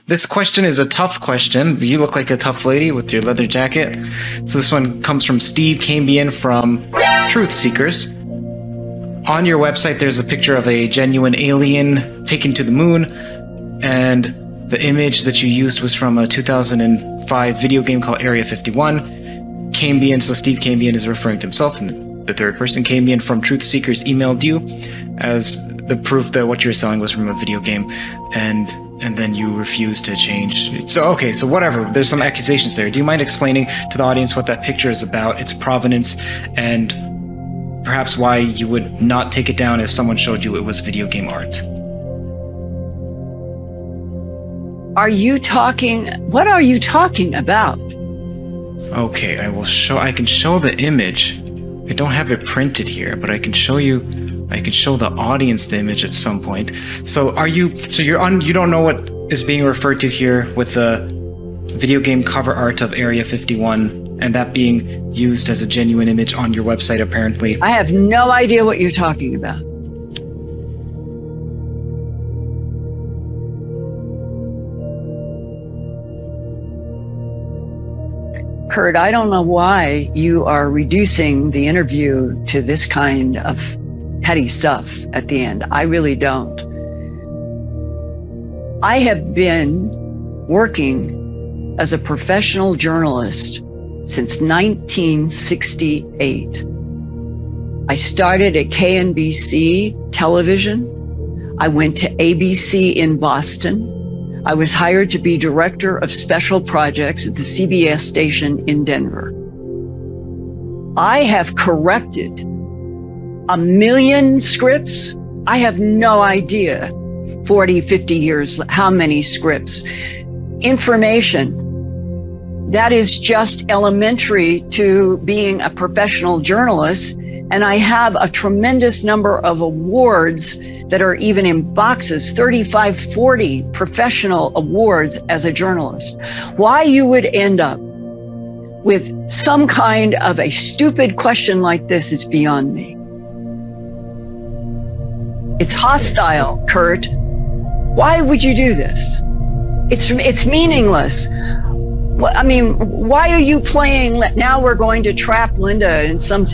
This question is a tough question. You look like a tough lady with your leather jacket. So this one comes from Steve Cambian from Truth Seekers. On your website, there's a picture of a genuine alien taken to the moon, and the image that you used was from a 2005 video game called Area 51. Cambian, so Steve Cambian is referring to himself, and the third person, Cambian from Truth Seekers, emailed you as the proof that what you're selling was from a video game, and then you refused to change. So whatever, there's some accusations there. Do you mind explaining to the audience what that picture is about, its provenance, and perhaps why you would not take it down if someone showed you it was video game art? What are you talking about? Okay, I can show the image. I don't have it printed here, but I can show the audience the image at some point. So you don't know what is being referred to here with the video game cover art of Area 51 and that being used as a genuine image on your website, apparently. I have no idea what you're talking about. Kurt, I don't know why you are reducing the interview to this kind of petty stuff at the end. I really don't. I have been working as a professional journalist since 1968. I started at KNBC television. I went to ABC in Boston. I was hired to be director of special projects at the CBS station in Denver. I have corrected 1 million scripts. I have no idea, 40, 50 years, how many scripts. Information. That is just elementary to being a professional journalist. And I have a tremendous number of awards that are even in boxes, 35, 40 professional awards as a journalist. Why you would end up with some kind of a stupid question like this is beyond me. It's hostile, Kurt. Why would you do this? It's meaningless. I mean, why are you playing, now we're going to trap Linda in some...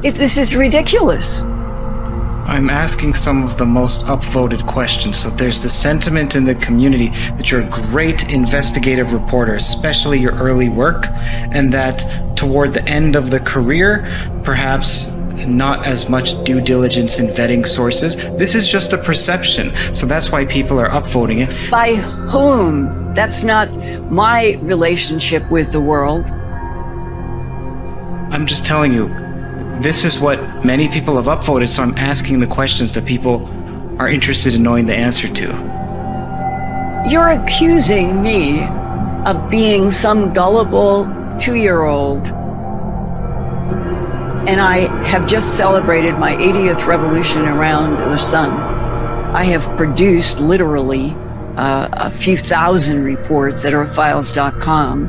This is ridiculous. I'm asking some of the most upvoted questions. So there's the sentiment in the community that you're a great investigative reporter, especially your early work, and that toward the end of the career, perhaps not as much due diligence in vetting sources. This is just a perception. So that's why people are upvoting it. By whom? That's not my relationship with the world. I'm just telling you, this is what many people have upvoted, so I'm asking the questions that people are interested in knowing the answer to. You're accusing me of being some gullible 2-year-old, and I have just celebrated my 80th revolution around the sun. I have produced literally a few thousand reports at earthfiles.com,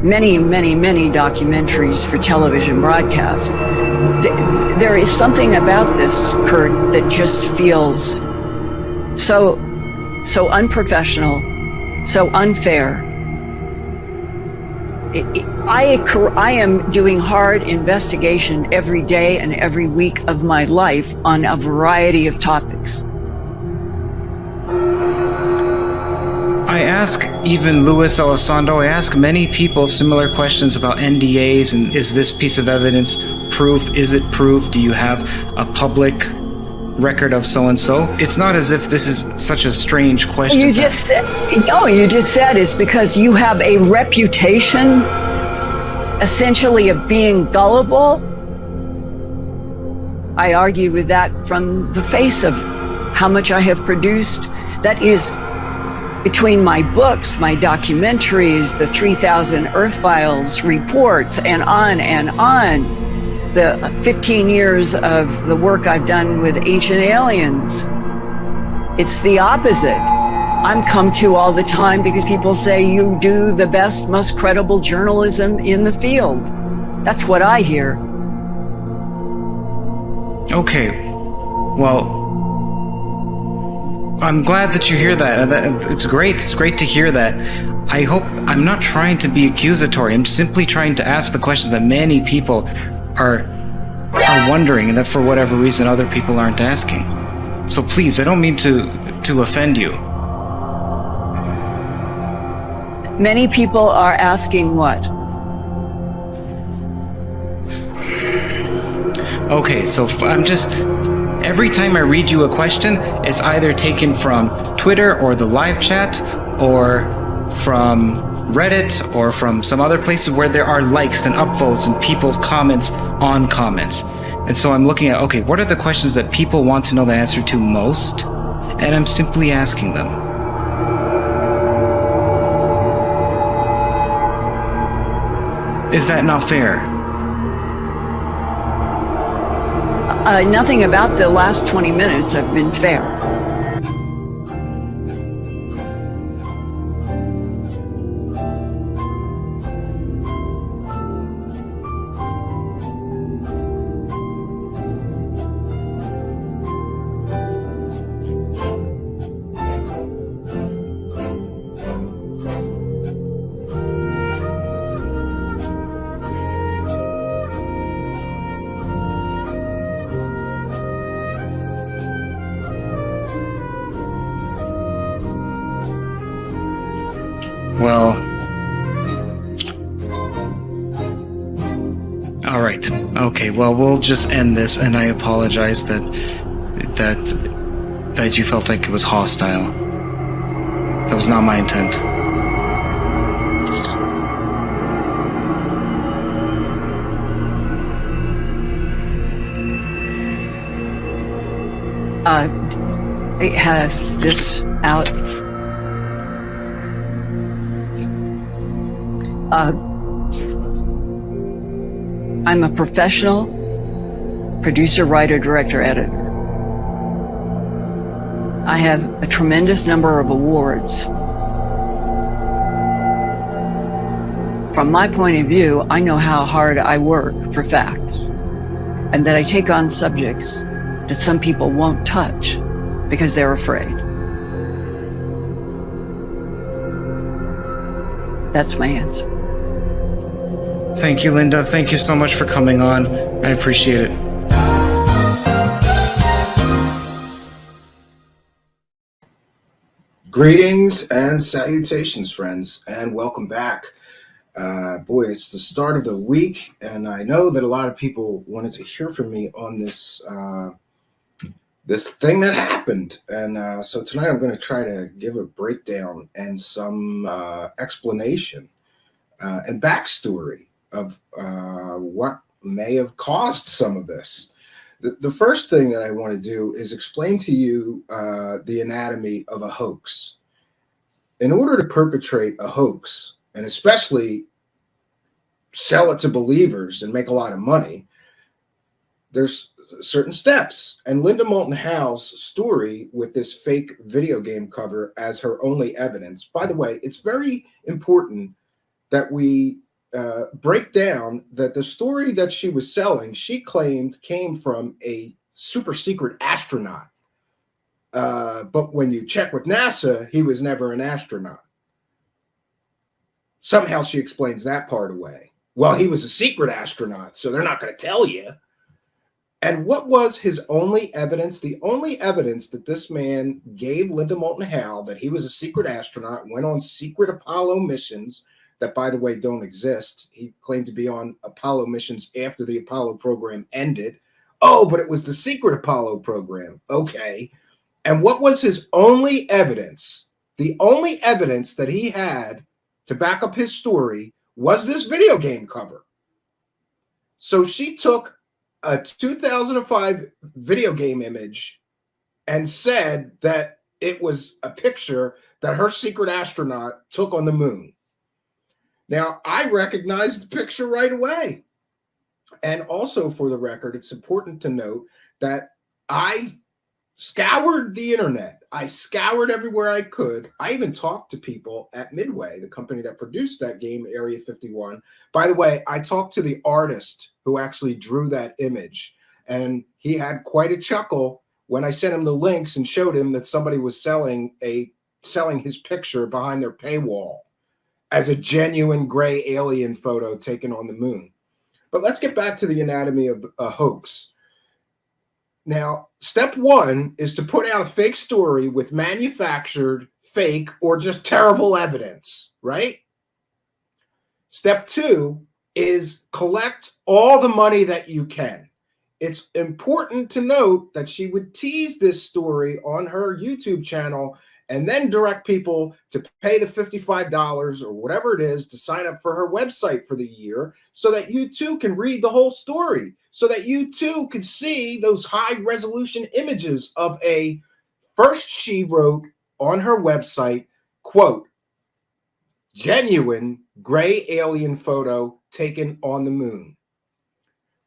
many, many, many documentaries for television broadcast. There is something about this, Kurt, that just feels so unprofessional, so unfair. I am doing hard investigation every day and every week of my life on a variety of topics. I ask even Luis Elizondo, I ask many people similar questions about NDAs and is this piece of evidence proof? Is it proof? Do you have a public record of so-and-so? It's not as if this is such a strange question. You just said it's because you have a reputation essentially of being gullible. I argue with that from the face of how much I have produced. That is between my books, my documentaries, the 3,000 Earth Files reports, and on, the 15 years of the work I've done with ancient aliens. It's the opposite. I'm come to all the time because people say you do the best, most credible journalism in the field. That's what I hear. Okay, well, I'm glad that you hear that. It's great. It's great to hear that. I hope I'm not trying to be accusatory. I'm simply trying to ask the questions that many people are wondering, and that for whatever reason other people aren't asking. So please, I don't mean to offend you. Many people are asking what? Okay, so I'm just... Every time I read you a question, it's either taken from Twitter or the live chat or from Reddit or from some other places where there are likes and upvotes and people's comments on comments. And so I'm looking at, okay, what are the questions that people want to know the answer to most? And I'm simply asking them. Is that not fair? Nothing about the last 20 minutes have been fair. Well, all right. Okay. Well, we'll just end this, and I apologize that you felt like it was hostile. That was not my intent. It has this out. I'm a professional producer, writer, director, editor. I have a tremendous number of awards. From my point of view, I know how hard I work for facts, and that I take on subjects that some people won't touch because they're afraid. That's my answer. Thank you, Linda. Thank you so much for coming on. I appreciate it. Greetings and salutations, friends, and welcome back. Boy, it's the start of the week, and I know that a lot of people wanted to hear from me on this this thing that happened. And so tonight I'm going to try to give a breakdown and some explanation and backstory of what may have caused some of this. The first thing that I want to do is explain to you the anatomy of a hoax. In order to perpetrate a hoax, and especially sell it to believers and make a lot of money, there's certain steps. And Linda Moulton Howe's story with this fake video game cover as her only evidence. By the way, it's very important that we break down that the story that she was selling, she claimed came from a super secret astronaut. But when you check with NASA, he was never an astronaut. Somehow she explains that part away. Well, he was a secret astronaut, so they're not going to tell you. And what was his only evidence? The only evidence that this man gave Linda Moulton Howe that he was a secret astronaut, went on secret Apollo missions that, by the way, don't exist. He claimed to be on Apollo missions after the Apollo program ended. Oh, but it was the secret Apollo program. Okay. And what was his only evidence? The only evidence that he had to back up his story was this video game cover. So she took a 2005 video game image and said that it was a picture that her secret astronaut took on the moon. Now, I recognized the picture right away. And also, for the record, it's important to note that I scoured the internet. I scoured everywhere I could. I even talked to people at Midway, the company that produced that game, Area 51. By the way, I talked to the artist who actually drew that image, and he had quite a chuckle when I sent him the links and showed him that somebody was selling his picture behind their paywall as a genuine gray alien photo taken on the moon. But let's get back to the anatomy of a hoax. Now, step one is to put out a fake story with manufactured, fake, or just terrible evidence, right? Step two is collect all the money that you can. It's important to note that she would tease this story on her YouTube channel and then direct people to pay the $55 or whatever it is to sign up for her website for the year so that you too can read the whole story, so that you too can see those high resolution images of a, first she wrote on her website, quote, genuine gray alien photo taken on the moon.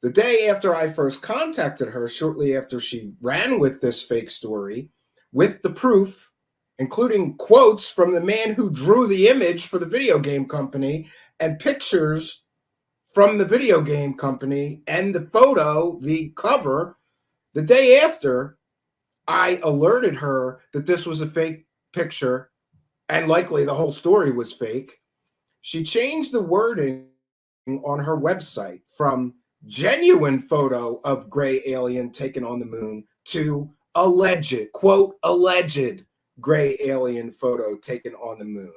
The day after I first contacted her, shortly after she ran with this fake story, with the proof, including quotes from the man who drew the image for the video game company and pictures from the video game company and the photo, the cover, the day after, I alerted her that this was a fake picture and likely the whole story was fake. She changed the wording on her website from genuine photo of gray alien taken on the moon to alleged, quote, alleged gray alien photo taken on the moon,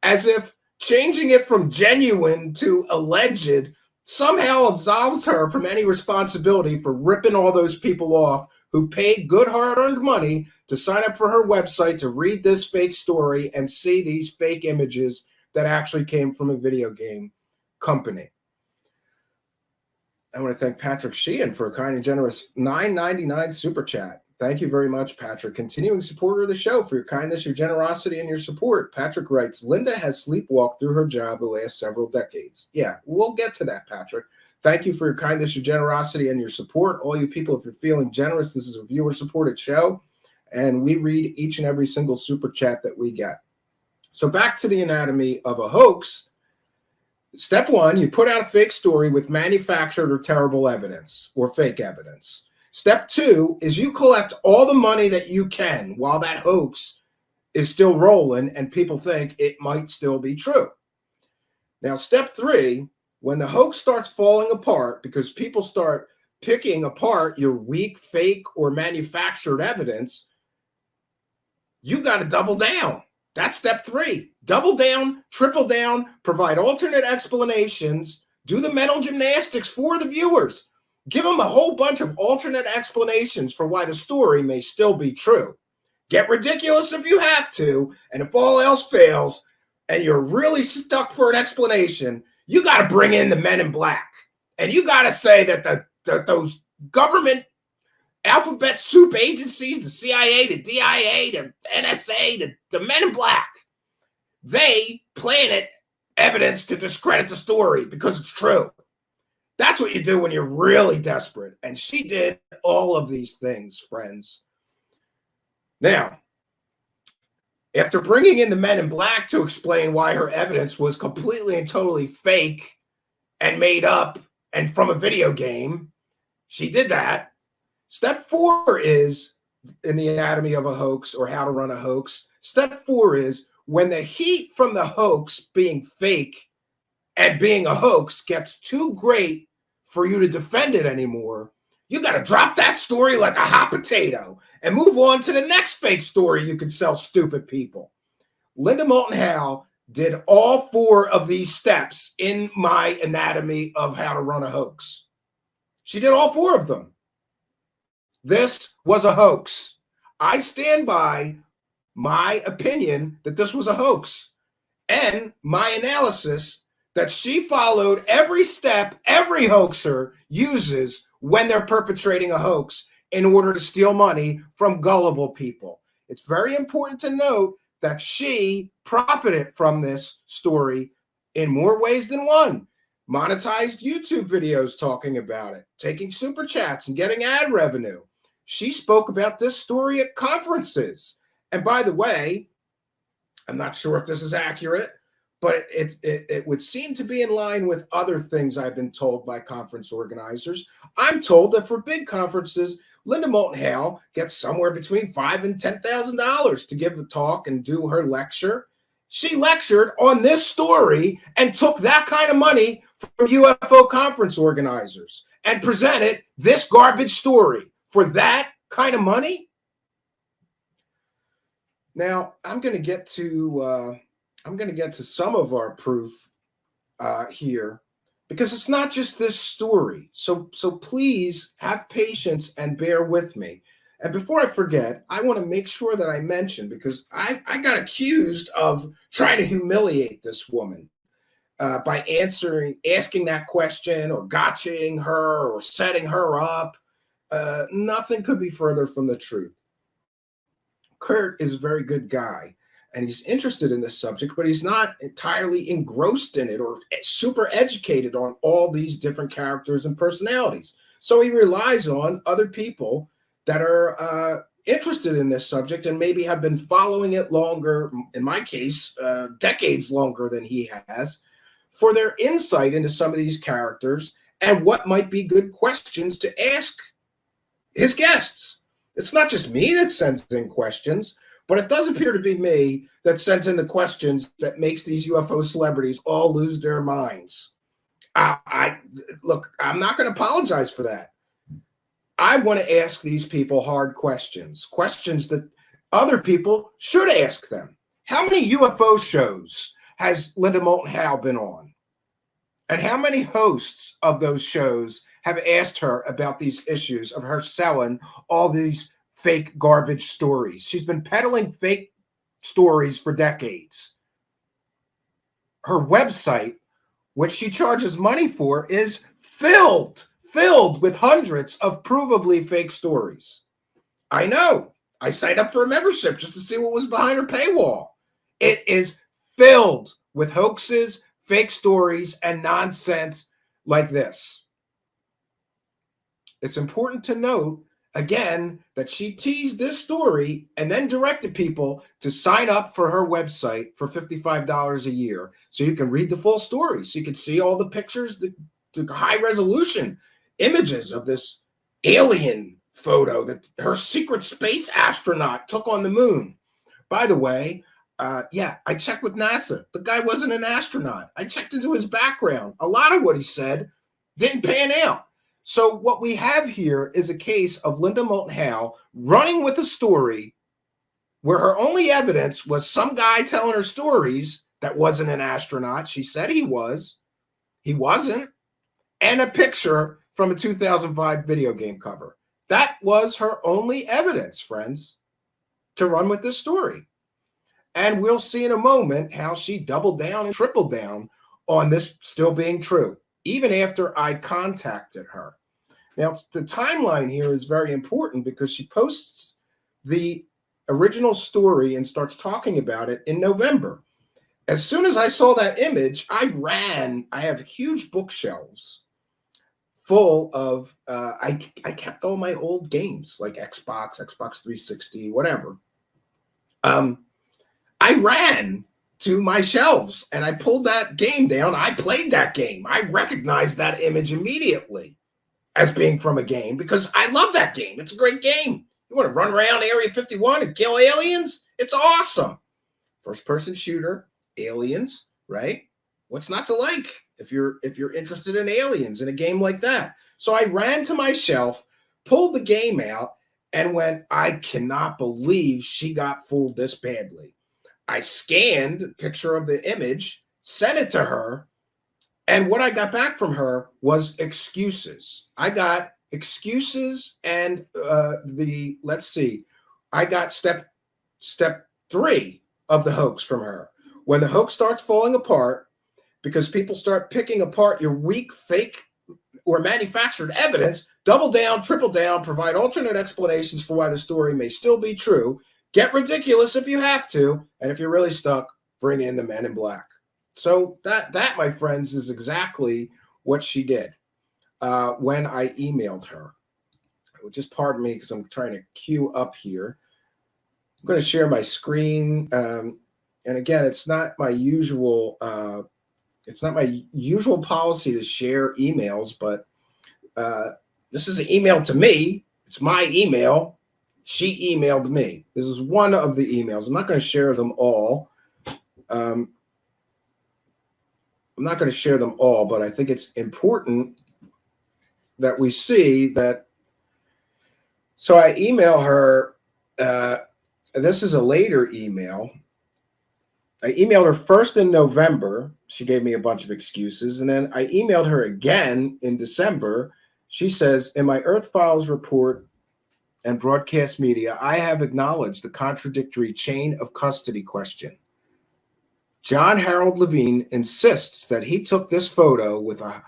as if changing it from genuine to alleged somehow absolves her from any responsibility for ripping all those people off who paid good hard-earned money to sign up for her website to read this fake story and see these fake images that actually came from a video game company. I want to thank Patrick Sheehan for a kind and generous $9.99 super chat. Thank you very much, Patrick. Continuing supporter of the show for your kindness, your generosity, and your support. Patrick writes, Linda has sleepwalked through her job the last several decades. Yeah, we'll get to that, Patrick. Thank you for your kindness, your generosity, and your support. All you people, if you're feeling generous, this is a viewer-supported show, and we read each and every single super chat that we get. So back to the anatomy of a hoax. Step one, you put out a fake story with manufactured or terrible evidence or fake evidence. Step two is you collect all the money that you can while that hoax is still rolling and people think it might still be true. Now, step three, when the hoax starts falling apart because people start picking apart your weak, fake, or manufactured evidence, you got to double down. That's step three. Double down, triple down, provide alternate explanations, do the mental gymnastics for the viewers. Give them a whole bunch of alternate explanations for why the story may still be true. Get ridiculous if you have to, and if all else fails and you're really stuck for an explanation, you got to bring in the men in black. And you got to say that those government alphabet soup agencies, the CIA, the DIA, the NSA, the men in black, they planted evidence to discredit the story because it's true. That's what you do when you're really desperate. And she did all of these things, friends. Now, after bringing in the men in black to explain why her evidence was completely and totally fake and made up and from a video game, she did that. Step four is in the anatomy of a hoax or how to run a hoax. Step four is when the heat from the hoax being fake and being a hoax gets too great for you to defend it anymore, you got to drop that story like a hot potato and move on to the next fake story you can sell stupid people. Linda Moulton Howe did all four of these steps in my anatomy of how to run a hoax. She did all four of them. This was a hoax. I stand by my opinion that this was a hoax and my analysis that she followed every step every hoaxer uses when they're perpetrating a hoax in order to steal money from gullible people. It's very important to note that she profited from this story in more ways than one. Monetized YouTube videos talking about it, taking super chats and getting ad revenue. She spoke about this story at conferences. And by the way, I'm not sure if this is accurate, but it would seem to be in line with other things I've been told by conference organizers. I'm told that for big conferences, Linda Moulton Howe gets somewhere between $5,000 and $10,000 to give a talk and do her lecture. She lectured on this story and took that kind of money from UFO conference organizers and presented this garbage story for that kind of money. Now, I'm going to get to some of our proof here, because it's not just this story. So please have patience and bear with me. And before I forget, I want to make sure that I mention, because I got accused of trying to humiliate this woman by asking that question or gotching her or setting her up. Nothing could be further from the truth. Kurt is a very good guy, and he's interested in this subject, but he's not entirely engrossed in it or super educated on all these different characters and personalities. So he relies on other people that are interested in this subject and maybe have been following it longer, in my case, decades longer than he has, for their insight into some of these characters and what might be good questions to ask his guests. It's not just me that sends in questions, but it does appear to be me that sends in the questions that makes these UFO celebrities all lose their minds. Look, I'm not going to apologize for that. I want to ask these people hard questions that other people should ask them. How many UFO shows has Linda Moulton Howe been on? And how many hosts of those shows have asked her about these issues of her selling all these fake garbage stories? She's been peddling fake stories for decades. Her website, which she charges money for, is filled with hundreds of provably fake stories. I know. I signed up for a membership just to see what was behind her paywall. It is filled with hoaxes, fake stories, and nonsense like this. It's important to note, again, that she teased this story and then directed people to sign up for her website for $55 a year so you can read the full story, so you can see all the pictures, the high-resolution images of this alien photo that her secret space astronaut took on the moon. By the way, I checked with NASA. The guy wasn't an astronaut. I checked into his background. A lot of what he said didn't pan out. So what we have here is a case of Linda Moulton Howe running with a story where her only evidence was some guy telling her stories that wasn't an astronaut. She said he was. He wasn't. And a picture from a 2005 video game cover. That was her only evidence, friends, to run with this story. And we'll see in a moment how she doubled down and tripled down on this still being true, even after I contacted her. Now, the timeline here is very important because she posts the original story and starts talking about it in November. As soon as I saw that image, I have huge bookshelves full of, I kept all my old games like Xbox 360, whatever. I ran to my shelves and I pulled that game down. I played that game. I recognized that image immediately as being from a game because I love that game. It's a great game. You want to run around Area 51 and kill aliens? It's awesome. First-person shooter, aliens, right? What's not to like if you're interested in aliens in a game like that? So I ran to my shelf, pulled the game out, and went, I cannot believe she got fooled this badly. I scanned a picture of the image, sent it to her, and what I got back from her was excuses. I got excuses and let's see, I got step 3 of the hoax from her. When the hoax starts falling apart, because people start picking apart your weak, fake, or manufactured evidence, double down, triple down, provide alternate explanations for why the story may still be true, get ridiculous if you have to, and if you're really stuck, bring in the Men in Black. So that, my friends, is exactly what she did when I emailed her. Just pardon me because I'm trying to queue up here. I'm going to share my screen. And again, it's not my usual policy to share emails, but this is an email to me It's my email. She emailed me. This is one of the emails. I'm not going to share them all. I'm not going to share them all, but I think it's important that we see that. So I email her. This is a later email. I emailed her first in November. She gave me a bunch of excuses. And then I emailed her again in December. She says, in my Earth Files report and broadcast media, I have acknowledged the contradictory chain of custody question. John Harold Levine insists that he took this photo with a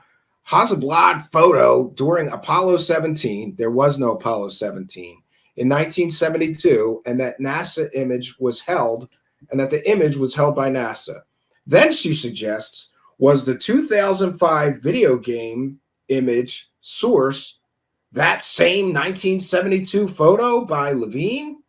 Hasselblad photo during Apollo 17. There was no Apollo 17 in 1972, and that NASA image was held, and that the image was held by NASA. Then she suggests, was the 2005 video game image source that same 1972 photo by Levine?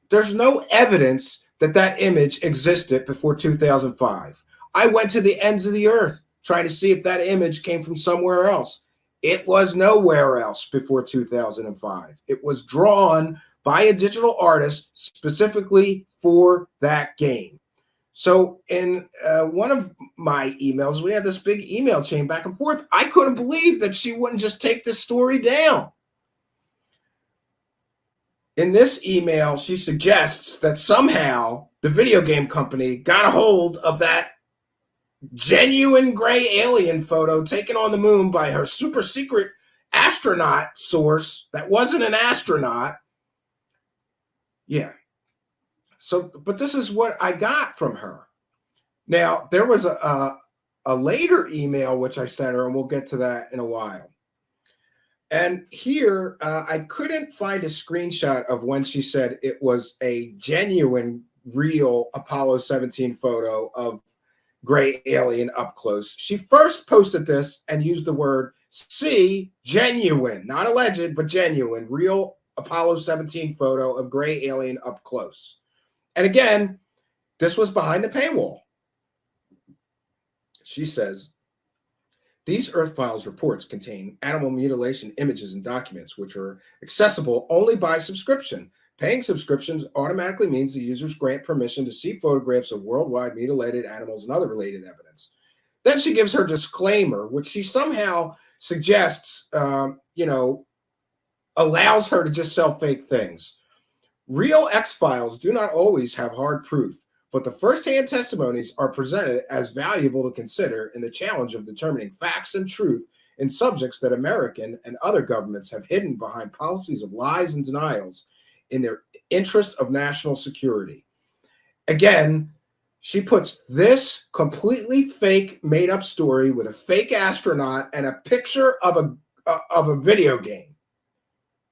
There's no evidence that that image existed before 2005. I went to the ends of the earth trying to see if that image came from somewhere else. It was nowhere else before 2005. It was drawn by a digital artist specifically for that game. So in one of my emails, we had this big email chain back and forth. I couldn't believe that she wouldn't just take this story down. In this email, she suggests that somehow the video game company got a hold of that genuine gray alien photo taken on the moon by her super secret astronaut source that wasn't an astronaut. Yeah. So, but this is what I got from her. Now, there was a later email which I sent her, and we'll get to that in a while. And here, I couldn't find a screenshot of when she said it was a genuine, real Apollo 17 photo of gray alien up close. She first posted this and used the word "see genuine," not alleged, but genuine, real Apollo 17 photo of gray alien up close. And again, this was behind the paywall. She says, these Earth Files reports contain animal mutilation images and documents which are accessible only by subscription. Paying subscriptions automatically means the users grant permission to see photographs of worldwide mutilated animals and other related evidence. Then she gives her disclaimer, which she somehow suggests, allows her to just sell fake things. Real X-Files do not always have hard proof, but the firsthand testimonies are presented as valuable to consider in the challenge of determining facts and truth in subjects that American and other governments have hidden behind policies of lies and denials in their interest of national security. Again, she puts this completely fake, made-up story with a fake astronaut and a picture of a video game.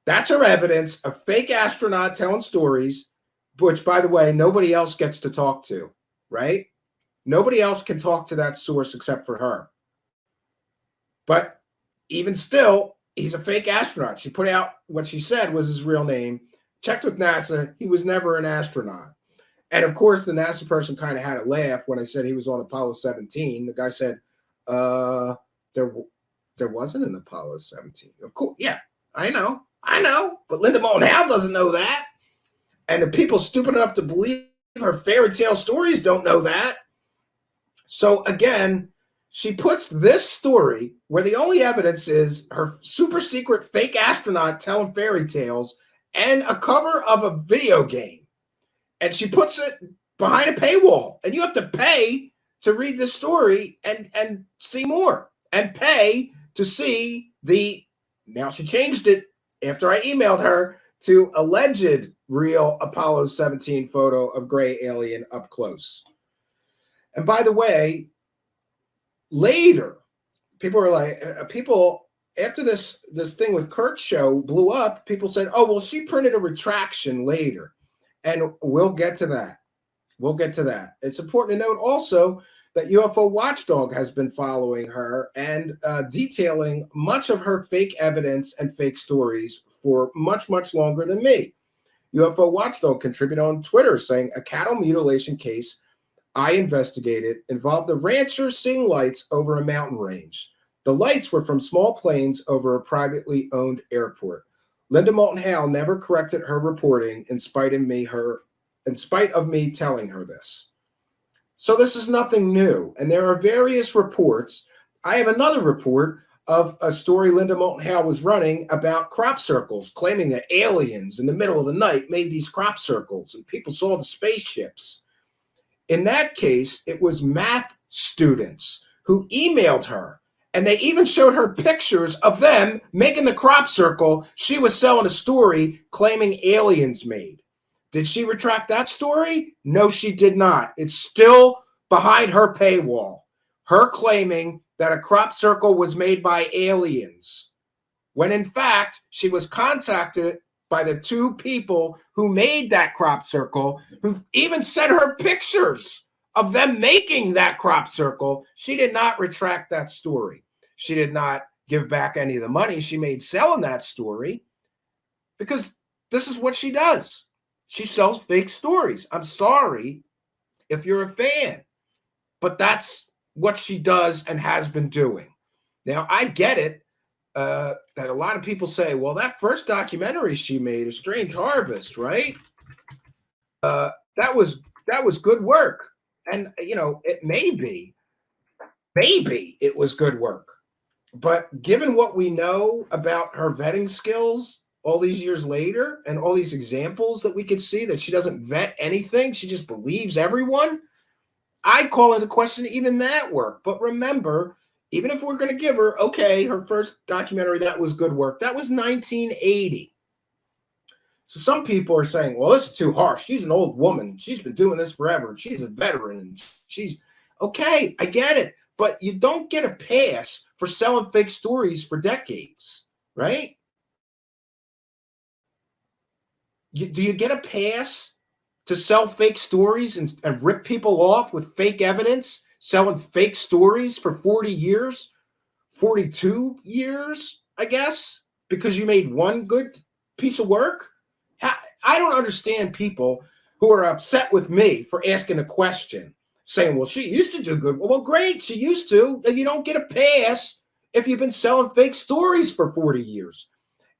That's her evidence, a fake astronaut telling stories, which, by the way, nobody else gets to talk to, right? Nobody else can talk to that source except for her. But even still, he's a fake astronaut. She put out what she said was his real name. Checked with NASA, he was never an astronaut. And of course, the NASA person kind of had a laugh when I said he was on Apollo 17. The guy said, there wasn't an Apollo 17. Of course, yeah, I know. But Linda Moulton Howe doesn't know that. And the people stupid enough to believe her fairy tale stories don't know that. So again, she puts this story where the only evidence is her super secret fake astronaut telling fairy tales and a cover of a video game. And she puts it behind a paywall. And you have to pay to read this story and see more. And pay to see the, now she changed it after I emailed her, to alleged real Apollo 17 photo of gray alien up close. And by the way, later, people were like, after this thing with Kurt's show blew up, people said, oh, well, she printed a retraction later. And we'll get to that. It's important to note also that UFO Watchdog has been following her and detailing much of her fake evidence and fake stories for much, much longer than me. UFO Watchdog contributed on Twitter saying, a cattle mutilation case I investigated involved a rancher seeing lights over a mountain range. The lights were from small planes over a privately owned airport. Linda Moulton Howe never corrected her reporting in spite of me telling her this. So this is nothing new. And there are various reports. I have another report of a story Linda Moulton Howe was running about crop circles, claiming that aliens in the middle of the night made these crop circles and people saw the spaceships. In that case, it was math students who emailed her, and they even showed her pictures of them making the crop circle she was selling a story claiming aliens made. Did she retract that story? No, she did not. It's still behind her paywall. Her claiming that a crop circle was made by aliens, when in fact she was contacted by the two people who made that crop circle, who even sent her pictures of them making that crop circle. She did not retract that story. She did not give back any of the money she made selling that story, because this is what she does. She sells fake stories. I'm sorry if you're a fan, but that's what she does and has been doing. Now, I get it that a lot of people say, well, that first documentary she made, A Strange Harvest, right? That was good work. And, you know, it maybe it was good work. But given what we know about her vetting skills all these years later and all these examples that we could see that she doesn't vet anything, she just believes everyone, I call into question even that work. But remember, even if we're going to give her, okay, her first documentary, that was good work. That was 1980. So some people are saying, well, this is too harsh. She's an old woman. She's been doing this forever. She's a veteran. And she's okay. I get it. But you don't get a pass for selling fake stories for decades, right? Do you get a pass to sell fake stories and rip people off with fake evidence, selling fake stories for 40 years, 42 years, I guess, because you made one good piece of work? I don't understand people who are upset with me for asking a question, saying, well, she used to do good. Well, great, she used to. And you don't get a pass if you've been selling fake stories for 40 years.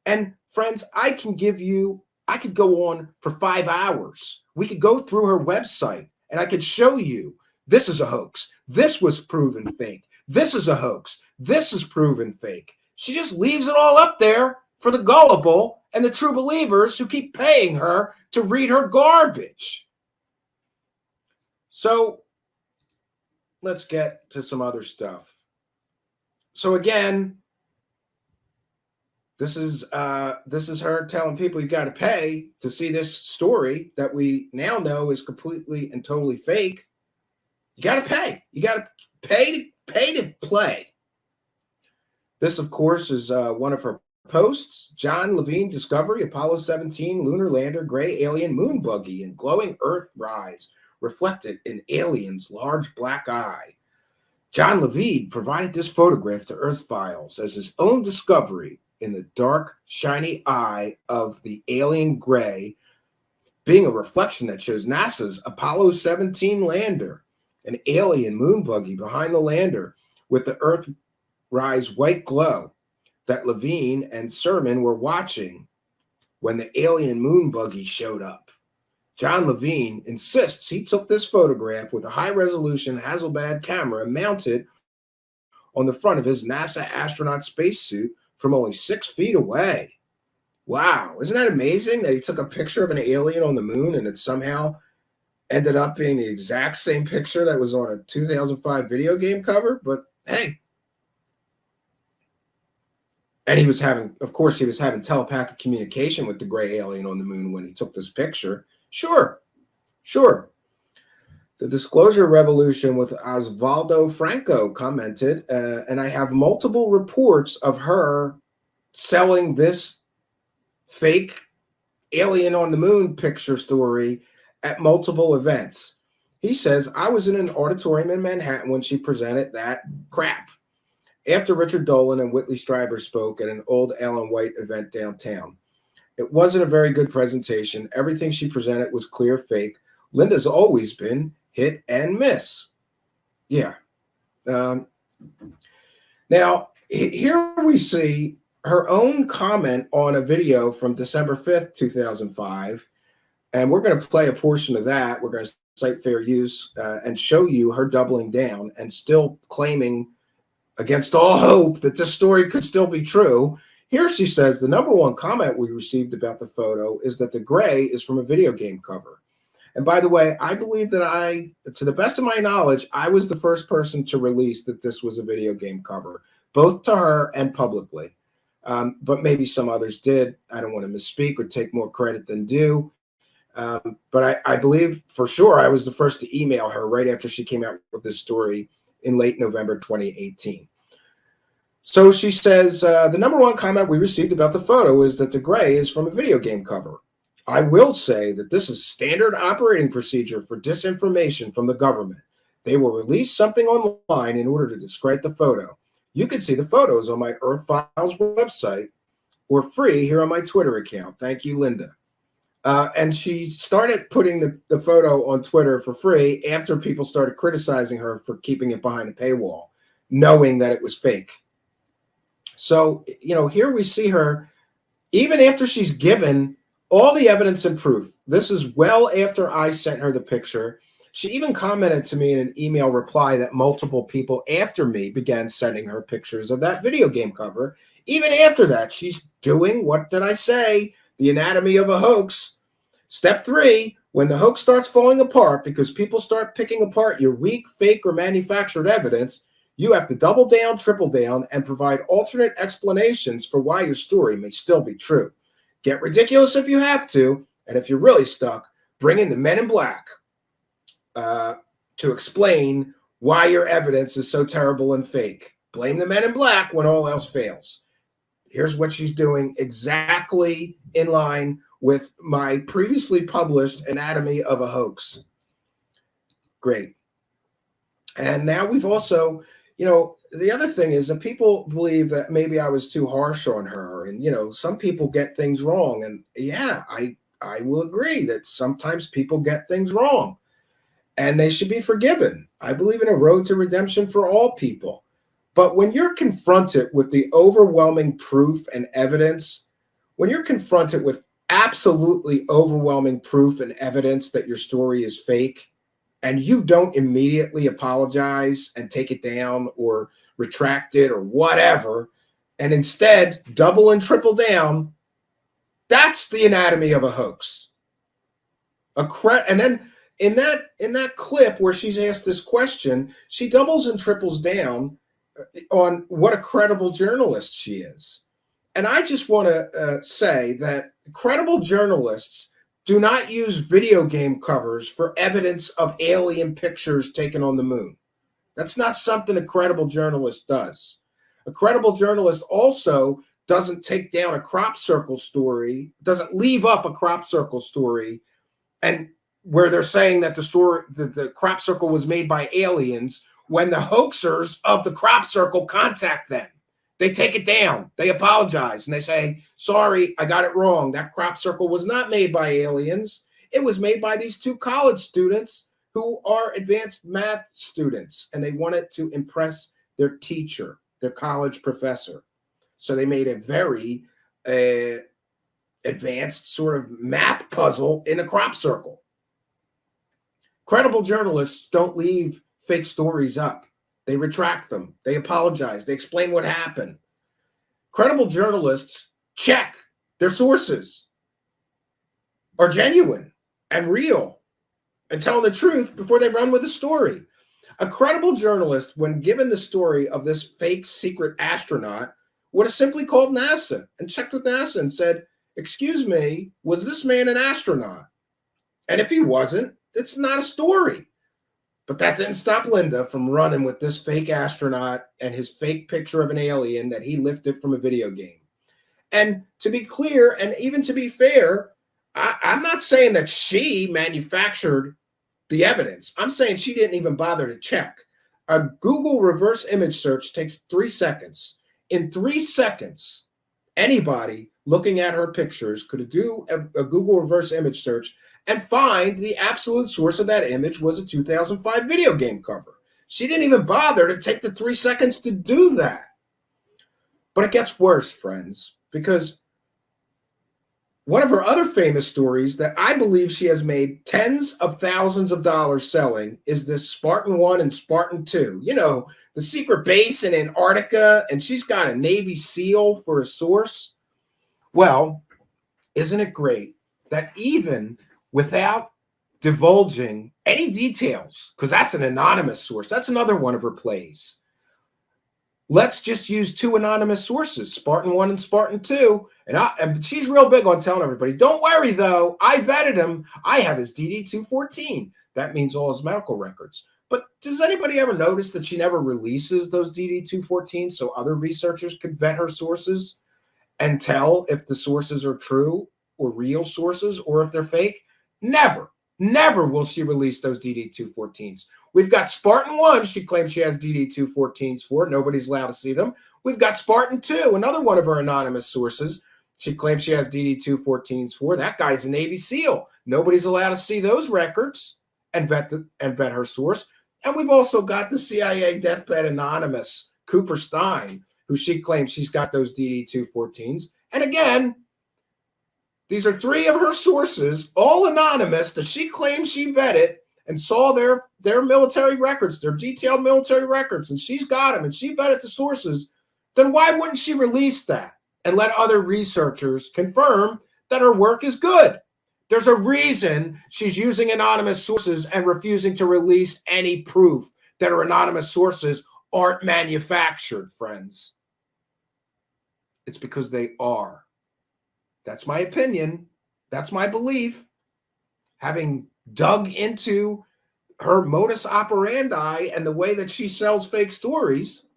And friends, I could go on for 5 hours. We could go through her website and I could show you this is a hoax. This was proven fake. This is a hoax. This is proven fake. She just leaves it all up there for the gullible and the true believers who keep paying her to read her garbage. So let's get to some other stuff. So again, this is her telling people you got to pay to see this story that we now know is completely and totally fake. You got to pay. You got to pay to play. This, of course, is one of her posts. John Levine discovery: Apollo 17 lunar lander, gray alien moon buggy, and glowing Earth rise reflected in alien's large black eye. John Levine provided this photograph to Earth Files as his own discovery in the dark, shiny eye of the alien gray, being a reflection that shows NASA's Apollo 17 lander, an alien moon buggy behind the lander with the Earth-rise white glow that Levine and Sermon were watching when the alien moon buggy showed up. John Levine insists he took this photograph with a high-resolution Hasselblad camera mounted on the front of his NASA astronaut spacesuit from only 6 feet away. Wow, isn't that amazing that he took a picture of an alien on the moon and it somehow ended up being the exact same picture that was on a 2005 video game cover? But hey. And he was having telepathic communication with the gray alien on the moon when he took this picture. Sure. The disclosure revolution with Osvaldo Franco commented, and I have multiple reports of her selling this fake alien on the moon picture story at multiple events. He says, I was in an auditorium in Manhattan when she presented that crap. After Richard Dolan and Whitley Strieber spoke at an old Ellen White event downtown. It wasn't a very good presentation. Everything she presented was clear fake. Linda's always been hit and miss. Yeah. Now, here we see her own comment on a video from December 5th, 2005. And we're going to play a portion of that. We're going to cite fair use and show you her doubling down and still claiming against all hope that this story could still be true. Here she says, the number one comment we received about the photo is that the gray is from a video game cover. And by the way, I believe that to the best of my knowledge, I was the first person to release that this was a video game cover, both to her and publicly. But maybe some others did. I don't want to misspeak or take more credit than due. But I believe for sure I was the first to email her right after she came out with this story in late November 2018. So she says, the number one comment we received about the photo is that the gray is from a video game cover. I will say that this is standard operating procedure for disinformation from the government. They will release something online in order to discredit the photo. You can see the photos on my Earth Files website or free here on my Twitter account. Thank you, Linda. And she started putting the photo on Twitter for free after people started criticizing her for keeping it behind a paywall, knowing that it was fake. So, here we see her, even after she's given all the evidence and proof. This is well after I sent her the picture. She even commented to me in an email reply that multiple people after me began sending her pictures of that video game cover. Even after that, she's doing, what did I say? The anatomy of a hoax. Step 3, when the hoax starts falling apart because people start picking apart your weak, fake, or manufactured evidence, you have to double down, triple down, and provide alternate explanations for why your story may still be true. Get ridiculous if you have to, and if you're really stuck, bring in the men in black to explain why your evidence is so terrible and fake. Blame the men in black when all else fails. Here's what she's doing exactly in line with my previously published anatomy of a hoax. Great. And now we've also, the other thing is that people believe that maybe I was too harsh on her. And, some people get things wrong. And yeah, I will agree that sometimes people get things wrong and they should be forgiven. I believe in a road to redemption for all people. But when you're confronted with the overwhelming proof and evidence, when you're confronted with absolutely overwhelming proof and evidence that your story is fake, and you don't immediately apologize and take it down or retract it or whatever, and instead double and triple down, that's the anatomy of a hoax. And then in that clip where she's asked this question, she doubles and triples down on what a credible journalist she is. And I just want to say that credible journalists do not use video game covers for evidence of alien pictures taken on the moon. That's not something a credible journalist does. A credible journalist also doesn't take down a crop circle story, doesn't leave up a crop circle story, and where they're saying that the crop circle was made by aliens when the hoaxers of the crop circle contact them. They take it down, they apologize, and they say, sorry, I got it wrong. That crop circle was not made by aliens. It was made by these 2 college students who are advanced math students, and they wanted to impress their teacher, their college professor. So they made a very advanced sort of math puzzle in a crop circle. Credible journalists don't leave fake stories up. They retract them. They apologize. They explain what happened. Credible journalists check their sources are genuine and real and tell the truth before they run with a story. A credible journalist, when given the story of this fake secret astronaut, would have simply called NASA and checked with NASA and said, excuse me, was this man an astronaut? And if he wasn't, it's not a story. But that didn't stop Linda from running with this fake astronaut and his fake picture of an alien that he lifted from a video game. And to be clear, and even to be fair, I'm not saying that she manufactured the evidence. I'm saying she didn't even bother to check. A Google reverse image search takes 3 seconds. In 3 seconds, anybody looking at her pictures could do a Google reverse image search and find the absolute source of that image was a 2005 video game cover. She didn't even bother to take the 3 seconds to do that. But it gets worse, friends, because one of her other famous stories that I believe she has made tens of thousands of dollars selling is this Spartan 1 and Spartan 2. You know, the secret base in Antarctica, and she's got a Navy SEAL for a source. Well, isn't it great that even without divulging any details, because that's an anonymous source, that's another one of her plays. Let's just use two anonymous sources, Spartan 1 and Spartan 2. And she's real big on telling everybody, don't worry, though. I vetted him. I have his DD-214. That means all his medical records. But does anybody ever notice that she never releases those DD-214 so other researchers could vet her sources and tell if the sources are true or real sources or if they're fake? Never. Never will she release those DD-214s. We've got Spartan 1, she claims she has DD-214s for. Nobody's allowed to see them. We've got Spartan 2, another one of her anonymous sources. She claims she has DD-214s for. That guy's a Navy SEAL. Nobody's allowed to see those records and vet her source. And we've also got the CIA deathbed anonymous, Cooper Stein, who she claims she's got those DD-214s. And again, these are three of her sources, all anonymous, that she claims she vetted and saw their military records, their detailed military records, and she's got them, and she vetted the sources. Then why wouldn't she release that and let other researchers confirm that her work is good? There's a reason she's using anonymous sources and refusing to release any proof that her anonymous sources aren't manufactured, friends. It's because they are. That's my opinion. That's my belief. Having dug into her modus operandi and the way that she sells fake stories,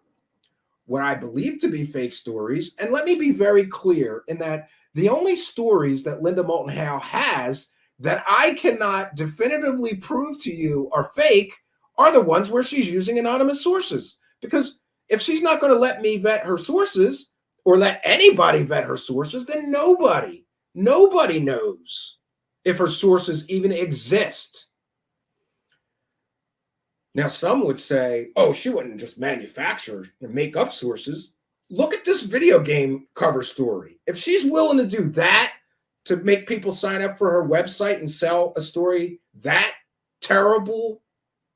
what I believe to be fake stories, and let me be very clear in that the only stories that Linda Moulton Howe has that I cannot definitively prove to you are fake are the ones where she's using anonymous sources. Because if she's not going to let me vet her sources or let anybody vet her sources, then nobody knows if her sources even exist. Now, some would say, oh, she wouldn't just manufacture and make up sources. Look at this video game cover story. If she's willing to do that to make people sign up for her website and sell a story that terribly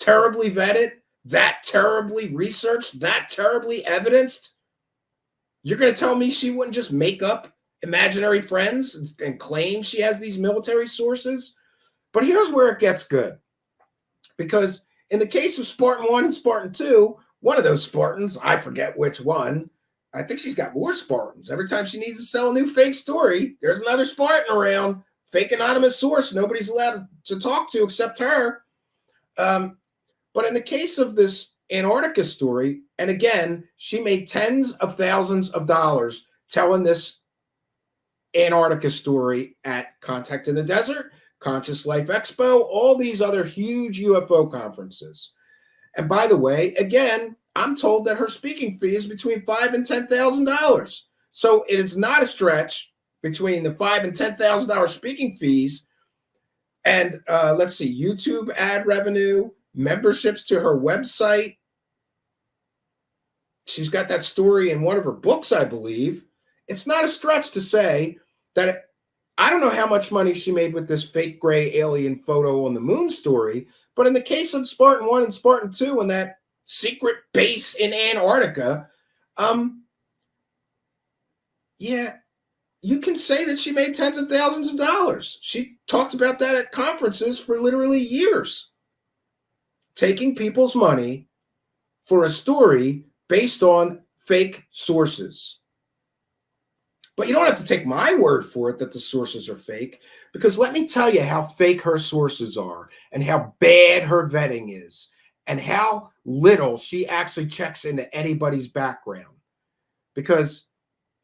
vetted, that terribly researched, that terribly evidenced, you're going to tell me she wouldn't just make up imaginary friends and claim she has these military sources? But here's where it gets good. Because in the case of Spartan 1 and Spartan 2, one of those Spartans, I forget which one, I think she's got more Spartans. Every time she needs to sell a new fake story, there's another Spartan around, fake anonymous source nobody's allowed to talk to except her. But in the case of this Antarctica story, and again, she made tens of thousands of dollars telling this Antarctica story at Contact in the Desert, Conscious Life Expo, all these other huge UFO conferences. And by the way, again, I'm told that her speaking fee is between $5,000 and $10,000. So it is not a stretch between the $5,000 and $10,000 speaking fees and let's see, YouTube ad revenue, memberships to her website. She's got that story in one of her books, I believe. It's not a stretch to say that I don't know how much money she made with this fake gray alien photo on the moon story, but in the case of Spartan 1 and Spartan 2 and that secret base in Antarctica, yeah, you can say that she made tens of thousands of dollars. She talked about that at conferences for literally years, taking people's money for a story based on fake sources. But you don't have to take my word for it that the sources are fake, because let me tell you how fake her sources are and how bad her vetting is and how little she actually checks into anybody's background. Because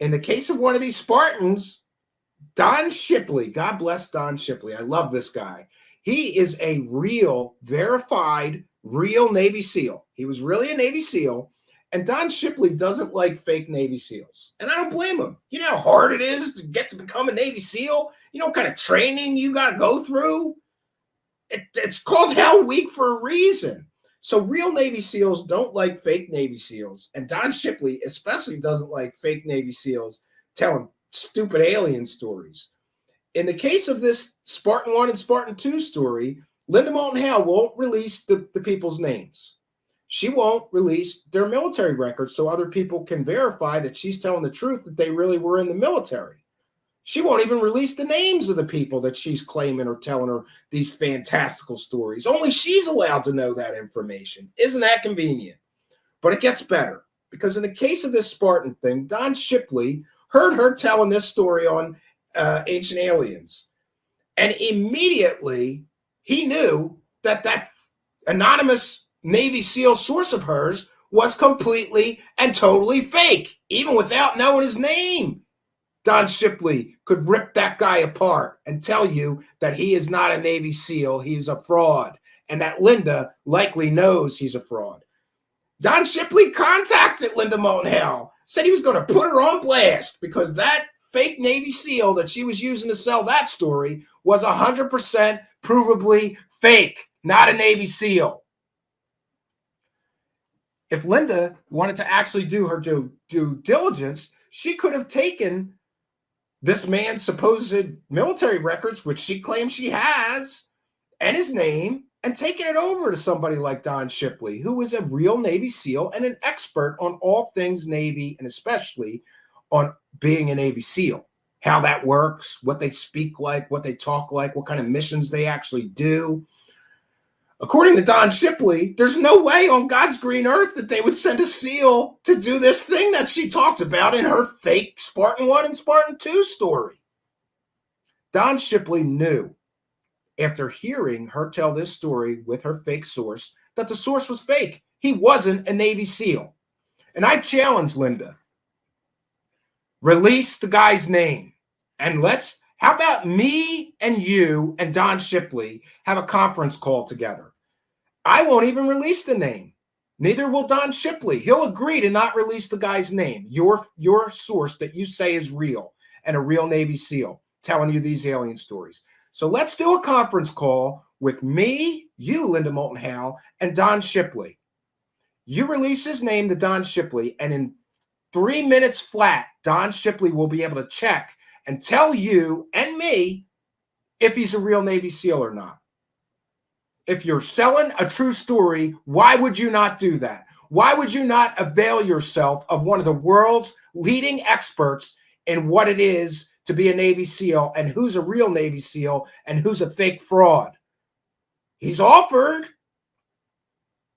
in the case of one of these Spartans, Don Shipley, God bless Don Shipley. I love this guy. He is a real, verified, real Navy SEAL. He was really a Navy SEAL. And Don Shipley doesn't like fake Navy SEALs. And I don't blame him. You know how hard it is to get to become a Navy SEAL? You know what kind of training you got to go through? It's called Hell Week for a reason. So real Navy SEALs don't like fake Navy SEAls. And Don Shipley especially doesn't like fake Navy SEAls telling stupid alien stories. In the case of this Spartan 1 and Spartan 2 story, Linda Moulton Howe won't release the people's names. She won't release their military records so other people can verify that she's telling the truth, that they really were in the military. She won't even release the names of the people that she's claiming or telling her these fantastical stories. Only she's allowed to know that information. Isn't that convenient? But it gets better, because in the case of this Spartan thing, Don Shipley heard her telling this story on Ancient Aliens. And immediately he knew that that anonymous Navy SEAL source of hers was completely and totally fake, even without knowing his name. Don Shipley could rip that guy apart and tell you that he is not a Navy SEAL, he's a fraud, and that Linda likely knows he's a fraud. Don Shipley contacted Linda Moulton Howe, said he was going to put her on blast because that fake Navy SEAL that she was using to sell that story was 100% provably fake, not a Navy SEAL. If Linda wanted to actually do her due diligence, she could have taken this man's supposed military records, which she claims she has, and his name, and taken it over to somebody like Don Shipley, who is a real Navy SEAL and an expert on all things Navy, and especially on being a Navy SEAL, how that works, what they speak like, what they talk like, what kind of missions they actually do. According to Don Shipley, there's no way on God's green earth that they would send a SEAL to do this thing that she talked about in her fake Spartan 1 and Spartan 2 story. Don Shipley knew, after hearing her tell this story with her fake source, that the source was fake. He wasn't a Navy SEAL. And I challenge Linda, release the guy's name. And how about me and you and Don Shipley have a conference call together? I won't even release the name. Neither will Don Shipley. He'll agree to not release the guy's name, your source that you say is real and a real Navy SEAL telling you these alien stories. So let's do a conference call with me, you, Linda Moulton Howe, and Don Shipley. You release his name to Don Shipley, and in 3 minutes flat, Don Shipley will be able to check and tell you and me if he's a real Navy SEAL or not. If you're selling a true story, why would you not do that? Why would you not avail yourself of one of the world's leading experts in what it is to be a Navy SEAL and who's a real Navy SEAL and who's a fake fraud? He's offered.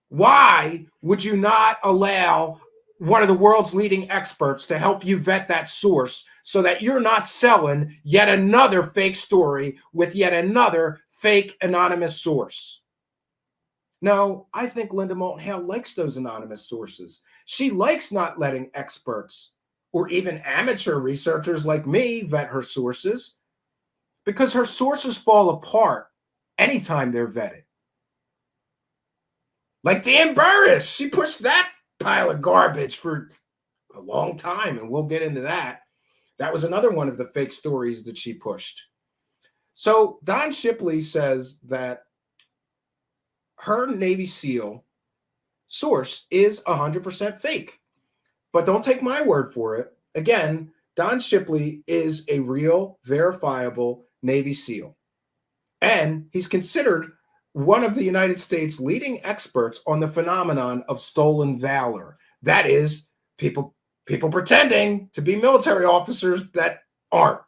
Why would you not allow one of the world's leading experts to help you vet that source so that you're not selling yet another fake story with yet another fake anonymous source? No, I think Linda Moulton Howe likes those anonymous sources. She likes not letting experts or even amateur researchers like me vet her sources, because her sources fall apart anytime they're vetted. Like Dan Burris, she pushed that pile of garbage for a long time, and we'll get into that. That was another one of the fake stories that she pushed. So Don Shipley says that her Navy SEAL source is 100% fake. But don't take my word for it. Again, Don Shipley is a real, verifiable Navy SEAL. And he's considered one of the United States' leading experts on the phenomenon of stolen valor. That is, people pretending to be military officers that aren't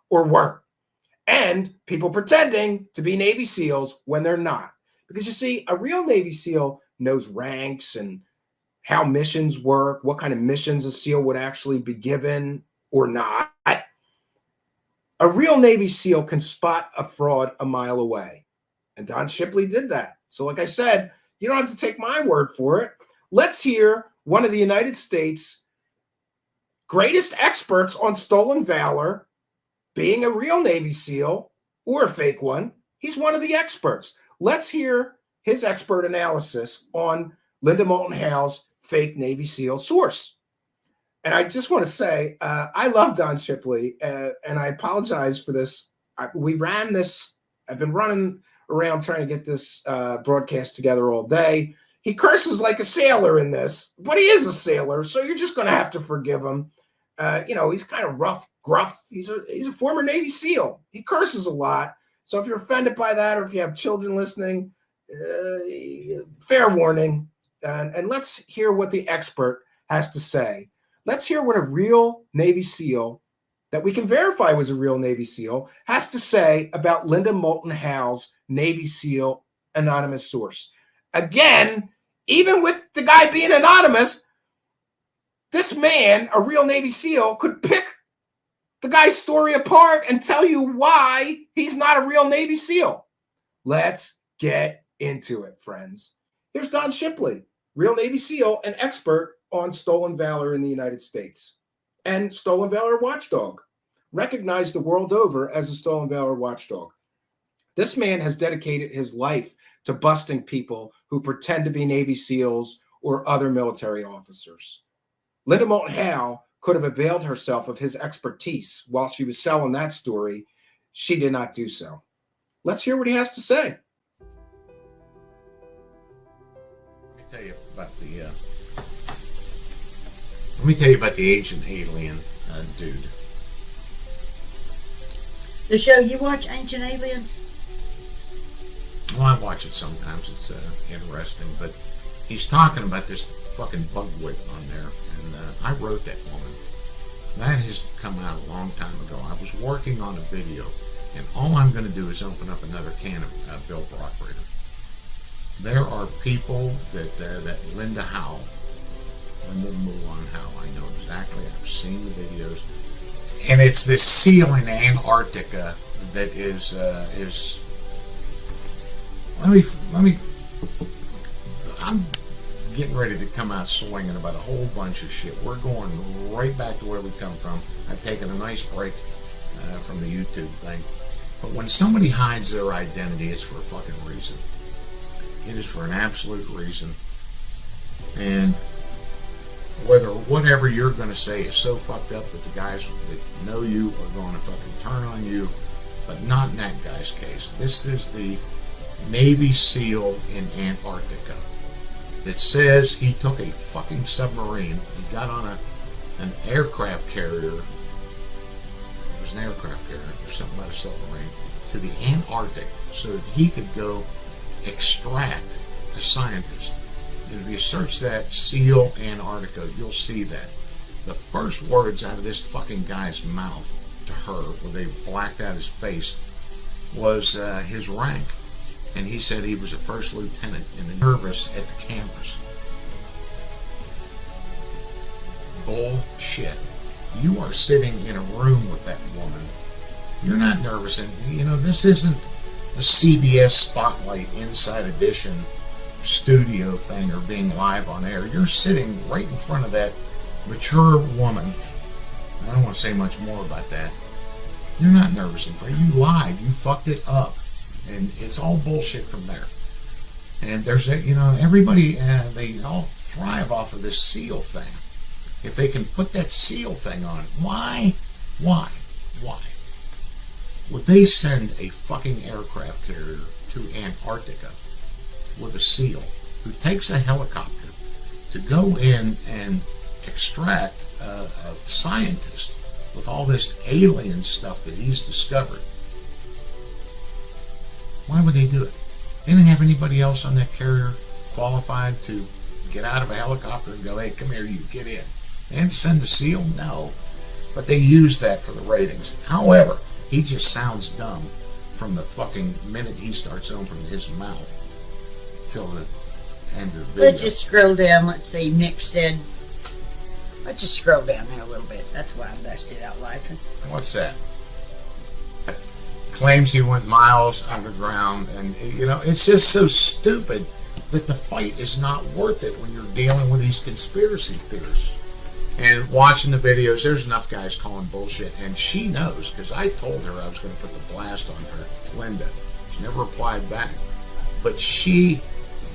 or weren't. And people pretending to be Navy SEALs when they're not. Because you see, a real Navy SEAL knows ranks and how missions work, what kind of missions a SEAL would actually be given or not. A real Navy SEAL can spot a fraud a mile away. And Don Shipley did that. So like I said, you don't have to take my word for it. Let's hear one of the United States' greatest experts on stolen valor, being a real Navy SEAL or a fake one. He's one of the experts. Let's hear his expert analysis on Linda Moulton Howe's fake Navy SEAL source. And I just want to say, I love Don Shipley, and I apologize for this. We ran this. I've been running around trying to get this broadcast together all day. He curses like a sailor in this, but he is a sailor, so you're just going to have to forgive him. He's kind of rough, gruff. He's a former Navy SEAL. He curses a lot. So if you're offended by that, or if you have children listening, fair warning. And let's hear what the expert has to say. Let's hear what a real Navy SEAL that we can verify was a real Navy SEAL has to say about Linda Moulton Howe's Navy SEAL anonymous source. Again, even with the guy being anonymous, this man, a real Navy SEAL, could pick the guy's story apart and tell you why he's not a real Navy SEAL. Let's get into it, friends. Here's Don Shipley, real Navy SEAL and expert on stolen valor in the United States and stolen valor watchdog, recognized the world over as a stolen valor watchdog. This man has dedicated his life to busting people who pretend to be Navy SEALs or other military officers. Linda Moulton Howe could have availed herself of his expertise while she was selling that story. She did not do so. Let's hear what he has to say. Let me tell you about the Ancient Alien dude. The show you watch, Ancient Aliens? Well, I watch it sometimes. It's interesting, but he's talking about this fucking bugwit on there, and I wrote that woman. That has come out a long time ago. I was working on a video, and all I'm going to do is open up another can of Bill Brockbrader. There are people that Linda Moulton Howe, I know exactly. I've seen the videos, and it's this seal in Antarctica that is. Let me. I'm getting ready to come out swinging about a whole bunch of shit. We're going right back to where we come from. I've taken a nice break from the YouTube thing, but when somebody hides their identity, it's for a fucking reason. It is for an absolute reason, and whatever you're going to say is so fucked up that the guys that know you are going to fucking turn on you, but not in that guy's case. This is the Navy SEAL in Antarctica that says he took a fucking submarine, he got on an aircraft carrier, it was an aircraft carrier, or something about a submarine, to the Antarctic so that he could go extract a scientist. And if you search that, SEAL Antarctica, you'll see that. The first words out of this fucking guy's mouth to her, where they blacked out his face, was his rank. And he said he was a first lieutenant and nervous at the cameras. Bullshit. You are sitting in a room with that woman. You're not nervous. And, this isn't the CBS Spotlight Inside Edition studio thing or being live on air. You're sitting right in front of that mature woman. I don't want to say much more about that. You're not nervous in front. You lied. You fucked it up. And it's all bullshit from there. And there's everybody, they all thrive off of this SEAL thing. If they can put that SEAL thing on, why would they send a fucking aircraft carrier to Antarctica with a SEAL who takes a helicopter to go in and extract a scientist with all this alien stuff that he's discovered? Why would they do it? They didn't have anybody else on that carrier qualified to get out of a helicopter and go, hey, come here, you get in. They didn't send a SEAL? No. But they used that for the ratings. However, he just sounds dumb from the fucking minute he starts opening his mouth till the end of the video. Let's just scroll down. Let's see. Mick said, let's just scroll down there a little bit. That's why I busted out laughing. What's that? Claims he went miles underground, and it's just so stupid that the fight is not worth it when you're dealing with these conspiracy theorists. And watching the videos, there's enough guys calling bullshit, and she knows, because I told her I was going to put the blast on her, Linda. She never replied back. But the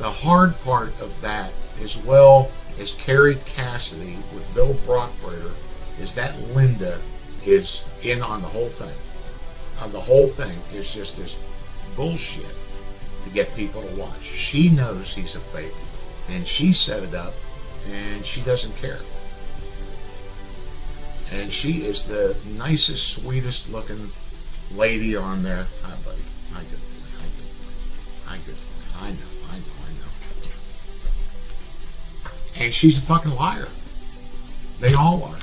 hard part of that, as well as Carrie Cassidy with Bill Brockbrader, is that Linda is in on the whole thing. The whole thing is just this bullshit to get people to watch. She knows he's a fake. And she set it up, and she doesn't care. And she is the nicest, sweetest looking lady on there. Hi, buddy. Hi, good boy. Hi, good boy. I know. And she's a fucking liar. They all are.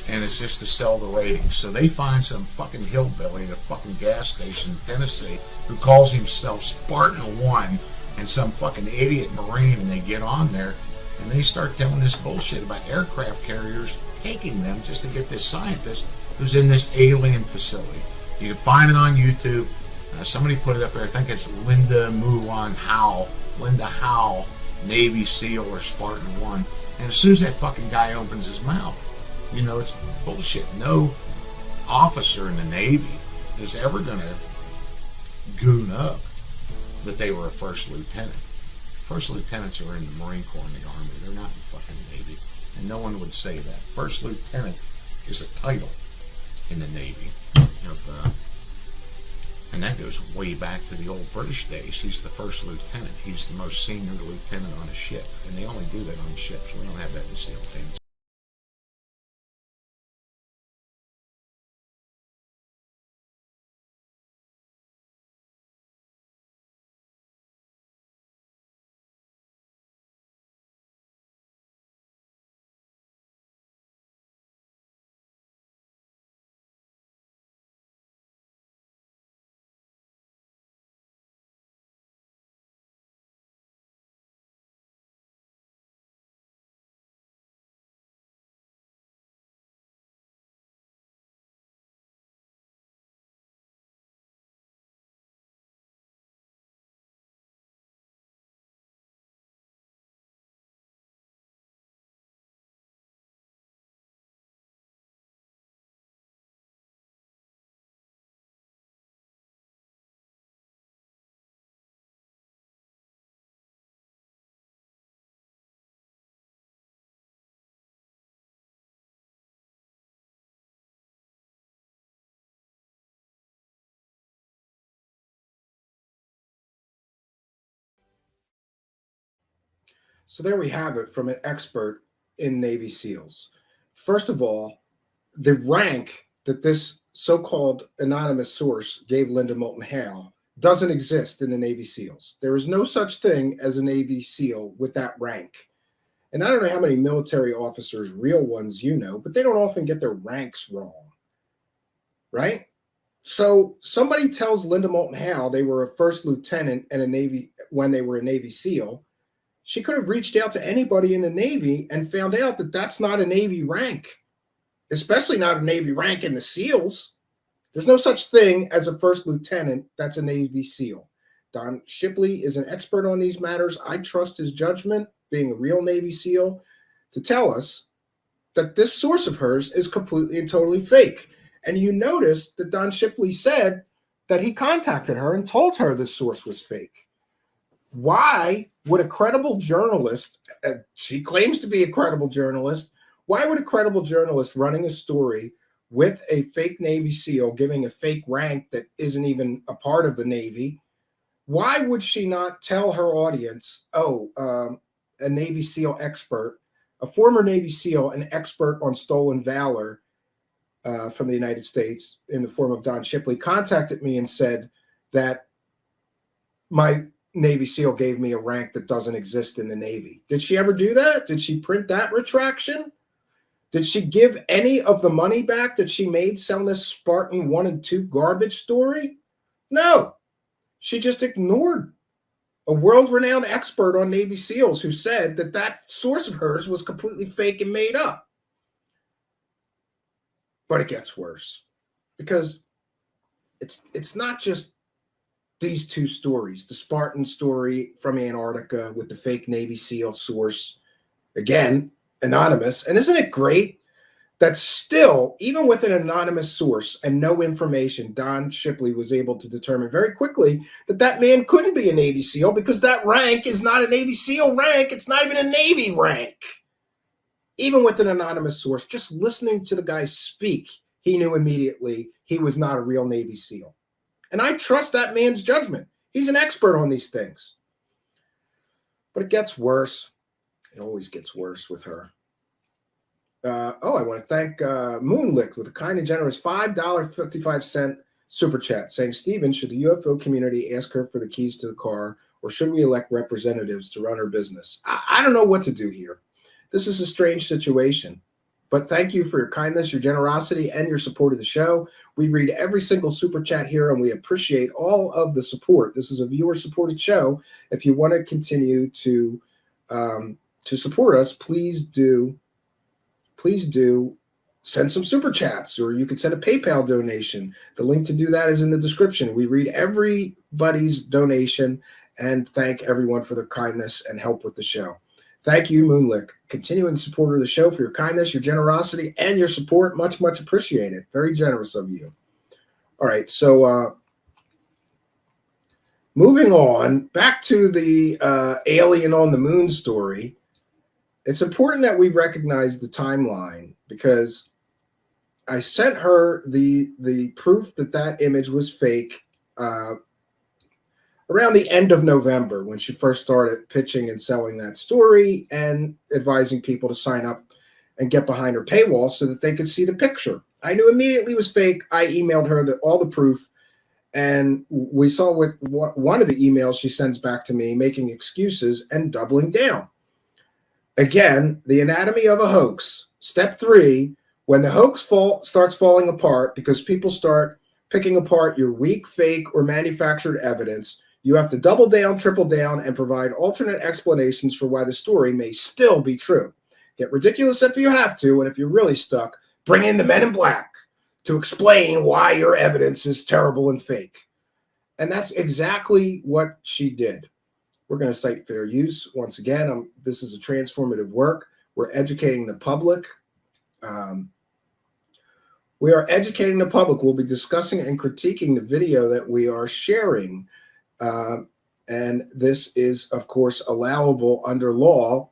And it's just to sell the ratings. So they find some fucking hillbilly at a fucking gas station in Tennessee who calls himself Spartan 1 and some fucking idiot Marine, and they get on there and they start telling this bullshit about aircraft carriers taking them just to get this scientist who's in this alien facility. You can find it on YouTube. Somebody put it up there. I think it's Moulton Howe, Navy SEAL or Spartan 1. And as soon as that fucking guy opens his mouth, you know it's bullshit. No officer in the Navy is ever going to goon up that they were a first lieutenant. First lieutenants are in the Marine Corps and the Army. They're not in the fucking Navy. And no one would say that. First lieutenant is a title in the Navy. And that goes way back to the old British days. He's the first lieutenant. He's the most senior lieutenant on a ship. And they only do that on ships. We don't have that in the SEAL teams. So there we have it from an expert in Navy SEALs. First of all, the rank that this so-called anonymous source gave Linda Moulton Howe doesn't exist in the Navy SEALs. There is no such thing as a Navy SEAL with that rank. And I don't know how many military officers, real ones, you know, but they don't often get their ranks wrong, right? So somebody tells Linda Moulton Howe they were a first lieutenant in a Navy when they were a Navy SEAL. She could have reached out to anybody in the Navy and found out that that's not a Navy rank, especially not a Navy rank in the SEALs. There's no such thing as a first lieutenant that's a Navy SEAL. Don Shipley is an expert on these matters. I trust his judgment, being a real Navy SEAL, to tell us that this source of hers is completely and totally fake. And you notice that Don Shipley said that he contacted her and told her this source was fake. Why would a credible journalist, she claims to be a credible journalist, why would a credible journalist running a story with a fake Navy SEAL giving a fake rank that isn't even a part of the Navy, why would she not tell her audience, a Navy SEAL expert, a former Navy SEAL, an expert on stolen valor from the United States in the form of Don Shipley, contacted me and said that my Navy SEAL gave me a rank that doesn't exist in the Navy. Did she ever do that? Did she print that retraction? Did she give any of the money back that she made selling this Spartan 1 and 2 garbage story? No. She just ignored a world-renowned expert on Navy SEALs who said that that source of hers was completely fake and made up. But it gets worse because it's not just these two stories, the Spartan story from Antarctica with the fake Navy SEAL source, again, anonymous. And isn't it great that still, even with an anonymous source and no information, Don Shipley was able to determine very quickly that that man couldn't be a Navy SEAL because that rank is not a Navy SEAL rank. It's not even a Navy rank. Even with an anonymous source, just listening to the guy speak, he knew immediately he was not a real Navy SEAL. And I trust that man's judgment. He's an expert on these things. But it gets worse. It always gets worse with her. I want to thank Moonlick with a kind and generous $5.55 super chat saying, Stephen, should the UFO community ask her for the keys to the car, or should we elect representatives to run her business? I don't know what to do here. This is a strange situation. But thank you for your kindness, your generosity, and your support of the show. We read every single super chat here, and we appreciate all of the support. This is a viewer-supported show. If you want to continue to support us, please do send some super chats, or you can send a PayPal donation. The link to do that is in the description. We read everybody's donation and thank everyone for their kindness and help with the show. Thank you, Moonlick, continuing supporter of the show, for your kindness, your generosity, and your support. Much, much appreciated. Very generous of you. All right, so moving on, back to the alien on the moon story. It's important that we recognize the timeline, because I sent her the proof that image was fake around the end of November, when she first started pitching and selling that story and advising people to sign up and get behind her paywall so that they could see the picture. I knew immediately it was fake. I emailed her all the proof, and we saw with one of the emails she sends back to me, making excuses and doubling down. Again, the anatomy of a hoax. Step 3, when the hoax starts falling apart because people start picking apart your weak, fake, or manufactured evidence, you have to double down, triple down, and provide alternate explanations for why the story may still be true. Get ridiculous if you have to, and if you're really stuck, bring in the Men in Black to explain why your evidence is terrible and fake. And that's exactly what she did. We're going to cite fair use. Once again, this is a transformative work. We're educating the public. We are educating the public. We'll be discussing and critiquing the video that we are sharing. And this is, of course, allowable under law,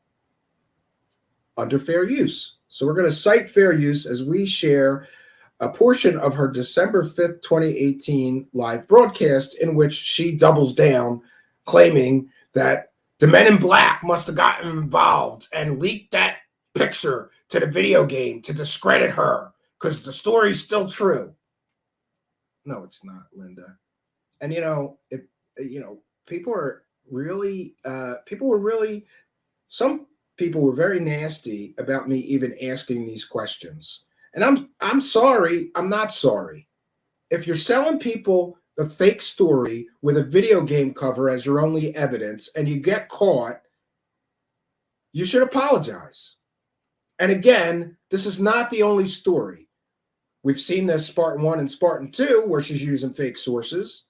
under fair use. So we're going to cite fair use as we share a portion of her December 5th, 2018 live broadcast, in which she doubles down, claiming that the Men in Black must have gotten involved and leaked that picture to the video game to discredit her because the story's still true. No, it's not, Linda. And some people were very nasty about me even asking these questions. And I'm sorry, I'm not sorry. If you're selling people a fake story with a video game cover as your only evidence and you get caught, you should apologize. And again, this is not the only story. We've seen this Spartan 1 and Spartan 2 where she's using fake sources.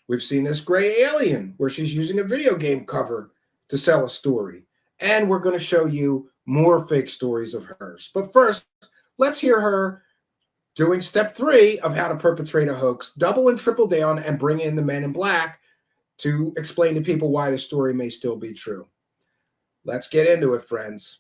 We've seen this Gray Alien where she's using a video game cover to sell a story. And we're going to show you more fake stories of hers. But first, let's hear her doing step 3 of how to perpetrate a hoax, double and triple down, and bring in the Men in Black to explain to people why the story may still be true. Let's get into it, friends.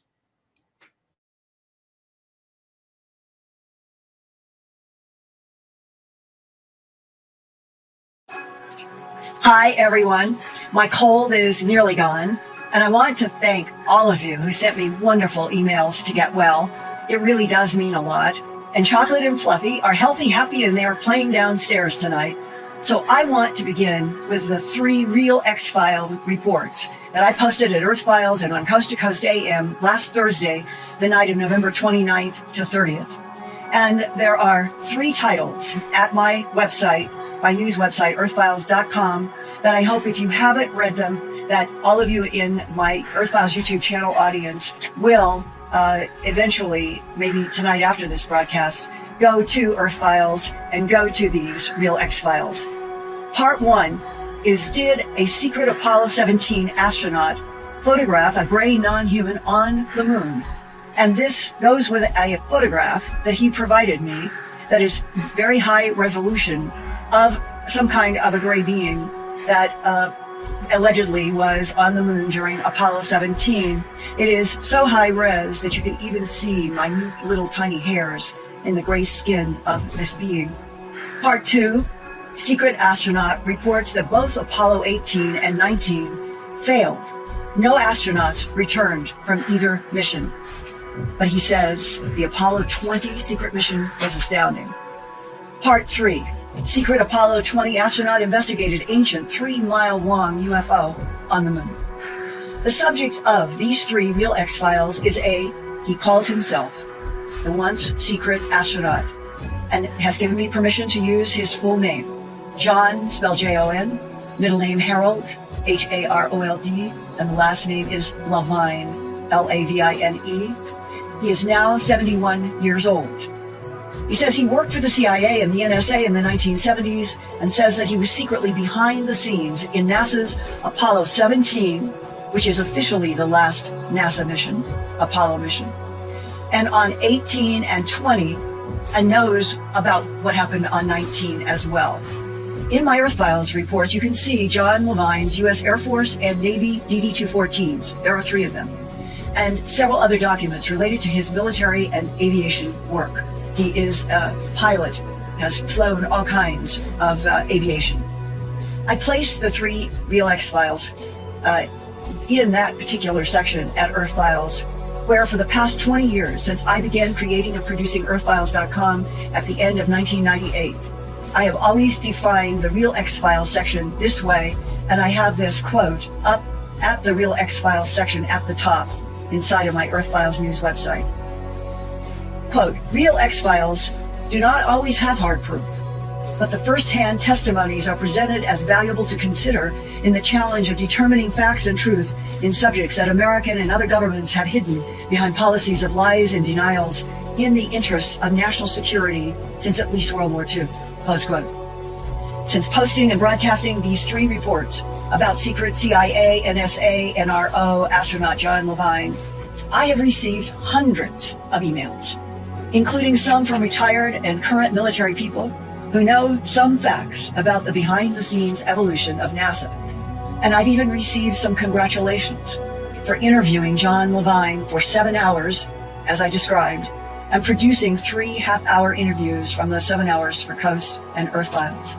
Hi, everyone. My cold is nearly gone, and I want to thank all of you who sent me wonderful emails to get well. It really does mean a lot. And Chocolate and Fluffy are healthy, happy, and they are playing downstairs tonight. So I want to begin with the 3 real X-File reports that I posted at Earth Files and on Coast to Coast AM last Thursday, the night of November 29th to 30th. And there are 3 titles at my website, my news website, earthfiles.com, that I hope if you haven't read them, that all of you in my Earth Files YouTube channel audience will eventually, maybe tonight after this broadcast, go to Earth Files and go to these real X-Files. Part 1 is, did a secret Apollo 17 astronaut photograph a gray non-human on the moon? And this goes with a photograph that he provided me that is very high resolution of some kind of a gray being that allegedly was on the moon during Apollo 17. It is so high res that you can even see minute little tiny hairs in the gray skin of this being. Part 2, secret astronaut reports that both Apollo 18 and 19 failed. No astronauts returned from either mission. But he says the Apollo 20 secret mission was astounding. Part 3. Secret Apollo 20 astronaut investigated ancient 3-mile-long UFO on the moon. The subject of these 3 real X-Files is he calls himself the once secret astronaut, and has given me permission to use his full name. John, spelled Jon, middle name Harold, Harold, and the last name is Lavine, Lavine. He is now 71 years old. He says he worked for the CIA and the NSA in the 1970s, and says that he was secretly behind the scenes in NASA's Apollo 17, which is officially the last NASA mission, Apollo mission, and on 18 and 20, and knows about what happened on 19 as well. In my Earth Files reports, you can see John Levine's U.S. Air Force and Navy DD-214s. There are 3 of them. And several other documents related to his military and aviation work. He is a pilot, has flown all kinds of aviation. I placed the 3 real X-Files in that particular section at Earth Files, where for the past 20 years, since I began creating and producing EarthFiles.com at the end of 1998, I have always defined the Real X-Files section this way, and I have this quote up at the Real X-Files section at the top inside of my Earth Files news website. Quote, Real X-Files do not always have hard proof, but the first-hand testimonies are presented as valuable to consider in the challenge of determining facts and truth in subjects that American and other governments have hidden behind policies of lies and denials in the interests of national security since at least World War II, close quote. Since posting and broadcasting these 3 reports about secret CIA, NSA, NRO astronaut John Levine, I have received hundreds of emails, including some from retired and current military people who know some facts about the behind-the-scenes evolution of NASA. And I've even received some congratulations for interviewing John Levine for 7 hours, as I described, and producing 3 half-hour interviews from the 7 hours for Coast and Earth Files.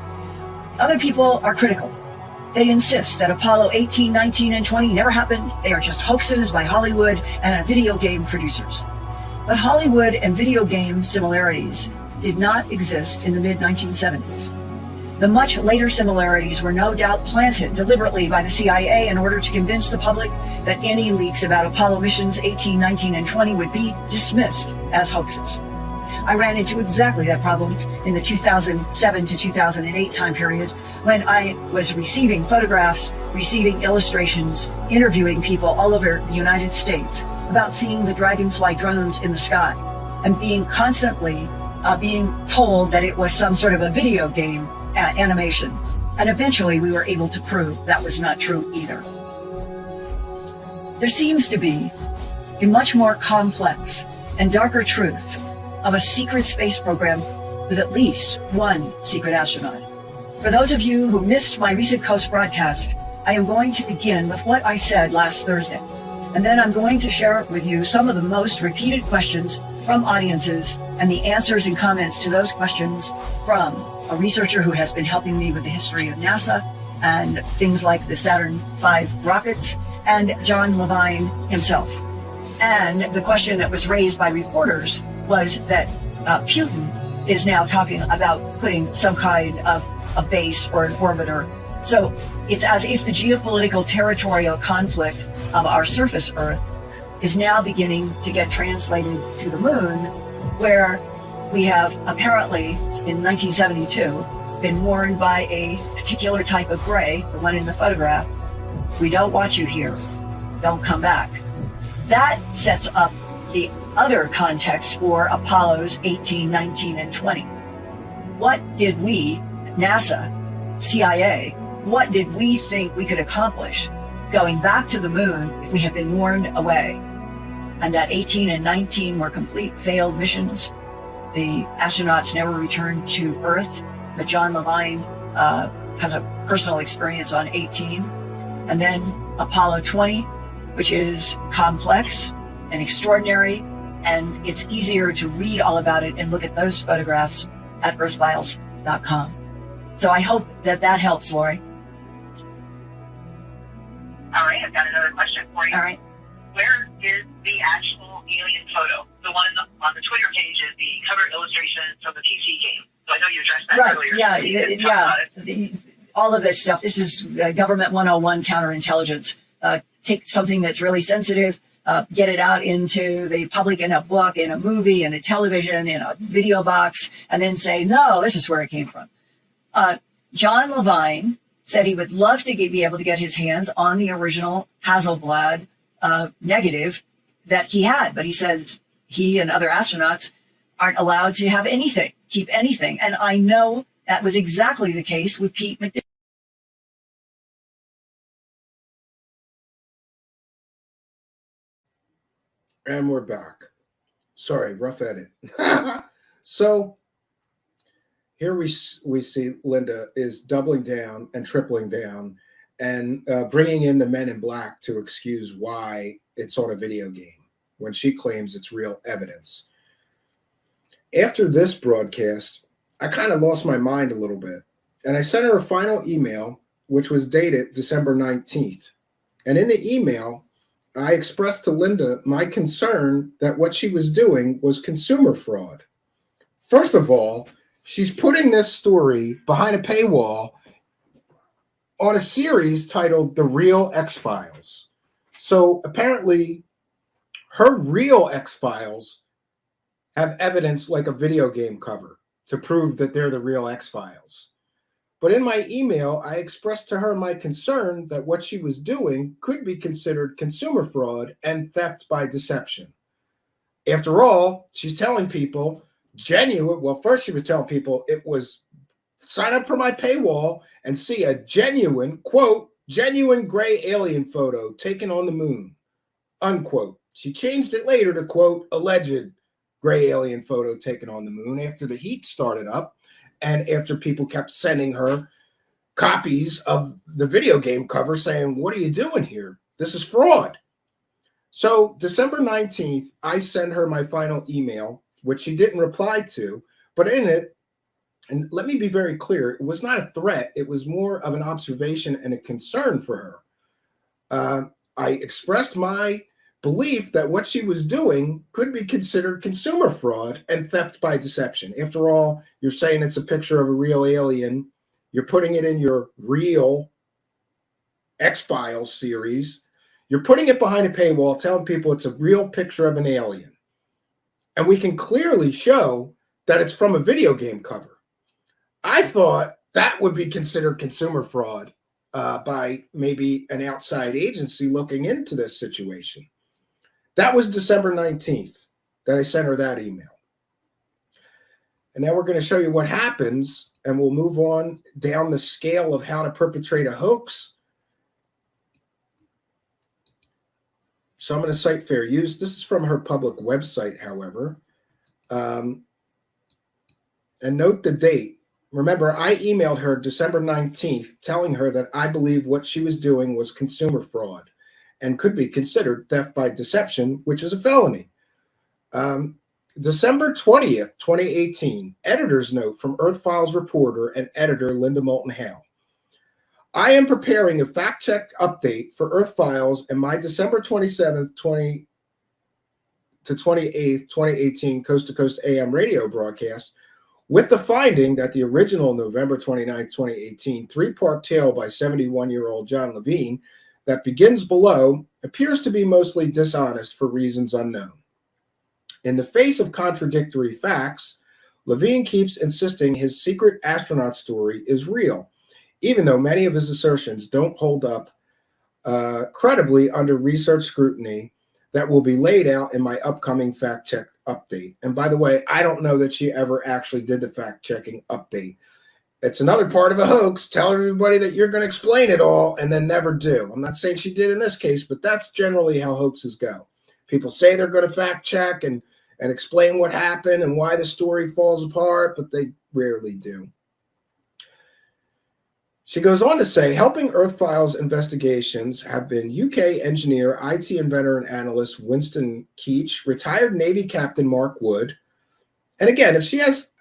Other people are critical. They insist that Apollo 18, 19, and 20 never happened. They are just hoaxes by Hollywood and video game producers. But Hollywood and video game similarities did not exist in the mid-1970s. The much later similarities were no doubt planted deliberately by the CIA in order to convince the public that any leaks about Apollo missions 18, 19, and 20 would be dismissed as hoaxes. I ran into exactly that problem in the 2007 to 2008 time period when I was receiving photographs, receiving illustrations, interviewing people all over the United States about seeing the Dragonfly drones in the sky and being constantly being told that it was some sort of a video game animation. And eventually we were able to prove that was not true either. There seems to be a much more complex and darker truth of a secret space program with at least 1 secret astronaut. For those of you who missed my recent Coast broadcast, I am going to begin with what I said last Thursday. And then I'm going to share with you some of the most repeated questions from audiences and the answers and comments to those questions from a researcher who has been helping me with the history of NASA and things like the Saturn V rockets, and John Levine himself. And the question that was raised by reporters was that Putin is now talking about putting some kind of a base or an orbiter. So it's as if the geopolitical territorial conflict of our surface Earth is now beginning to get translated to the moon, where we have apparently, in 1972, been warned by a particular type of gray, the one in the photograph, we don't want you here, don't come back. That sets up the other context for Apollos 18, 19, and 20. What did we, NASA, CIA, what did we think we could accomplish going back to the moon if we had been warned away? And that 18 and 19 were complete failed missions. The astronauts never returned to Earth, but John Levine has a personal experience on 18. And then Apollo 20, which is complex and extraordinary, and it's easier to read all about it and look at those photographs at earthfiles.com. So I hope that helps, Lori. All right. right? All right. Where is the actual alien photo? The one on the Twitter page is the cover illustration from the PC game. So I know you addressed that Right. earlier. Yeah. So you can talk about it. All of this stuff. This is government 101 counterintelligence. Take something that's really sensitive, get it out into the public in a book, in a movie, in a television, in a video box, and then say, no, this is where it came from. John Levine said he would love to be able to get his hands on the original Hasselblad negative that he had, but he says he and other astronauts aren't allowed to have anything, keep anything. And I know that was exactly the case with Pete McDaniel. And we're back. Sorry, rough edit. So here we see Linda is doubling down and tripling down and bringing in the men in black to excuse why it's on a video game when she claims it's real evidence. After this broadcast, I kind of lost my mind a little bit, and I sent her a final email, which was dated December 19th. And in the email, I expressed to Linda my concern that what she was doing was consumer fraud. First of all, she's putting this story behind a paywall on a series titled The Real X-Files. So apparently her real X-Files have evidence like a video game cover to prove that they're the real X-Files. But in my email, I expressed to her my concern that what she was doing could be considered consumer fraud and theft by deception. After all, she's telling people genuine. Well, first she was telling people it was sign up for my paywall and see a genuine, quote, genuine gray alien photo taken on the moon, unquote. She changed it later to, quote, alleged gray alien photo taken on the moon after the heat started up. And after people kept sending her copies of the video game cover saying, what are you doing here? This is fraud. So December 19th, I sent her my final email, which she didn't reply to. But in it, and let me be very clear, it was not a threat. It was more of an observation and a concern for her. I expressed my belief that what she was doing could be considered consumer fraud and theft by deception. After all, you're saying it's a picture of a real alien. You're putting it in your real X-Files series. You're putting it behind a paywall, telling people it's a real picture of an alien. And we can clearly show that it's from a video game cover. I thought that would be considered consumer fraud by maybe an outside agency looking into this situation. That was December 19th that I sent her that email. And now we're going to show you what happens, and we'll move on down the scale of how to perpetrate a hoax. So I'm going to cite fair use. This is from her public website, however. And note the date. Remember, I emailed her December 19th telling her that I believe what she was doing was consumer fraud and could be considered theft by deception, which is a felony. December 20th, 2018, editor's note from Earth Files reporter and editor Linda Moulton Howe. I am preparing a fact-check update for Earth Files and my December 27th, 20 to 28th, 2018 Coast to Coast AM radio broadcast with the finding that the original November 29th, 2018 three-part tale by 71-year-old John Levine that begins below appears to be mostly dishonest for reasons unknown. In the face of contradictory facts, Levine keeps insisting his secret astronaut story is real, even though many of his assertions don't hold up credibly under research scrutiny that will be laid out in my upcoming fact-check update. And by the way, I don't know that she ever actually did the fact-checking update. It's another part of a hoax. Tell everybody that you're going to explain it all and then never do. I'm not saying she did in this case, but that's generally how hoaxes go. People say they're going to fact check and explain what happened and why the story falls apart, but they rarely do. She goes on to say, helping Earth Files investigations have been UK engineer, IT inventor, and analyst Winston Keach, retired Navy Captain Mark Wood. And again, if she has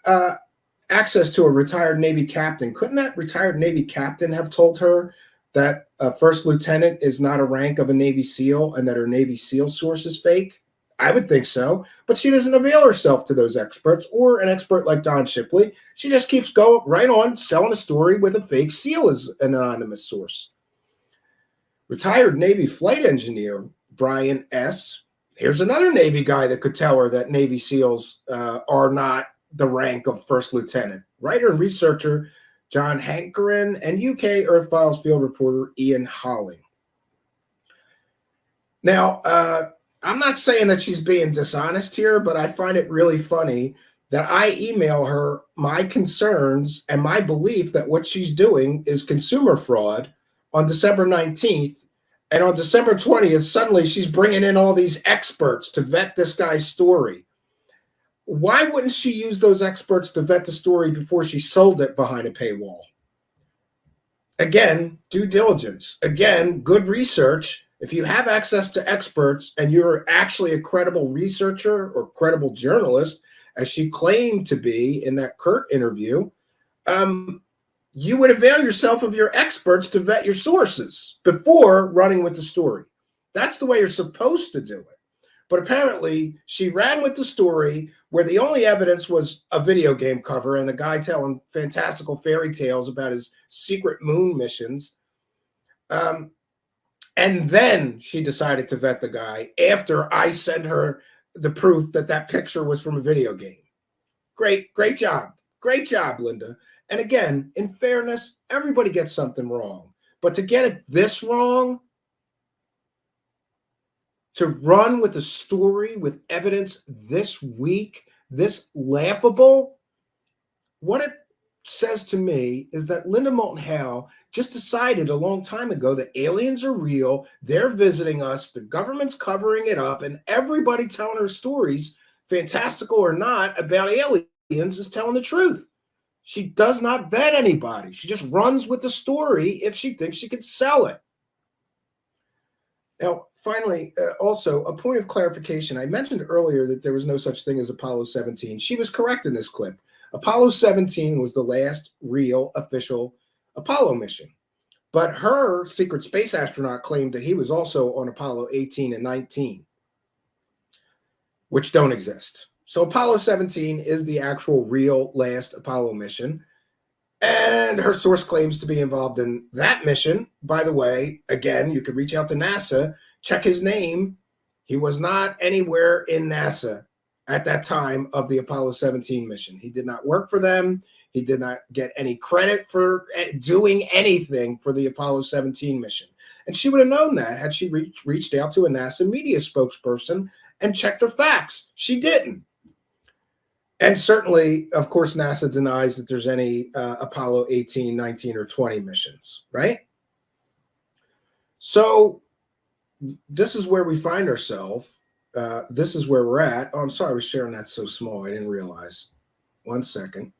access to a retired Navy captain, couldn't that retired Navy captain have told her that a first lieutenant is not a rank of a Navy SEAL and that her Navy SEAL source is fake? I would think so, but she doesn't avail herself to those experts or an expert like Don Shipley. She just keeps going right on selling a story with a fake SEAL as an anonymous source. Retired Navy flight engineer Brian S. Here's another Navy guy that could tell her that Navy SEALs are not the rank of first lieutenant. Writer and researcher John Hankerin and UK Earth Files field reporter Ian Holling. Now, I'm not saying that she's being dishonest here, but I find it really funny that I email her my concerns and my belief that what she's doing is consumer fraud on December 19th. And on December 20th, suddenly she's bringing in all these experts to vet this guy's story. Why wouldn't she use those experts to vet the story before she sold it behind a paywall? Again, due diligence. Again, good research. If you have access to experts and you're actually a credible researcher or credible journalist, as she claimed to be in that Kurt interview, you would avail yourself of your experts to vet your sources before running with the story. That's the way you're supposed to do it. But apparently, she ran with the story where the only evidence was a video game cover and a guy telling fantastical fairy tales about his secret moon missions. And then she decided to vet the guy after I sent her the proof that that picture was from a video game. Great job. Great job, Linda. And again, in fairness, everybody gets something wrong. But to get it this wrong, to run with a story with evidence this weak, this laughable, what it says to me is that Linda Moulton Howe just decided a long time ago that aliens are real, they're visiting us, the government's covering it up, and everybody telling her stories, fantastical or not, about aliens is telling the truth. She does not vet anybody. She just runs with the story if she thinks she could sell it. Now, finally, also a point of clarification. I mentioned earlier that there was no such thing as Apollo 17. She was correct in this clip. Apollo 17 was the last real official Apollo mission. But her secret space astronaut claimed that he was also on Apollo 18 and 19, which don't exist. So Apollo 17 is the actual real last Apollo mission. And her source claims to be involved in that mission. By the way, again, you could reach out to NASA, check his name. He was not anywhere in NASA at that time of the Apollo 17 mission. He did not work for them. He did not get any credit for doing anything for the Apollo 17 mission. And she would have known that had she reached out to a NASA media spokesperson and checked her facts. She didn't. And certainly, of course, NASA denies that there's any Apollo 18, 19, or 20 missions, right? So this is where we find ourselves. This is where we're at. Oh, I'm sorry I was sharing that so small. I didn't realize. 1 second.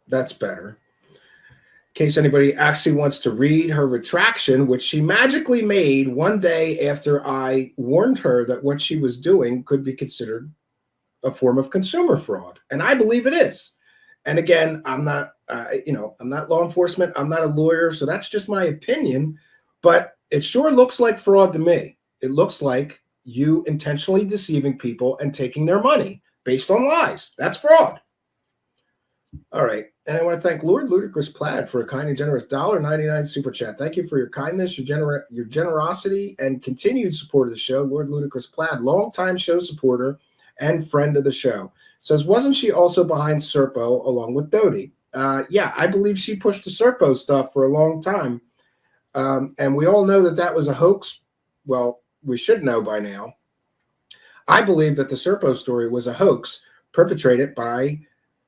That's better. In case anybody actually wants to read her retraction, which she magically made one day after I warned her that what she was doing could be considered a form of consumer fraud. And I believe it is. And again, I'm not, I'm not law enforcement. I'm not a lawyer. So that's just my opinion. But it sure looks like fraud to me. It looks like you intentionally deceiving people and taking their money based on lies. That's fraud. All right. And I want to thank Lord Ludicrous Plaid for a kind and generous $1.99 super chat. Thank you for your kindness, your generosity, and continued support of the show. Lord Ludicrous Plaid, longtime show supporter and friend of the show, says, wasn't she also behind Serpo along with Doty? Yeah, I believe she pushed the Serpo stuff for a long time. And we all know that that was a hoax. Well, we should know by now. I believe that the Serpo story was a hoax perpetrated by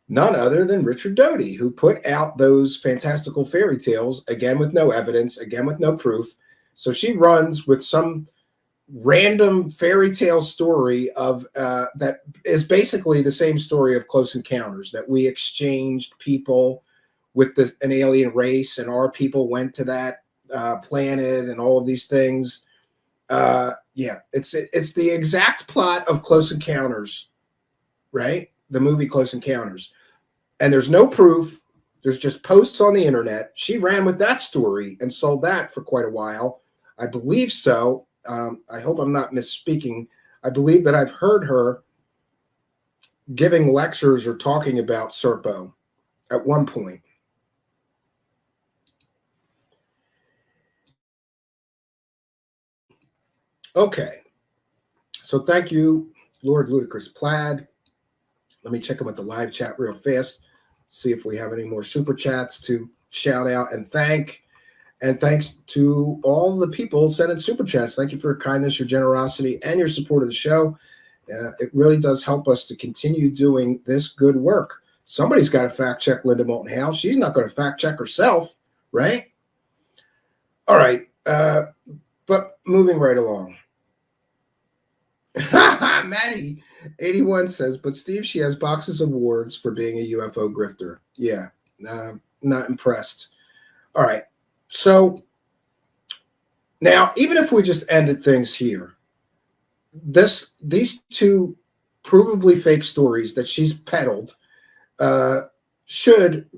none other than Richard Doty, who put out those fantastical fairy tales, again with no evidence, again with no proof. So she runs with some random fairy tale story of that is basically the same story of Close Encounters, that we exchanged people with an alien race and our people went to that planet and all of these things. Yeah, it's the exact plot of Close Encounters, right? The movie Close Encounters. And there's no proof. There's just posts on the internet. She ran with that story and sold that for quite a while. I believe so. I hope I'm not misspeaking. I believe that I've heard her giving lectures or talking about Serpo at one point. Okay. So thank you, Lord Ludicrous Plaid. Let me check in with the live chat real fast, see if we have any more super chats to shout out and thank. And thanks to all the people sending super chats. Thank you for your kindness, your generosity, and your support of the show. It really does help us to continue doing this good work. Somebody's got to fact check Linda Moulton Howe. She's not going to fact check herself, right? All right. But moving right along. Maddie 81 says, but Steve, she has boxes of awards for being a UFO grifter. Yeah, not impressed. All right. So now, even if we just ended things here, these two provably fake stories that she's peddled should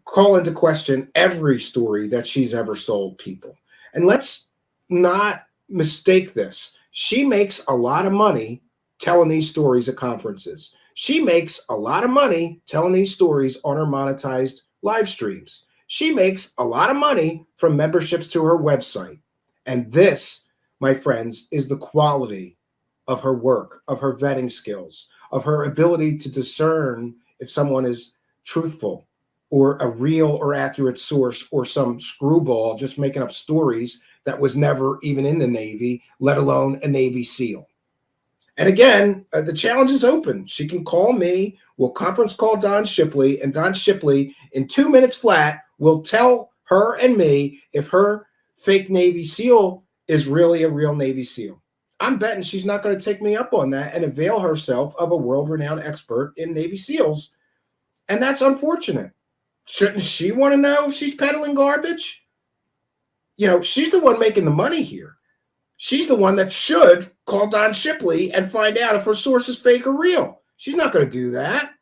call into question every story that she's ever sold people. And let's not mistake this. She makes a lot of money telling these stories at conferences. She makes a lot of money telling these stories on her monetized live streams. She makes a lot of money from memberships to her website. And this, my friends, is the quality of her work, of her vetting skills, of her ability to discern if someone is truthful or a real or accurate source or some screwball just making up stories that was never even in the Navy, let alone a Navy SEAL. And again, the challenge is open. She can call me. We'll conference call Don Shipley, and Don Shipley, in 2 minutes flat, will tell her and me if her fake Navy SEAL is really a real Navy SEAL. I'm betting she's not going to take me up on that and avail herself of a world-renowned expert in Navy SEALs. And that's unfortunate. Shouldn't she want to know if she's peddling garbage? You know, she's the one making the money here. She's the one that should call Don Shipley and find out if her source is fake or real. She's not going to do that.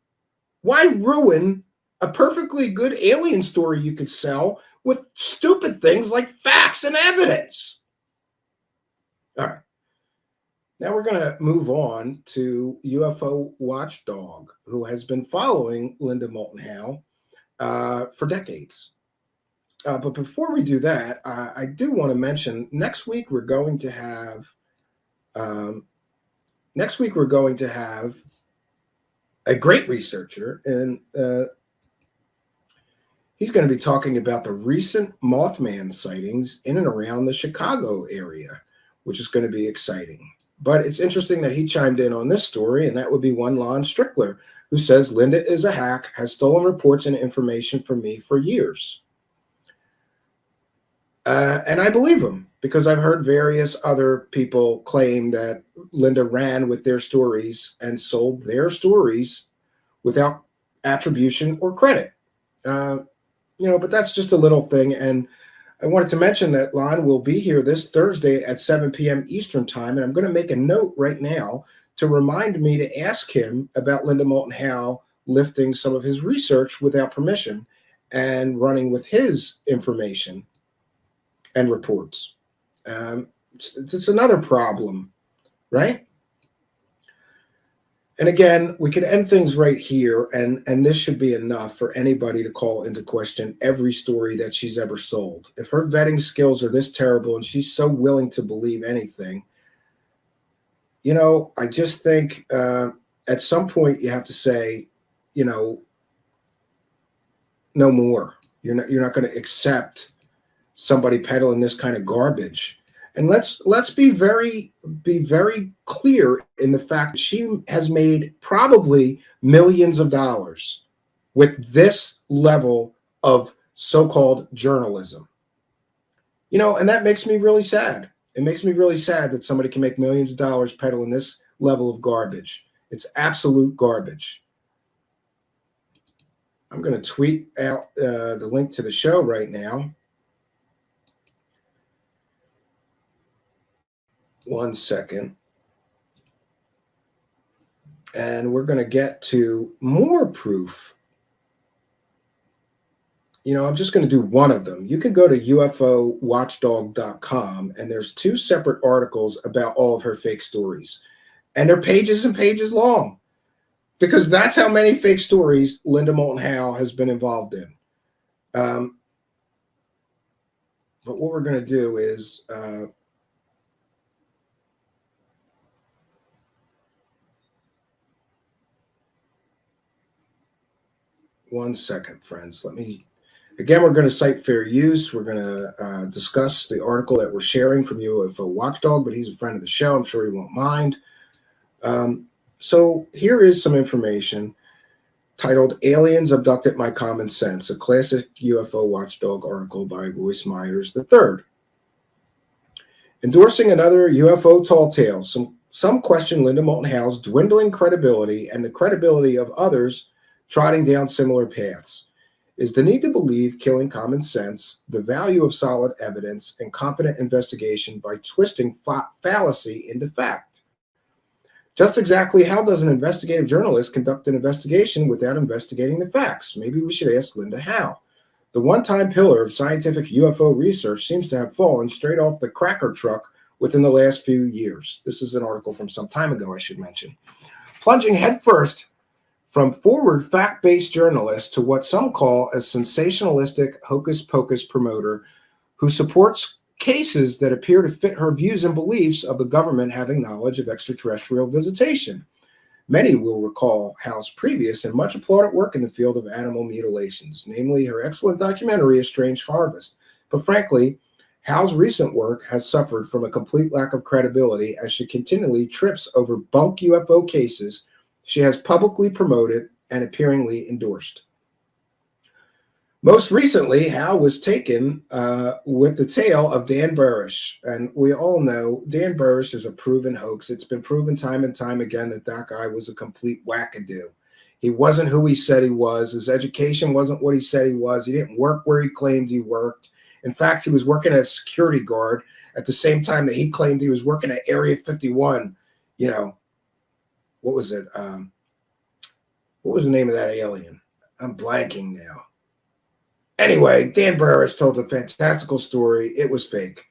Why ruin a perfectly good alien story you could sell with stupid things like facts and evidence? All right. Now we're going to move on to UFO Watchdog, who has been following Linda Moulton Howe for decades. But before we do that, I do want to mention next week we're going to have a great researcher, and he's going to be talking about the recent Mothman sightings in and around the Chicago area, which is going to be exciting. But it's interesting that he chimed in on this story, and that would be one Lon Strickler, who says Linda is a hack, has stolen reports and information from me for years. And I believe him, because I've heard various other people claim that Linda ran with their stories and sold their stories without attribution or credit. But that's just a little thing. And I wanted to mention that Lon will be here this Thursday at 7 p.m. Eastern time. And I'm going to make a note right now to remind me to ask him about Linda Moulton Howe lifting some of his research without permission and running with his information and reports. It's another problem, right? And again, we could end things right here, and this should be enough for anybody to call into question every story that she's ever sold. If her vetting skills are this terrible and she's so willing to believe anything, I just think at some point you have to say, no more. You're not going to accept somebody peddling this kind of garbage. And let's be very clear in the fact that she has made probably millions of dollars with this level of so-called journalism. And that makes me really sad. It makes me really sad that somebody can make millions of dollars peddling this level of garbage. It's absolute garbage. I'm going to tweet out the link to the show right now. 1 second. And we're going to get to more proof I'm just going to do one of them. You can go to UFOwatchdog.com, and there's 2 separate articles about all of her fake stories. And they're pages and pages long, because that's how many fake stories Linda Moulton Howe has been involved in. But what we're going to do is one second, friends. Again, we're going to cite fair use. We're going to discuss the article that we're sharing from UFO Watchdog, but he's a friend of the show. I'm sure he won't mind. So here is some information titled Aliens Abducted My Common Sense, a classic UFO Watchdog article by Royce Myers III. Endorsing another UFO tall tale, some question Linda Moulton Howe's dwindling credibility and the credibility of others trotting down similar paths. Is the need to believe killing common sense, the value of solid evidence, and competent investigation by twisting fallacy into fact? Just exactly how does an investigative journalist conduct an investigation without investigating the facts? Maybe we should ask Linda Howe. The one-time pillar of scientific UFO research seems to have fallen straight off the cracker truck within the last few years. This is an article from some time ago, I should mention. Plunging headfirst from forward fact-based journalist to what some call a sensationalistic hocus-pocus promoter who supports cases that appear to fit her views and beliefs of the government having knowledge of extraterrestrial visitation. Many will recall Howe's previous and much applauded work in the field of animal mutilations, namely her excellent documentary, A Strange Harvest. But frankly, Howe's recent work has suffered from a complete lack of credibility as she continually trips over bunk UFO cases she has publicly promoted and appearingly endorsed. Most recently, Howe was taken with the tale of Dan Burish. And we all know Dan Burish is a proven hoax. It's been proven time and time again that guy was a complete wackadoo. He wasn't who he said he was. His education wasn't what he said he was. He didn't work where he claimed he worked. In fact, he was working as a security guard at the same time that he claimed he was working at Area 51. What was it? What was the name of that alien? I'm blanking now. Anyway, Dan Burris told a fantastical story. It was fake.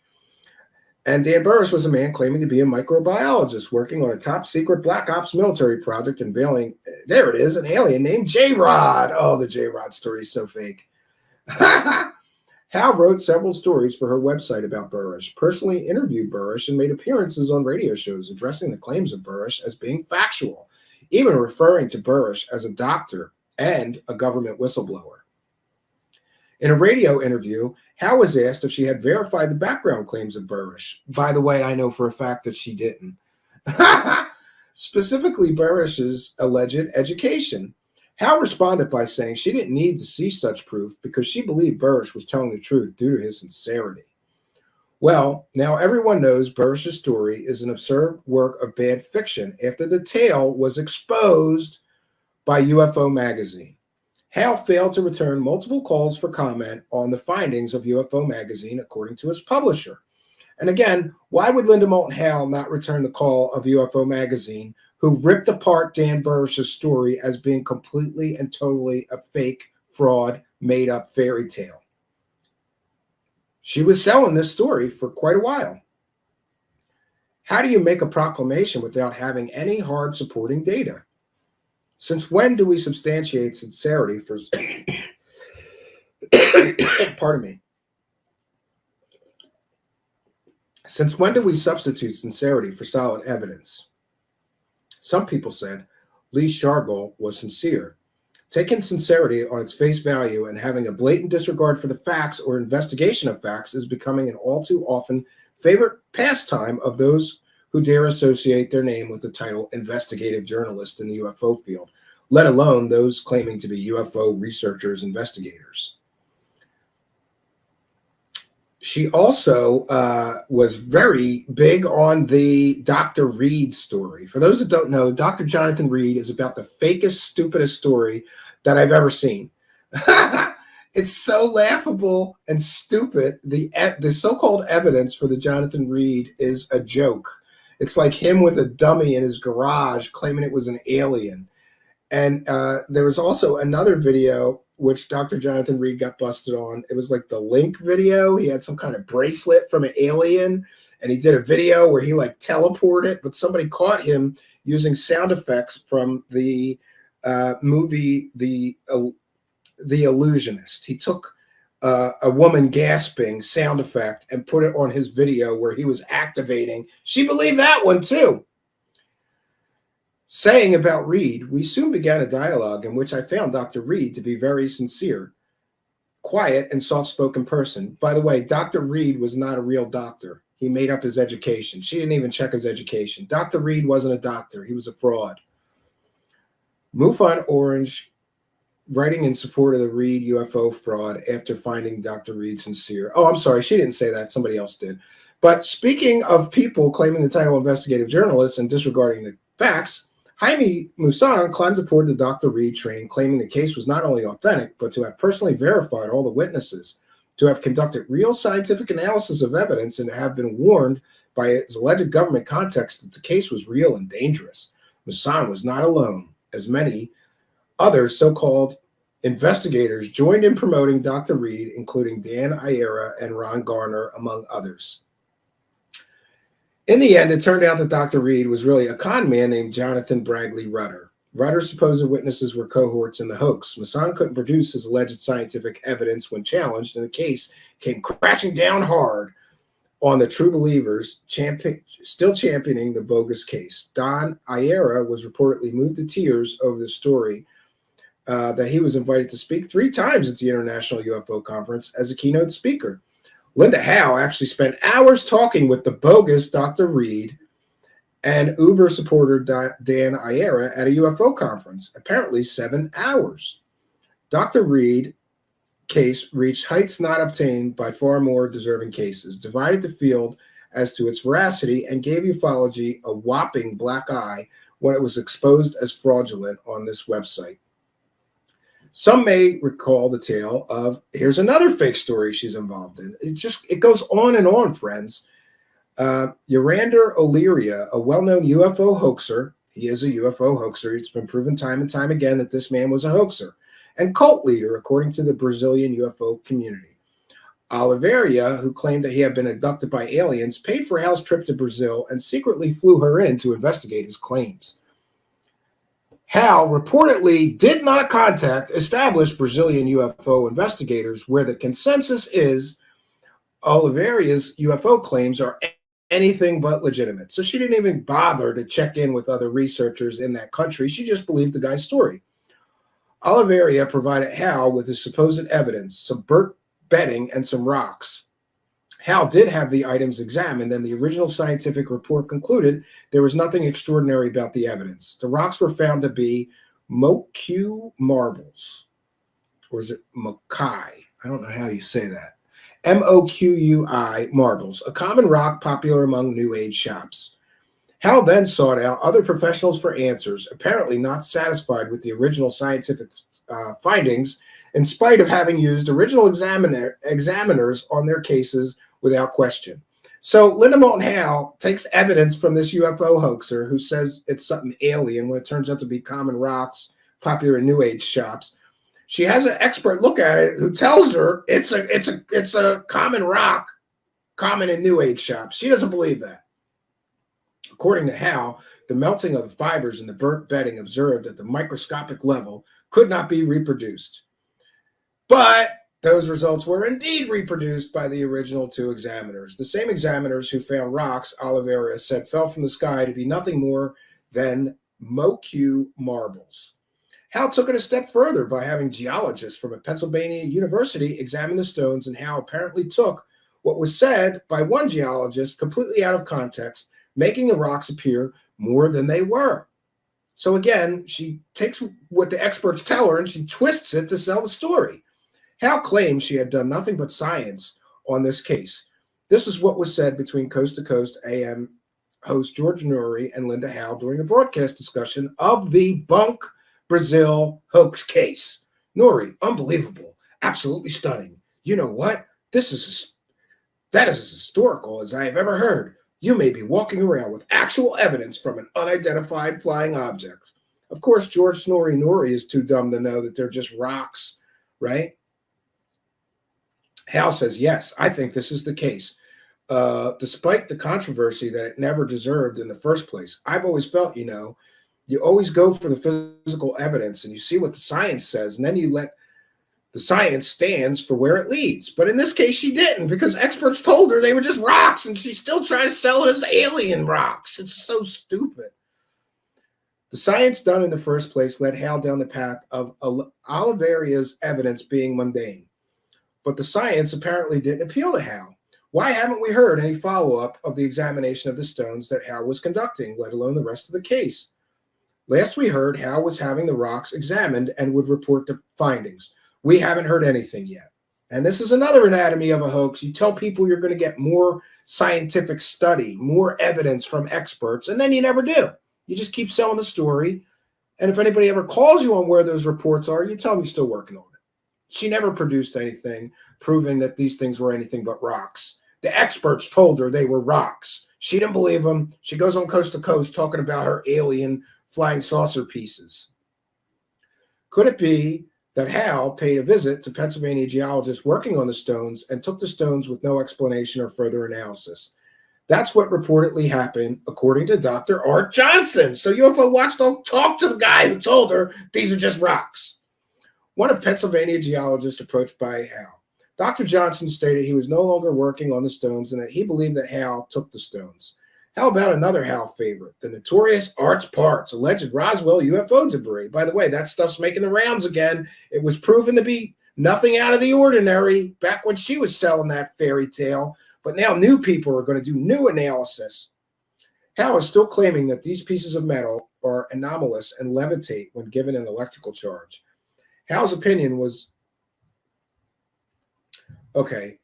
And Dan Burris was a man claiming to be a microbiologist working on a top secret black ops military project unveiling, there it is, an alien named J-Rod. Oh, the J-Rod story is so fake. Howe wrote several stories for her website about Burrish, personally interviewed Burrish, and made appearances on radio shows addressing the claims of Burrish as being factual, even referring to Burrish as a doctor and a government whistleblower. In a radio interview, Howe was asked if she had verified the background claims of Burrish. By the way, I know for a fact that she didn't. Specifically, Burrish's alleged education. Howe responded by saying she didn't need to see such proof because she believed Burrish was telling the truth due to his sincerity. Well, now everyone knows Burrish's story is an absurd work of bad fiction after the tale was exposed by UFO magazine. Howe failed to return multiple calls for comment on the findings of UFO magazine, according to his publisher. And again, why would Linda Moulton Howe not return the call of UFO magazine, who ripped apart Dan Burrish's story as being completely and totally a fake, fraud, made-up fairy tale? She was selling this story for quite a while. How do you make a proclamation without having any hard supporting data? Since when do we substantiate sincerity for pardon me. Since when do we substitute sincerity for solid evidence? Some people said Lee Shargel was sincere. Taking sincerity on its face value and having a blatant disregard for the facts or investigation of facts is becoming an all too often favorite pastime of those who dare associate their name with the title investigative journalist in the UFO field, let alone those claiming to be UFO researchers, investigators. She also was very big on the Dr. Reed story. For those that don't know, Dr. Jonathan Reed is about the fakest, stupidest story that I've ever seen. It's so laughable and stupid. The so-called evidence for the Jonathan Reed is a joke. It's like him with a dummy in his garage claiming it was an alien. And there was also another video which Dr. Jonathan Reed got busted on. It was like the Link video. He had some kind of bracelet from an alien, and he did a video where he like teleported, but somebody caught him using sound effects from the movie The Illusionist. He took a woman gasping sound effect and put it on his video where he was activating. She believed that one too. Saying about Reed, we soon began a dialogue in which I found Dr. Reed to be very sincere, quiet, and soft-spoken person. By the way, Dr. Reed was not a real doctor. He made up his education. She didn't even check his education. Dr. Reed wasn't a doctor. He was a fraud. MUFON Orange, writing in support of the Reed UFO fraud after finding Dr. Reed sincere. Oh, I'm sorry. She didn't say that. Somebody else did. But speaking of people claiming the title investigative journalists and disregarding the facts, Jaime Moulton climbed aboard the Dr. Reed train, claiming the case was not only authentic, but to have personally verified all the witnesses, to have conducted real scientific analysis of evidence, and to have been warned by his alleged government contacts that the case was real and dangerous. Moulton was not alone, as many other so-called investigators joined in promoting Dr. Reed, including Dan Ayera and Ron Garner, among others. In the end, it turned out that Dr. Reed was really a con man named Jonathan Bragley Rutter. Rutter's supposed witnesses were cohorts in the hoax. Moulton couldn't produce his alleged scientific evidence when challenged, and the case came crashing down hard on the true believers, still championing the bogus case. Don Ayera was reportedly moved to tears over the story that he was invited to speak 3 times at the International UFO Conference as a keynote speaker. Linda Howe actually spent hours talking with the bogus Dr. Reed and Uber supporter Dan Ayera at a UFO conference, apparently 7 hours. Dr. Reed case reached heights not obtained by far more deserving cases, divided the field as to its veracity, and gave ufology a whopping black eye when it was exposed as fraudulent on this website. Some may recall the tale of, here's another fake story she's involved in. It goes on and on, friends. Urander O'Leary, a well-known UFO hoaxer. He is a UFO hoaxer. It's been proven time and time again that this man was a hoaxer. And cult leader, according to the Brazilian UFO community. Oliveira, who claimed that he had been abducted by aliens, paid for Hal's trip to Brazil and secretly flew her in to investigate his claims. Hal reportedly did not contact established Brazilian UFO investigators, where the consensus is Oliveira's UFO claims are anything but legitimate. So she didn't even bother to check in with other researchers in that country. She just believed the guy's story. Oliveira provided Hal with his supposed evidence, some burnt bedding, and some rocks. Hal did have the items examined, and the original scientific report concluded there was nothing extraordinary about the evidence. The rocks were found to be Moque marbles. Or is it Mokai? I don't know how you say that. Moqui marbles, a common rock popular among New Age shops. Hal then sought out other professionals for answers, apparently not satisfied with the original scientific findings, in spite of having used original examiners on their cases without question. So Linda Moulton Howe takes evidence from this UFO hoaxer who says it's something alien when it turns out to be common rocks popular in New Age shops. She has an expert look at it who tells her it's a common rock, common in New Age shops. She doesn't believe that. According to Howe, the melting of the fibers in the burnt bedding observed at the microscopic level could not be reproduced. But those results were indeed reproduced by the original 2 examiners. The same examiners who found rocks, Oliveira said, fell from the sky to be nothing more than Moque marbles. Howe took it a step further by having geologists from a Pennsylvania university examine the stones, and Howe apparently took what was said by one geologist completely out of context, making the rocks appear more than they were. So again, she takes what the experts tell her and she twists it to sell the story. Howe claims she had done nothing but science on this case. This is what was said between Coast to Coast AM host George Noory and Linda Howe during a broadcast discussion of the Bunk Brazil hoax case. Noory, unbelievable, absolutely stunning. You know what? That is as historical as I have ever heard. You may be walking around with actual evidence from an unidentified flying object. Of course, George Noory is too dumb to know that they're just rocks right? Hal says, yes, I think this is the case. Despite the controversy that it never deserved in the first place. I've always felt, you always go for the physical evidence and you see what the science says, and then you let the science stands for where it leads. But in this case, she didn't, because experts told her they were just rocks, and she's still trying to sell it as alien rocks. It's so stupid. The science done in the first place led Hal down the path of Oliveria's evidence being mundane. But the science apparently didn't appeal to Hal. Why haven't we heard any follow-up of the examination of the stones that Hal was conducting, let alone the rest of the case? Last we heard, Hal was having the rocks examined and would report the findings. We haven't heard anything yet. And this is another anatomy of a hoax. You tell people you're going to get more scientific study, more evidence from experts, and then you never do. You just keep selling the story. And if anybody ever calls you on where those reports are, you tell them you're still working on it. She never produced anything proving that these things were anything but rocks. The experts told her they were rocks. She didn't believe them. She goes on Coast to Coast talking about her alien flying saucer pieces. Could it be that Hal paid a visit to Pennsylvania geologists working on the stones and took the stones with no explanation or further analysis? That's what reportedly happened, according to Dr. Art Johnson. So UFO Watchdog talked to the guy who told her these are just rocks. One of Pennsylvania geologists approached by Hal. Dr. Johnson stated he was no longer working on the stones and that he believed that Hal took the stones. How about another Hal favorite, the notorious Art's Parts, alleged Roswell UFO debris? By the way, that stuff's making the rounds again. It was proven to be nothing out of the ordinary back when she was selling that fairy tale, but now new people are going to do new analysis. Hal is still claiming that these pieces of metal are anomalous and levitate when given an electrical charge. Hal's opinion was okay.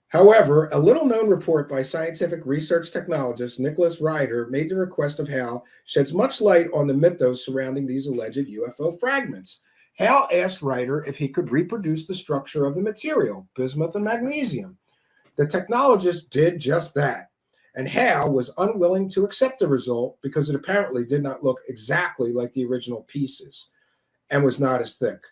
However, a little-known report by scientific research technologist Nicholas Ryder made the request of Hal sheds much light on the mythos surrounding these alleged UFO fragments. Hal asked Ryder if he could reproduce the structure of the material, bismuth and magnesium. The technologist did just that, and Hal was unwilling to accept the result because it apparently did not look exactly like the original pieces and was not as thick.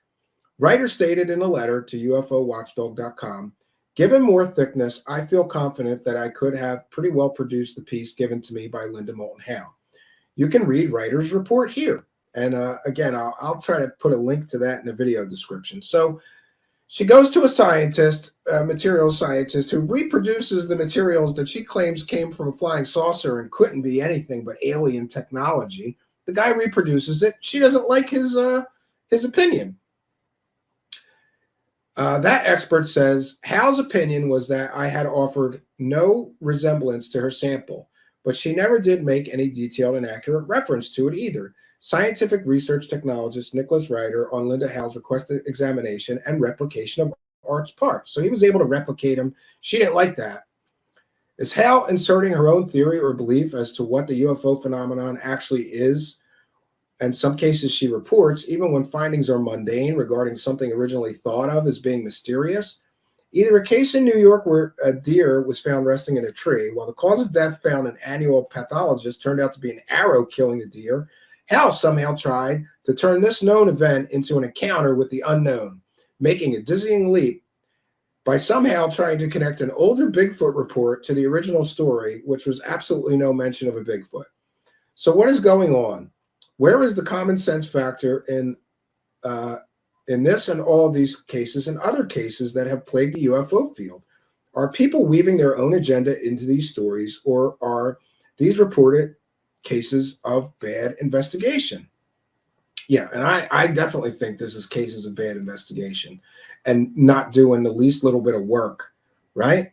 Ryder stated in a letter to UFOWatchdog.com, given more thickness, I feel confident that I could have pretty well produced the piece given to me by Linda Moulton Howe. You can read Ryder's report here. And again, I'll try to put a link to that in the video description. So she goes to a scientist, a materials scientist, who reproduces the materials that she claims came from a flying saucer and couldn't be anything but alien technology. The guy reproduces it. She doesn't like his opinion. That expert says Hal's opinion was that I had offered no resemblance to her sample, but she never did make any detailed and accurate reference to it either. Scientific research technologist Nicholas Ryder on Linda Howell's requested examination and replication of Art's parts. So he was able to replicate them. She didn't like that. Is Hal inserting her own theory or belief as to what the UFO phenomenon actually is? In some cases, she reports, even when findings are mundane regarding something originally thought of as being mysterious. Either a case in New York where a deer was found resting in a tree, while the cause of death found an annual pathologist turned out to be an arrow killing the deer. Hal somehow tried to turn this known event into an encounter with the unknown, making a dizzying leap by somehow trying to connect an older Bigfoot report to the original story, which was absolutely no mention of a Bigfoot. So what is going on? Where is the common sense factor in this and all of these cases and other cases that have plagued the UFO field? Are people weaving their own agenda into these stories, or are these reported cases of bad investigation? Yeah, and I definitely think this is cases of bad investigation and not doing the least little bit of work, right?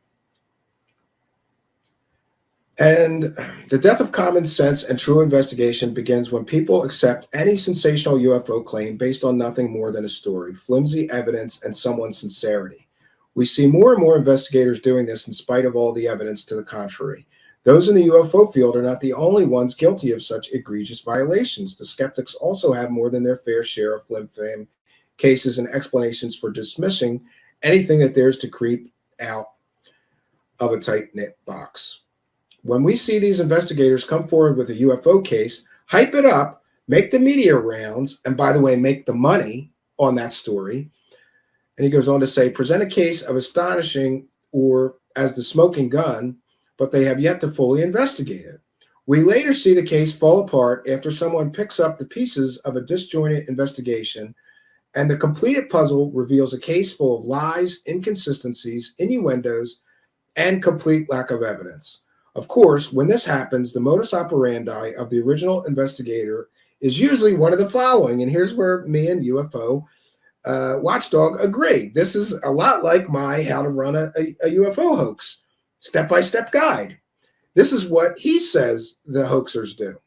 And the death of common sense and true investigation begins when people accept any sensational UFO claim based on nothing more than a story, flimsy evidence, and someone's sincerity. We see more and more investigators doing this in spite of all the evidence to the contrary. Those in the UFO field are not the only ones guilty of such egregious violations. The skeptics also have more than their fair share of flim-flam cases and explanations for dismissing anything that dares to creep out of a tight-knit box. When we see these investigators come forward with a UFO case, hype it up, make the media rounds, and by the way, make the money on that story, And he goes on to say, present a case of astonishing or as the smoking gun, but they have yet to fully investigate it. We later see the case fall apart after someone picks up the pieces of a disjointed investigation, and the completed puzzle reveals a case full of lies, inconsistencies, innuendos, and complete lack of evidence. Of course, when this happens, the modus operandi of the original investigator is usually one of the following. And here's where me and UFO Watchdog agree. This is a lot like my How to Run a UFO Hoax step-by-step guide. This is what he says the hoaxers do.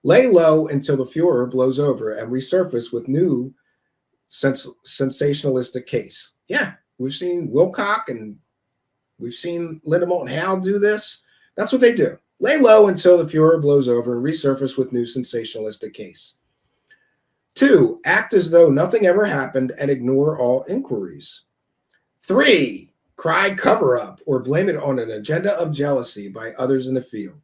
Lay low until the furor blows over and resurface with new sensationalistic case. Yeah, we've seen Wilcock and we've seen Linda Moulton Howe do this. That's what they do. Lay low until the furor blows over and resurface with new sensationalistic case. 2, act as though nothing ever happened and ignore all inquiries. 3, cry cover up or blame it on an agenda of jealousy by others in the field.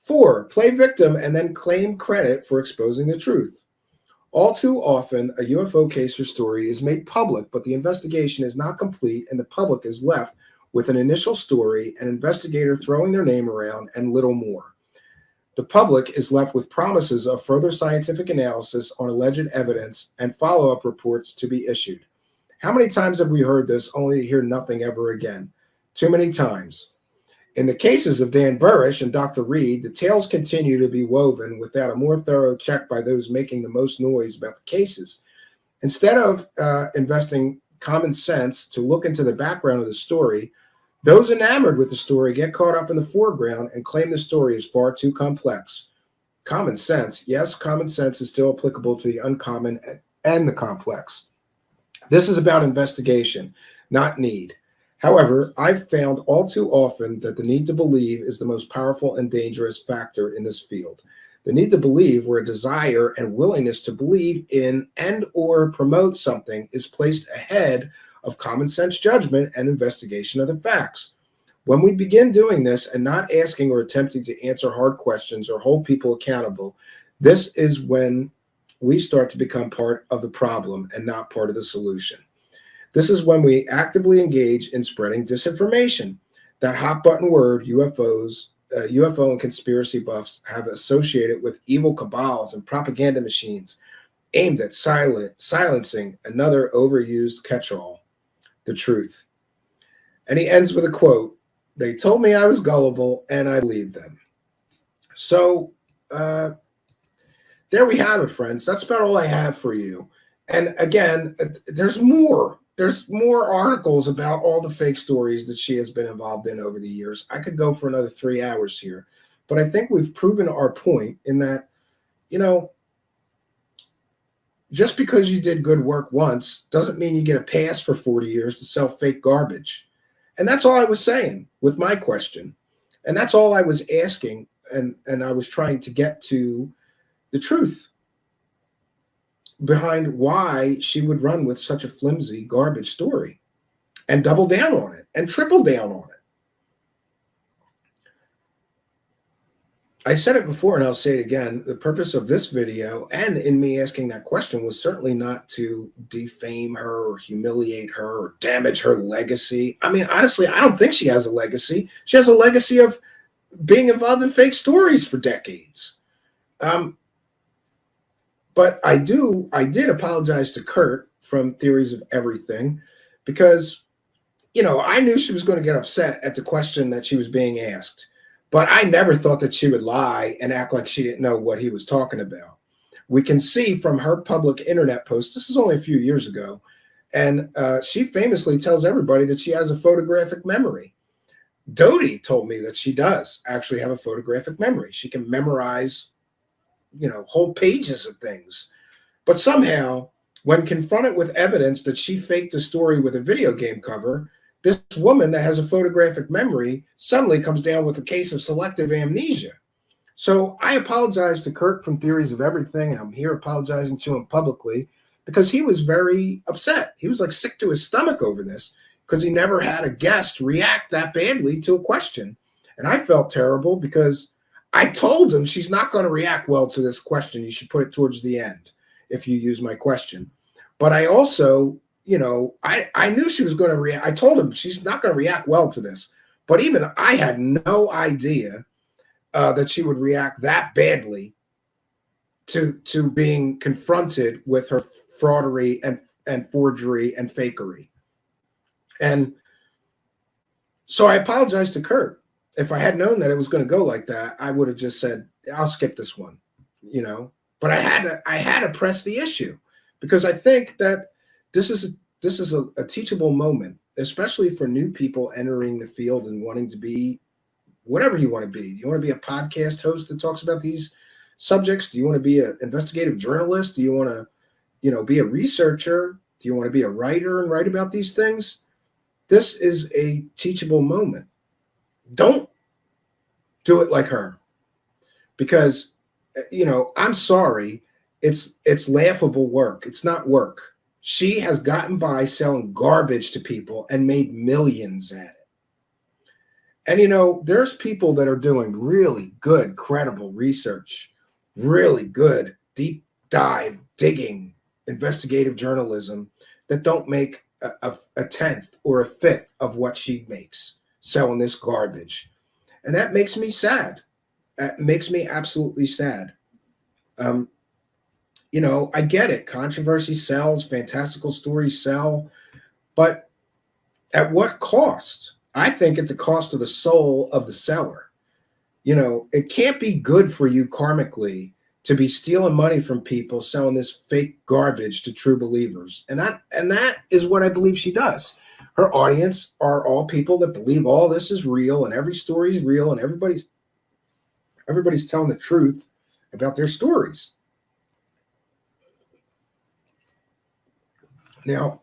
4, play victim and then claim credit for exposing the truth. All too often, a UFO case or story is made public, but the investigation is not complete and the public is left with an initial story, an investigator throwing their name around, and little more. The public is left with promises of further scientific analysis on alleged evidence and follow-up reports to be issued. How many times have we heard this only to hear nothing ever again? Too many times. In the cases of Dan Burrish and Dr. Reed, the tales continue to be woven without a more thorough check by those making the most noise about the cases. Instead of investing common sense to look into the background of the story, those enamored with the story get caught up in the foreground and claim the story is far too complex. Common sense, yes, common sense is still applicable to the uncommon and the complex. This is about investigation, not need. However, I've found all too often that the need to believe is the most powerful and dangerous factor in this field. The need to believe, where a desire and willingness to believe in and or promote something is placed ahead of common sense judgment and investigation of the facts. When we begin doing this and not asking or attempting to answer hard questions or hold people accountable, this is when we start to become part of the problem and not part of the solution. This is when we actively engage in spreading disinformation. That hot button word UFO and conspiracy buffs have associated with evil cabals and propaganda machines aimed at silencing another overused catch-all, the truth. And he ends with a quote, "They told me I was gullible and I believed them." So there we have it, friends. That's about all I have for you. And again, there's more. There's more articles about all the fake stories that she has been involved in over the years. I could go for another 3 hours here, but I think we've proven our point in that, just because you did good work once doesn't mean you get a pass for 40 years to sell fake garbage. And that's all I was saying with my question. And that's all I was asking. And I was trying to get to the truth behind why she would run with such a flimsy garbage story and double down on it and triple down on it. I said it before and I'll say it again. The purpose of this video and in me asking that question was certainly not to defame her or humiliate her or damage her legacy. I mean, honestly, I don't think she has a legacy. She has a legacy of being involved in fake stories for decades. But I did apologize to Kurt from Theories of Everything because, I knew she was going to get upset at the question that she was being asked. But I never thought that she would lie and act like she didn't know what he was talking about. We can see from her public internet post, this is only a few years ago, and she famously tells everybody that she has a photographic memory. Dodie told me that she does actually have a photographic memory. She can memorize whole pages of things. But somehow, when confronted with evidence that she faked a story with a video game cover, this woman that has a photographic memory suddenly comes down with a case of selective amnesia. So I apologize to Kurt from Theories of Everything, and I'm here apologizing to him publicly because he was very upset. He was like sick to his stomach over this because he never had a guest react that badly to a question. And I felt terrible because I told him she's not going to react well to this question. You should put it towards the end if you use my question. But I also, I knew she was going to react. I told him she's not going to react well to this, but even I had no idea that she would react that badly to being confronted with her fraudery and forgery and fakery. And so I apologized to Kurt. If I had known that it was going to go like that, I would have just said, I'll skip this one, but I had to press the issue, because I think that this is a teachable moment, especially for new people entering the field and wanting to be whatever you want to be. Do you want to be a podcast host that talks about these subjects? Do you want to be an investigative journalist? Do you want to, be a researcher? Do you want to be a writer and write about these things? This is a teachable moment. Don't do it like her, because, I'm sorry. It's laughable work. It's not work. She has gotten by selling garbage to people and made millions at it. And, there's people that are doing really good, credible research, really good, deep dive, digging, investigative journalism that don't make a tenth or a fifth of what she makes selling this garbage. And that makes me sad. That makes me absolutely sad. I get it. Controversy sells, fantastical stories sell, but at what cost? I think at the cost of the soul of the seller. It can't be good for you karmically to be stealing money from people, selling this fake garbage to true believers. And that is what I believe she does. Her audience are all people that believe all this is real and every story is real and everybody's telling the truth about their stories. Now,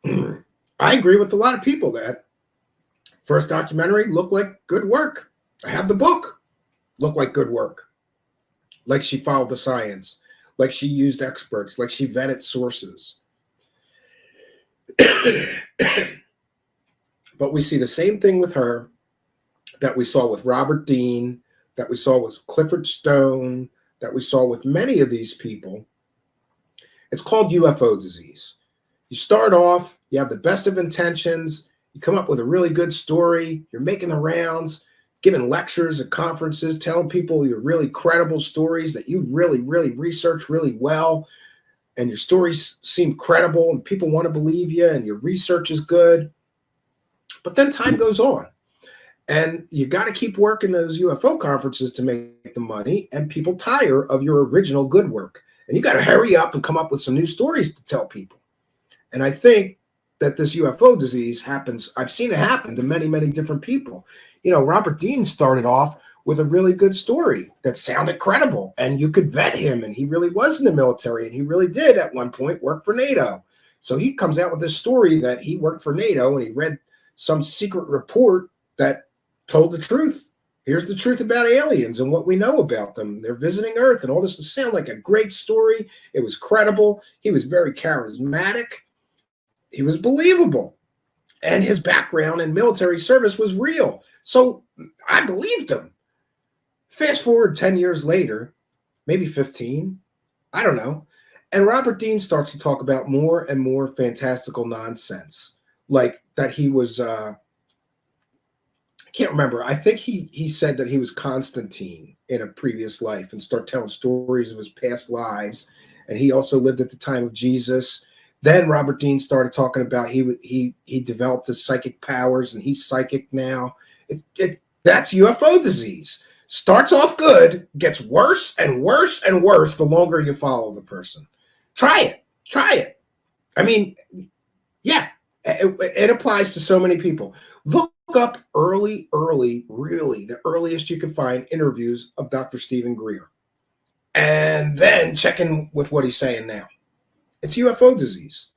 I agree with a lot of people that first documentary looked like good work. I have the book. Looked like good work. Like she followed the science. Like she used experts. Like she vetted sources. But we see the same thing with her that we saw with Robert Dean, that we saw with Clifford Stone, that we saw with many of these people. It's called UFO disease. You start off, you have the best of intentions, you come up with a really good story, you're making the rounds, giving lectures at conferences, telling people your really credible stories that you really, really research really well, and your stories seem credible and people want to believe you and your research is good. But then time goes on and you got to keep working those UFO conferences to make the money, and people tire of your original good work. And you got to hurry up and come up with some new stories to tell people. And I think that this UFO disease happens. I've seen it happen to many, many different people. Robert Dean started off with a really good story that sounded credible, and you could vet him, and he really was in the military, and he really did at one point work for NATO. So he comes out with this story that he worked for NATO, and he read some secret report that told the truth. Here's the truth about aliens and what we know about them. They're visiting Earth and all this. It sounded like a great story. It was credible. He was very charismatic. He was believable. And his background in military service was real. So I believed him. Fast forward 10 years later, maybe 15, I don't know. And Robert Dean starts to talk about more and more fantastical nonsense. Like that he was... can't remember. I think he said that he was Constantine in a previous life and start telling stories of his past lives. And he also lived at the time of Jesus. Then Robert Dean started talking about he developed his psychic powers and he's psychic now. That's UFO disease. Starts off good, gets worse and worse and worse the longer you follow the person. Try it. I mean, yeah, it applies to so many people. Look up early, really the earliest you can find interviews of Dr. Stephen Greer, and then check in with what he's saying now. It's UFO disease,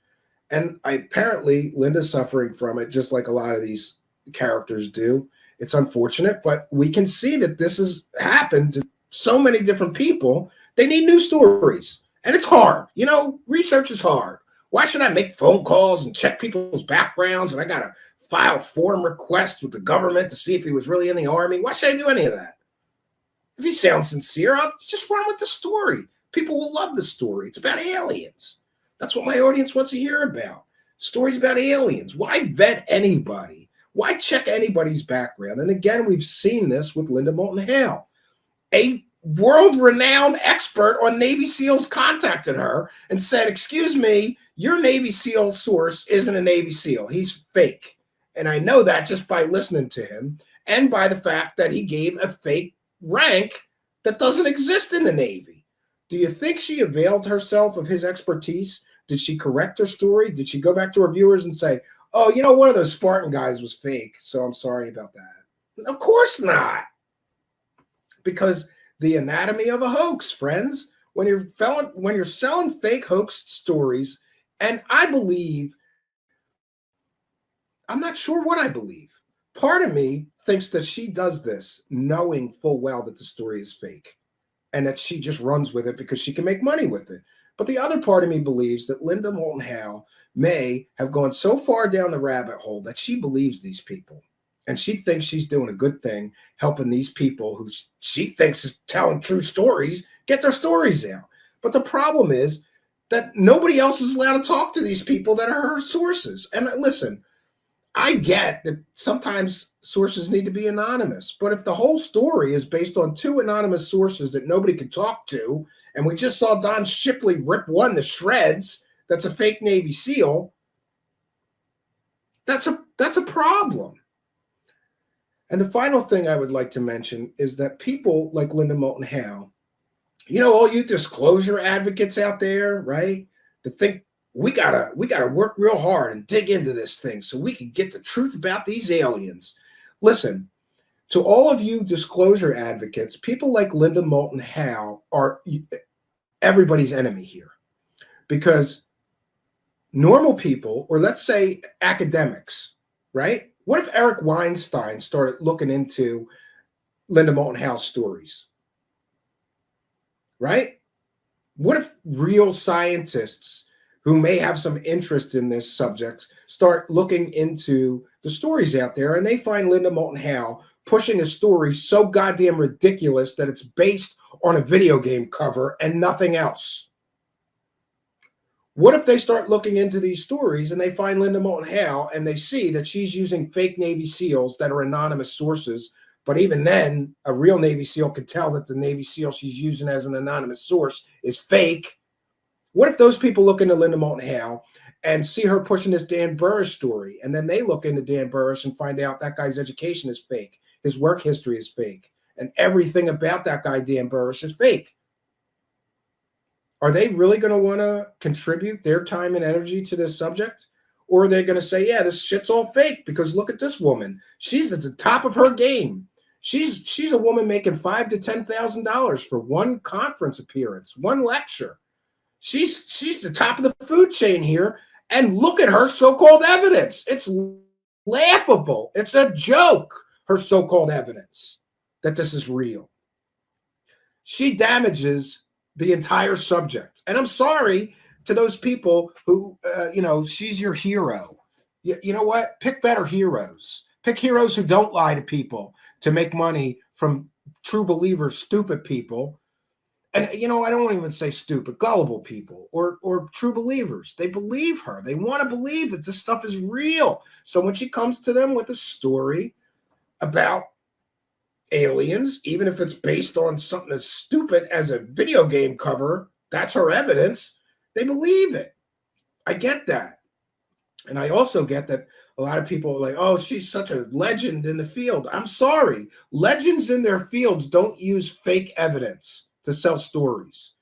and apparently Linda's suffering from it, just like a lot of these characters do. It's unfortunate, but we can see that this has happened to so many different people. They need new stories, and it's hard. Research is hard. Why should I make phone calls and check people's backgrounds, and I gotta file form requests with the government to see if he was really in the army? Why should I do any of that? If he sounds sincere, I'll just run with the story. People will love the story. It's about aliens. That's what my audience wants to hear about. Stories about aliens. Why vet anybody? Why check anybody's background? And again, we've seen this with Linda Moulton Howe. A world-renowned expert on Navy SEALs contacted her and said, excuse me, your Navy SEAL source isn't a Navy SEAL. He's fake. And I know that just by listening to him and by the fact that he gave a fake rank that doesn't exist in the Navy. Do you think she availed herself of his expertise? Did she correct her story? Did she go back to her viewers and say, oh, you know, one of those Spartan guys was fake, so I'm sorry about that? Of course not. Because the anatomy of a hoax, friends, when you're selling fake hoax stories, and I believe, I'm not sure what I believe. Part of me thinks that she does this knowing full well that the story is fake and that she just runs with it because she can make money with it. But the other part of me believes that Linda Moulton Howe may have gone so far down the rabbit hole that she believes these people. And she thinks she's doing a good thing, helping these people who she thinks is telling true stories, get their stories out. But the problem is that nobody else is allowed to talk to these people that are her sources. And listen, I get that sometimes sources need to be anonymous. But if the whole story is based on two anonymous sources that nobody can talk to, and we just saw Don Shipley rip one to shreds, that's a fake Navy SEAL, that's a problem. And the final thing I would like to mention is that people like Linda Moulton Howe, you know, all you disclosure advocates out there, right, that think we gotta work real hard and dig into this thing so we can get the truth about these aliens. Listen, to all of you disclosure advocates, people like Linda Moulton Howe are everybody's enemy here, because normal people, or let's say academics, right? What if Eric Weinstein started looking into Linda Moulton Howe's stories, right? What if real scientists who may have some interest in this subject start looking into the stories out there and they find Linda Moulton Howe pushing a story so goddamn ridiculous that it's based on a video game cover and nothing else? What if they start looking into these stories and they find Linda Moulton Howe and they see that she's using fake Navy SEALs that are anonymous sources, but even then, a real Navy SEAL could tell that the Navy SEAL she's using as an anonymous source is fake? What if those people look into Linda Moulton Howe and see her pushing this Dan Burris story, and then they look into Dan Burris and find out that guy's education is fake, his work history is fake, and everything about that guy, Dan Burris, is fake? Are they really going to want to contribute their time and energy to this subject? Or are they going to say, yeah, this shit's all fake because look at this woman. She's at the top of her game. She's a woman making $5,000 to $10,000 for one conference appearance, one lecture. She's the top of the food chain here. And look at her so-called evidence. It's laughable. It's a joke, her so-called evidence that this is real. She damages the entire subject. And I'm sorry to those people who, she's your hero. You know what? Pick better heroes. Pick heroes who don't lie to people to make money from true believers, stupid people. And, I don't even say stupid, gullible people or true believers. They believe her. They want to believe that this stuff is real. So when she comes to them with a story about aliens, even if it's based on something as stupid as a video game cover, that's her evidence, they believe it. I get that. And I also get that a lot of people are like, oh, she's such a legend in the field. I'm sorry. Legends in their fields don't use fake evidence to sell stories.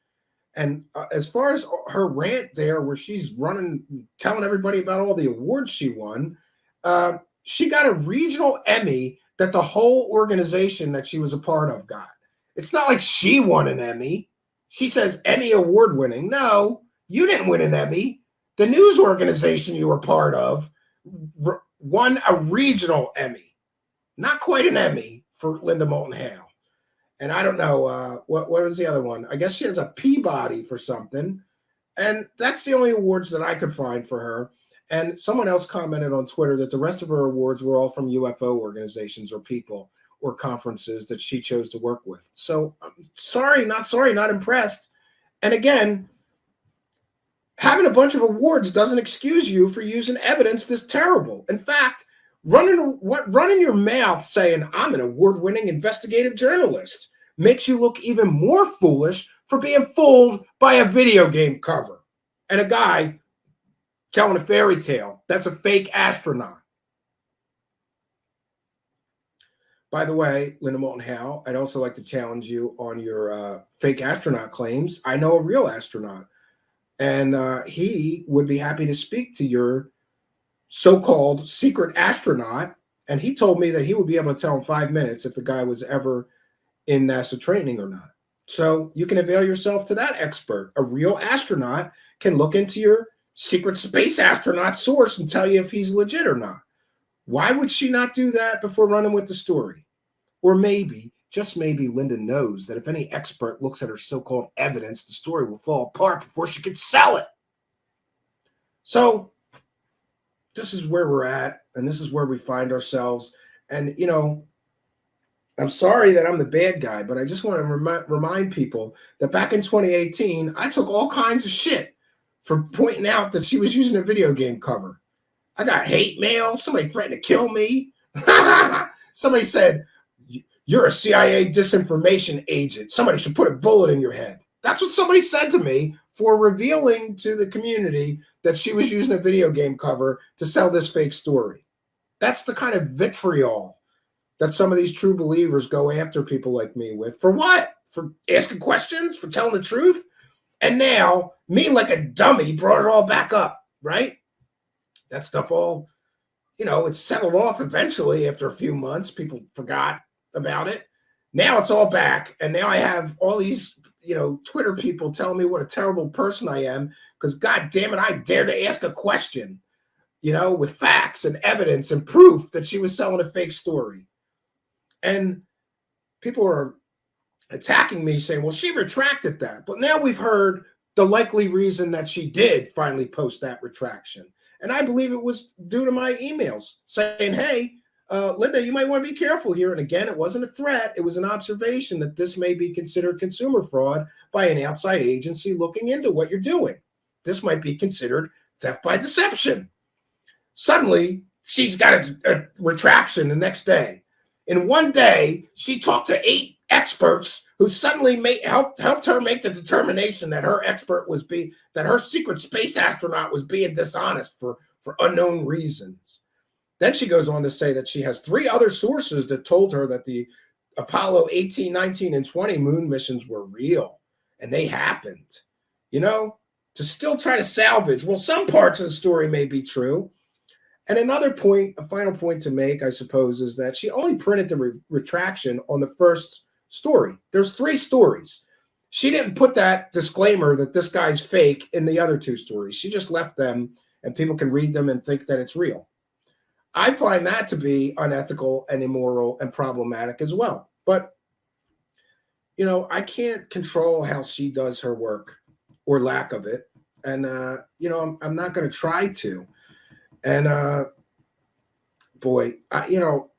And as far as her rant there, where she's telling everybody about all the awards she won, she got a regional Emmy that the whole organization that she was a part of got. It's not like she won an Emmy. She says Emmy award winning. No, you didn't win an Emmy. The news organization you were part of won a regional Emmy. Not quite an Emmy for Linda Moulton Howe. And I don't know, what was the other one? I guess she has a Peabody for something. And that's the only awards that I could find for her. And someone else commented on Twitter that the rest of her awards were all from UFO organizations or people or conferences that she chose to work with. So sorry, not impressed. And again, Having a bunch of awards doesn't excuse you for using evidence this terrible. In fact, running your mouth saying, I'm an award-winning investigative journalist, makes you look even more foolish for being fooled by a video game cover and a guy telling a fairy tale that's a fake astronaut. By the way, Linda Moulton Howe, I'd also like to challenge you on your fake astronaut claims. I know a real astronaut, and he would be happy to speak to your so-called secret astronaut. And he told me that he would be able to tell in 5 minutes if the guy was ever in NASA training or not. So you can avail yourself to that expert. A real astronaut can look into your secret space astronaut source and tell you if he's legit or not. Why would she not do that before running with the story? Or maybe, just maybe, Linda knows that if any expert looks at her so-called evidence, the story will fall apart before she can sell it. So this is where we're at, and this is where we find ourselves. And, you know, I'm sorry that I'm the bad guy, but I just want to remind people that back in 2018, I took all kinds of shit for pointing out that she was using a video game cover. I got hate mail. Somebody threatened to kill me. Somebody said, you're a CIA disinformation agent. Somebody should put a bullet in your head. That's what somebody said to me for revealing to the community that she was using a video game cover to sell this fake story. That's the kind of vitriol that some of these true believers go after people like me with. For what? For asking questions? For telling the truth? And now, me like a dummy brought it all back up, right? That stuff all, you know, it's settled off eventually after a few months. People forgot about it. Now it's all back. And now I have all these, you know, Twitter people telling me what a terrible person I am because, God damn it, I dare to ask a question, you know, with facts and evidence and proof that she was selling a fake story. And people are attacking me saying, well, she retracted that. But now we've heard the likely reason that she did finally post that retraction. And I believe it was due to my emails saying, hey, Linda, you might want to be careful here. And again, it wasn't a threat. It was an observation that this may be considered consumer fraud by an outside agency looking into what you're doing. This might be considered theft by deception. Suddenly, she's got a retraction the next day. In one day, she talked to 8 experts who suddenly helped her make the determination that that her secret space astronaut was being dishonest for unknown reasons. Then she goes on to say that she has 3 other sources that told her that the Apollo 18, 19, and 20 moon missions were real, and they happened. You know, to still try to salvage, well, some parts of the story may be true. And another point, a final point to make, I suppose, is that she only printed the retraction on the first story. There's 3 stories. She didn't put that disclaimer that this guy's fake in the other 2 stories. She just left them, and people can read them and think that it's real. I find that to be unethical and immoral and problematic as well. But, you know, I can't control how she does her work or lack of it. And, you know, I'm not going to try to. And, boy, you know,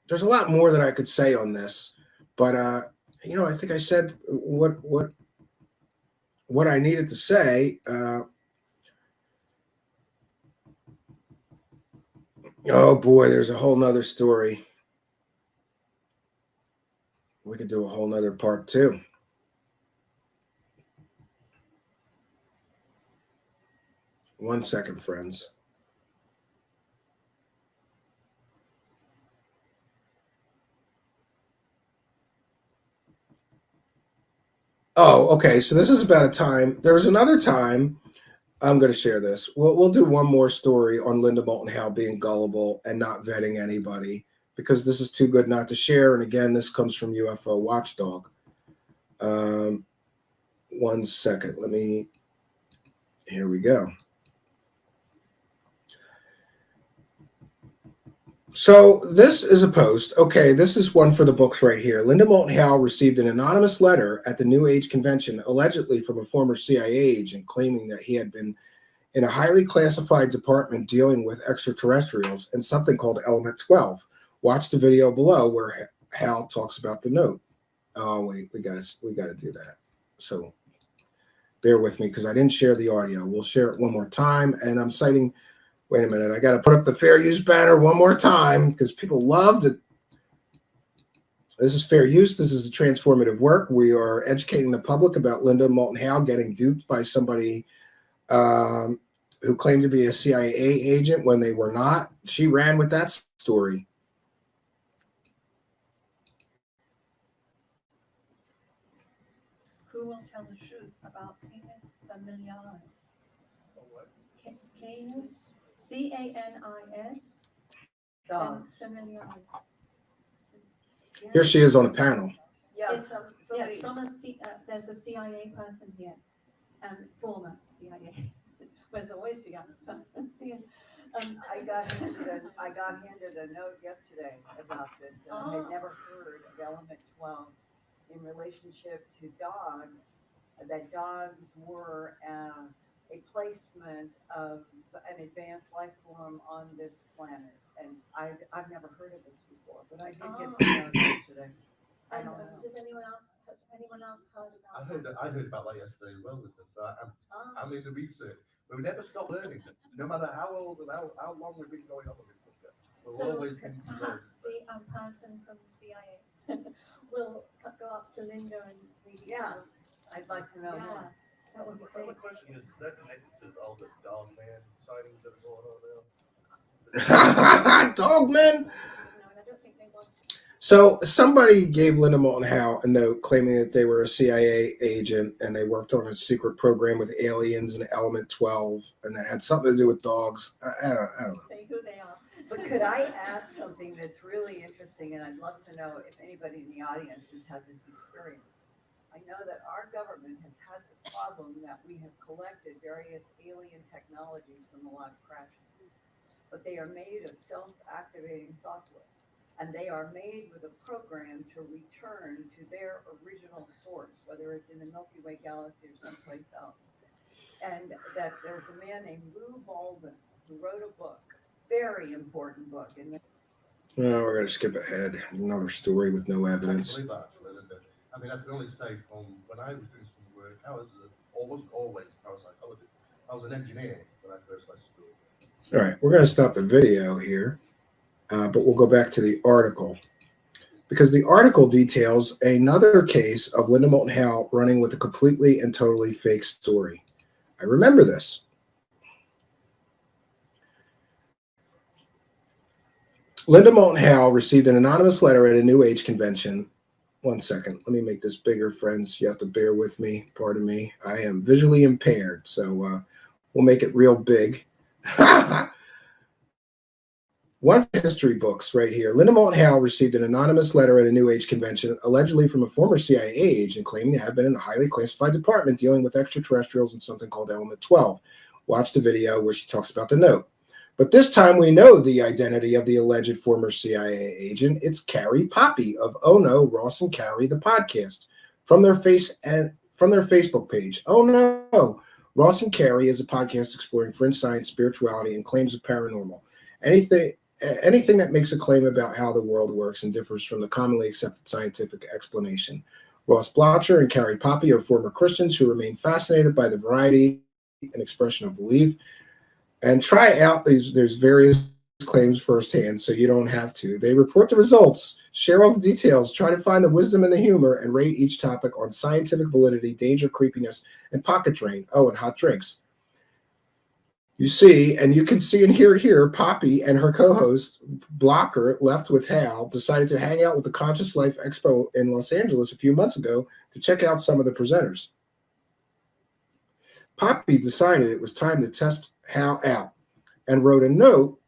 there's a lot more that I could say on this. But, you know, I think I said what I needed to say. Oh, boy, there's a whole nother story. We could do a whole nother part 2. One second, friends. Oh, okay. So this is about a time. There was another time. I'm going to share this. We'll do one more story on Linda Moulton Howe being gullible and not vetting anybody because this is too good not to share. And again, this comes from UFO Watchdog. 1 second. Here we go. So this is a post. Okay, this is one for the books right here. Linda Moulton Howe received an anonymous letter at the New Age convention, allegedly from a former CIA agent claiming that he had been in a highly classified department dealing with extraterrestrials and something called Element 12. Watch the video below where Hal talks about the note. Oh wait, we gotta do that. So Bear with me because I didn't share the audio. We'll share it one more time. And I'm citing, wait a minute, I got to put up the fair use banner one more time because people loved it. This is fair use. This is a transformative work. We are educating the public about Linda Moulton Howe getting duped by somebody who claimed to be a CIA agent when they were not. She ran with that story. Who will tell the truth about canis familiaris? Canis, C-A-N-I-S, and familiaris. Here she is on a panel. Yes, yes, from there's a CIA person here, former CIA. There's always CIA person. I got handed a note yesterday about this, and I had never heard of element 12 in relationship to dogs, that dogs were a placement of an advanced life form on this planet. And I've never heard of this before, but I did get the note yesterday. I don't know. Does anyone else heard about I heard about that yesterday as well. So I'm in the research. But we never stop learning. No matter how old and how long we've been going on with this subject, we're always in perhaps the person from the CIA will go up to Linda and maybe. Yeah, I'd like to know more. That would be My great. question is that connected to all the dog man sightings that are going on now? Dogman. No, and I don't think they want. So somebody gave Linda Moulton Howe a note claiming that they were a CIA agent and they worked on a secret program with aliens and Element 12, and that had something to do with dogs. I don't know. Say who they are. But could I add something that's really interesting, and I'd love to know if anybody in the audience has had this experience. I know that our government has had the problem that we have collected various alien technologies from a lot of crashes, but they are made of self-activating software, and they are made with a program to return to their original source, whether it's in the Milky Way galaxy or someplace else. And that there's a man named Lou Baldwin who wrote a book, very important book. And No, we're going to skip ahead. Another story with no evidence. I believe that, I mean, I can only say from when I was doing some work, I wasn't always a parapsychologist. I was an engineer when I first left school. All right, we're going to stop the video here, but we'll go back to the article because the article details another case of Linda Moulton Howe running with a completely and totally fake story. I remember this. Linda Moulton Howe received an anonymous letter at a New Age convention. One second. Let me make this bigger, friends. You have to bear with me. Pardon me. I am visually impaired, so we'll make it real big. One of the history books right here. Linda Moulton Howe received an anonymous letter at a New Age convention, allegedly from a former CIA agent claiming to have been in a highly classified department dealing with extraterrestrials and something called Element 12. Watch the video where she talks about the note. But this time we know the identity of the alleged former CIA agent. It's Carrie Poppy of Oh No, Ross and Carrie, the podcast, from their Facebook page. Oh No, Ross and Carrie is a podcast exploring fringe science, spirituality, and claims of paranormal. Anything that makes a claim about how the world works and differs from the commonly accepted scientific explanation. Ross Blotcher and Carrie Poppy are former Christians who remain fascinated by the variety and expression of belief. And try out there's various claims firsthand, so you don't have to. They report the results, share all the details, try to find the wisdom and the humor, and rate each topic on scientific validity, danger, creepiness, and pocket drain. Oh, and hot drinks. You see, and you can see and hear here, Poppy and her co-host, Blocker, left with Hal, decided to hang out with the Conscious Life Expo in Los Angeles a few months ago to check out some of the presenters. Poppy decided it was time to test Hal out and wrote a note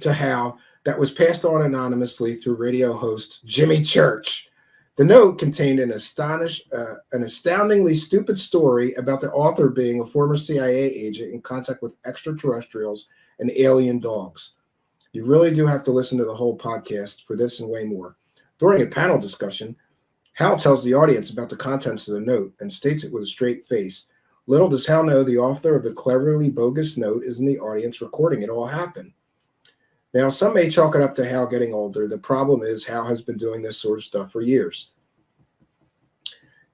to Hal that was passed on anonymously through radio host Jimmy Church. The note contained an astoundingly stupid story about the author being a former CIA agent in contact with extraterrestrials and alien dogs. You really do have to listen to the whole podcast for this and way more. During a panel discussion, Hal tells the audience about the contents of the note and states it with a straight face. Little does Hal know the author of the cleverly bogus note is in the audience recording it all happen. Now, some may chalk it up to Hal getting older. The problem is Hal has been doing this sort of stuff for years.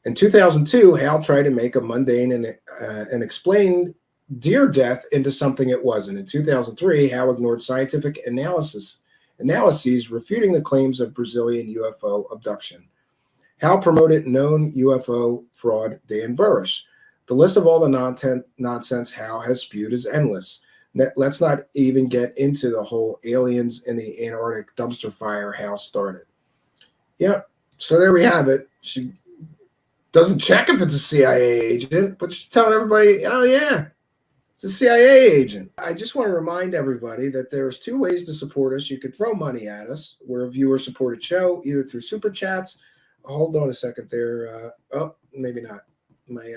In 2002, Hal tried to make a mundane and explained deer death into something it wasn't. In 2003, Hal ignored scientific analyses refuting the claims of Brazilian UFO abduction. Hal promoted known UFO fraud Dan Burrish. The list of all the nonsense Hal has spewed is endless. Let's not even get into the whole aliens in the Antarctic dumpster fire Hal started. Yeah, so there we have it. She doesn't check if it's a CIA agent, but she's telling everybody, oh yeah, it's a CIA agent. I just want to remind everybody that there's two ways to support us. You could throw money at us. We're a viewer-supported show, either through Super Chats. Hold on a second there. Oh, maybe not. My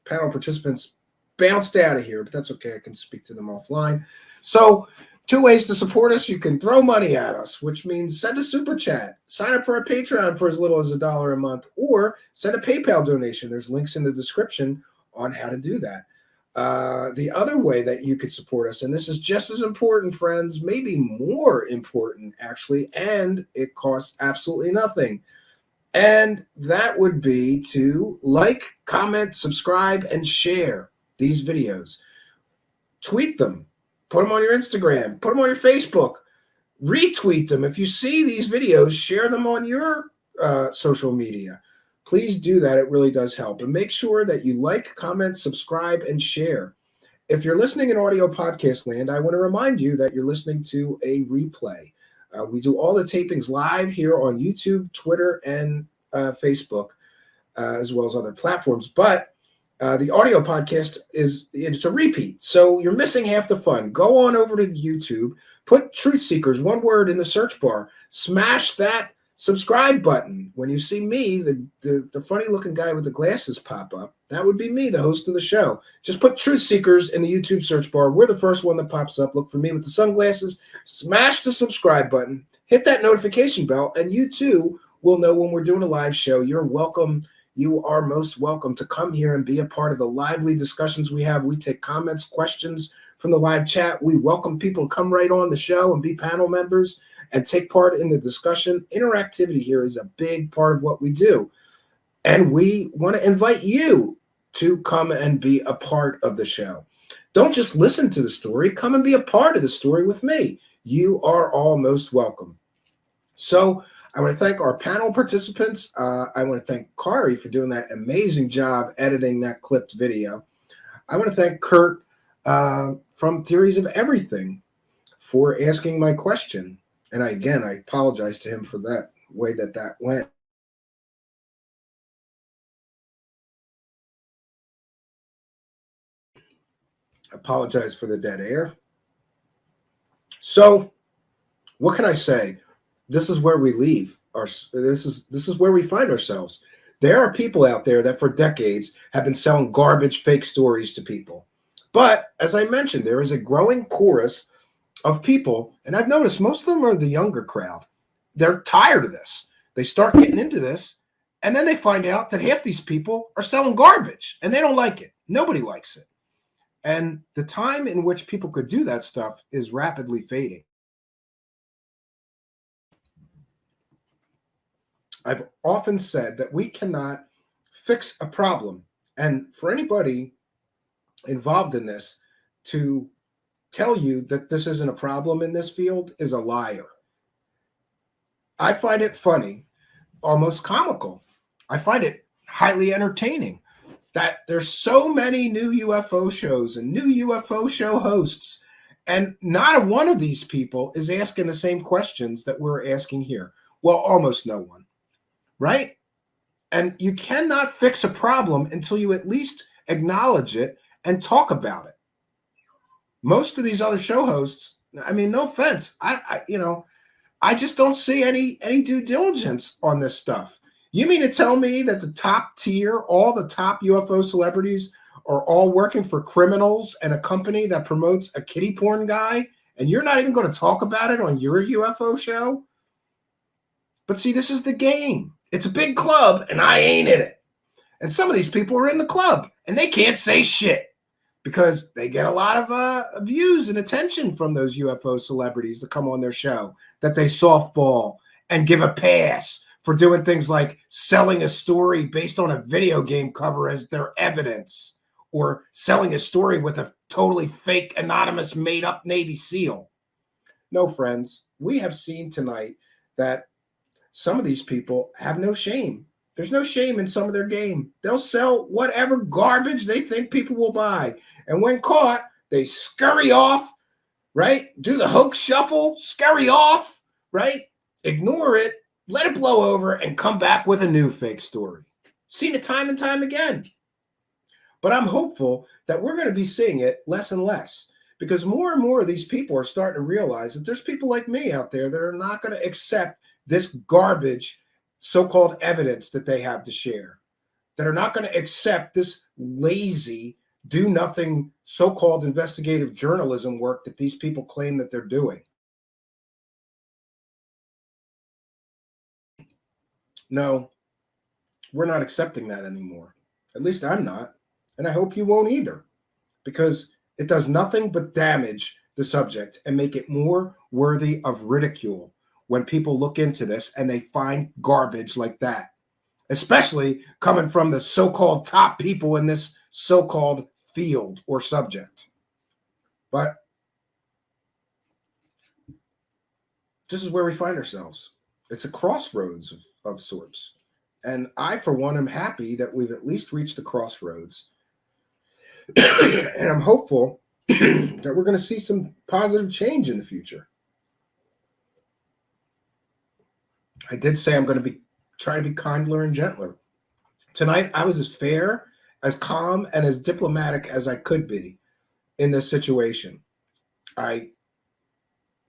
panel participants bounced out of here, but that's okay. I can speak to them offline. So two ways to support us. You can throw money at us, which means send a Super Chat. Sign up for our Patreon for as little as $1 a month, or send a PayPal donation. There's links in the description on how to do that. The other way that you could support us, and this is just as important, friends, maybe more important, actually, and it costs absolutely nothing. And that would be to like, comment, subscribe, and share these videos. Tweet them. Put them on your Instagram. Put them on your Facebook. Retweet them. If you see these videos, share them on your social media. Please do that. It really does help. And make sure that you like, comment, subscribe, and share. If you're listening in audio podcast land, I want to remind you that you're listening to a replay. We do all the tapings live here on YouTube, Twitter, and Facebook, as well as other platforms. But the audio podcast it's a repeat. So you're missing half the fun. Go on over to YouTube, put Truth Seekers, one word, in the search bar. Smash that subscribe button. When you see me, the funny looking guy with the glasses pop up, that would be me, the host of the show. Just put Truth Seekers in the YouTube search bar. We're the first one that pops up. Look for me with the sunglasses. Smash the subscribe button. Hit that notification bell, and you too will know when we're doing a live show. You're welcome. You are most welcome to come here and be a part of the lively discussions we have. We take comments, questions from the live chat. We welcome people to come right on the show and be panel members and take part in the discussion. Interactivity here is a big part of what we do. And we want to invite you to come and be a part of the show. Don't just listen to the story. Come and be a part of the story with me. You are all most welcome. So I want to thank our panel participants. I want to thank Kari for doing that amazing job editing that clipped video. I want to thank Kurt from Theories of Everything for asking my question. And I apologize to him for that way that went. Apologize for the dead air. So what can I say? This is where we leave. This is where we find ourselves. There are people out there that for decades have been selling garbage, fake stories to people. But as I mentioned, there is a growing chorus of people, and I've noticed most of them are the younger crowd. They're tired of this. They start getting into this, and then they find out that half these people are selling garbage, and they don't like it. Nobody likes it. And the time in which people could do that stuff is rapidly fading. I've often said that we cannot fix a problem. And for anybody involved in this to tell you that this isn't a problem in this field is a liar. I find it funny, almost comical. I find it highly entertaining that there's so many new UFO shows and new UFO show hosts, and not a one of these people is asking the same questions that we're asking here. Well, almost no one, right? And you cannot fix a problem until you at least acknowledge it and talk about it. Most of these other show hosts, I mean, no offense, I just don't see any due diligence on this stuff. You mean to tell me that the top tier, all the top UFO celebrities are all working for criminals and a company that promotes a kiddie porn guy, and you're not even going to talk about it on your UFO show? But see, this is the game. It's a big club, and I ain't in it. And some of these people are in the club, and they can't say shit because they get a lot of views and attention from those UFO celebrities that come on their show, that they softball and give a pass for doing things like selling a story based on a video game cover as their evidence, or selling a story with a totally fake, anonymous, made-up Navy SEAL. No, friends, we have seen tonight that some of these people have no shame. There's no shame in some of their game. They'll sell whatever garbage they think people will buy. And when caught, they scurry off, right? Do the hoax shuffle, scurry off, right? Ignore it, let it blow over, and come back with a new fake story. Seen it time and time again. But I'm hopeful that we're going to be seeing it less and less, because more and more of these people are starting to realize that there's people like me out there that are not going to accept this garbage so-called evidence that they have to share, that are not going to accept this lazy, do-nothing so-called investigative journalism work that these people claim that they're doing. No, we're not accepting that anymore. At least I'm not, and I hope you won't either, because it does nothing but damage the subject and make it more worthy of ridicule when people look into this and they find garbage like that, especially coming from the so-called top people in this so-called field or subject. But this is where we find ourselves. It's a crossroads of sorts. And I, for one, am happy that we've at least reached the crossroads. And I'm hopeful that we're going to see some positive change in the future. I did say I'm going to try to be kinder and gentler. Tonight, I was as fair, as calm, and as diplomatic as I could be in this situation. I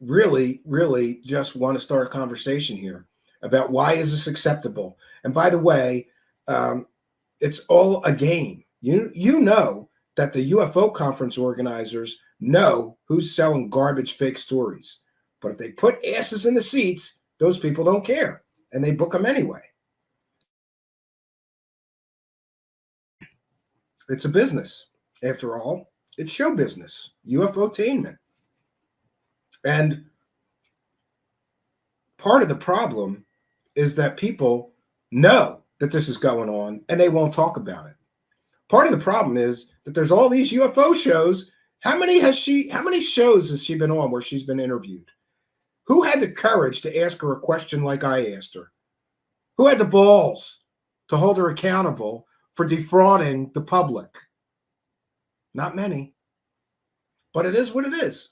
really, really just want to start a conversation here about why is this acceptable. And by the way, it's all a game. You know that the UFO conference organizers know who's selling garbage fake stories. But if they put asses in the seats, those people don't care, and they book them anyway. It's a business. After all, it's show business, UFO-tainment. And part of the problem is that people know that this is going on, and they won't talk about it. Part of the problem is that there's all these UFO shows. How many shows has she been on where she's been interviewed? Who had the courage to ask her a question like I asked her? Who had the balls to hold her accountable for defrauding the public? Not many. But it is what it is.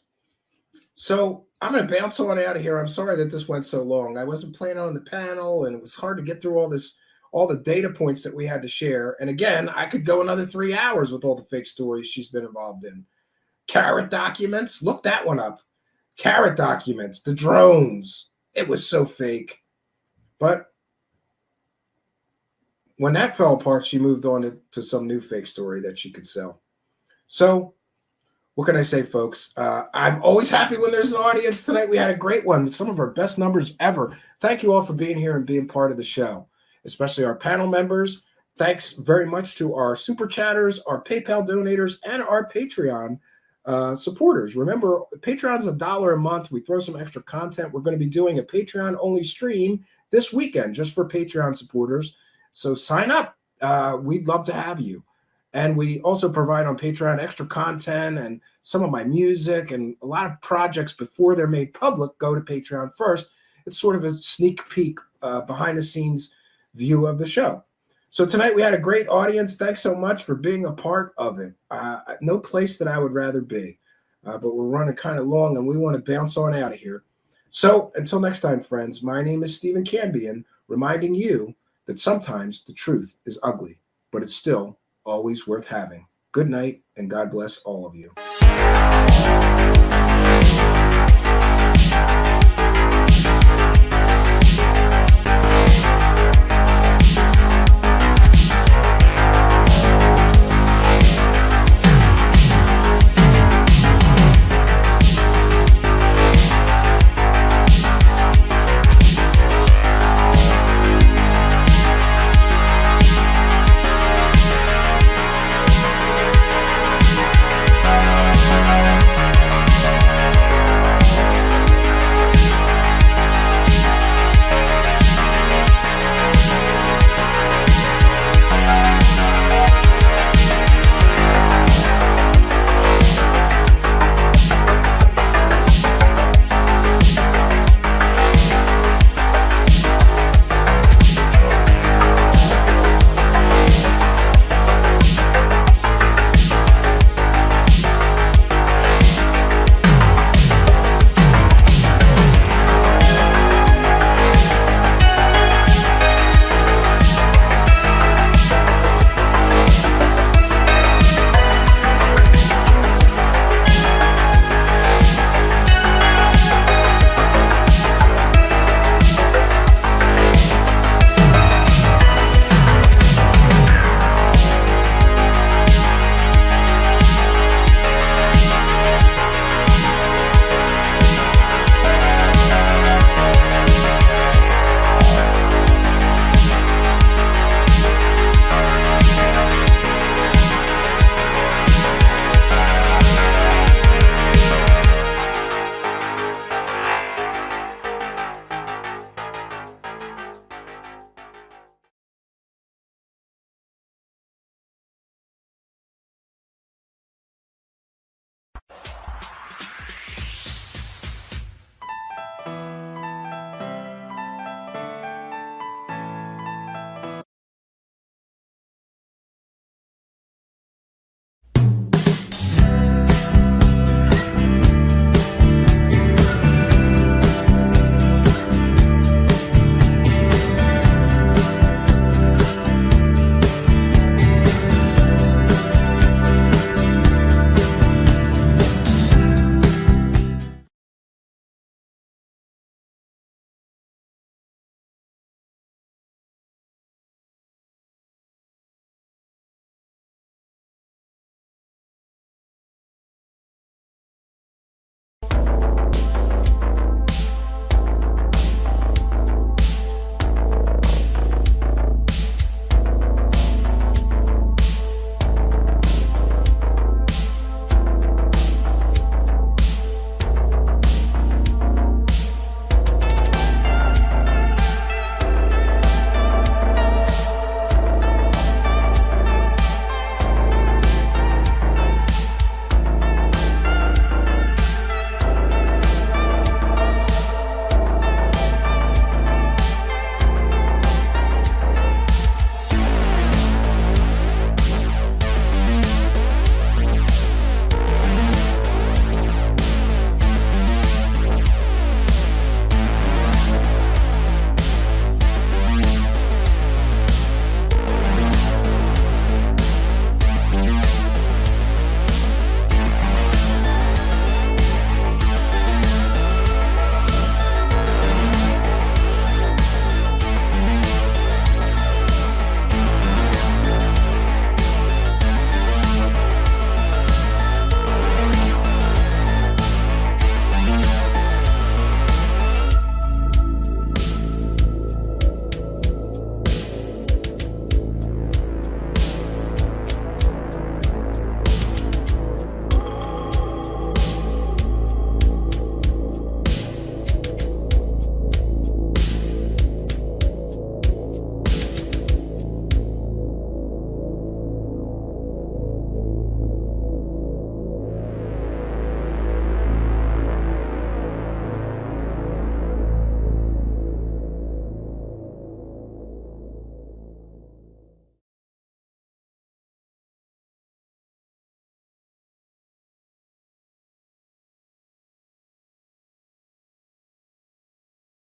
So I'm going to bounce on out of here. I'm sorry that this went so long. I wasn't planning on the panel, and it was hard to get through all the data points that we had to share. And again, I could go another 3 hours with all the fake stories she's been involved in. Carrot documents. Look that one up. Carrot documents, the drones. It was so fake. But when that fell apart, she moved on to some new fake story that she could sell. So what can I say, folks? I'm always happy when there's an audience. Tonight we had a great one with some of our best numbers ever. Thank you all for being here and being part of the show, especially our panel members. Thanks very much to our super chatters, our PayPal donators, and our Patreon supporters. Remember, Patreon's $1 a month. We throw some extra content. We're going to be doing a Patreon-only stream this weekend just for Patreon supporters. So sign up. We'd love to have you. And we also provide on Patreon extra content, and some of my music and a lot of projects before they're made public go to Patreon first. It's sort of a sneak peek behind-the-scenes view of the show. So tonight we had a great audience. Thanks so much for being a part of it. No place that I would rather be. But we're running kind of long, and we want to bounce on out of here. So until next time, friends, my name is Stephen Cambion, reminding you that sometimes the truth is ugly, but it's still always worth having. Good night, and God bless all of you.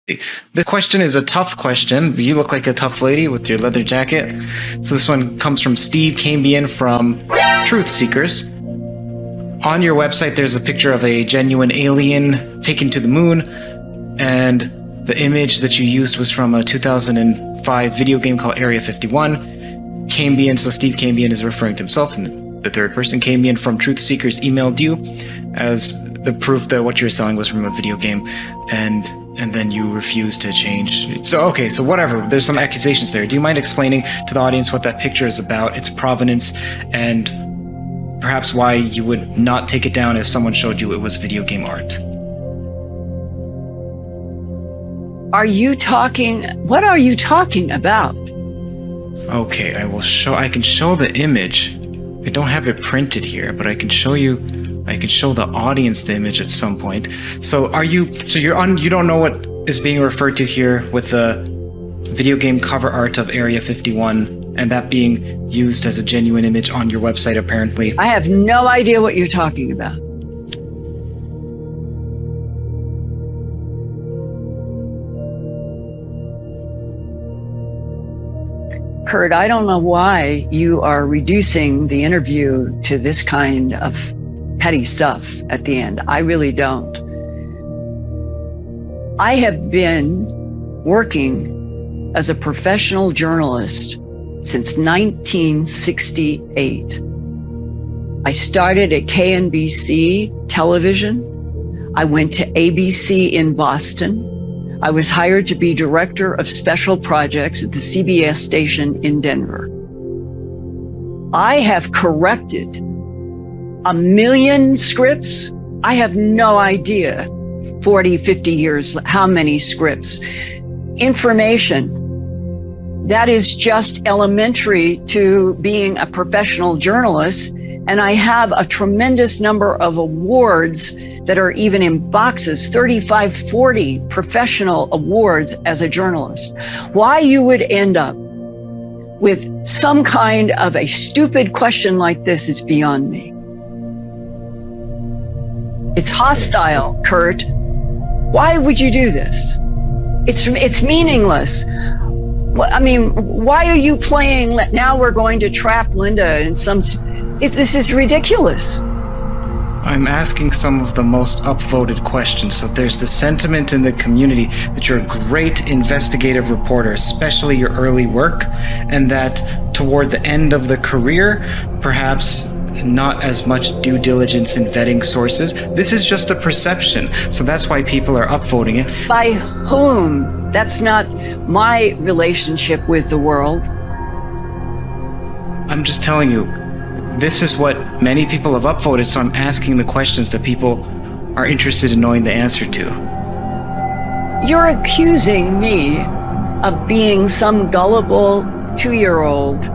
This question is a tough question. You look like a tough lady with your leather jacket. So this one comes from Steve Cambian from Truth Seekers. On your website, there's a picture of a genuine alien taken to the moon, and the image that you used was from a 2005 video game called Area 51. Cambian, so Steve Cambian is referring to himself in the third person. Cambian from Truth Seekers emailed you as the proof that what you're selling was from a video game, and then you refused to change. So, okay, so whatever. There's some accusations there. Do you mind explaining to the audience what that picture is about, its provenance, and perhaps why you would not take it down if someone showed you it was video game art? What are you talking about? Okay, I can show the image. I don't have it printed here, but I can show the audience the image at some point. So you don't know what is being referred to here with the video game cover art of Area 51 and that being used as a genuine image on your website, apparently. I have no idea what you're talking about. Kurt, I don't know why you are reducing the interview to this kind of petty stuff at the end. I really don't. I have been working as a professional journalist since 1968. I started at KNBC television. I went to ABC in Boston. I was hired to be director of special projects at the CBS station in Denver. I have corrected 1 million scripts. I have no idea, 40, 50 years, how many scripts. Information. That is just elementary to being a professional journalist. And I have a tremendous number of awards that are even in boxes, 35, 40 professional awards as a journalist. Why you would end up with some kind of a stupid question like this is beyond me. It's hostile, Kurt. Why would you do this? It's meaningless. I mean, why are you playing, now we're going to trap Linda in some, this is ridiculous. I'm asking some of the most upvoted questions. So there's the sentiment in the community that you're a great investigative reporter, especially your early work, and that toward the end of the career, perhaps not as much due diligence in vetting sources. This is just a perception. So that's why people are upvoting it. By whom? That's not my relationship with the world. I'm just telling you, this is what many people have upvoted, so I'm asking the questions that people are interested in knowing the answer to. You're accusing me of being some gullible 2-year-old,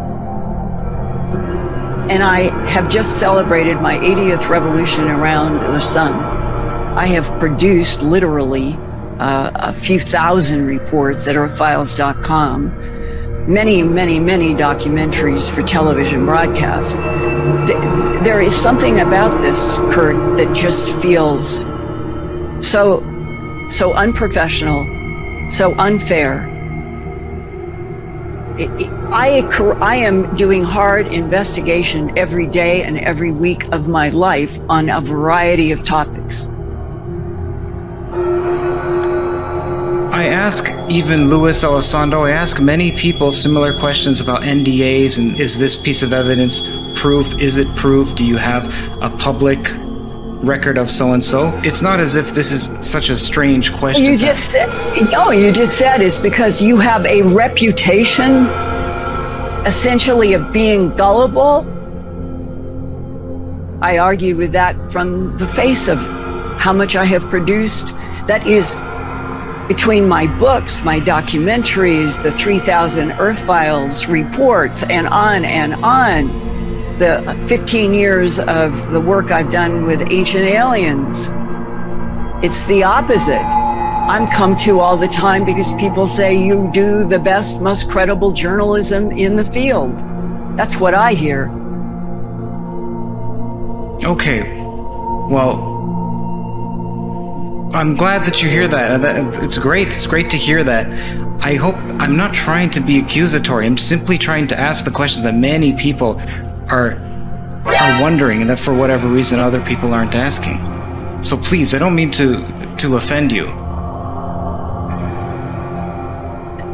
and I have just celebrated my 80th revolution around the sun. I have produced literally a few thousand reports at earthfiles.com, many, many, many documentaries for television broadcast. There is something about this, Kurt, that just feels so unprofessional, so unfair. I am doing hard investigation every day and every week of my life on a variety of topics. I ask even Luis Elizondo, I ask many people similar questions about NDAs and is this piece of evidence proof? Is it proof? Do you have a public record of so-and-so? It's not as if this is such a strange question. You just said it's because you have a reputation essentially of being gullible. I argue with that from the face of how much I have produced. That is between my books, my documentaries, the 3,000 Earth Files reports, and on, the 15 years of the work I've done with ancient aliens. It's the opposite. I'm come to all the time because people say you do the best, most credible journalism in the field. That's what I hear. Okay, well, I'm glad that you hear that. It's great. It's great to hear that. I hope I'm not trying to be accusatory. I'm simply trying to ask the questions that many people are wondering, and that for whatever reason other people aren't asking. So please, I don't mean to offend you.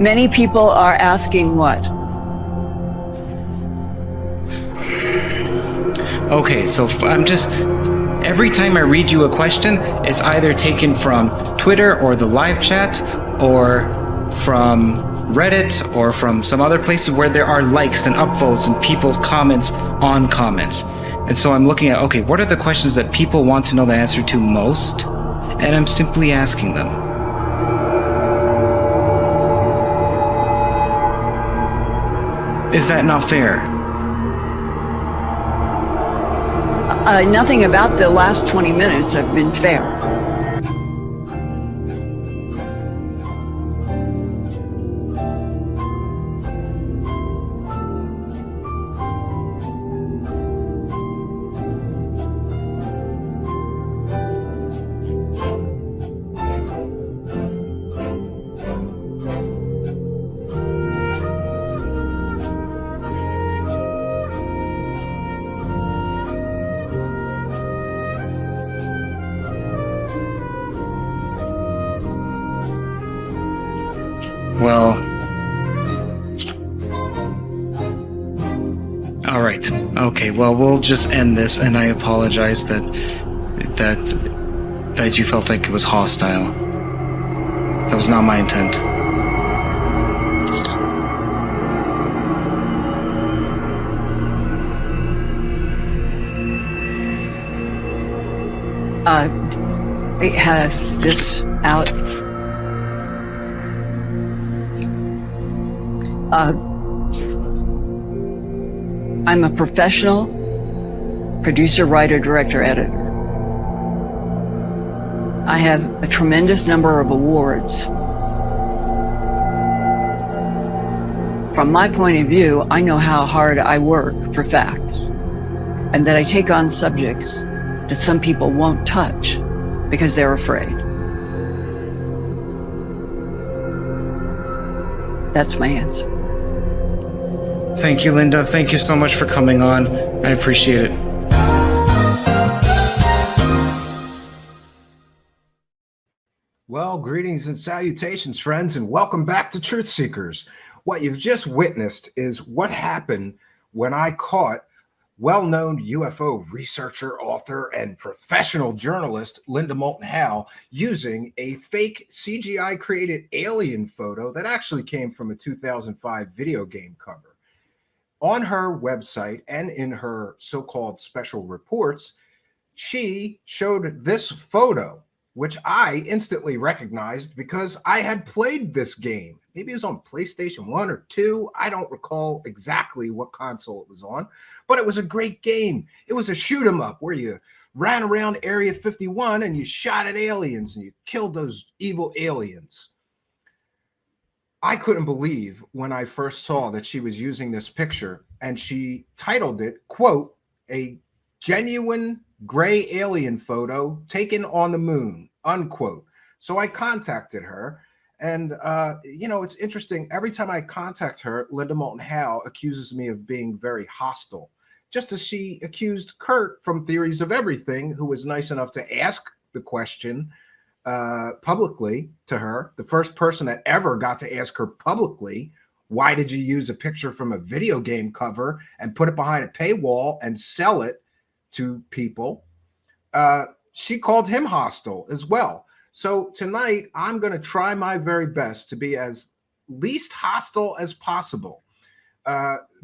Many people are asking what? Okay, so every time I read you a question, it's either taken from Twitter or the live chat or from Reddit or from some other places where there are likes and upvotes and people's comments on comments. And so I'm looking at, okay, what are the questions that people want to know the answer to most? And I'm simply asking them. Is that not fair? Nothing about the last 20 minutes have been fair. Well, all right. Okay, well, we'll just end this, and I apologize that you felt like it was hostile. That was not my intent. It has this out. I'm a professional producer, writer, director, editor. I have a tremendous number of awards. From my point of view, I know how hard I work for facts, and that I take on subjects that some people won't touch because they're afraid. That's my answer. Thank you, Linda. Thank you so much for coming on. I appreciate it. Well, greetings and salutations, friends, and welcome back to Truth Seekers. What you've just witnessed is what happened when I caught well-known UFO researcher, author, and professional journalist Linda Moulton Howe using a fake CGI-created alien photo that actually came from a 2005 video game cover. On her website and in her so-called special reports, she showed this photo, which I instantly recognized because I had played this game. Maybe it was on PlayStation 1 or 2. I don't recall exactly what console it was on, but it was a great game. It was a shoot 'em up where you ran around Area 51 and you shot at aliens and you killed those evil aliens. I couldn't believe when I first saw that she was using this picture, and she titled it, quote, "a genuine gray alien photo taken on the moon," unquote. So I contacted her, and it's interesting. Every time I contact her, Linda Moulton Howe accuses me of being very hostile, just as she accused Kurt from Theories of Everything, who was nice enough to ask the question publicly to her, the first person that ever got to ask her publicly, why did you use a picture from a video game cover and put it behind a paywall and sell it to people? She called him hostile as well. So tonight, I'm going to try my very best to be as least hostile as possible.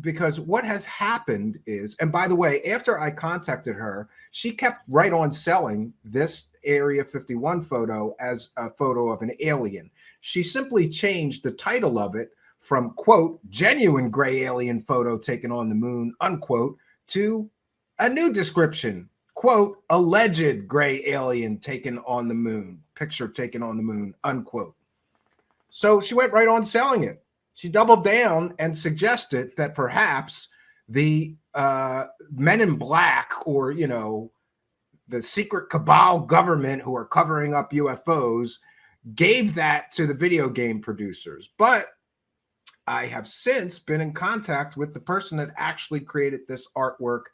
Because what has happened is, and by the way, after I contacted her, she kept right on selling this Area 51 photo as a photo of an alien. She simply changed the title of it from, quote, "genuine gray alien photo taken on the moon," unquote, to a new description, quote, "alleged gray alien taken on the moon, picture taken on the moon," unquote. So she went right on selling it. She doubled down and suggested that perhaps the Men in Black, or, the secret cabal government who are covering up UFOs gave that to the video game producers. But I have since been in contact with the person that actually created this artwork,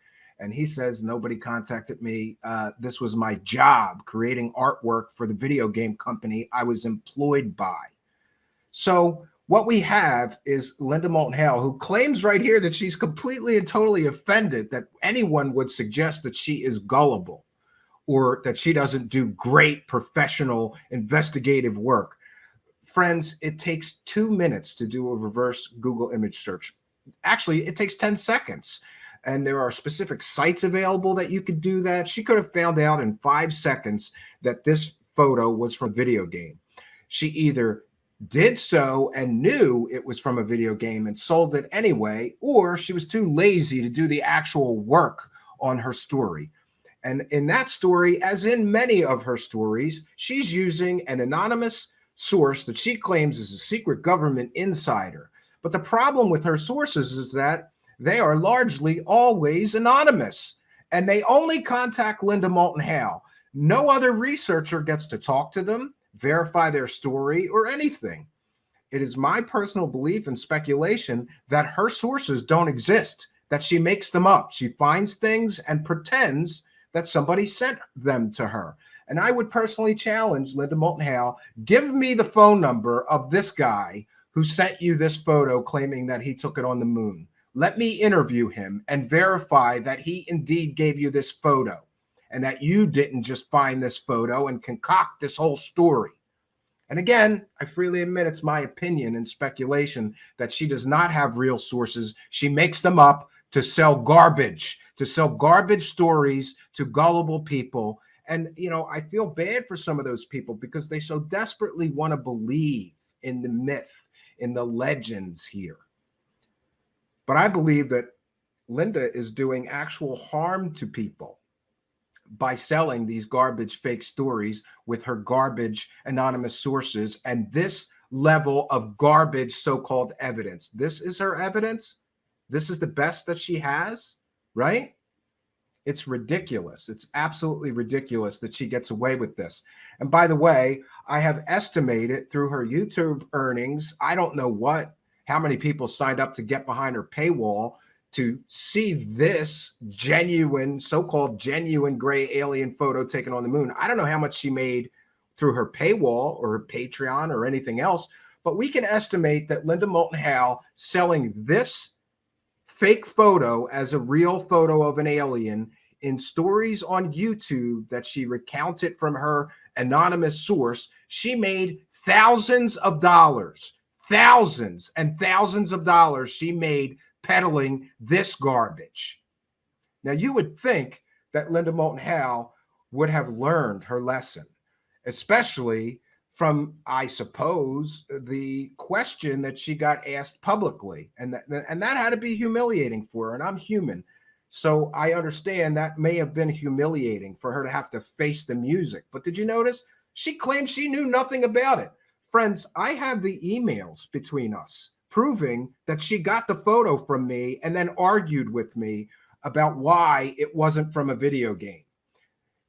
and he says nobody contacted me. This was my job, creating artwork for the video game company I was employed by. So what we have is Linda Moulton Howe, who claims right here that she's completely and totally offended that anyone would suggest that she is gullible or that she doesn't do great professional investigative work. Friends, it takes 2 minutes to do a reverse Google image search. Actually, it takes 10 seconds. And there are specific sites available that you could do that. She could have found out in 5 seconds that this photo was from a video game. She either did so and knew it was from a video game and sold it anyway, or she was too lazy to do the actual work on her story. And in that story, as in many of her stories, she's using an anonymous source that she claims is a secret government insider. But the problem with her sources is that they are largely always anonymous, and they only contact Linda Moulton Howe. No other researcher gets to talk to them, verify their story, or anything. It is my personal belief and speculation that her sources don't exist, that she makes them up. She finds things and pretends that somebody sent them to her. And I would personally challenge Linda Moulton Howe, give me the phone number of this guy who sent you this photo claiming that he took it on the moon. Let me interview him and verify that he indeed gave you this photo and that you didn't just find this photo and concoct this whole story. And again, I freely admit it's my opinion and speculation that she does not have real sources. She makes them up to sell garbage stories to gullible people. And, you know, I feel bad for some of those people because they so desperately want to believe in the myth, in the legends here. But I believe that Linda is doing actual harm to people by selling these garbage fake stories with her garbage anonymous sources and this level of garbage so-called evidence. This is her evidence. This is the best that she has, right? It's ridiculous. It's absolutely ridiculous that she gets away with this. And by the way, I have estimated through her YouTube earnings, I don't know how many people signed up to get behind her paywall to see this genuine, so-called genuine gray alien photo taken on the moon. I don't know how much she made through her paywall or her Patreon or anything else, but we can estimate that Linda Moulton Howe selling this fake photo as a real photo of an alien in stories on YouTube that she recounted from her anonymous source, she made thousands of dollars, thousands and thousands of dollars she made peddling this garbage. Now, you would think that Linda Moulton Howe would have learned her lesson, especially from, I suppose, the question that she got asked publicly. And that had to be humiliating for her, and I'm human. So I understand that may have been humiliating for her to have to face the music. But did you notice? She claimed she knew nothing about it. Friends, I have the emails between us proving that she got the photo from me and then argued with me about why it wasn't from a video game.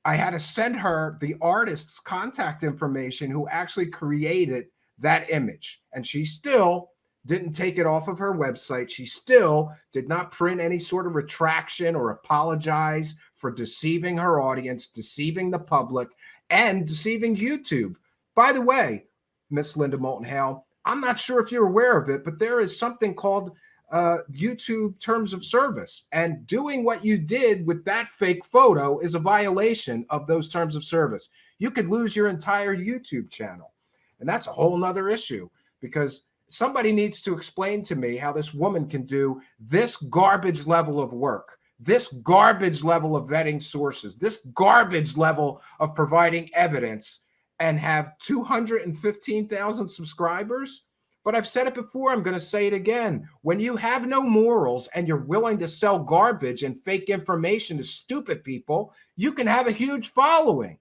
I had to send her the artist's contact information who actually created that image. And she still didn't take it off of her website. She still did not print any sort of retraction or apologize for deceiving her audience, deceiving the public, and deceiving YouTube. By the way, Miss Linda Moulton Howe, I'm not sure if you're aware of it, but there is something called YouTube terms of service. And doing what you did with that fake photo is a violation of those terms of service. You could lose your entire YouTube channel. And that's a whole nother issue, because somebody needs to explain to me how this woman can do this garbage level of work, this garbage level of vetting sources, this garbage level of providing evidence, and have 215,000 subscribers. But I've said it before, I'm going to say it again. When you have no morals and you're willing to sell garbage and fake information to stupid people, you can have a huge following.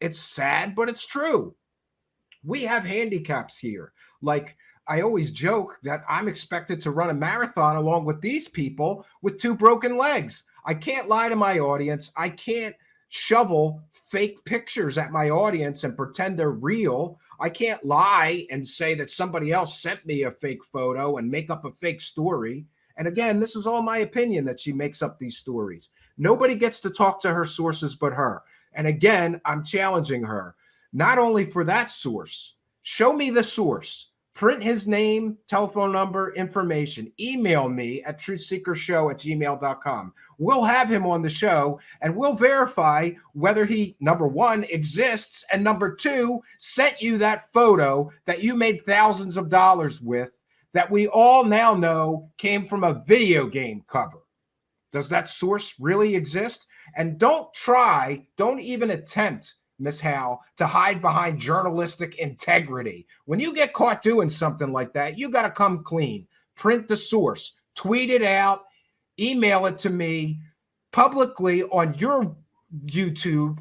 It's sad, but it's true. We have handicaps here. Like, I always joke that I'm expected to run a marathon along with these people with 2 broken legs. I can't lie to my audience. I can't shovel fake pictures at my audience and pretend they're real. I can't lie and say that somebody else sent me a fake photo and make up a fake story. And again, this is all my opinion that she makes up these stories. Nobody gets to talk to her sources but her. And again, I'm challenging her, not only for that source, show me the source, print his name, telephone number, information, email me at truthseekershow@gmail.com. We'll have him on the show and we'll verify whether he, number one, exists, and number two, sent you that photo that you made thousands of dollars with that we all now know came from a video game cover. Does that source really exist? And don't even attempt, Miss Howe, to hide behind journalistic integrity. When you get caught doing something like that, you got to come clean. Print the source, tweet it out, email it to me publicly on your YouTube,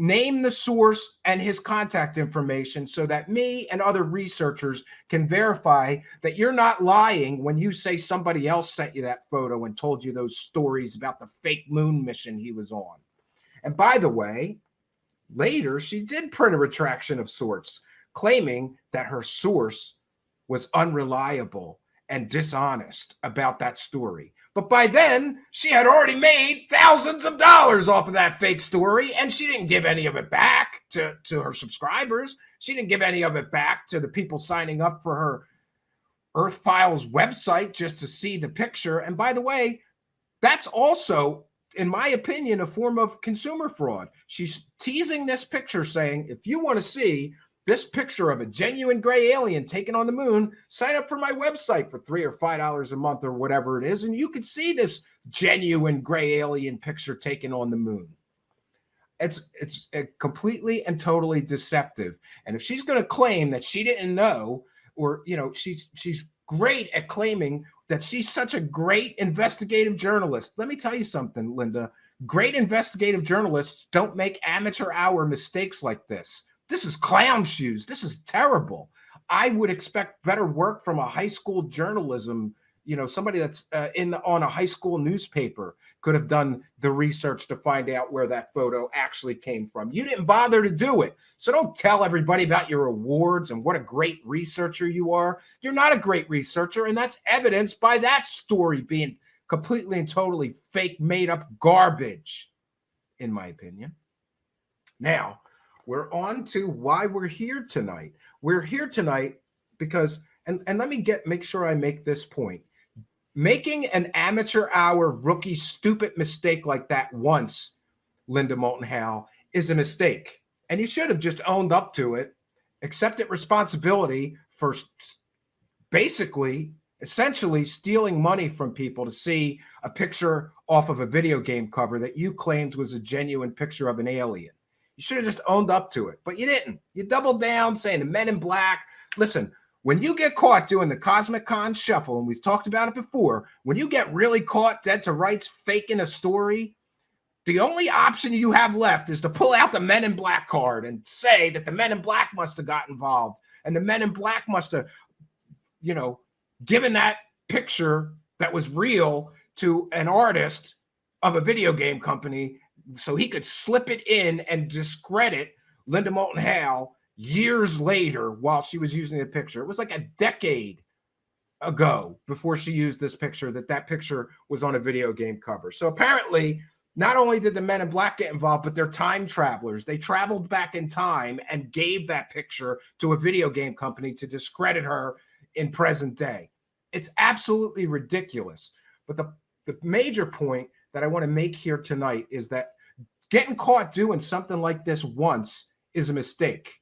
name the source and his contact information so that me and other researchers can verify that you're not lying when you say somebody else sent you that photo and told you those stories about the fake moon mission he was on. And by the way, later, she did print a retraction of sorts, claiming that her source was unreliable and dishonest about that story. But by then, she had already made thousands of dollars off of that fake story, and she didn't give any of it back to her subscribers. She didn't give any of it back to the people signing up for her Earth Files website just to see the picture. And by the way, that's also, in my opinion, a form of consumer fraud. She's teasing this picture saying, if you want to see this picture of a genuine gray alien taken on the moon, sign up for my website for $3 or $5 a month or whatever it is, and you could see this genuine gray alien picture taken on the moon. It's completely and totally deceptive. And if she's going to claim that she didn't know, or she's great at claiming that she's such a great investigative journalist. Let me tell you something, Linda. Great investigative journalists don't make amateur hour mistakes like this. This is clown shoes. This is terrible. I would expect better work from a high school journalism, somebody that's on a high school newspaper could have done the research to find out where that photo actually came from. You didn't bother to do it. So don't tell everybody about your awards and what a great researcher you are. You're not a great researcher, and that's evidenced by that story being completely and totally fake, made up garbage, in my opinion. Now, we're on to why we're here tonight. We're here tonight because, and let me make sure I make this point. Making an amateur hour rookie stupid mistake like that once, Linda Moulton Howe, is a mistake. And you should have just owned up to it, accepted responsibility for essentially stealing money from people to see a picture off of a video game cover that you claimed was a genuine picture of an alien. You should have just owned up to it, but you didn't. You doubled down saying the Men in Black. Listen, when you get caught doing the Cosmic Con shuffle, and we've talked about it before, when you get really caught dead to rights faking a story, the only option you have left is to pull out the Men in Black card and say that the Men in Black must have got involved and the Men in Black must have, given that picture that was real to an artist of a video game company so he could slip it in and discredit Linda Moulton Howe years later while she was using the picture. It was like a decade ago before she used this picture that picture was on a video game cover. So apparently, not only did the Men in Black get involved, but they're time travelers. They traveled back in time and gave that picture to a video game company to discredit her in present day. It's absolutely ridiculous. But the major point that I want to make here tonight is that getting caught doing something like this once is a mistake.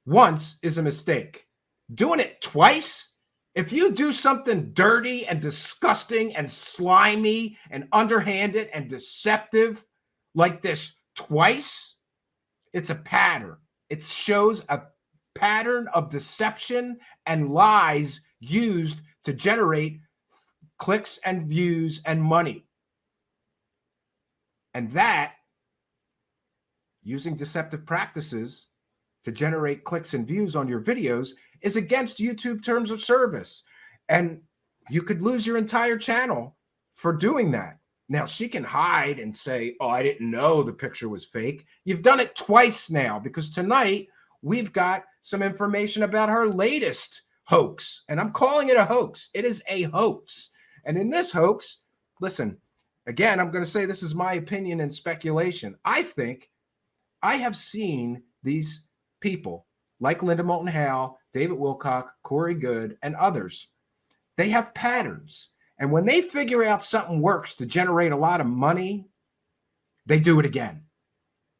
Once is a mistake. Doing it twice, if you do something dirty and disgusting and slimy and underhanded and deceptive like this twice, it's a pattern. It shows a pattern of deception and lies used to generate clicks and views and money. And that, using deceptive practices to generate clicks and views on your videos, is against YouTube terms of service. And you could lose your entire channel for doing that. Now, she can hide and say, oh, I didn't know the picture was fake. You've done it twice now, because tonight we've got some information about her latest hoax. And I'm calling it a hoax. It is a hoax. And in this hoax, listen, again, I'm going to say this is my opinion and speculation. I think I have seen these people like Linda Moulton Howe, David Wilcock, Corey Good, and others. They have patterns. And when they figure out something works to generate a lot of money, they do it again.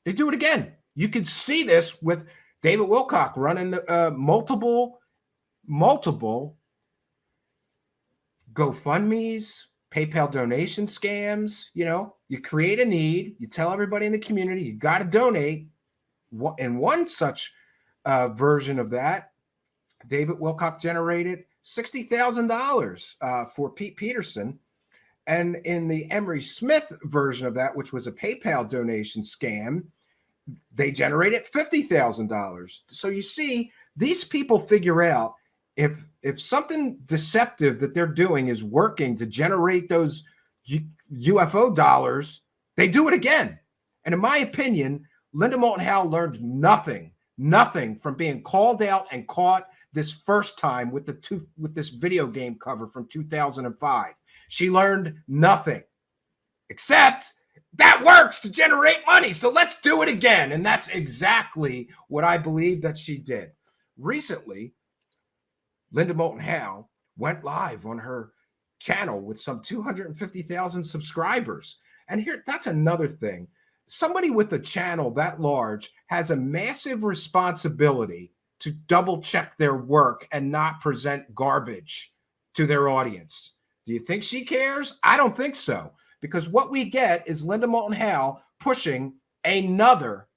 They do it again. You can see this with David Wilcock running the multiple GoFundMes, PayPal donation scams. You know, you create a need, you tell everybody in the community you got to donate. In one such version of that, David Wilcock generated $60,000 for Pete Peterson. And in the Emery Smith version of that, which was a PayPal donation scam, they generated $50,000. So you see, these people figure out if something deceptive that they're doing is working to generate those UFO dollars, they do it again. And in my opinion, Linda Moulton Howe learned nothing from being called out and caught this first time with this video game cover from 2005. She learned nothing, except that works to generate money. So let's do it again. And that's exactly what I believe that she did. Recently, Linda Moulton Howe went live on her channel with some 250,000 subscribers. And here, that's another thing. Somebody with a channel that large has a massive responsibility to double check their work and not present garbage to their audience. Do you think she cares? I don't think so, because what we get is Linda Moulton Howe pushing another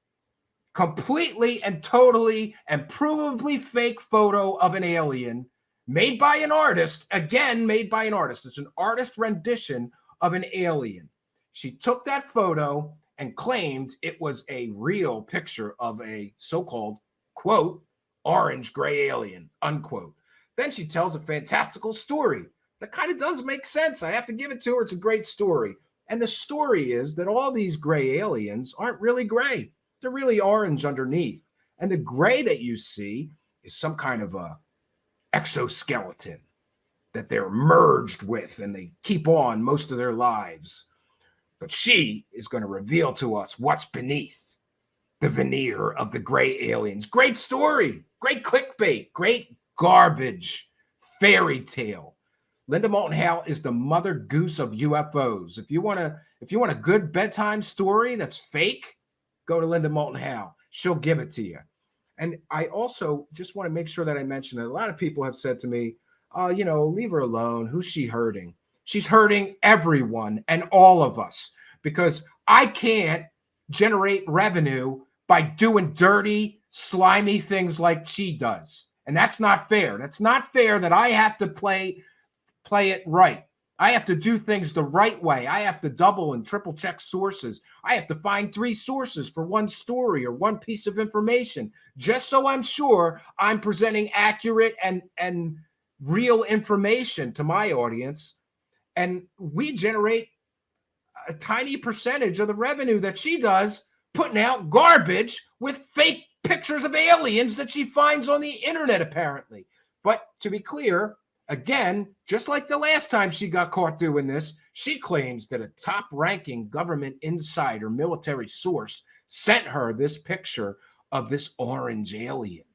completely and totally and provably fake photo of an alien made by an artist. Again, made by an artist. It's an artist rendition of an alien. She took that photo and claimed it was a real picture of a so-called, quote, orange gray alien, unquote. Then she tells a fantastical story that kind of does make sense. I have to give it to her. It's a great story. And the story is that all these gray aliens aren't really gray. They're really orange underneath. And the gray that you see is some kind of a exoskeleton that they're merged with and they keep on most of their lives. But she is going to reveal to us what's beneath the veneer of the gray aliens. Great story, great clickbait, great garbage fairy tale. Linda Moulton Howe is the mother goose of UFOs. If you want a good bedtime story that's fake, go to Linda Moulton Howe. She'll give it to you. And I also just want to make sure that I mention that a lot of people have said to me, leave her alone. Who's she hurting? She's hurting everyone and all of us, because I can't generate revenue by doing dirty, slimy things like she does. And that's not fair. That's not fair that I have to play it right. I have to do things the right way. I have to double and triple check sources. I have to find 3 sources for one story or one piece of information, just so I'm sure I'm presenting accurate and real information to my audience. And we generate a tiny percentage of the revenue that she does putting out garbage with fake pictures of aliens that she finds on the internet, apparently. But to be clear, again, just like the last time she got caught doing this, she claims that a top-ranking government insider military source sent her this picture of this orange alien.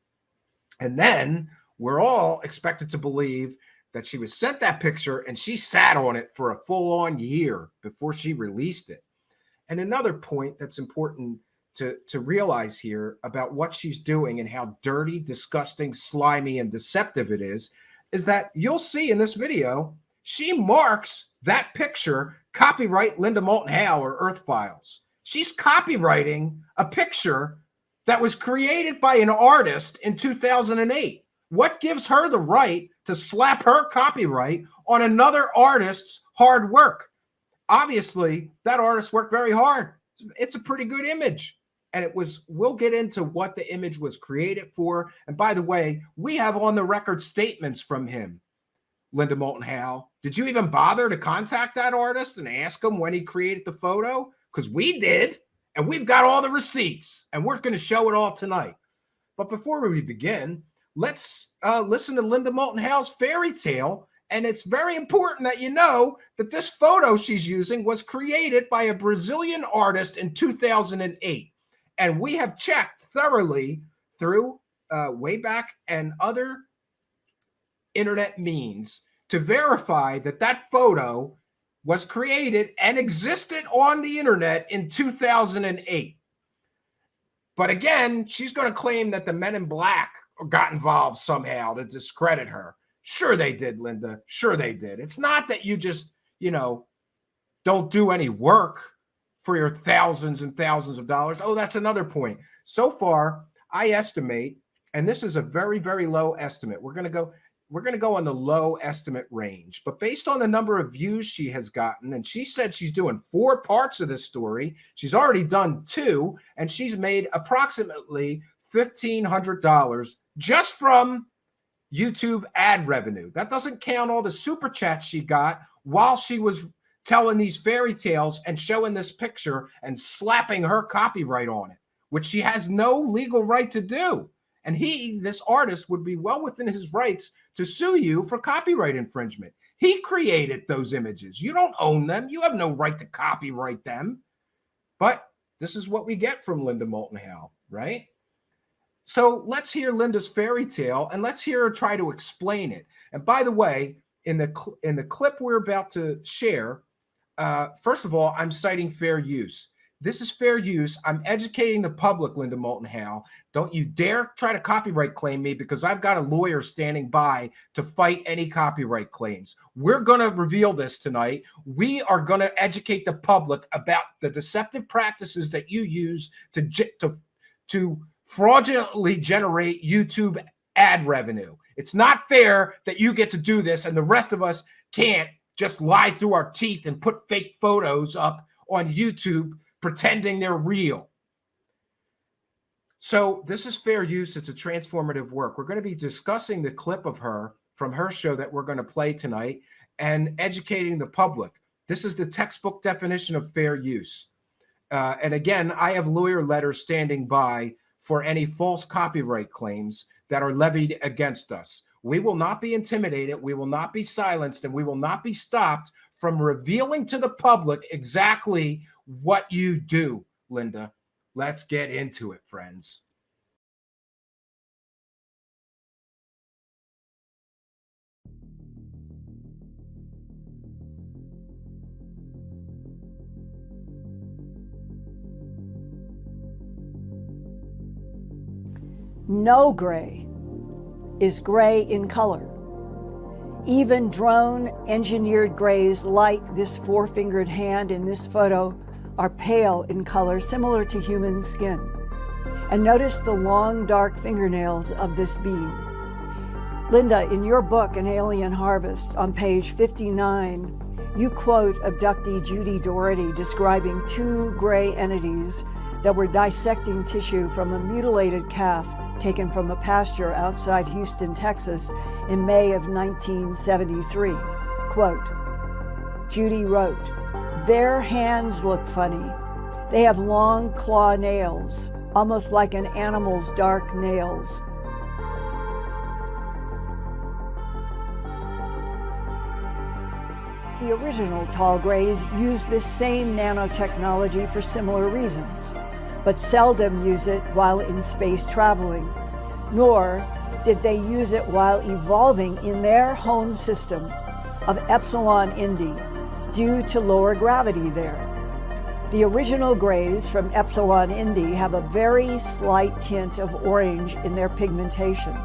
And then we're all expected to believe that she was sent that picture and she sat on it for a full-on year before she released it. And another point that's important to realize here about what she's doing and how dirty, disgusting, slimy, and deceptive it is that you'll see in this video, she marks that picture copyright Linda Moulton Howe or Earth Files. She's copywriting a picture that was created by an artist in 2008. What gives her the right to slap her copyright on another artist's hard work? Obviously, that artist worked very hard. It's a pretty good image. And we'll get into what the image was created for. And by the way, we have on the record statements from him, Linda Moulton Howe. Did you even bother to contact that artist and ask him when he created the photo? Because we did, and we've got all the receipts, and we're going to show it all tonight. But before we begin, let's listen to Linda Moulton Howe's fairy tale. And it's very important that you know that this photo she's using was created by a Brazilian artist in 2008. And we have checked thoroughly through Wayback and other internet means to verify that that photo was created and existed on the internet in 2008. But again, she's going to claim that the Men in Black got involved somehow to discredit her. Sure they did, Linda. Sure they did. It's not that you just, don't do any work for your thousands and thousands of dollars. Oh, that's another point. So far, I estimate, and this is a very, very low estimate. We're going to go on the low estimate range, but based on the number of views she has gotten, and she said she's doing 4 parts of this story. She's already done 2, and she's made approximately $1,500 just from YouTube ad revenue. That doesn't count all the super chats she got while she was telling these fairy tales and showing this picture and slapping her copyright on it, which she has no legal right to do. And this artist, would be well within his rights to sue you for copyright infringement. He created those images. You don't own them. You have no right to copyright them. But this is what we get from Linda Moulton Howe, right? So let's hear Linda's fairy tale, and let's hear her try to explain it. And by the way, in the clip we're about to share, first of all, I'm citing fair use. This is fair use. I'm educating the public, Linda Moulton Howe. Don't you dare try to copyright claim me, because I've got a lawyer standing by to fight any copyright claims. We're going to reveal this tonight. We are going to educate the public about the deceptive practices that you use to fraudulently generate YouTube ad revenue. It's not fair that you get to do this and the rest of us can't just lie through our teeth and put fake photos up on YouTube pretending they're real. So this is fair use. It's a transformative work. We're going to be discussing the clip of her from her show that we're going to play tonight and educating the public. This is the textbook definition of fair use. And again, I have lawyer letters standing by for any false copyright claims that are levied against us. We will not be intimidated. We will not be silenced, and we will not be stopped from revealing to the public exactly what you do, Linda. Let's get into it, friends. No gray is gray in color. Even drone engineered grays like this 4-fingered hand in this photo are pale in color, similar to human skin. And notice the long, dark fingernails of this being. Linda, in your book, An Alien Harvest, on page 59, you quote abductee Judy Doherty describing 2 gray entities that were dissecting tissue from a mutilated calf taken from a pasture outside Houston, Texas in May of 1973. Quote, Judy wrote, "Their hands look funny. They have long claw nails, almost like an animal's dark nails. The original tall grays used this same nanotechnology for similar reasons, but seldom use it while in space traveling, nor did they use it while evolving in their home system of Epsilon Indi due to lower gravity there. The original grays from Epsilon Indi have a very slight tint of orange in their pigmentation.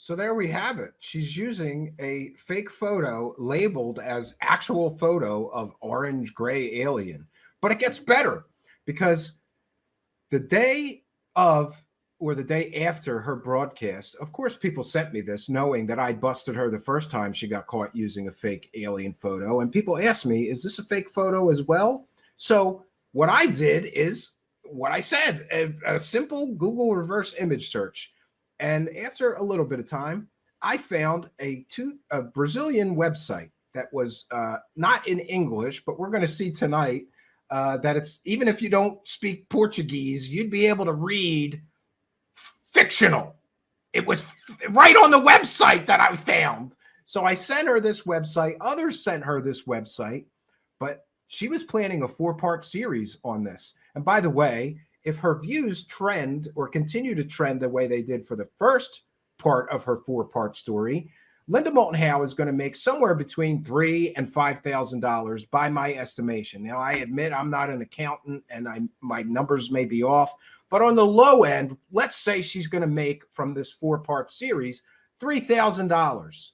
So there we have it. She's using a fake photo labeled as actual photo of orange gray alien. But it gets better. because the day of or the day after her broadcast, of course, people sent me this knowing that I busted her the first time she got caught using a fake alien photo. And people asked me, is this a fake photo as well? So what I did is what I said, a simple Google reverse image search. And after a little bit of time, I found a Brazilian website that was not in English, but we're going to see tonight that it's, even if you don't speak Portuguese, you'd be able to read fictional. It was right on the website that I found. So I sent her this website. Others sent her this website, but she was planning a 4-part series on this. And by the way, if her views trend or continue to trend the way they did for the first part of her 4-part story, Linda Moulton Howe is going to make somewhere between $3,000 and $5,000 by my estimation. Now, I admit I'm not an accountant and my numbers may be off, but on the low end, let's say she's going to make from this 4-part series $3,000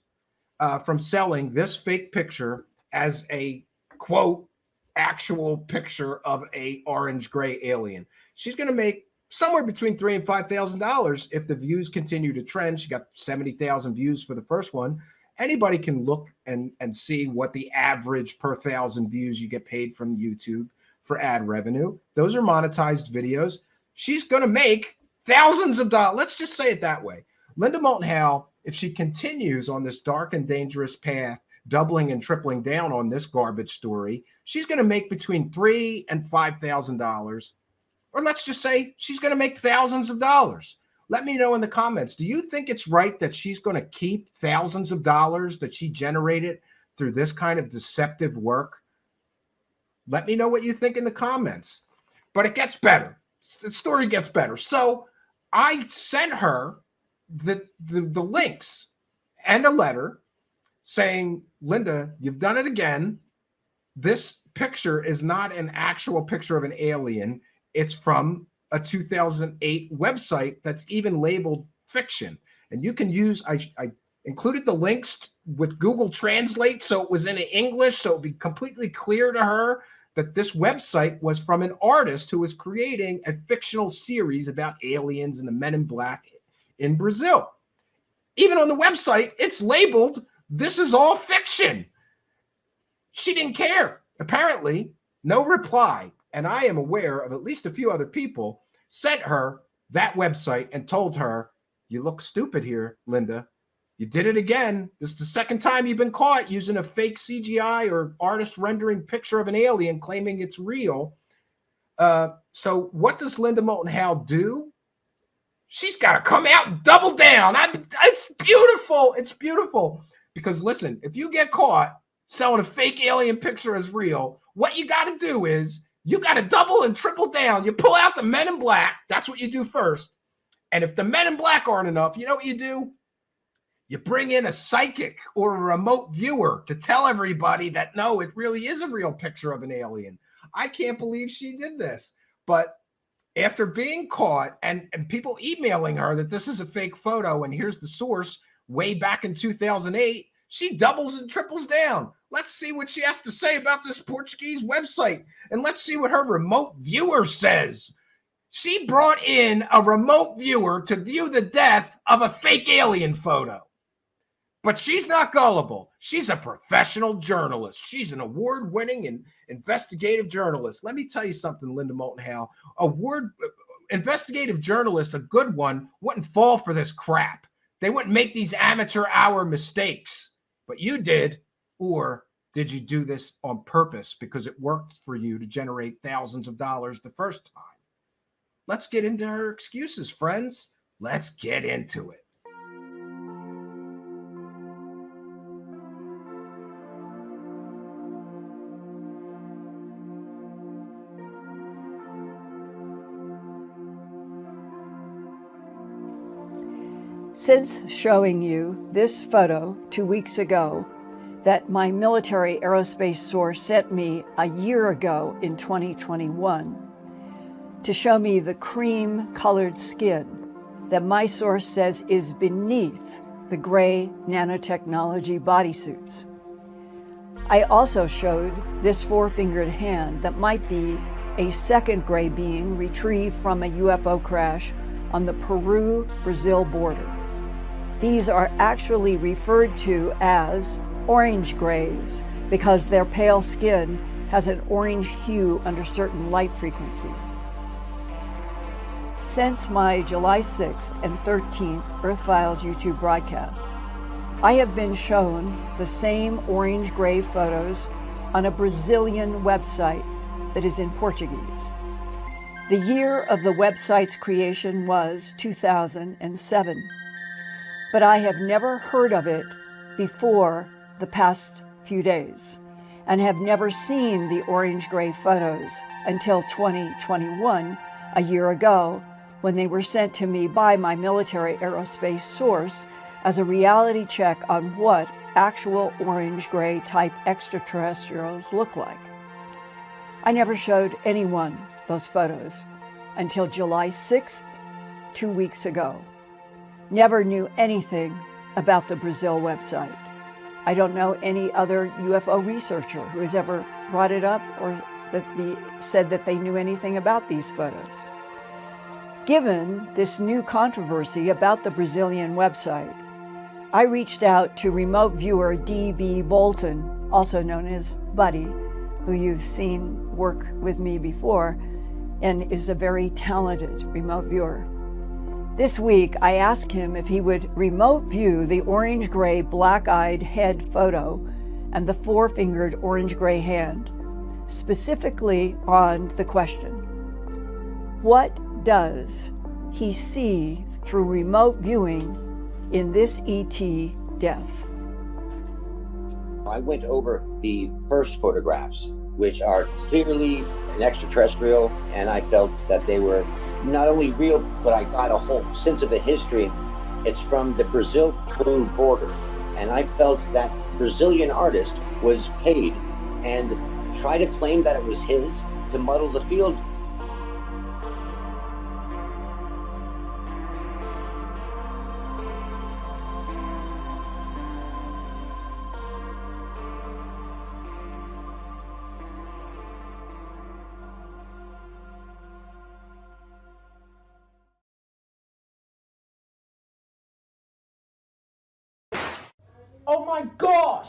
from selling this fake picture as a, quote, actual picture of a orange-gray alien. She's going to make somewhere between $3,000 and $5,000 if the views continue to trend. She got 70,000 views for the first one. Anybody can look and see what the average per 1,000 views you get paid from YouTube for ad revenue. Those are monetized videos. She's going to make thousands of dollars. Let's just say it that way. Linda Moulton Howe, if she continues on this dark and dangerous path, doubling and tripling down on this garbage story, she's going to make between $3,000 and $5,000. Or let's just say she's going to make thousands of dollars. Let me know in the comments. Do you think it's right that she's going to keep thousands of dollars that she generated through this kind of deceptive work? Let me know what you think in the comments. But it gets better. The story gets better. So I sent her the links and a letter saying, Linda, you've done it again. This picture is not an actual picture of an alien. It's from a 2008 website that's even labeled fiction. And you can use, I included the links with Google Translate so it was in English, so it would be completely clear to her that this website was from an artist who was creating a fictional series about aliens and the Men in Black in Brazil. Even on the website, it's labeled, this is all fiction. She didn't care. Apparently, no reply. And I am aware of at least a few other people sent her that website and told her, you look stupid here, Linda. You did it again. This is the second time you've been caught using a fake CGI or artist rendering picture of an alien claiming it's real. So what does Linda Moulton Howe do? She's got to come out and double down. It's beautiful. It's beautiful. Because listen, if you get caught selling a fake alien picture as real, what you got to do is you got to double and triple down. You pull out the Men in Black. That's what you do first. And if the Men in Black aren't enough, you know what you do? You bring in a psychic or a remote viewer to tell everybody that, no, it really is a real picture of an alien. I can't believe she did this. But after being caught and people emailing her that this is a fake photo and here's the source way back in 2008, she doubles and triples down. Let's see what she has to say about this Portuguese website. And let's see what her remote viewer says. She brought in a remote viewer to view the death of a fake alien photo. But she's not gullible. She's a professional journalist. She's an award-winning and investigative journalist. Let me tell you something, Linda Moulton Howe. Investigative journalist, a good one, wouldn't fall for this crap. They wouldn't make these amateur hour mistakes. But you did. Or did you do this on purpose because it worked for you to generate thousands of dollars the first time? Let's get into her excuses, friends. Let's get into it. Since showing you this photo 2 weeks ago that my military aerospace source sent me a year ago in 2021 to show me the cream-colored skin that my source says is beneath the gray nanotechnology bodysuits. I also showed this four-fingered hand that might be a second gray being retrieved from a UFO crash on the Peru-Brazil border. These are actually referred to as orange grays because their pale skin has an orange hue under certain light frequencies. Since my July 6th and 13th Earth Files YouTube broadcasts, I have been shown the same orange-gray photos on a Brazilian website that is in Portuguese. The year of the website's creation was 2007, but I have never heard of it before the past few days and have never seen the orange-gray photos until 2021, a year ago, when they were sent to me by my military aerospace source as a reality check on what actual orange-gray type extraterrestrials look like. I never showed anyone those photos until July 6th, 2 weeks ago. Never knew anything about the Brazil website. I don't know any other UFO researcher who has ever brought it up or said that they knew anything about these photos. Given this new controversy about the Brazilian website, I reached out to remote viewer D.B. Moulton, also known as Buddy, who you've seen work with me before and is a very talented remote viewer. This week, I asked him if he would remote view the orange-gray black-eyed head photo and the four-fingered orange-gray hand, specifically on the question, what does he see through remote viewing in this ET death? I went over the first photographs, which are clearly an extraterrestrial, and I felt that they were not only real, but I got a whole sense of the history. It's from the Brazil-Peru border, and I felt that Brazilian artist was paid and tried to claim that it was his to muddle the field. Oh my gosh!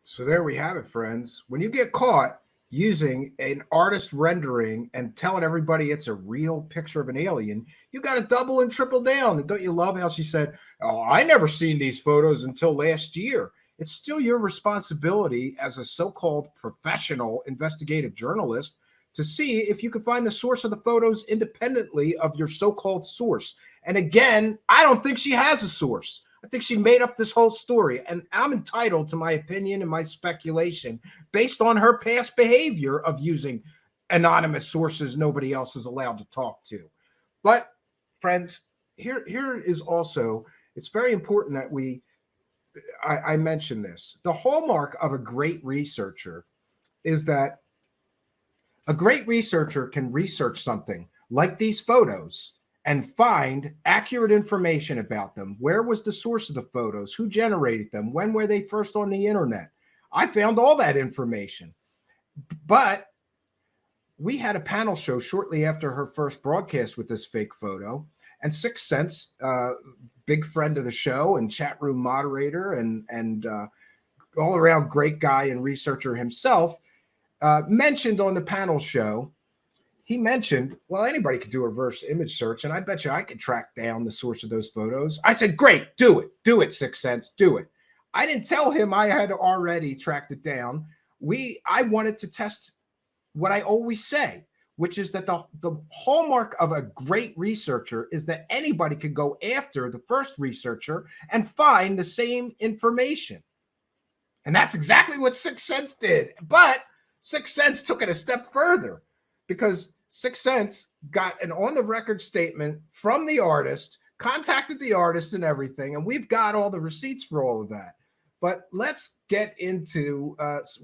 So there we have it, friends. When you get caught using an artist rendering and telling everybody it's a real picture of an alien, you got to double and triple down. And don't you love how she said, oh, I never seen these photos until last year. It's still your responsibility as a so-called professional investigative journalist to see if you can find the source of the photos independently of your so-called source. And again, I don't think she has a source. I think she made up this whole story, and I'm entitled to my opinion and my speculation based on her past behavior of using anonymous sources nobody else is allowed to talk to. But, friends, here is also, it's very important that I mention this. The hallmark of a great researcher is that a great researcher can research something like these photos and find accurate information about them. Where was the source of the photos? Who generated them? When were they first on the internet? I found all that information. But we had a panel show shortly after her first broadcast with this fake photo, and Sixth Sense, big friend of the show and chat room moderator and all around great guy and researcher himself, mentioned on the panel show, he mentioned, well, anybody could do a reverse image search, and I bet you I could track down the source of those photos. I said, great, do it, Sixth Sense, do it. I didn't tell him I had already tracked it down. I wanted to test what I always say, which is that the hallmark of a great researcher is that anybody could go after the first researcher and find the same information. And that's exactly what Sixth Sense did. But Sixth Sense took it a step further, because Sixth Sense got an on-the-record statement from the artist contacted the artist and everything, and we've got all the receipts for all of that. But let's get into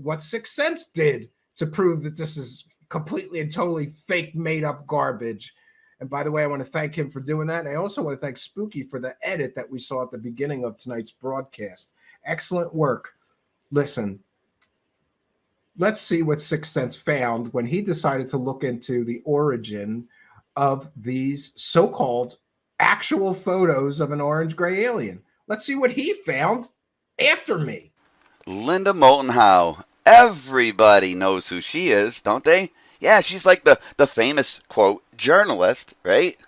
what Sixth Sense did to prove that this is completely and totally fake, made-up garbage. And by the way, I want to thank him for doing that. And I also want to thank Spooky for the edit that we saw at the beginning of tonight's broadcast. Excellent work. Listen, let's see what Sixth Sense found when he decided to look into the origin of these so-called actual photos of an orange-gray alien. Let's see what he found after me. Linda Moulton Howe. Everybody knows who she is, don't they? Yeah, she's like the famous, quote, journalist, right?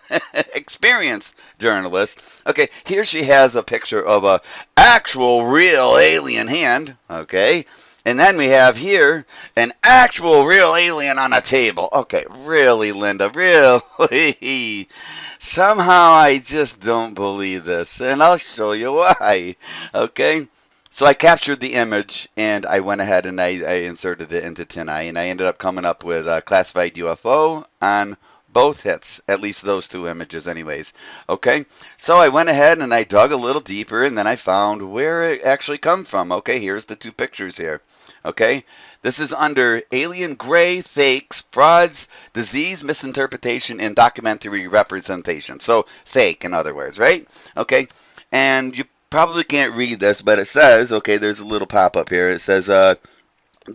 Experienced journalist. Okay, here she has a picture of a actual real alien hand, okay? And then we have here an actual real alien on a table. Okay, really, Linda, really? Somehow I just don't believe this, and I'll show you why, okay? So I captured the image, and I went ahead and I inserted it into TinEye, and I ended up coming up with a classified UFO on both hits, at least those two images anyways. Okay, so I went ahead and I dug a little deeper, and then I found where it actually come from. Okay, here's the two pictures here. Okay, this is under Alien Gray, Fakes, Frauds, Disease, Misinterpretation, and Documentary Representation. So fake, in other words, right? Okay, and you probably can't read this, but it says, okay, there's a little pop-up here. It says, the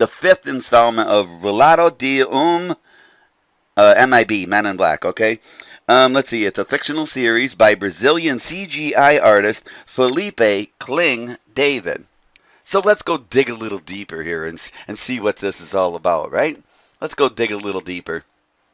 fifth installment of Relato de MIB, Men in Black, okay? Let's see, it's a fictional series by Brazilian CGI artist Felipe Kling David. So let's go dig a little deeper here and see what this is all about, right? Let's go dig a little deeper.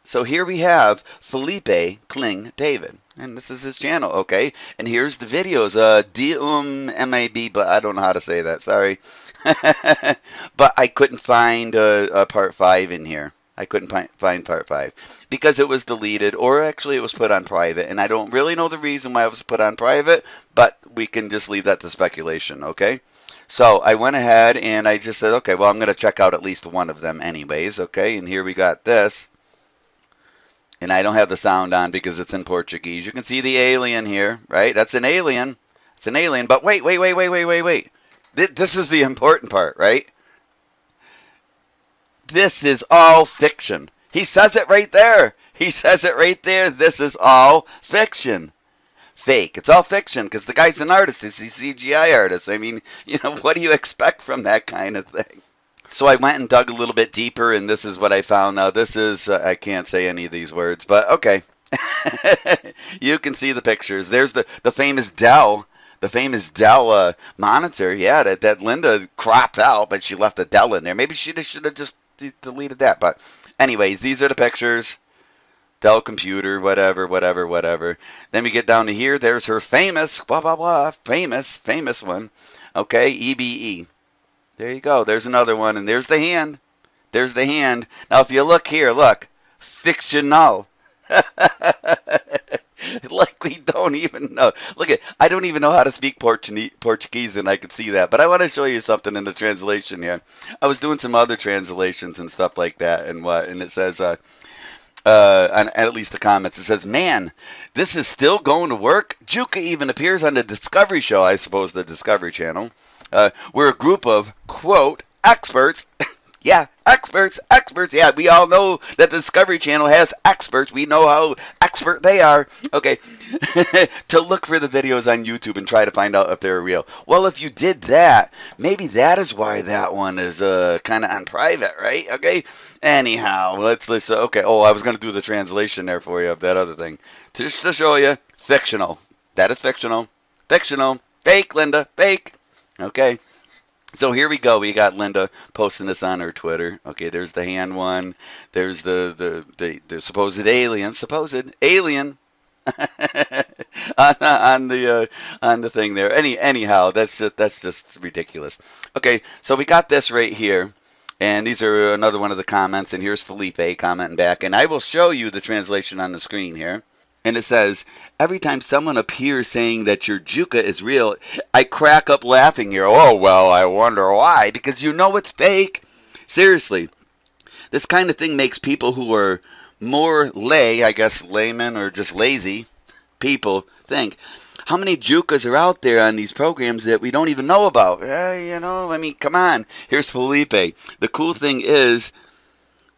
So here we have Felipe Kling David, and this is his channel, okay? And here's the videos, MIB, but I don't know how to say that, sorry. But I couldn't find a part 5 in here. I couldn't find part 5 because it was deleted, or actually it was put on private, and I don't really know the reason why it was put on private, but we can just leave that to speculation, okay? So I went ahead and I just said, okay, well, I'm going to check out at least one of them anyways, okay? And here we got this. And I don't have the sound on because it's in Portuguese. You can see the alien here, right? That's an alien. It's an alien. But wait. This is the important part, right? This is all fiction. He says it right there. He says it right there. This is all fiction. Fake. It's all fiction because the guy's an artist. He's a CGI artist. I mean, you know, what do you expect from that kind of thing? So I went and dug a little bit deeper, and this is what I found. Now, this is, I can't say any of these words, but okay. You can see the pictures. There's the famous Dell, monitor. Yeah, that Linda cropped out, but she left a Dell in there. Maybe she should have just deleted that. But anyways, these are the pictures. Dell computer, whatever. Then we get down to here. There's her famous, famous one. Okay, EBE. There you go. There's another one, and there's the hand. There's the hand. Now, if you look here, look. Fictional. Like we don't even know. Look at, I don't even know how to speak Portuguese, and I could see that. But I want to show you something in the translation here. I was doing some other translations and stuff like that, and it says, at least the comments, it says, man, this is still going to work. Juka even appears on the Discovery Show, I suppose the Discovery Channel. We're a group of, quote, experts. Yeah, experts. Yeah, we all know that the Discovery Channel has experts. We know how expert they are. Okay, to look for the videos on YouTube and try to find out if they're real. Well, if you did that, maybe that is why that one is kind of on private, right? Okay, anyhow, let's okay. Oh, I was going to do the translation there for you of that other thing. Just to show you, fictional. That is fictional. Fictional. Fake, Linda. Fake. Okay, so here we go. We got Linda posting this on her Twitter. Okay, there's the hand one. There's the supposed alien on the thing there. Anyhow, that's just ridiculous. Okay, so we got this right here, and these are another one of the comments. And here's Felipe commenting back, and I will show you the translation on the screen here. And it says, every time someone appears saying that your Juka is real, I crack up laughing here. Oh, well, I wonder why. Because you know it's fake. Seriously. This kind of thing makes people who are more laymen or just lazy, people think. How many Jukas are out there on these programs that we don't even know about? You know, I mean, come on. Here's Felipe. The cool thing is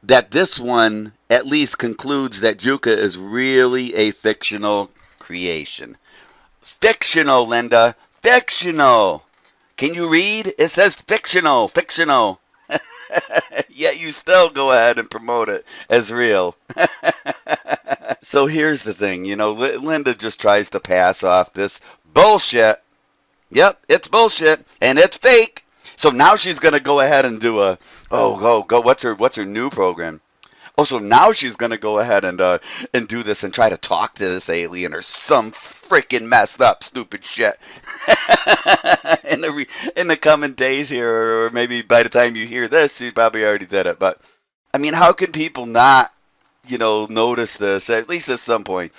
that this one at least concludes that Juka is really a fictional creation. Fictional, Linda. Fictional. Can you read? It says fictional. Fictional. Yet you still go ahead and promote it as real. So here's the thing, you know, Linda just tries to pass off this bullshit. Yep, it's bullshit and it's fake. So now she's gonna go ahead and do a what's her new program? Oh, so now she's gonna go ahead and do this and try to talk to this alien or some freaking messed up stupid shit. in the coming days here, or maybe by the time you hear this, she probably already did it. But I mean, how can people not, you know, notice this at least at some point?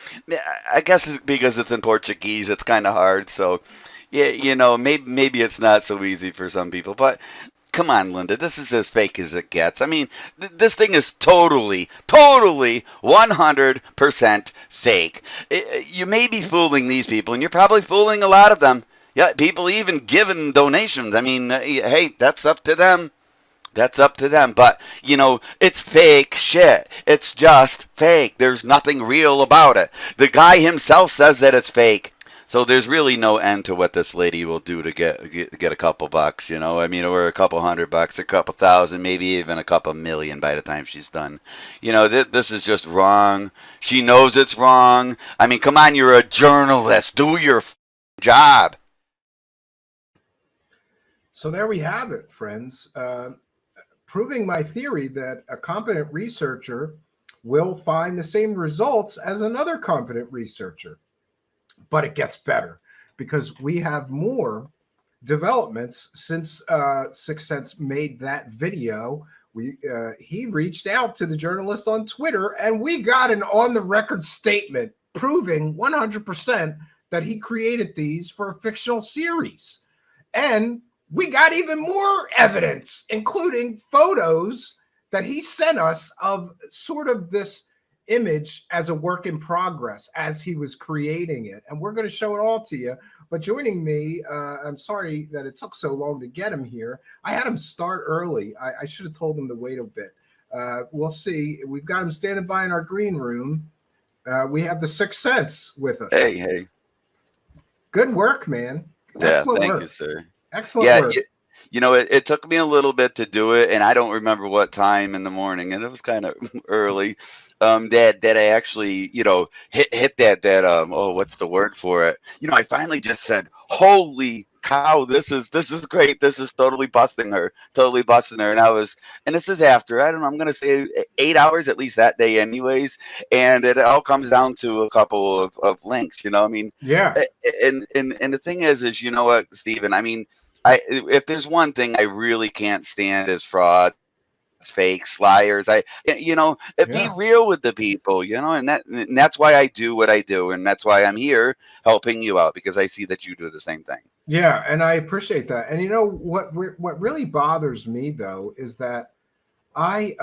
I guess it's because it's in Portuguese. It's kind of hard. So yeah, you know, maybe it's not so easy for some people, but. Come on, Linda. This is as fake as it gets. I mean, this thing is totally 100% fake. You may be fooling these people, and you're probably fooling a lot of them. Yeah, people even giving donations. I mean, hey, that's up to them. That's up to them. But, you know, it's fake shit. It's just fake. There's nothing real about it. The guy himself says that it's fake. So there's really no end to what this lady will do to get a couple bucks, you know. I mean, or a couple $100, a couple thousand, maybe even a couple million by the time she's done. You know, this is just wrong. She knows it's wrong. I mean, come on, you're a journalist. Do your job. So there we have it, friends. Proving my theory that a competent researcher will find the same results as another competent researcher. But it gets better because we have more developments since Sixth Sense made that video. He reached out to the journalist on Twitter, and we got an on-the-record statement proving 100% that he created these for a fictional series. And we got even more evidence, including photos that he sent us of sort of this image as a work in progress as he was creating it, and we're going to show it all to you. But joining me, I'm sorry that it took so long to get him here. I had him start early. I should have told him to wait a bit. We'll see. We've got him standing by in our green room. We have the Sixth Sense with us. Hey. Good work, man. Excellent thank you, sir. Excellent work. You know, it took me a little bit to do it, and I don't remember what time in the morning, and it was kind of early. That I actually, you know, hit that what's the word for it? You know, I finally just said, "Holy cow, this is great. This is totally busting her." And this is after, I don't know, I'm gonna say 8 hours at least that day, anyways. And it all comes down to a couple of links. You know, I mean, yeah. And the thing is, you know what, Stephen? I mean. If there's one thing I really can't stand is fraud, fakes, liars. Be real with the people, you know, and that's why I do what I do, and that's why I'm here helping you out, because I see that you do the same thing. Yeah, and I appreciate that. And you know what really bothers me though is that I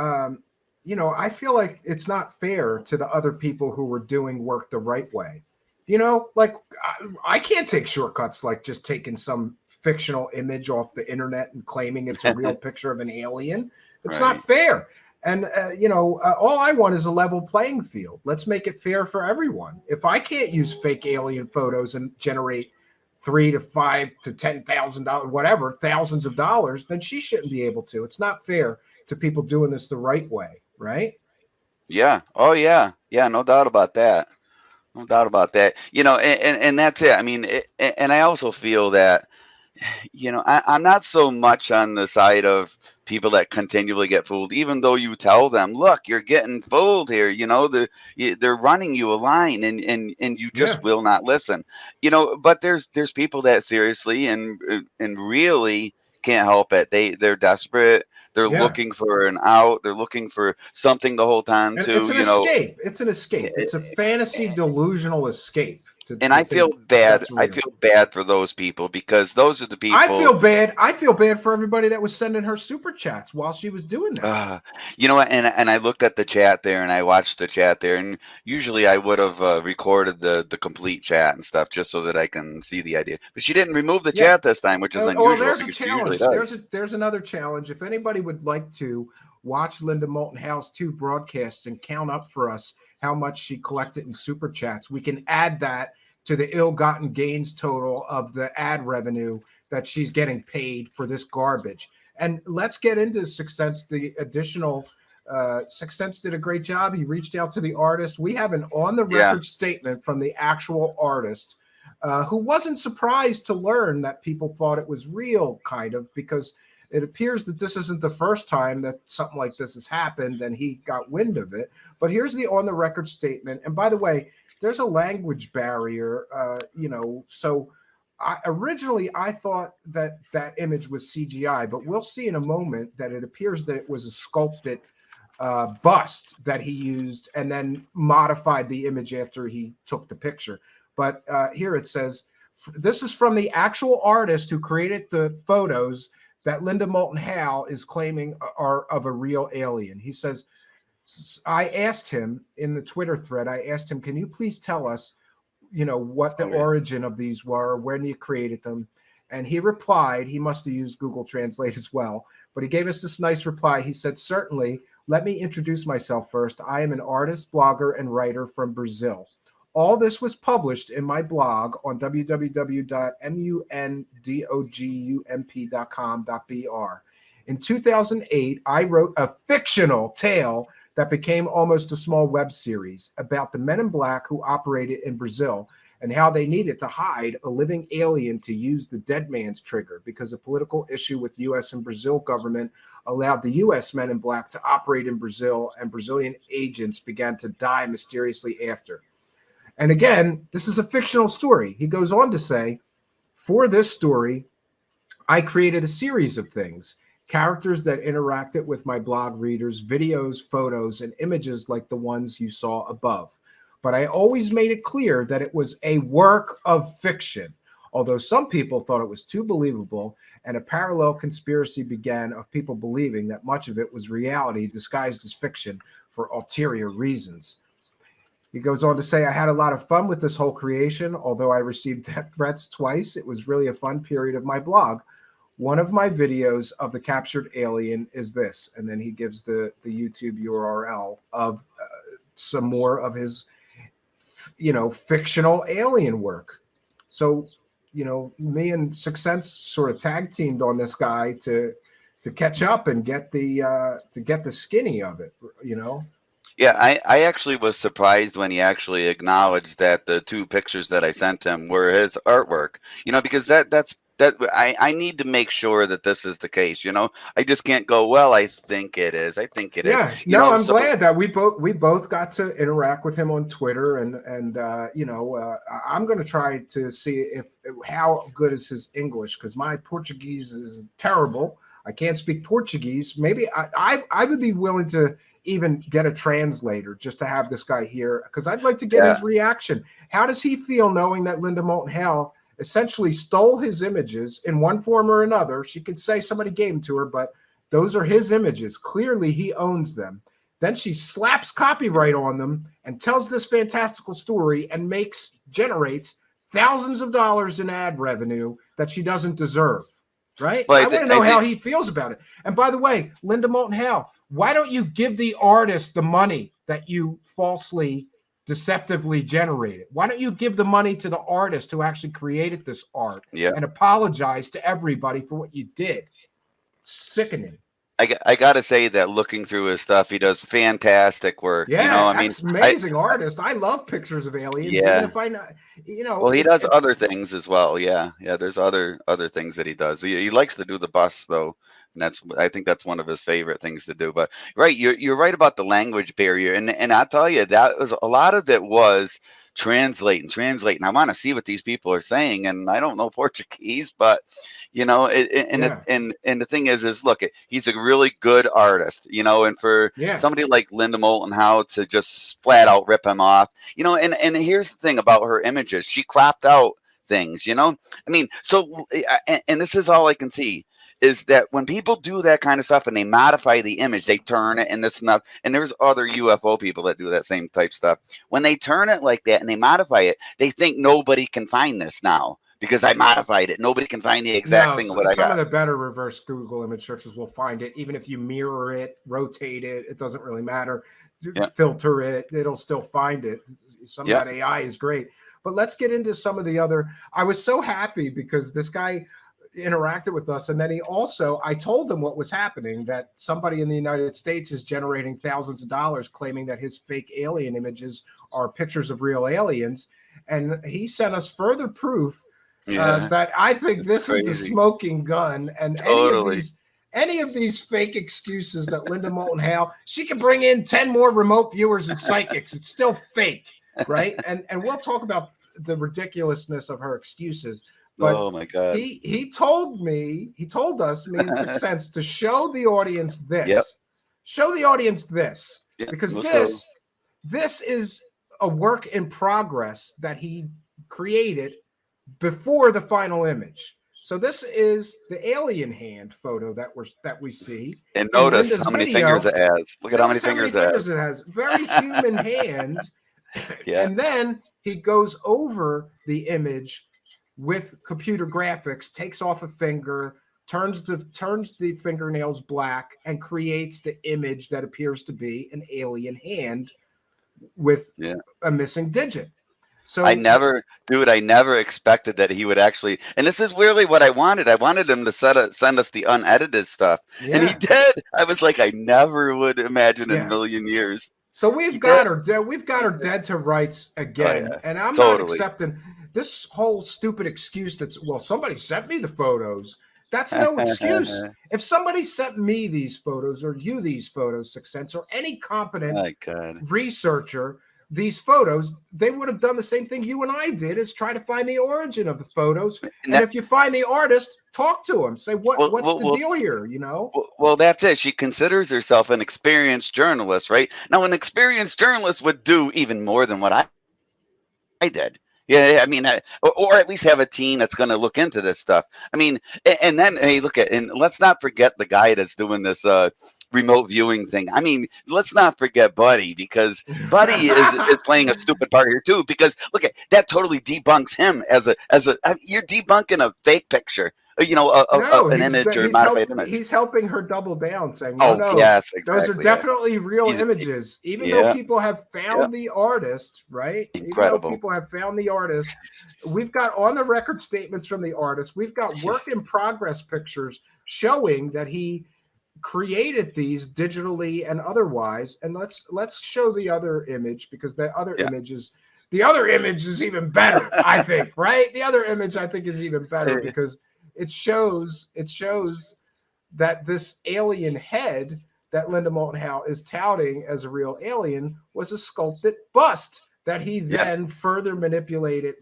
feel like it's not fair to the other people who were doing work the right way. You know, like I can't take shortcuts like just taking some fictional image off the internet and claiming it's a real picture of an alien. It's not fair. And, all I want is a level playing field. Let's make it fair for everyone. If I can't use fake alien photos and generate $3,000 to $5,000 to $10,000, whatever, thousands of dollars, then she shouldn't be able to. It's not fair to people doing this the right way, right? Yeah. Oh, yeah. Yeah, no doubt about that. No doubt about that. You know, and that's it. I mean, and I also feel that, you know, I'm not so much on the side of people that continually get fooled, even though you tell them, look, you're getting fooled here. You know, they're running you a line and you just will not listen, you know, but there's people that seriously and really can't help it. They're desperate. They're looking for an out. They're looking for something to hold on to. It's an escape. It's an escape. It's a fantasy delusional escape And I feel think bad. that's I real. feel bad for those people because those are the people. I feel bad. I feel bad for everybody that was sending her super chats while she was doing that. You know what? And I looked at the chat there, and I watched the chat there, and usually I would have recorded the complete chat and stuff just so that I can see the idea. But she didn't remove the Yeah. chat this time, which is Well, unusual there's a because she usually challenge. does. There's another challenge. If anybody would like to watch Linda Moulton Howe's 2 broadcasts and count up for us how much she collected in super chats, we can add that to the ill-gotten gains total of the ad revenue that she's getting paid for this garbage. And let's get into Sixth Sense, the additional. Sixth Sense did a great job. He reached out to the artist. We have an on-the-record statement from the actual artist who wasn't surprised to learn that people thought it was real, kind of, because it appears that this isn't the first time that something like this has happened and he got wind of it. But here's the on-the-record statement. And by the way, there's a language barrier, so originally I thought that that image was CGI, but we'll see in a moment that it appears that it was a sculpted bust that he used and then modified the image after he took the picture. But here it says, this is from the actual artist who created the photos that Linda Moulton Howe is claiming are of a real alien. He says, I asked him in the Twitter thread, I asked him, can you please tell us, what the origin of these were, when you created them? And he replied, he must have used Google Translate as well, but he gave us this nice reply. He said, certainly, let me introduce myself first. I am an artist, blogger, and writer from Brazil. All this was published in my blog on www.mundogump.com.br. In 2008, I wrote a fictional tale that became almost a small web series about the men in black who operated in Brazil and how they needed to hide a living alien to use the dead man's trigger because a political issue with U.S. and Brazil government allowed the U.S. men in black to operate in Brazil, and Brazilian agents began to die mysteriously after. And again, this is a fictional story. He goes on to say, for this story, I created a series of things, characters that interacted with my blog readers, videos, photos, and images like the ones you saw above. But I always made it clear that it was a work of fiction, although some people thought it was too believable, and a parallel conspiracy began of people believing that much of it was reality disguised as fiction for ulterior reasons. He goes on to say, I had a lot of fun with this whole creation. Although I received death threats twice, it was really a fun period of my blog. One of my videos of the captured alien is this. And then he gives the YouTube URL of some more of his, fictional alien work. So, me and Sixth Sense sort of tag teamed on this guy to catch up and get the skinny of it, Yeah, I actually was surprised when he actually acknowledged that the 2 pictures that I sent him were his artwork. Because I need to make sure that this is the case. I just can't go, well, I think it is. I think it is. Yeah, I'm glad that we both got to interact with him on Twitter, and I'm going to try to see how good is his English, because my Portuguese is terrible. I can't speak Portuguese. Maybe I would be willing to even get a translator just to have this guy here, because I'd like to get his reaction. How does he feel knowing that Linda Moulton Howe essentially stole his images in one form or another? She could say somebody gave them to her, but those are his images. Clearly he owns them. Then she slaps copyright on them and tells this fantastical story and generates thousands of dollars in ad revenue that she doesn't deserve. Right? I want to know how he feels about it. And by the way, Linda Moulton Howe, why don't you give the artist the money that you falsely, deceptively generated? Why don't you give the money to the artist who actually created this art and apologize to everybody for what you did? Sickening. I got to say that looking through his stuff, he does fantastic work. Yeah, amazing artist. I love pictures of aliens. Yeah. Even if I know, well, he does other things as well. Yeah. There's other things that he does. He likes to do the busts though, and I think that's one of his favorite things to do. But you're right about the language barrier, and I'll tell you that was a lot of it was translate and translate, and I want to see what these people are saying, and I don't know Portuguese, but and the thing is look, he's a really good artist, and for somebody like Linda Moulton Howe to just flat out rip him off, and here's the thing about her images, she cropped out things, I mean, so and this is all I can see is that when people do that kind of stuff and they modify the image, they turn it and this and that, and there's other UFO people that do that same type stuff. When they turn it like that and they modify it, they think nobody can find this now because I modified it. Nobody can find the exact thing of what I got. Some of the better reverse Google image searches will find it, even if you mirror it, rotate it, it doesn't really matter. Filter it, it'll still find it. Some of that AI is great. But let's get into some of the other. I was so happy because this guy interacted with us, and then I told him what was happening, that somebody in the United States is generating thousands of dollars claiming that his fake alien images are pictures of real aliens, and he sent us further proof that I think this is the smoking gun. And any of these fake excuses that Linda Moulton Howe, she can bring in 10 more remote viewers and psychics, it's still fake, right? And we'll talk about the ridiculousness of her excuses. But oh my God! He told us, me and Sixth Sense, to show the audience this. Show the audience this, because this is a work in progress that he created before the final image. So this is the alien hand photo that we see. And notice how many fingers it has. Look at how many fingers it has. It has. Very human hand. And then he goes over the image with computer graphics, takes off a finger, turns the fingernails black, and creates the image that appears to be an alien hand with a missing digit. So I never expected that he would actually, and this is really what I wanted. I wanted him to send us the unedited stuff, and he did. I was like, I never would imagine in a million years. So we've got her dead to rights again, and I'm not accepting this whole stupid excuse that's, well, somebody sent me the photos. That's no excuse. If somebody sent me these photos, or you these photos, Sixth Sense, or any competent researcher, these photos, they would have done the same thing you and I did, is try to find the origin of the photos. And if you find the artist, talk to him. Say, what's the deal here, Well, that's it. She considers herself an experienced journalist, right? Now, an experienced journalist would do even more than what I did. Yeah, I mean, or at least have a team that's going to look into this stuff. I mean, and then, hey, and let's not forget the guy that's doing this remote viewing thing. I mean, let's not forget Buddy, because Buddy is playing a stupid part here too. Because look at that, totally debunks him as a you're debunking a fake picture. An image or a modified image. He's helping her double down, saying, yes, exactly, those are definitely real images. Even though people have found the artist, right? Incredible. Even though people have found the artist, we've got on the record statements from the artist. We've got work in progress pictures showing that he created these digitally and otherwise. And let's show the other image, because the other image is even better, I think, right? The other image I think is even better because it shows that this alien head that Linda Moulton Howe is touting as a real alien was a sculpted bust that he then further manipulated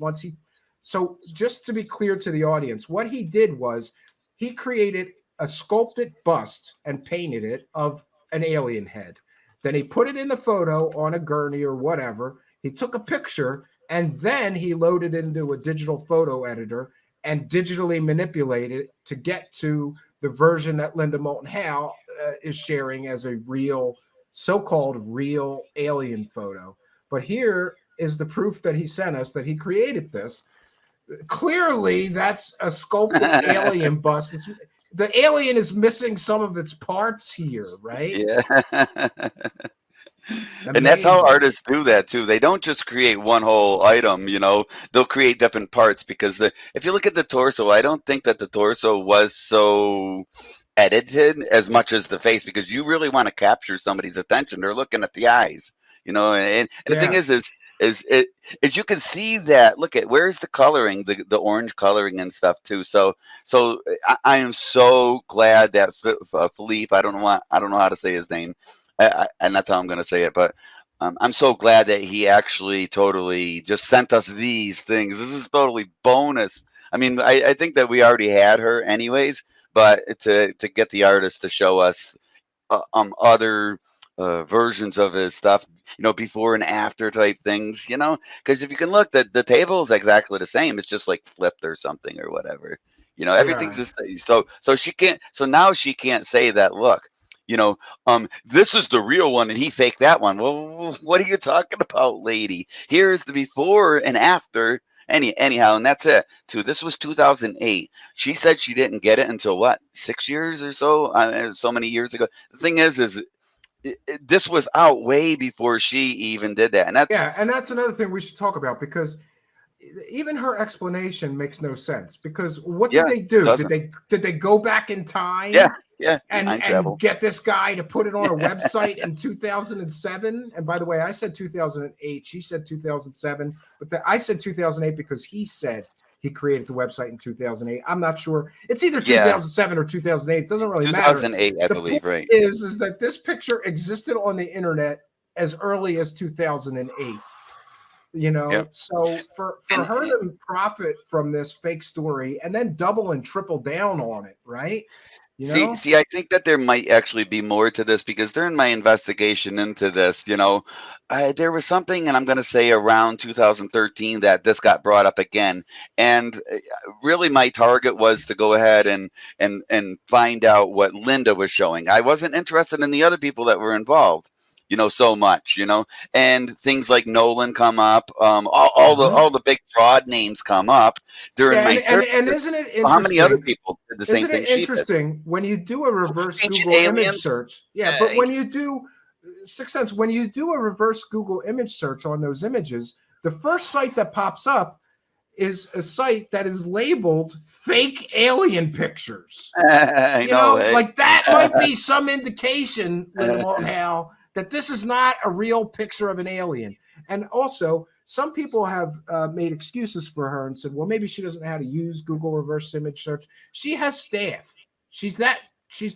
so just to be clear to the audience, what he did was he created a sculpted bust and painted it of an alien head. Then he put it in the photo on a gurney or whatever. He took a picture and then he loaded it into a digital photo editor and digitally manipulated it to get to the version that Linda Moulton Howe is sharing as a real, so-called real alien photo. But here is the proof that he sent us that he created this. Clearly, that's a sculpted alien bust. The alien is missing some of its parts here, right? Yeah. And that's how artists do that too. They don't just create one whole item, they'll create different parts, because if you look at the torso, I don't think that the torso was so edited as much as the face, because you really want to capture somebody's attention. They're looking at the eyes, and the thing is you can see that. Look at, where's the coloring, the orange coloring and stuff too. So I am so glad that Philippe, I don't know how to say his name, and that's how I'm going to say it, but I'm so glad that he actually totally just sent us these things. This is totally bonus. I mean, I think that we already had her anyways, but to get the artist to show us other versions of his stuff, before and after type things, because if you can look, the table is exactly the same. It's just like flipped or something or whatever. Everything's Yeah. the same. So she can't. So now she can't say that. Look, this is the real one and he faked that one. Well, what are you talking about, lady? Here's the before and after. Anyhow, and that's it. Too. This was 2008. She said she didn't get it until what, 6 years or so? So many years ago. The thing is this was out way before she even did that, and that's Yeah, and that's another thing we should talk about, because even her explanation makes no sense. Because what did yeah, they it do? doesn't. Did they go back in time Yeah, time and travel. get this guy to put it on a website in 2007? And by the way, I said 2008. She said 2007, but I said 2008 because he said he created the website in 2008. I'm not sure. It's either Yeah, 2007 or 2008. It doesn't really matter. 2008, I The point believe, right? is that this picture existed on the internet as early as 2008. Yep. So for And her to profit from this fake story and then double and triple down on it, right? see, I think that there might actually be more to this because during my investigation into this, there was something, and I'm going to say around 2013 that this got brought up again, and really my target was to go ahead and find out what Linda was showing. I wasn't interested in the other people that were involved. So much, and things like Nolan come up, all the big fraud names come up during Yeah, my search. and isn't it How many other interesting? people did the same Isn't thing it she did? interesting when you do a reverse Ancient Google image aliens? search? Yeah, but when you do Sixth Sense, when you do a reverse Google image search on those images, the first site that pops up is a site that is labeled fake alien pictures. I know, eh? Like that might be some indication, Linda Moulton Howe, that this is not a real picture of an alien. And also, some people have made excuses for her and said, well, maybe she doesn't know how to use Google reverse image search. She has staff. She's that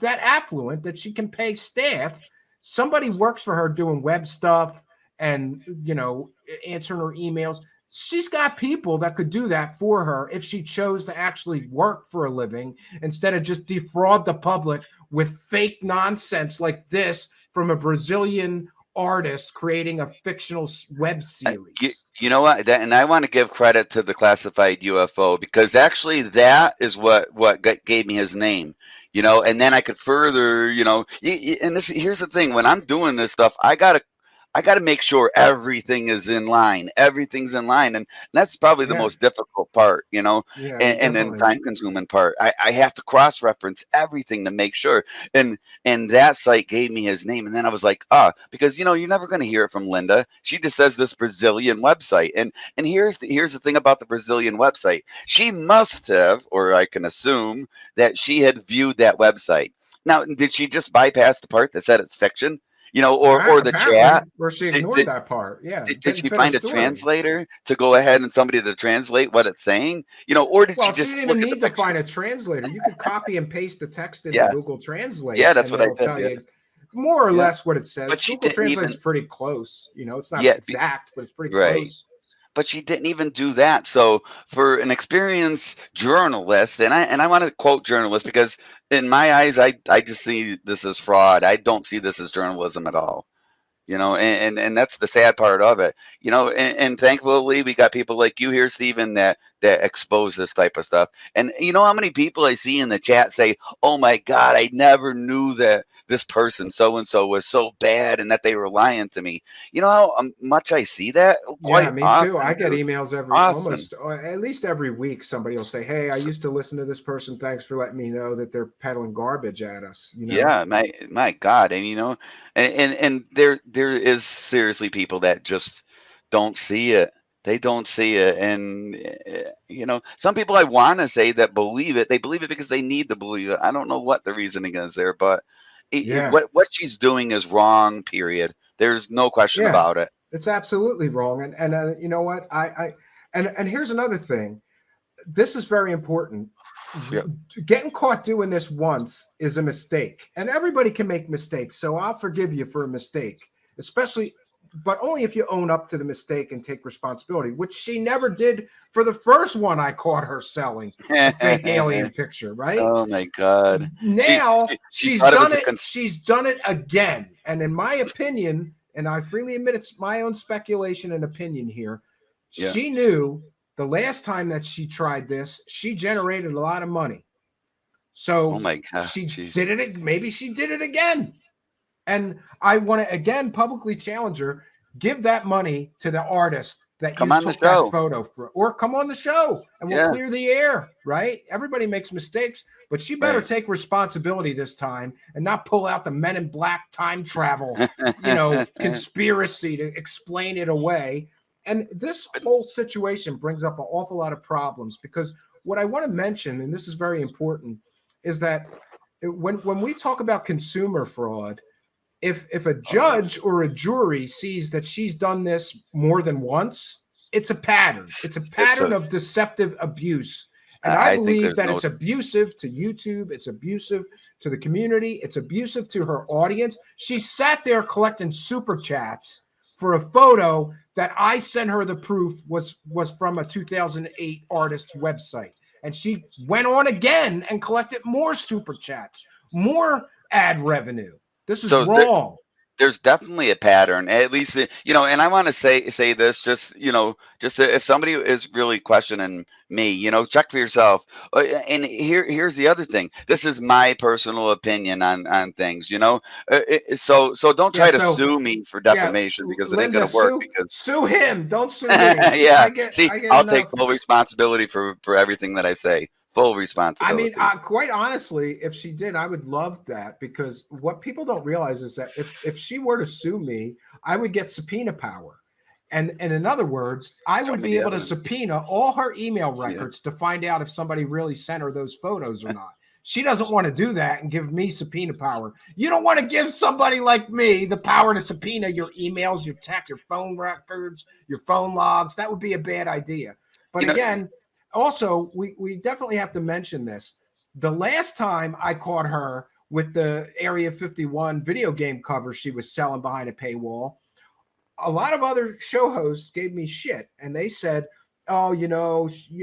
affluent that she can pay staff. Somebody works for her doing web stuff and, answering her emails. She's got people that could do that for her if she chose to actually work for a living instead of just defraud the public with fake nonsense like this from a Brazilian artist creating a fictional web series. You know what? And I want to give credit to the classified UFO because actually that is what gave me his name. And then I could further, and here's the thing: when I'm doing this stuff, I gotta make sure everything is in line. Everything's in line, and that's probably the most difficult part, Yeah, and then time-consuming part. I have to cross-reference everything to make sure. And that site gave me his name, and then I was like, because you're never going to hear it from Linda. She just says this Brazilian website, and here's the thing about the Brazilian website. She must have, or I can assume that she had viewed that website. Now, did she just bypass the part that said it's fiction? Or the chat, where she ignored that part. Yeah. Did she find a translator to go ahead and somebody to translate what it's saying? Or did she just she didn't even need to find a translator. You could copy and paste the text into Google Translate. Yeah, that's what I did. Tell you more or less what it says. But Google Translate is pretty close. It's not exact, but it's pretty right. close. But she didn't even do that. So for an experienced journalist, and I want to quote journalist because in my eyes, I just see this as fraud. I don't see this as journalism at all. And that's the sad part of it. And thankfully we got people like you here, Stephen, that expose this type of stuff. And how many people I see in the chat say, "Oh my God, I never knew that this person so and so was so bad and that they were lying to me." You know how much I see that? Yeah, me too. I get emails almost at least every week. Somebody will say, "Hey, I used to listen to this person. Thanks for letting me know that they're peddling garbage at us." Yeah, my God, and and there is seriously people that just don't see it. They don't see it, and some people I want to say that believe it. They believe it because they need to believe it. I don't know what the reasoning is there, but what she's doing is wrong. Period. There's no question about it. It's absolutely wrong, and you know what? And here's another thing. This is very important. Yep. Getting caught doing this once is a mistake, and everybody can make mistakes. So I'll forgive you for a mistake, especially but only if you own up to the mistake and take responsibility, which she never did for the first one I caught her selling a fake alien picture, right? Oh my God. Now she she's thought done it. She's done it again. And in my opinion, and I freely admit it's my own speculation and opinion here, Yeah. she knew the last time that she tried this, she generated a lot of money. So oh my God, she geez. did it. Maybe she did it again. And I want to again publicly challenge her, give that money to the artist that Come you on the took that show. photo for, or come on the show and we'll clear the air, right? Everybody makes mistakes, but she better take responsibility this time and not pull out the Men in Black time travel, conspiracy to explain it away. And this whole situation brings up an awful lot of problems, because what I want to mention, and this is very important, is that when we talk about consumer fraud, if a judge or a jury sees that she's done this more than once, it's a pattern. It's a pattern of deceptive abuse. And I believe that it's abusive to YouTube. It's abusive to the community. It's abusive to her audience. She sat there collecting super chats for a photo that I sent her the proof was from a 2008 artist's website. And she went on again and collected more super chats, more ad revenue. This is wrong. There's definitely a pattern, at least, and I want to say this, just if somebody is really questioning me, check for yourself. And here's the other thing. This is my personal opinion on things, so don't try to sue me for defamation, because it ain't going to work. Sue him. Don't sue me. Yeah. I'll take full responsibility for everything that I say. Full responsibility. I mean, quite honestly, if she did, I would love that, because what people don't realize is that if she were to sue me, I would get subpoena power. And in other words, I would be able to subpoena all her email records to find out if somebody really sent her those photos or not. She doesn't want to do that and give me subpoena power. You don't want to give somebody like me the power to subpoena your emails, your text, your phone records, your phone logs. That would be a bad idea. But again, also, we definitely have to mention this. The last time I caught her with the Area 51 video game cover she was selling behind a paywall, a lot of other show hosts gave me shit, and they said, "Oh, she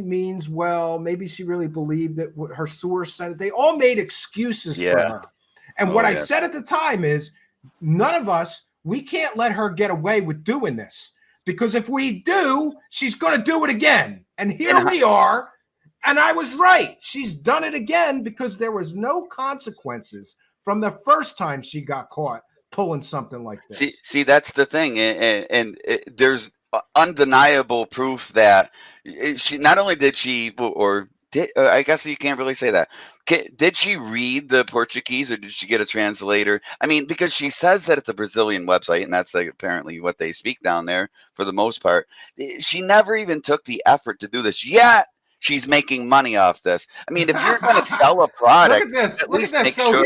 means well. Maybe she really believed that her source said it." They all made excuses for her. And what I said at the time is, none of us, we can't let her get away with doing this. Because if we do, she's going to do it again. And here we are. And I was right. She's done it again, because there was no consequences from the first time she got caught pulling something like this. See, that's the thing. And there's undeniable proof that she not only did she, I guess you can't really say that. Did she read the Portuguese, or did she get a translator? I mean, because she says that it's a Brazilian website, and that's apparently what they speak down there for the most part. She never even took the effort to do this, yet she's making money off this. I mean, if you're going to sell a product, look at this. So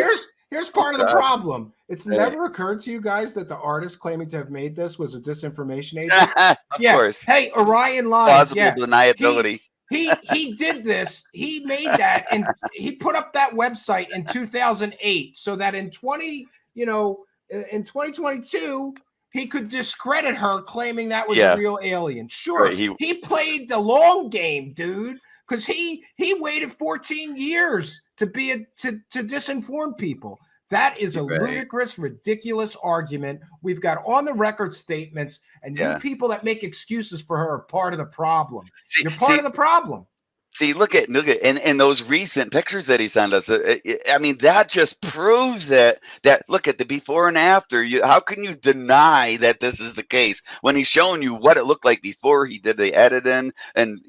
here's part of the problem. It's never occurred to you guys that the artist claiming to have made this was a disinformation agent. Of course. Hey, Orion lies. Plausible deniability. He did this. He made that, and he put up that website in 2008, so that in 2022 he could discredit her, claiming that was a real alien. Sure, he played the long game, dude, because he waited 14 years to disinform people. That is a ludicrous, ridiculous argument. We've got on the record statements, and you people that make excuses for her are part of the problem. You're part of the problem. See, look at and those recent pictures that he sent us. I mean, that just proves that look at the before and after. How can you deny that this is the case when he's showing you what it looked like before he did the editing and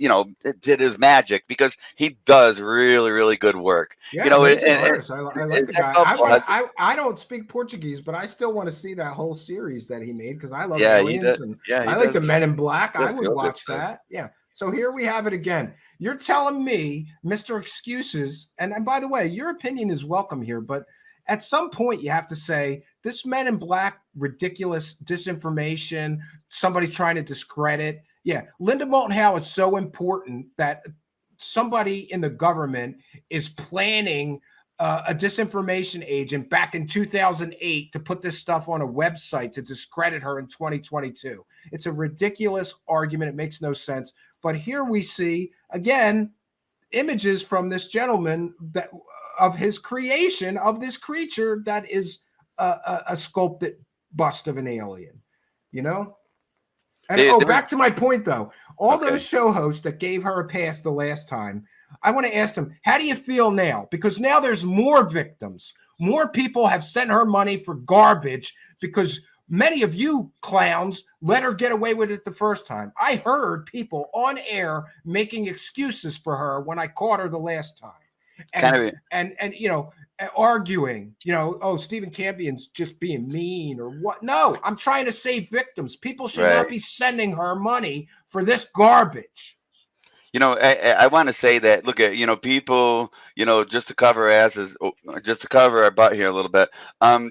did his magic? Because he does really, really good work. Yeah, I like the guy. I don't speak Portuguese, but I still want to see that whole series that he made, because I love aliens and I like the Men in Black. I would watch that. Yeah. So here we have it again. You're telling me, Mr. Excuses, and by the way, your opinion is welcome here, but at some point you have to say, this Men in Black, ridiculous disinformation, somebody trying to discredit. Yeah, Linda Moulton Howe is so important that somebody in the government is planning a disinformation agent back in 2008 to put this stuff on a website to discredit her in 2022. It's a ridiculous argument. It makes no sense. But here we see, again, images from this gentleman that of his creation of this creature that is a sculpted bust of an alien, you know? And back to my point, though. All those show hosts that gave her a pass the last time, I want to ask them, how do you feel now? Because now there's more victims. More people have sent her money for garbage because many of you clowns let her get away with it the first time. I heard people on air making excuses for her when I caught her the last time. And you know, arguing, you know, oh, Stephen Campion's just being mean or what? No, I'm trying to save victims. People should not be sending her money for this garbage. You know, I want to say that, look at, you know, people, you know, just to cover asses, just to cover our butt here a little bit,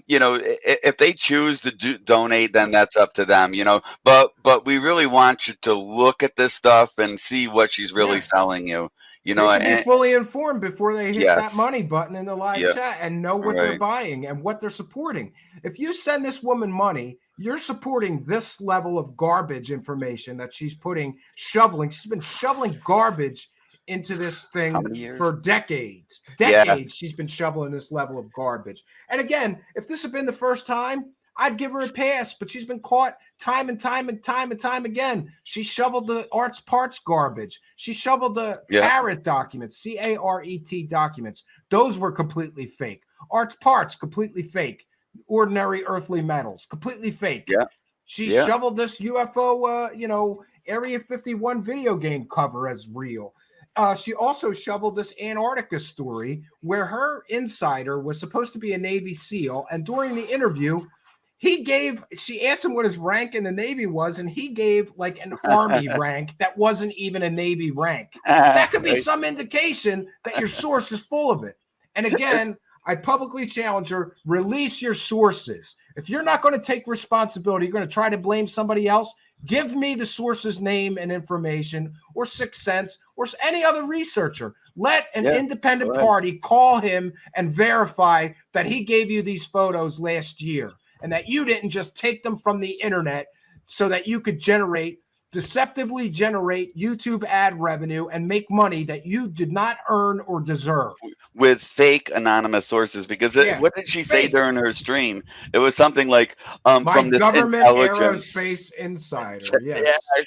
you know, if they choose to donate, then that's up to them, you know, but we really want you to look at this stuff and see what she's really selling you. You know, they should be fully informed before they hit that money button in the live chat and know what they're buying and what they're supporting. If you send this woman money, you're supporting this level of garbage information that she's shoveling. She's been shoveling garbage into this thing for decades. She's been shoveling this level of garbage. And again, if this had been the first time, I'd give her a pass, but she's been caught time and time again. She shoveled the arts parts garbage. She shoveled the CARET documents, CARET documents. Those were completely fake. Arts parts, completely fake. Ordinary earthly metals, completely fake. She shoveled this UFO, you know, Area 51 video game cover as real. She also shoveled this Antarctica story where her insider was supposed to be a Navy SEAL, and during the interview, she asked him what his rank in the Navy was, and he gave like an Army rank that wasn't even a Navy rank. That could be some indication that your source is full of it. And again, I publicly challenge her, release your sources. If you're not going to take responsibility, you're going to try to blame somebody else, give me the source's name and information, or 6 Sense, or any other researcher. Let an independent party call him and verify that he gave you these photos last year, and that you didn't just take them from the internet so that you could deceptively generate YouTube ad revenue and make money that you did not earn or deserve. With fake anonymous sources, because what did she say during her stream? It was something like from the government aerospace insider.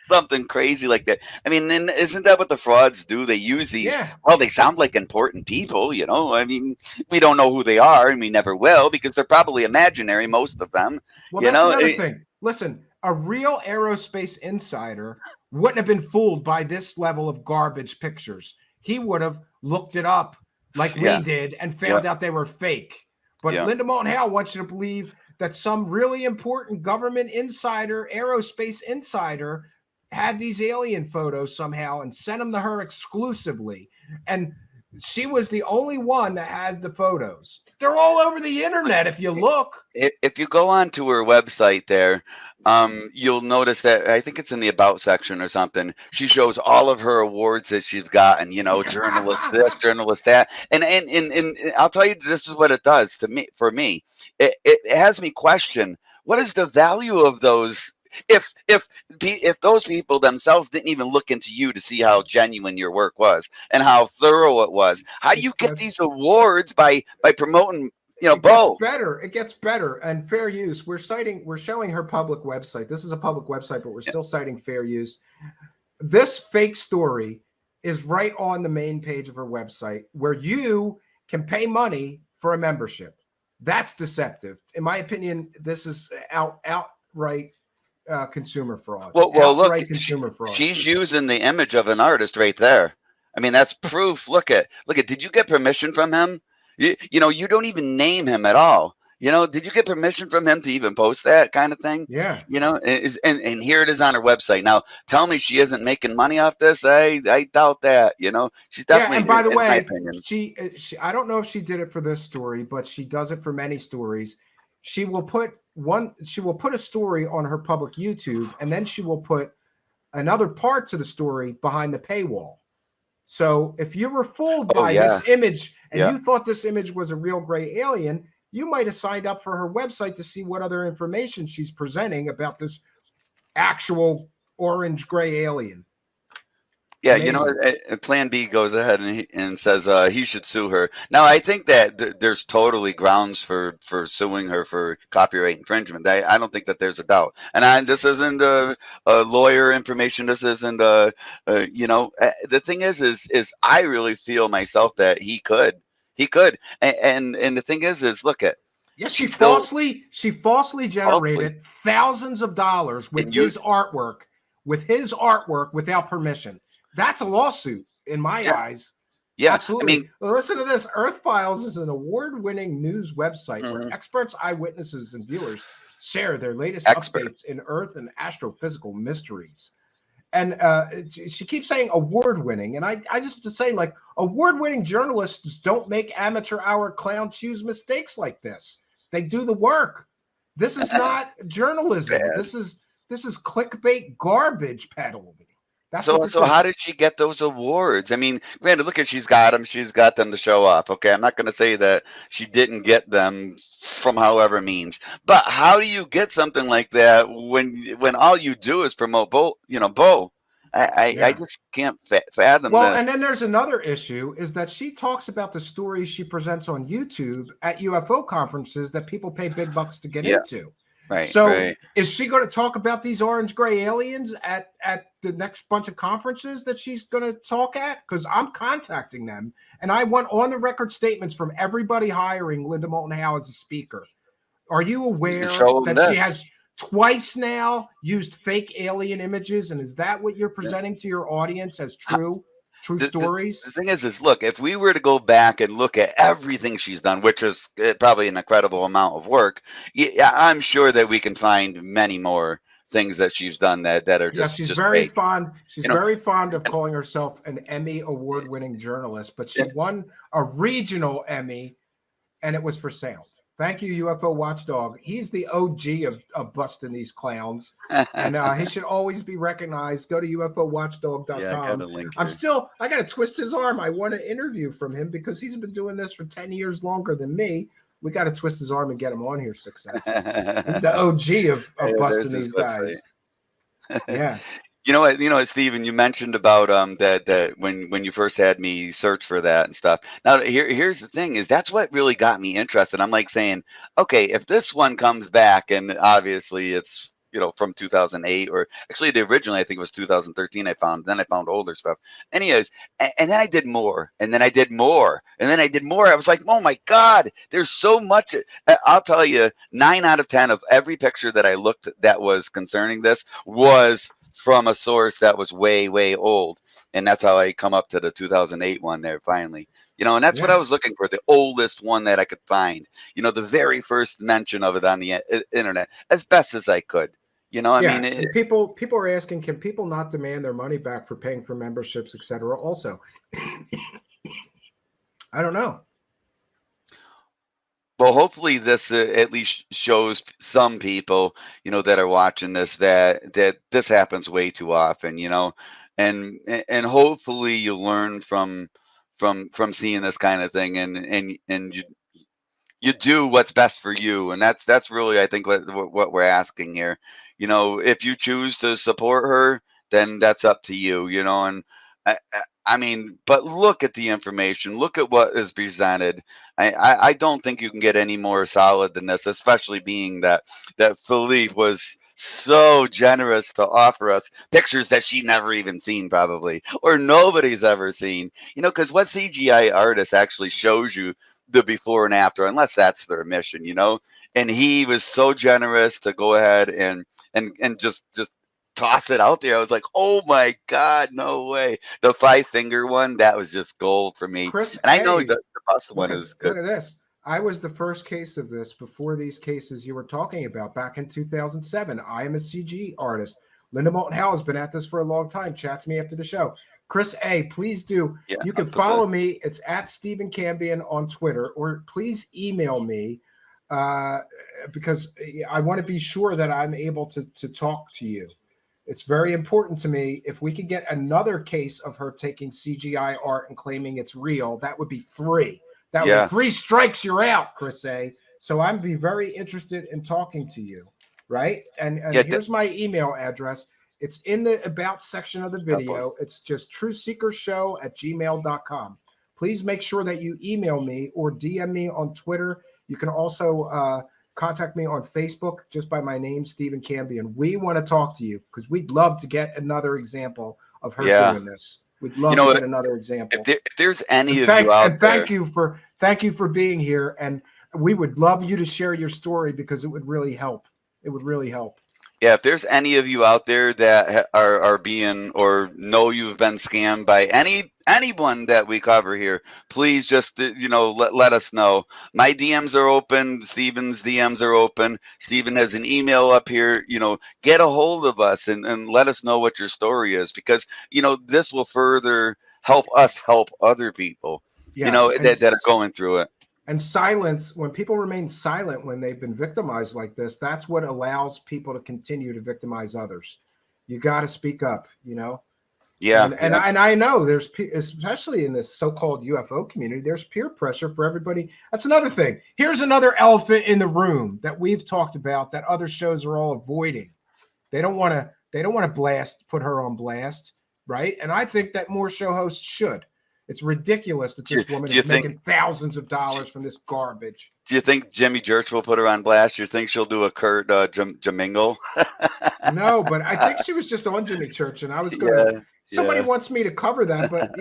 Something crazy like that. I mean, and isn't that what the frauds do? They use these. Well, they sound like important people, you know. I mean, we don't know who they are, and we never will, because they're probably imaginary, most of them. Well, that's another thing. Listen, a real aerospace insider wouldn't have been fooled by this level of garbage pictures. He would have looked it up like we did and found out they were fake. But Linda Moulton Howe wants you to believe that some really important government insider, aerospace insider, had these alien photos somehow and sent them to her exclusively. And she was the only one that had the photos. They're all over the internet if you look. If you go on to her website there, you'll notice that I think it's in the about section or something. She shows all of her awards that she's gotten, you know, journalist this, journalist that. And I'll tell you, this is what it does to me. For me, it has me question, what is the value of those? If those people themselves didn't even look into you to see how genuine your work was and how thorough it was, how do you get these awards by promoting, you know, Bo? It gets better. And fair use. We're showing her public website. This is a public website, but we're still citing fair use. This fake story is right on the main page of her website, where you can pay money for a membership. That's deceptive. In my opinion, this is outright consumer fraud. Well, look, consumer fraud. She's using the image of an artist right there. I mean, that's proof. Look at. Did you get permission from him? You know, you don't even name him at all. You know, did you get permission from him to even post that kind of thing? Yeah. You know, and here it is on her website. Now, tell me she isn't making money off this. I doubt that. You know, she's definitely. Yeah, and by the way, my opinion, she I don't know if she did it for this story, but she does it for many stories. She will put a story on her public YouTube, and then she will put another part to the story behind the paywall. So if you were fooled by this image and Yeah. you thought this image was a real gray alien, you might have signed up for her website to see what other information she's presenting about this actual orange gray alien. Yeah, Amazing. Plan B goes ahead and says he should sue her. Now, I think that there's totally grounds for suing her for copyright infringement. I don't think that there's a doubt. And this isn't lawyer information. This isn't the thing is I really feel myself that he could, and the thing is look at. Yes, She still falsely falsely generated thousands of dollars with and his artwork, without permission. That's a lawsuit in my eyes. Yeah, Absolutely. I mean, Well, listen to this. Earth Files is an award-winning news website where experts, eyewitnesses, and viewers share their latest updates in Earth and astrophysical mysteries. And she keeps saying award-winning, and I just have to say, like, award-winning journalists don't make amateur hour clown shoes mistakes like this. They do the work. This is not journalism. This is clickbait garbage peddling. So how did she get those awards? I mean, granted, look at she's got them to show off. Okay, I'm not going to say that she didn't get them from however means, but how do you get something like that when all you do is promote Bo? I just can't fathom Well, that. and then there's another issue is that she talks about the stories she presents on YouTube at UFO conferences that people pay big bucks to get into. Right. So right. is she going to talk about these orange gray aliens at the next bunch of conferences that she's going to talk at? Because I'm contacting them, and I want on the record statements from everybody hiring Linda Moulton Howe as a speaker. Are you aware that she has twice now used fake alien images, and is that what you're presenting to your audience as true stories? The thing is look, if we were to go back and look at everything she's done, which is probably an incredible amount of work, I'm sure that we can find many more things that she's done that are just she's just very great. fond. She's very fond of calling herself an Emmy award-winning journalist, but she won a regional Emmy, and it was for sound. Thank you, UFO Watchdog. He's the OG of busting these clowns, and he should always be recognized. Go to UFOWatchdog.com. I got to twist his arm. I want an interview from him because he's been doing this for 10 years longer than me. We got to twist his arm and get him on here, Success. He's the OG of busting these guys. Yeah. You know what, Steven, you mentioned about that when you first had me search for that and stuff. Now here's the thing is that's what really got me interested. I'm like saying, okay, if this one comes back and obviously it's from 2008 or actually originally I think it was 2013 I found older stuff. Anyways, and then I did more and then I did more and then I did more. I was like, oh my God, there's so much. I'll tell you, 9 out of 10 of every picture that I looked at that was concerning this was from a source that was way, way old. And that's how I come up to the 2008 one there finally. And that's what I was looking for, the oldest one that I could find. The very first mention of it on the internet, as best as I could. I mean, people are asking, can people not demand their money back for paying for memberships, etc.? Also, I don't know. Well, hopefully this at least shows some people, that are watching this that this happens way too often, and hopefully you learn from seeing this kind of thing, and you do what's best for you, and that's really I think what we're asking here. If you choose to support her, then that's up to you, and I mean, but look at the information. Look at what is presented. I don't think you can get any more solid than this, especially being that Philippe was so generous to offer us pictures that she never even seen probably, or nobody's ever seen. Because what CGI artist actually shows you the before and after, unless that's their mission, And he was so generous to go ahead and just toss it out there. I was like, oh my God, no way. The 5-finger one, that was just gold for me. Chris, and I know the bust one is good. Look at this. I was the first case of this before these cases you were talking about back in 2007. I am a CG artist. Linda Moulton Howe has been at this for a long time. Chat to me after the show. Chris A., please do. Yeah, you can follow me. It's at Stephen Cambion on Twitter, or please email me because I want to be sure that I'm able to talk to you. It's very important to me. If we could get another case of her taking CGI art and claiming it's real, that would be 3. That Yeah. was 3 strikes, you're out, Chris A. So I'm be very interested in talking to you, right? And Yeah, here's my email address. It's in the about section of the video. It's just truthseekershow@gmail.com. Please make sure that you email me or DM me on Twitter. You can also contact me on Facebook just by my name, Stephen Cambion. We want to talk to you because we'd love to get another example of her doing this. We'd love to get another example. If there's any of you out there, thank you for being here, and we would love you to share your story because it would really help. It would really help. Yeah, if there's any of you out there that are being or know you've been scammed by anyone that we cover here, please just let us know. My DMs are open. Steven's DMs are open. Steven has an email up here. Get a hold of us and let us know what your story is, because this will further help us help other people. That are going through it. And silence, when people remain silent when they've been victimized like this, that's what allows people to continue to victimize others. You got to speak up, Yeah. And I know there's, especially in this so-called UFO community, there's peer pressure for everybody. That's another thing. Here's another elephant in the room that we've talked about that other shows are all avoiding. They don't want to put her on blast, right? And I think that more show hosts should. It's ridiculous that this woman is making thousands of dollars from this garbage. Do you think Jimmy Church will put her on blast? Do you think she'll do a Kurt Jamingle? No, but I think she was just on Jimmy Church, and I was going to. Somebody wants me to cover that, but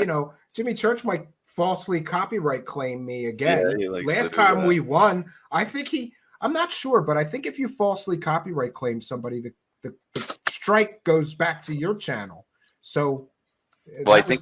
Jimmy Church might falsely copyright claim me again. Yeah, last time we won, I think I'm not sure, but I think if you falsely copyright claim somebody, the strike goes back to your channel. So. Well, I think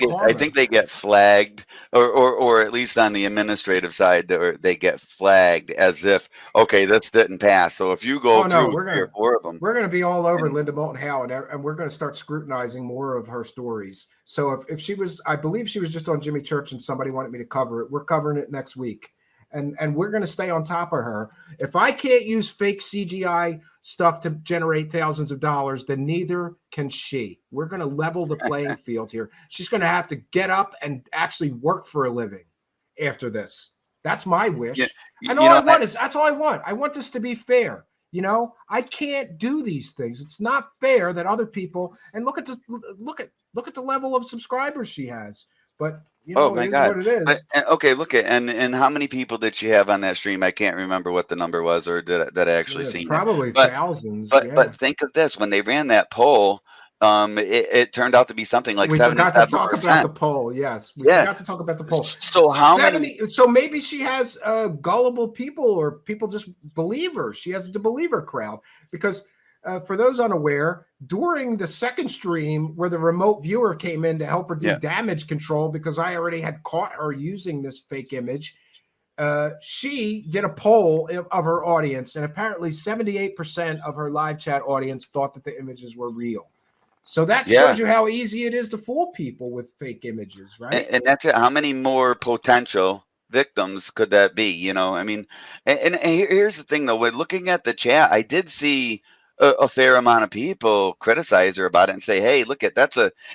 they get flagged, or at least on the administrative side, they get flagged as if, okay, this didn't pass. So if you go through 3 or 4 of them, we're going to be all over Linda Moulton Howe, and we're going to start scrutinizing more of her stories. So if she was, I believe she was just on Jimmy Church, and somebody wanted me to cover it. We're covering it next week, and we're going to stay on top of her. If I can't use fake CGI stuff to generate thousands of dollars, then neither can she. We're going to level the playing field here. She's going to have to get up and actually work for a living after this. That's my wish. And all I want is, that's all I want. I want this to be fair. I can't do these things. It's not fair that other people, and look at the level of subscribers she has. But oh my God! What it is. Okay, look at and how many people did she have on that stream? I can't remember what the number was, or did I actually see? Probably thousands. But think of this: when they ran that poll, it turned out to be something like 77%. We forgot to talk about the poll. Yes, we forgot to talk about the poll. So how many? So maybe she has gullible people, or people just believe her. She has the believer crowd, because. For those unaware, during the second stream where the remote viewer came in to help her do damage control, because I already had caught her using this fake image, she did a poll of her audience, and apparently 78% of her live chat audience thought that the images were real. So that shows you how easy it is to fool people with fake images, right? And that's it. How many more potential victims could that be? I mean, and here's the thing, though. With looking at the chat, I did see a fair amount of people criticize her about it and say, hey, look at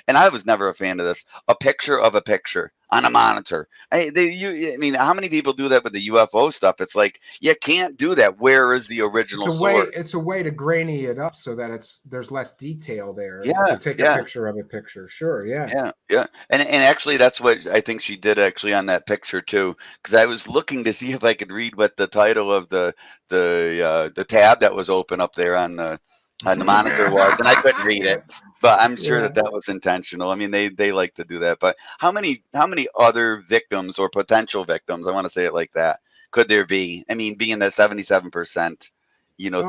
and I was never a fan of this, a picture of a picture on a monitor. I mean, how many people do that with the UFO stuff? It's like, you can't do that. Where is the original source? It's a way to grainy it up so that there's less detail there. Yeah, to take a picture of a picture. Sure, yeah. And actually, that's what I think she did actually on that picture too, because I was looking to see if I could read what the title of the tab that was open up there on the monitor was, and I couldn't read it, but I'm sure that was intentional. I mean, they like to do that. But how many other victims or potential victims, I want to say it like that, could there be? I mean, being that 77%,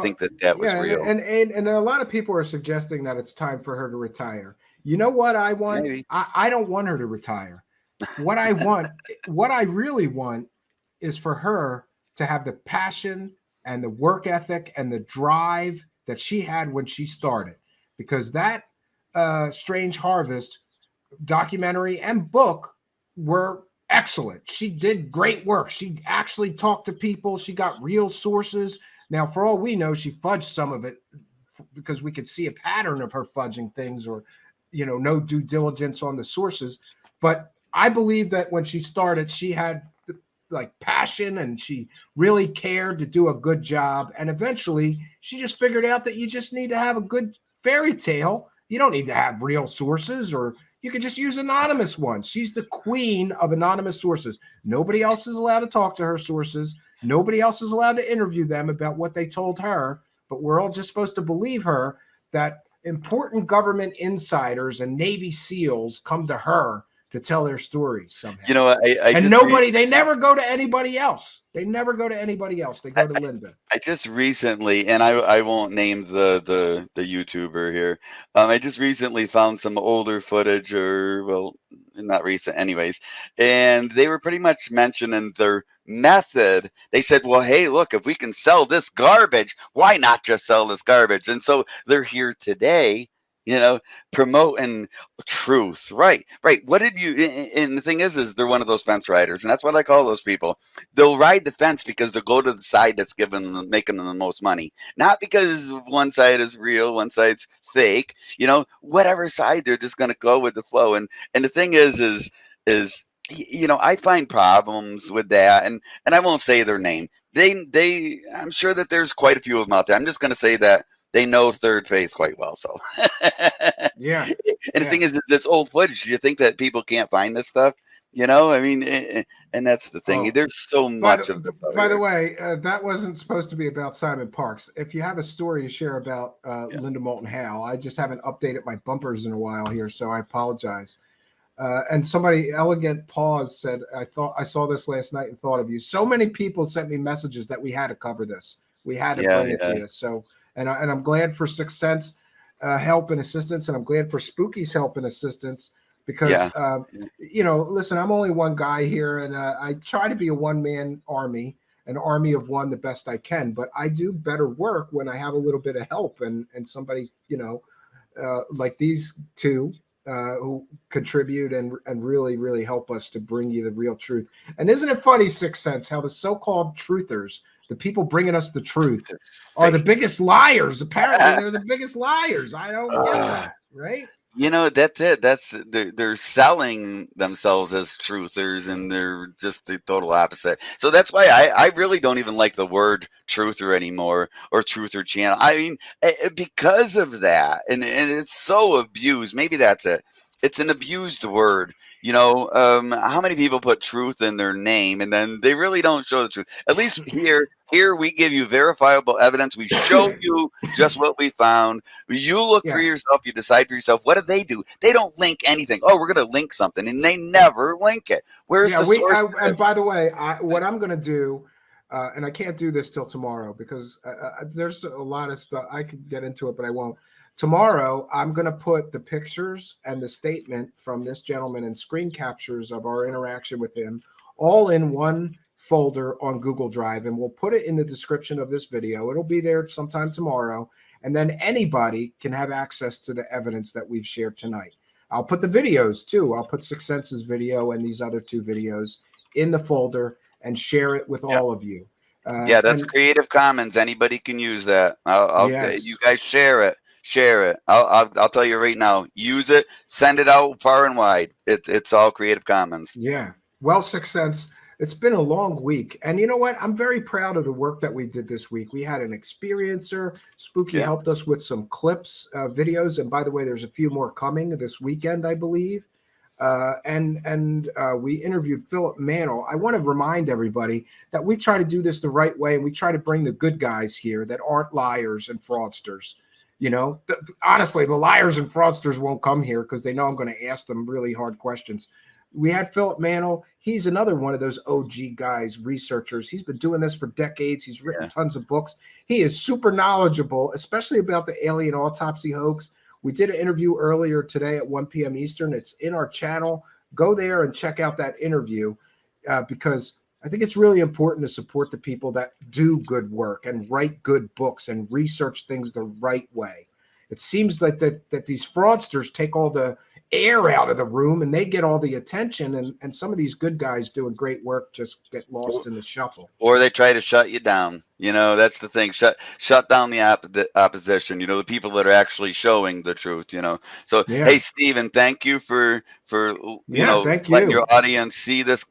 think that was real. And a lot of people are suggesting that it's time for her to retire. You know what I want? I don't want her to retire. What I really want is for her to have the passion and the work ethic and the drive that she had when she started, because that Strange Harvest documentary and book were excellent. She did great work. She actually talked to people. She got real sources. Now, for all we know, she fudged some of it because we could see a pattern of her fudging things, or, no due diligence on the sources. But I believe that when she started, she had like passion, and she really cared to do a good job. And eventually she just figured out that you just need to have a good fairy tale. You don't need to have real sources, or you could just use anonymous ones. She's the queen of anonymous sources. Nobody else is allowed to talk to her sources. Nobody else is allowed to interview them about what they told her, but we're all just supposed to believe her that important government insiders and Navy SEALs come to her to tell their stories somehow. You know, and nobody, they never go to anybody else. They never go to anybody else. They go to Linda. I just recently, and I won't name the YouTuber here. I just recently found some older footage, or well, not recent, anyways, and they were pretty much mentioning their method. They said, well, hey, look, if we can sell this garbage, why not just sell this garbage? And so they're here today, you know, promoting truth. Right. What did you, and the thing is they're one of those fence riders, and that's what I call those people. They'll ride the fence because they'll go to the side that's making them the most money, not because one side is real, one side's fake, you know, whatever side, they're just going to go with the flow. And the thing is, you know, I find problems with that, and I won't say their name. I'm sure that there's quite a few of them out there. I'm just going to say that they know third phase quite well. So yeah. And the thing is, it's old footage. Do you think that people can't find this stuff? You know, I mean, and that's the thing. Oh. There's so much of this. By the way, that wasn't supposed to be about Simon Parks. If you have a story to share about Linda Moulton Howe, I just haven't updated my bumpers in a while here, so I apologize. And somebody, Elegant Pause, said, I saw this last night and thought of you. So many people sent me messages that we had to cover this. We had to bring it to you. So, and I'm glad for Sixth Sense help and assistance, and I'm glad for Spooky's help and assistance, because, you know, listen, I'm only one guy here, and I try to be a one-man army, an army of one, the best I can, but I do better work when I have a little bit of help and somebody, you know, like these two, who contribute and really, really help us to bring you the real truth. And isn't it funny, Sixth Sense, how the so-called truthers, the people bringing us the truth, are the biggest liars? Apparently, they're the biggest liars. I don't get that, right? You know, that's it. They're selling themselves as truthers, and they're just the total opposite. So that's why I really don't even like the word truther anymore, or truther channel. I mean, because of that, and it's so abused. Maybe that's it. It's an abused word. You know, how many people put truth in their name, and then they really don't show the truth? At least here we give you verifiable evidence. We show you just what we found. You look for yourself. You decide for yourself. What do? They don't link anything. Oh, we're going to link something, and they never link it. Where's the source? And by the way, what I'm going to do, and I can't do this till tomorrow, because there's a lot of stuff I could get into it, but I won't. Tomorrow, I'm going to put the pictures and the statement from this gentleman and screen captures of our interaction with him all in one folder on Google Drive, and we'll put it in the description of this video. It'll be there sometime tomorrow, and then anybody can have access to the evidence that we've shared tonight. I'll put the videos too. I'll put Sixth Sense's video and these other two videos in the folder and share it with all of you. Yeah, that's Creative Commons. Anybody can use that. You guys share it. Share it. I'll tell you right now. Use it. Send it out far and wide. It's all Creative Commons. Yeah. Well, Sixth Sense, it's been a long week, and you know what? I'm very proud of the work that we did this week. We had an experiencer. Spooky helped us with some clips, videos, and by the way, there's a few more coming this weekend, I believe. And we interviewed Philip Mantle. I want to remind everybody that we try to do this the right way, and we try to bring the good guys here that aren't liars and fraudsters. You know, honestly, the liars and fraudsters won't come here because they know I'm going to ask them really hard questions. We had Philip Mantle. He's another one of those OG guys, researchers. He's been doing this for decades. He's written tons of books. He is super knowledgeable, especially about the alien autopsy hoax. We did an interview earlier today at 1 p.m. Eastern. It's in our channel. Go there and check out that interview because I think it's really important to support the people that do good work and write good books and research things the right way. It seems like that these fraudsters take all the air out of the room and they get all the attention. And some of these good guys doing great work just get lost in the shuffle. Or they try to shut you down. That's the thing. Shut down the opposition. The people that are actually showing the truth. So Yeah. hey, Stephen, thank you for thank letting you. your audience see this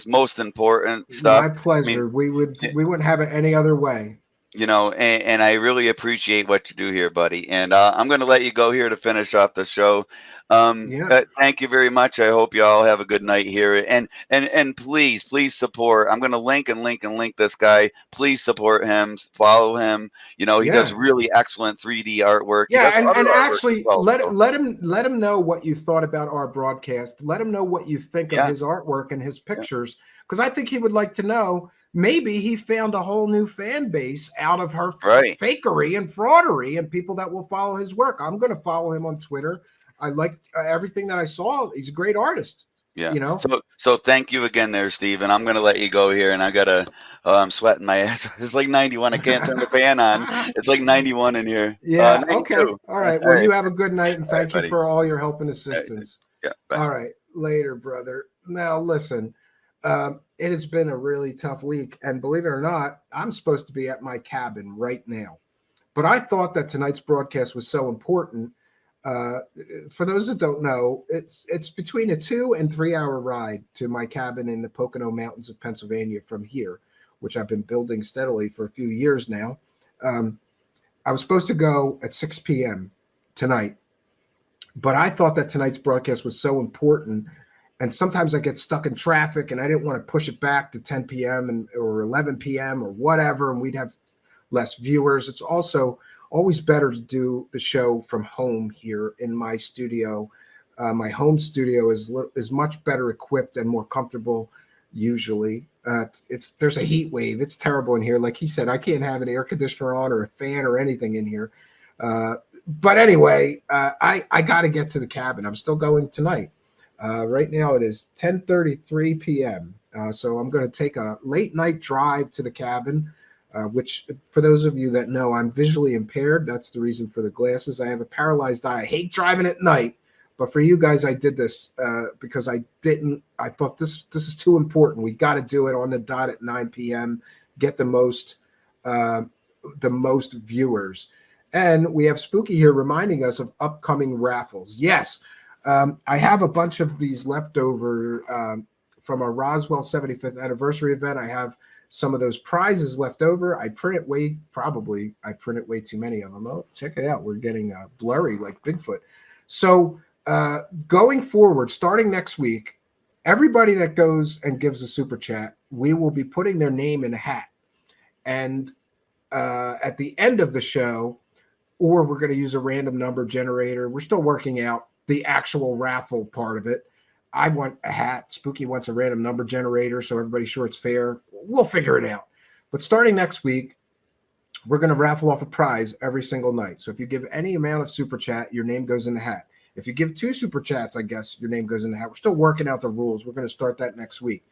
most important stuff. My pleasure. We wouldn't have it any other way. And I really appreciate what you do here, buddy. And I'm going to let you go here to finish off the show. Thank you very much. I hope you all have a good night here. And please support. I'm going to link this guy. Please support him. Follow him. He does really excellent 3D artwork. Yeah, and actually let him know what you thought about our broadcast. Let him know what you think of his artwork and his pictures, because I think he would like to know. Maybe he found a whole new fan base out of her fakery and fraudery and people that will follow his work. I'm going to follow him on Twitter. I like everything that I saw. He's a great artist. Yeah. So thank you again there, Steve. And I'm going to let you go here. And I got to, I'm sweating my ass. It's like 91. I can't turn the fan on. It's like 91 in here. Yeah. Okay. All right. Well, you have a good night. And thank you for all your help and assistance. Yeah. Bye. All right. Later, brother. Now, listen. It has been a really tough week, and believe it or not, I'm supposed to be at my cabin right now. But I thought that tonight's broadcast was so important. For those that don't know, it's between a 2 and 3 hour ride to my cabin in the Pocono Mountains of Pennsylvania from here, which I've been building steadily for a few years now. I was supposed to go at 6 p.m. tonight, but I thought that tonight's broadcast was so important. And sometimes I get stuck in traffic and I didn't want to push it back to 10 p.m. or 11 p.m. or whatever, and we'd have less viewers. It's also always better to do the show from home here in my studio. My home studio is much better equipped and more comfortable usually. There's a heat wave. It's terrible in here. Like he said, I can't have an air conditioner on or a fan or anything in here. But anyway, I got to get to the cabin. I'm still going tonight. Right now it is 10:33 p.m. So I'm going to take a late night drive to the cabin, which for those of you that know, I'm visually impaired. That's the reason for the glasses. I have a paralyzed eye. I hate driving at night, but for you guys, I did this because I thought this is too important. We got to do it on the dot at 9 p.m. Get the most viewers. And we have Spooky here reminding us of upcoming raffles. Yes. I have a bunch of these leftover from our Roswell 75th anniversary event. I have some of those prizes left over. I printed way too many of them. Oh, check it out. We're getting blurry like Bigfoot. So going forward, starting next week, everybody that goes and gives a super chat, we will be putting their name in a hat. And at the end of the show, or we're going to use a random number generator. We're still working out the actual raffle part of it. I want a hat. Spooky wants a random number generator, so everybody's sure it's fair. We'll figure it out. But starting next week, we're going to raffle off a prize every single night. So if you give any amount of super chat, your name goes in the hat. If you give 2 super chats, I guess your name goes in the hat. We're still working out the rules. We're going to start that next week.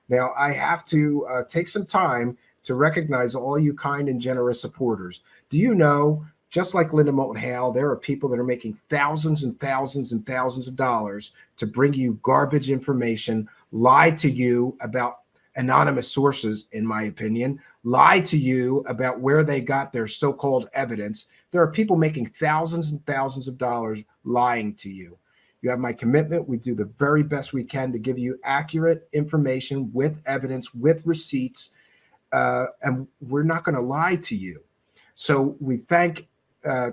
Now, I have to take some time to recognize all you kind and generous supporters. Do you know, just like Linda Moulton Howe, there are people that are making thousands and thousands and thousands of dollars to bring you garbage information, lie to you about anonymous sources, in my opinion, lie to you about where they got their so-called evidence. There are people making thousands and thousands of dollars lying to you. You have my commitment. We do the very best we can to give you accurate information with evidence, with receipts, and we're not going to lie to you. So we thank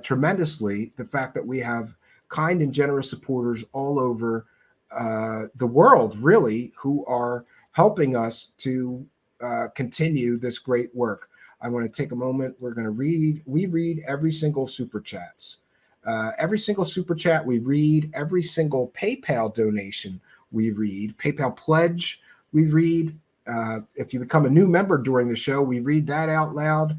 tremendously the fact that we have kind and generous supporters all over the world, really, who are helping us to continue this great work. I want to take a moment. We read every single super chats. Every single super chat we read, every single PayPal donation we read, PayPal pledge we read. If you become a new member during the show, we read that out loud.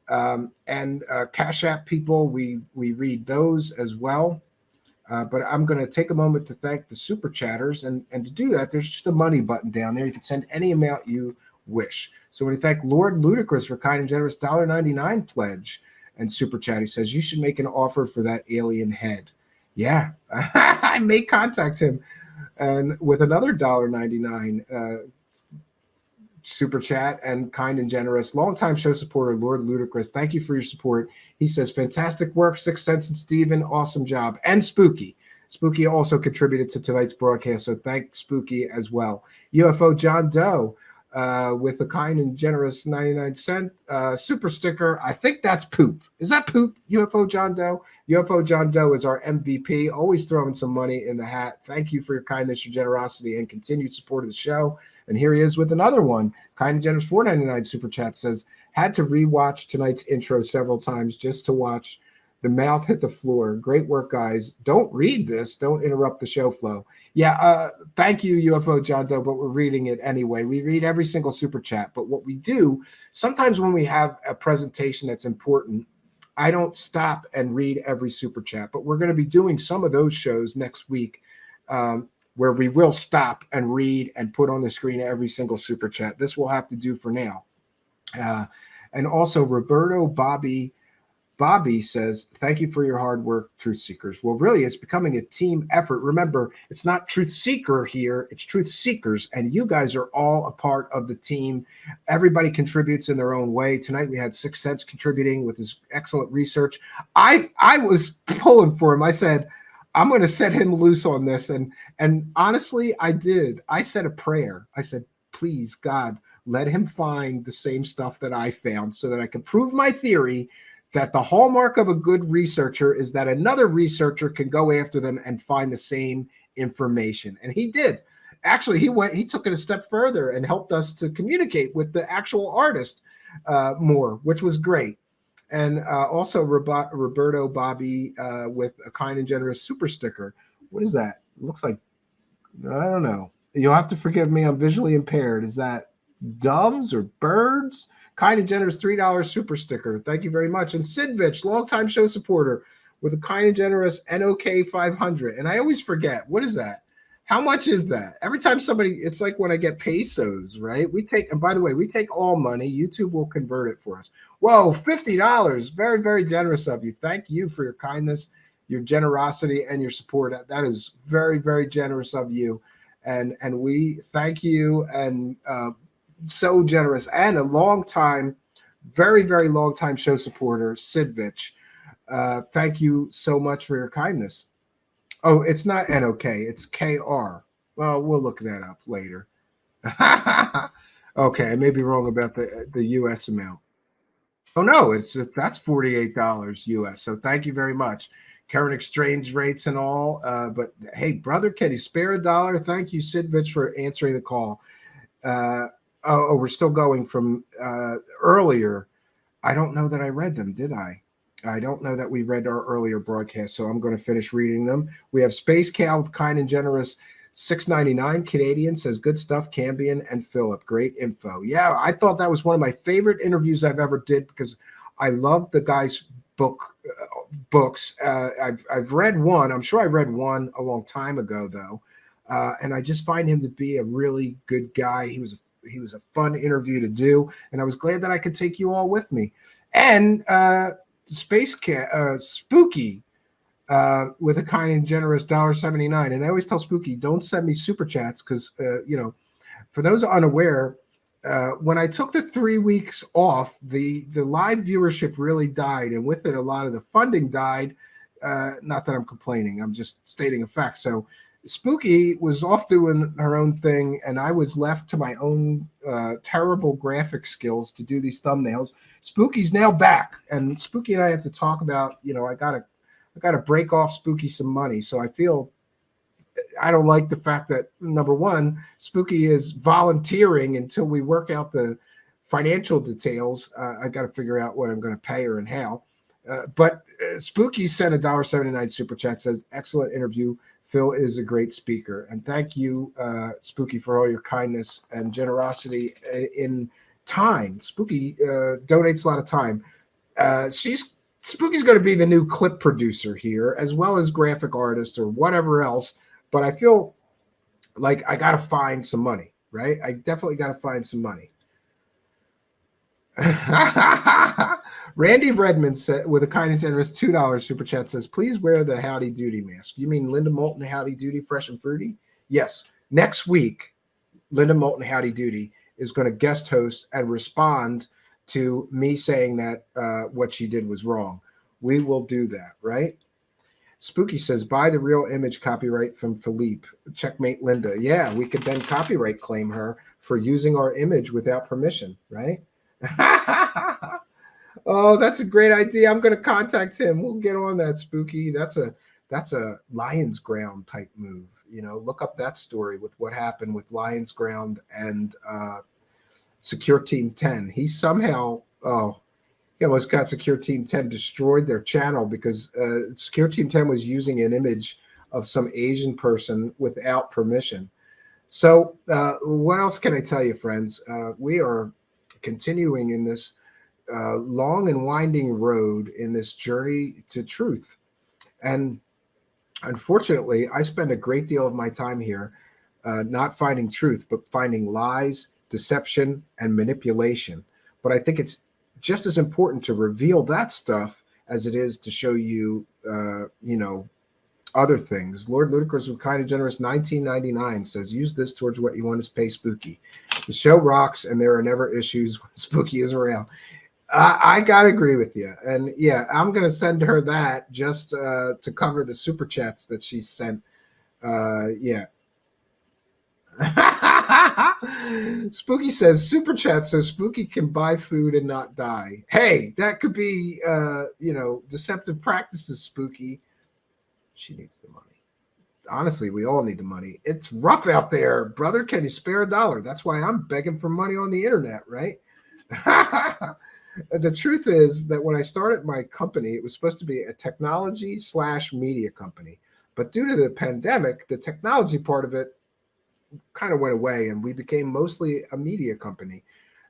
And Cash App people, we read those as well. But I'm going to take a moment to thank the super chatters. And to do that, there's just a money button down there. You can send any amount you wish. So I want to thank Lord Ludicrous for kind and generous $1.99 pledge and super chat. He says, you should make an offer for that alien head. Yeah, I may contact him. And with another $1.99 super chat, and kind and generous longtime show supporter Lord Ludacris, thank you for your support. He says, fantastic work, Sixth Sense and Steven, awesome job. And Spooky also contributed to tonight's broadcast, so thank Spooky as well. UFO John Doe with a kind and generous 99-cent super sticker. I think that's poop. Is that poop, UFO John Doe? UFO John Doe is our MVP, always throwing some money in the hat. Thank you for your kindness, your generosity, and continued support of the show. And here he is with another one. Kind and generous $4.99 super chat says, had to rewatch tonight's intro several times just to watch the mouth hit the floor. Great work, guys. Don't read this. Don't interrupt the show flow. Yeah, thank you, UFO John Doe, but we're reading it anyway. We read every single super chat, but what we do, sometimes when we have a presentation that's important, I don't stop and read every super chat, but we're going to be doing some of those shows next week where we will stop and read and put on the screen every single super chat. This we'll have to do for now. And also, Roberto Bobby says, thank you for your hard work, Truth Seekers. Well, really, it's becoming a team effort. Remember, it's not Truth Seeker here, it's Truth Seekers, and you guys are all a part of the team. Everybody contributes in their own way. Tonight, we had Sixth Sense contributing with his excellent research. I was pulling for him. I said, I'm going to set him loose on this. And honestly, I did. I said a prayer. I said, please, God, let him find the same stuff that I found so that I can prove my theory that the hallmark of a good researcher is that another researcher can go after them and find the same information. And he did. Actually, he took it a step further and helped us to communicate with the actual artist more, which was great. And also Roberto Bobby with a kind and generous super sticker. What is that? It looks like, I don't know. You'll have to forgive me. I'm visually impaired. Is that doves or birds? Kind and generous $3 super sticker. Thank you very much. And Sidvich, longtime show supporter, with a kind and generous NOK 500. And I always forget, what is that? How much is that? Every time somebody, it's like when I get pesos, right? And by the way, we take all money. YouTube will convert it for us. Whoa, $50. Very, very generous of you. Thank you for your kindness, your generosity, and your support. That is very, very generous of you. And we thank you, and so generous, and a long time, very, very long time show supporter, Sidvich. Thank you so much for your kindness. Oh, it's not NOK, it's KR. Well, we'll look that up later. Okay, I may be wrong about the US amount. Oh no, that's $48 US. So thank you very much. Current exchange rates and all. But hey, brother, can you spare a dollar? Thank you, Sidvich, for answering the call. We're still going from earlier. I don't know that I read them, did I? I don't know that we read our earlier broadcast, so I'm going to finish reading them. We have Space Cow with kind and generous $6.99 Canadian, says good stuff, Cambion and Philip. Great info. Yeah, I thought that was one of my favorite interviews I've ever did because I love the guy's books. I've read one. I'm sure I read one a long time ago, though. And I just find him to be a really good guy. He was a fun interview to do, and I was glad that I could take you all with me. And Spooky with a kind and generous $1.79. And I always tell Spooky, don't send me super chats because for those unaware, when I took the 3 weeks off, the live viewership really died, and with it, a lot of the funding died. Not that I'm complaining, I'm just stating a fact. So Spooky was off doing her own thing, and I was left to my own terrible graphic skills to do these thumbnails. Spooky's now back, and Spooky and I have to talk about, I gotta break off Spooky some money. So I don't like the fact that, number one, Spooky is volunteering until we work out the financial details. I got to figure out what I'm going to pay her and how. But Spooky sent a $1.79 super chat, says, excellent interview. Phil is a great speaker. And thank you, Spooky, for all your kindness and generosity in time. Spooky donates a lot of time. Spooky's going to be the new clip producer here, as well as graphic artist or whatever else. But I feel like I got to find some money, right? I definitely got to find some money. Randy Redmond said, with a kind and generous $2 super chat, says, please wear the Howdy Doody mask. You mean Linda Moulton Howdy Doody Fresh and Fruity? Yes. Next week, Linda Moulton Howdy Doody is going to guest host and respond to me saying that what she did was wrong. We will do that, right? Spooky says, buy the real image copyright from Philippe. Checkmate Linda. Yeah, we could then copyright claim her for using our image without permission, right? Oh, that's a great idea. I'm going to contact him. We'll get on that, Spooky. That's a Lions Ground type move. You know, look up that story with what happened with Lions Ground and Secure Team 10. He somehow, he almost got Secure Team 10 destroyed their channel because Secure Team 10 was using an image of some Asian person without permission. So what else can I tell you, friends? We are continuing in this long and winding road in this journey to truth. And unfortunately, I spend a great deal of my time here not finding truth, but finding lies, deception, and manipulation. But I think it's just as important to reveal that stuff as it is to show you, other things. Lord Ludicrous with kind and generous 1999 says, use this towards what you want to pay Spooky. The show rocks and there are never issues when Spooky is around. I gotta agree with you. And yeah, I'm going to send her that just to cover the super chats that she sent. Yeah. Spooky says super chat so Spooky can buy food and not die. Hey, that could be deceptive practices, Spooky. She needs the money. Honestly, we all need the money. It's rough out there, brother. Can you spare a dollar? That's why I'm begging for money on the internet, right? The truth is that when I started my company, it was supposed to be a technology/media company. But due to the pandemic, the technology part of it kind of went away and we became mostly a media company.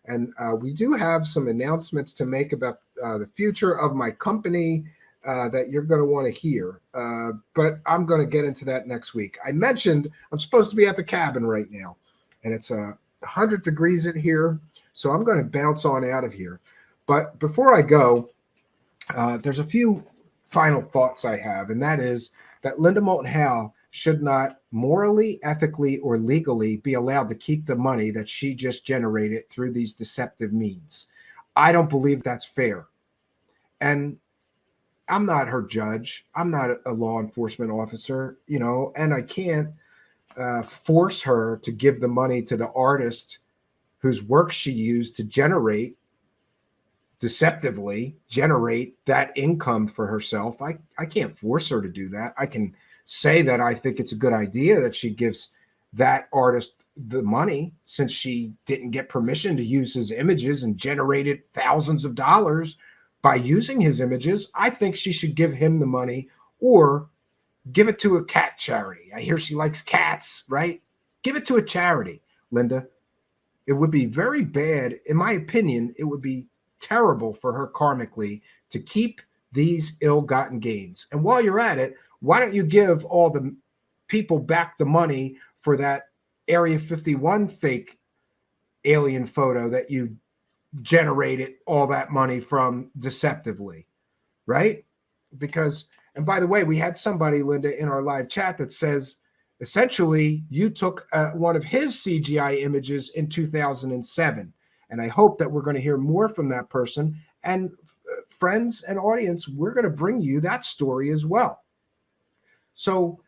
And we do have some announcements to make about the future of my company that you're going to want to hear. But I'm going to get into that next week. I mentioned I'm supposed to be at the cabin right now and it's 100 degrees in here. So I'm going to bounce on out of here. But before I go, there's a few final thoughts I have, and that is that Linda Moulton Howe should not morally, ethically, or legally be allowed to keep the money that she just generated through these deceptive means. I don't believe that's fair. And I'm not her judge. I'm not a law enforcement officer, and I can't force her to give the money to the artist whose work she used to deceptively generate that income for herself. I can't force her to do that. I can say that I think it's a good idea that she gives that artist the money since she didn't get permission to use his images and generated thousands of dollars by using his images. I think she should give him the money or give it to a cat charity. I hear she likes cats, right? Give it to a charity, Linda. It would be very bad. In my opinion, it would be terrible for her karmically to keep these ill-gotten gains. And while you're at it, why don't you give all the people back the money for that Area 51 fake alien photo that you generated all that money from deceptively, right? Because, and by the way, we had somebody, Linda, in our live chat that says, essentially, you took one of his CGI images in 2007. And I hope that we're going to hear more from that person. And friends and audience, we're going to bring you that story as well. So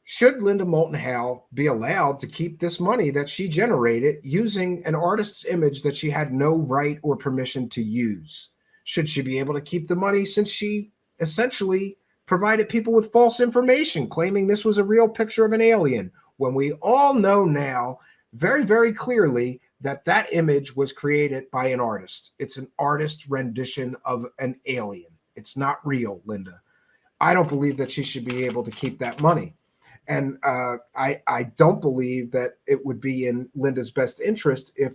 should Linda Moulton Howe be allowed to keep this money that she generated using an artist's image that she had no right or permission to use? Should she be able to keep the money since she essentially provided people with false information, claiming this was a real picture of an alien, when we all know now very, very clearly that that image was created by an artist? It's an artist's rendition of an alien. It's not real, Linda. I don't believe that she should be able to keep that money. And I don't believe that it would be in Linda's best interest if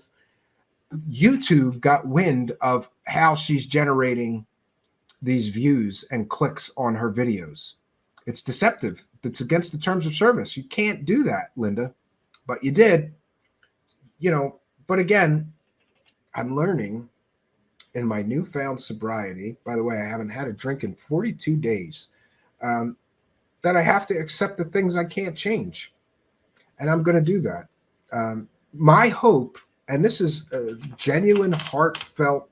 YouTube got wind of how she's generating these views and clicks on her videos. It's deceptive. It's against the terms of service. You can't do that, Linda, but you did, But again, I'm learning in my newfound sobriety, by the way, I haven't had a drink in 42 days, that I have to accept the things I can't change. And I'm going to do that. My hope, and this is a genuine, heartfelt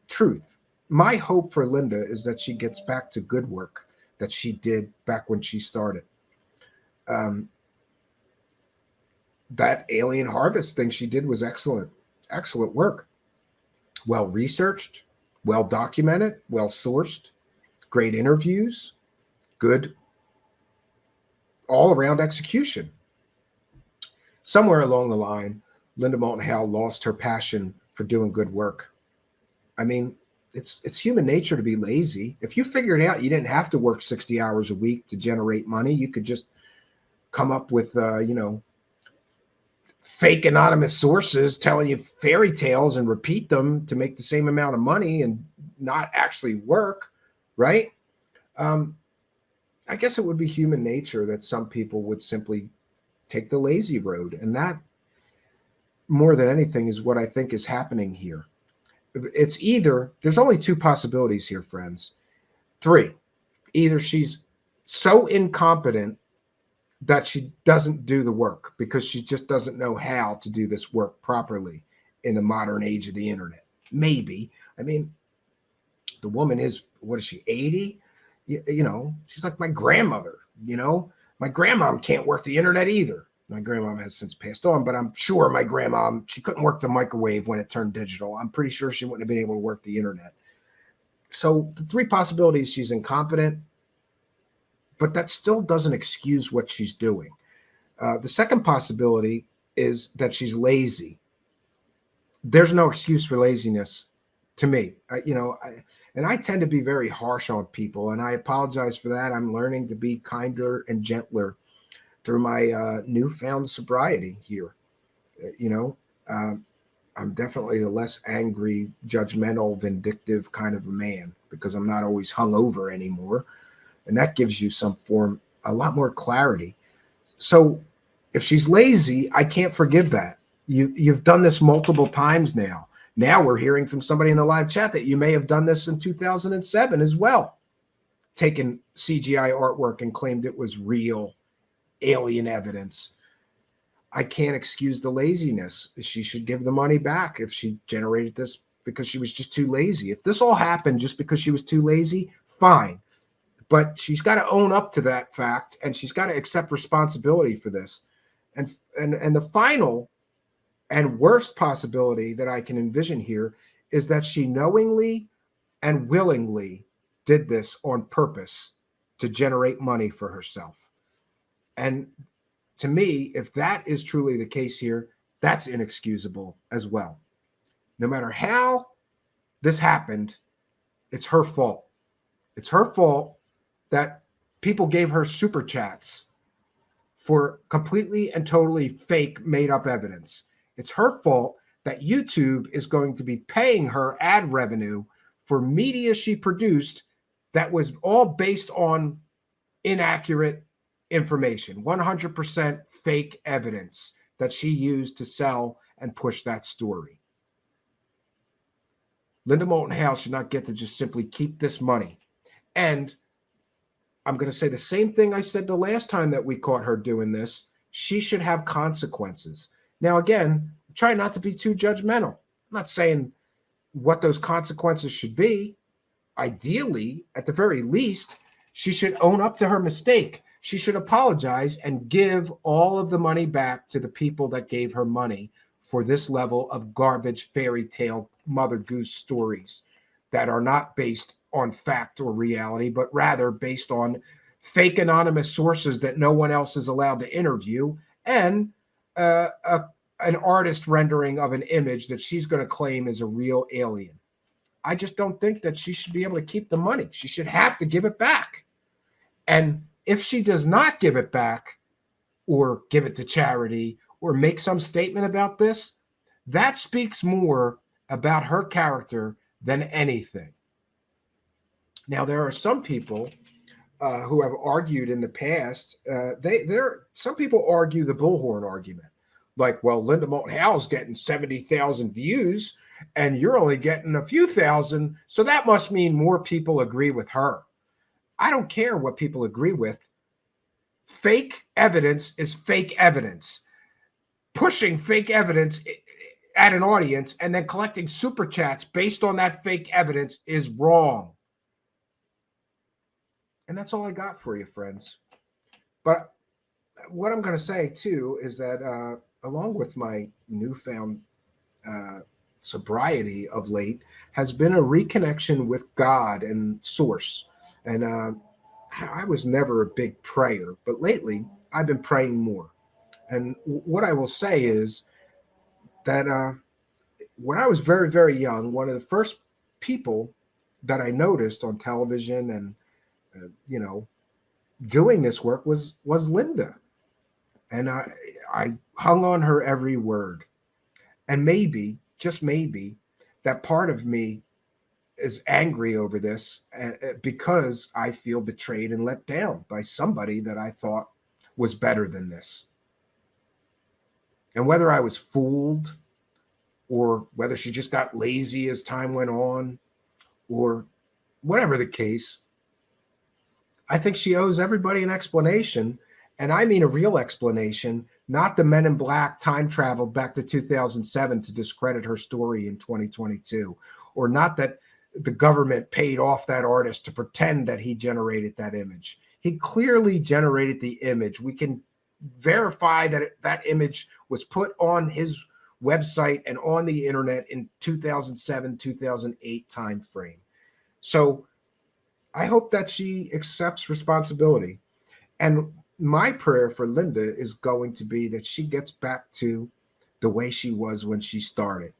truth, my hope for Linda is that she gets back to good work that she did back when she started. That alien harvest thing she did was excellent, excellent work. Well researched, well documented, well sourced, great interviews, good all around execution. Somewhere along the line, Linda Moulton Howe lost her passion for doing good work. I mean, it's human nature to be lazy. If you figured out you didn't have to work 60 hours a week to generate money, you could just come up with, fake anonymous sources telling you fairy tales and repeat them to make the same amount of money and not actually work, right? I guess it would be human nature that some people would simply take the lazy road. And that, more than anything, is what I think is happening here. It's either, there's only two possibilities here, friends. Three. Either she's so incompetent that she doesn't do the work because she just doesn't know how to do this work properly in the modern age of the internet. Maybe. I mean, the woman is, what is she, 80? She's like my grandmother, My grandmom can't work the internet either. My grandmom has since passed on, but I'm sure my grandmom, she couldn't work the microwave when it turned digital. I'm pretty sure she wouldn't have been able to work the internet. So the three possibilities: she's incompetent, but that still doesn't excuse what she's doing. The second possibility is that she's lazy. There's no excuse for laziness to me. And I tend to be very harsh on people, and I apologize for that. I'm learning to be kinder and gentler through my newfound sobriety here. I'm definitely a less angry, judgmental, vindictive kind of a man because I'm not always hungover anymore. And that gives you a lot more clarity. So if she's lazy, I can't forgive that. You've done this multiple times now. Now we're hearing from somebody in the live chat that you may have done this in 2007 as well. Taken CGI artwork and claimed it was real alien evidence. I can't excuse the laziness. She should give the money back if she generated this because she was just too lazy. If this all happened just because she was too lazy, fine. But she's got to own up to that fact, and she's got to accept responsibility for this. And the final and worst possibility that I can envision here is that she knowingly and willingly did this on purpose to generate money for herself. And to me, if that is truly the case here, that's inexcusable as well. No matter how this happened, it's her fault. It's her fault that people gave her super chats for completely and totally fake, made-up evidence. It's her fault that YouTube is going to be paying her ad revenue for media she produced that was all based on inaccurate information, 100% fake evidence that she used to sell and push that story. Linda Moulton Howe should not get to just simply keep this money. And I'm going to say the same thing I said the last time that we caught her doing this. She should have consequences. Now, again, try not to be too judgmental. I'm not saying what those consequences should be. Ideally, at the very least, she should own up to her mistake. She should apologize and give all of the money back to the people that gave her money for this level of garbage fairy tale Mother Goose stories that are not based on fact or reality, but rather based on fake anonymous sources that no one else is allowed to interview, and an artist rendering of an image that she's going to claim is a real alien. I just don't think that she should be able to keep the money. She should have to give it back. And if she does not give it back or give it to charity or make some statement about this, that speaks more about her character than anything. Now, there are some people who have argued in the past. Some people argue the bullhorn argument. Like, well, Linda Moulton Howe's getting 70,000 views, and you're only getting a few thousand. So that must mean more people agree with her. I don't care what people agree with. Fake evidence is fake evidence. Pushing fake evidence at an audience and then collecting super chats based on that fake evidence is wrong. And that's all I got for you, friends. But what I'm going to say, too, is that along with my newfound sobriety of late has been a reconnection with God and Source. And I was never a big prayer, but lately I've been praying more. And what I will say is that when I was very, very young, one of the first people that I noticed on television and, doing this work was Linda. And I hung on her every word. And maybe, just maybe, that part of me is angry over this because I feel betrayed and let down by somebody that I thought was better than this. And whether I was fooled or whether she just got lazy as time went on or whatever the case, I think she owes everybody an explanation. And I mean a real explanation, not the Men in Black time travel back to 2007 to discredit her story in 2022, or not that the government paid off that artist to pretend that he generated that image. He clearly generated the image. We can verify that that image was put on his website and on the internet in 2007, 2008 time frame. So I hope that she accepts responsibility. And my prayer for Linda is going to be that she gets back to the way she was when she started,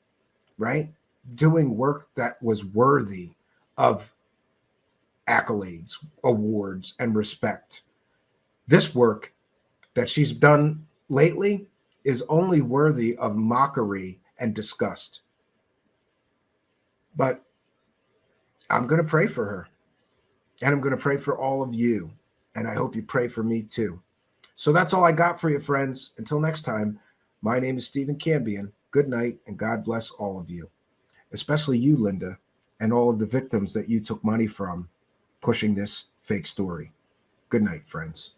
right? Doing work that was worthy of accolades, awards, and respect. This work that she's done lately is only worthy of mockery and disgust. But I'm going to pray for her. And I'm going to pray for all of you. And I hope you pray for me too. So that's all I got for you, friends. Until next time, my name is Stephen Cambion. Good night, and God bless all of you, especially you, Linda, and all of the victims that you took money from pushing this fake story. Good night, friends.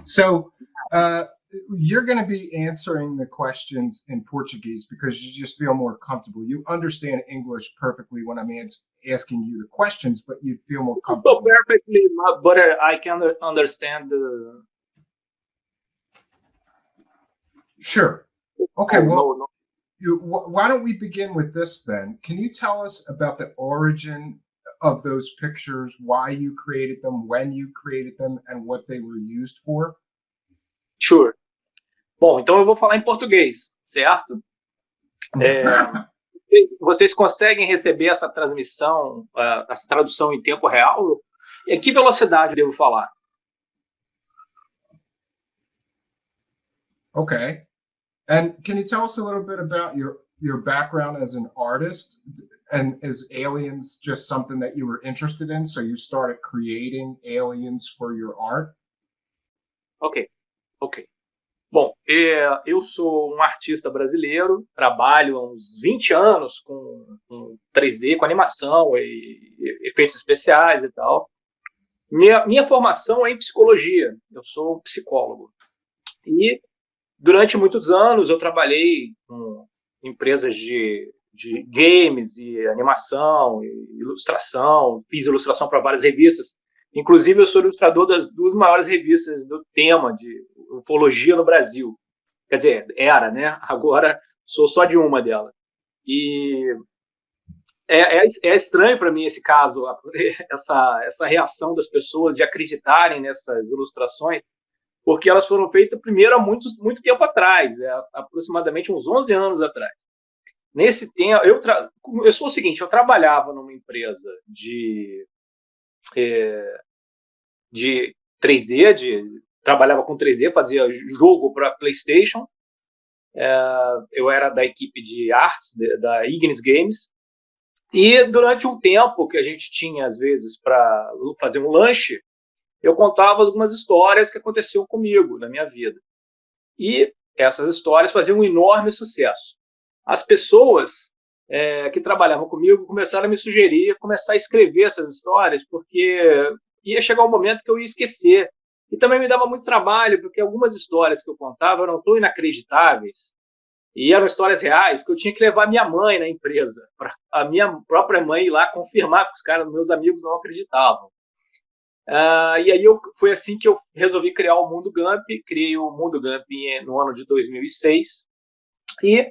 So you're going to be answering the questions in Portuguese because you just feel more comfortable. You understand English perfectly when I'm asking you the questions, but you feel more comfortable. So perfectly, but I can understand the. Sure. Okay. Well, no. Why don't we begin with this then? Can you tell us about the origin of those pictures, why you created them, when you created them, and what they were used for? Sure. Bom, então eu vou falar em português, certo? Vocês conseguem receber essa transmissão, essa tradução em tempo real? Em que velocidade devo falar? Okay. And can you tell us a little bit about your background as an artist? And is aliens just something that you were interested in? So you started creating aliens for your art? Ok. Bom, eu sou um artista brasileiro, trabalho há uns 20 anos com 3D, com animação e efeitos especiais e tal. Minha formação é em psicologia, eu sou psicólogo. E durante muitos anos eu trabalhei com empresas de games e animação e ilustração, fiz ilustração para várias revistas. Inclusive, eu sou ilustrador das duas maiores revistas do tema de ufologia no Brasil. Quer dizer, era, né? Agora sou só de uma delas. E é estranho para mim esse caso, essa reação das pessoas de acreditarem nessas ilustrações, porque elas foram feitas primeiro há muito tempo atrás, aproximadamente uns 11 anos atrás. Nesse tempo, eu sou o seguinte, eu trabalhava numa empresa de 3D, trabalhava com 3D, fazia jogo para PlayStation. Eu era da equipe de artes da Ignis Games. E durante um tempo que a gente tinha, às vezes, para fazer um lanche, eu contava algumas histórias que aconteciam comigo na minha vida. E essas histórias faziam um enorme sucesso. As pessoas que trabalhavam comigo começaram a me sugerir começar a escrever essas histórias, porque ia chegar um momento que eu ia esquecer. E também me dava muito trabalho, porque algumas histórias que eu contava eram tão inacreditáveis, e eram histórias reais, que eu tinha que levar minha mãe na empresa, para a minha própria mãe ir lá confirmar, porque os caras, meus amigos, não acreditavam. E aí foi assim que eu resolvi criar o Mundo Gump. Criei o Mundo Gump no ano de 2006. E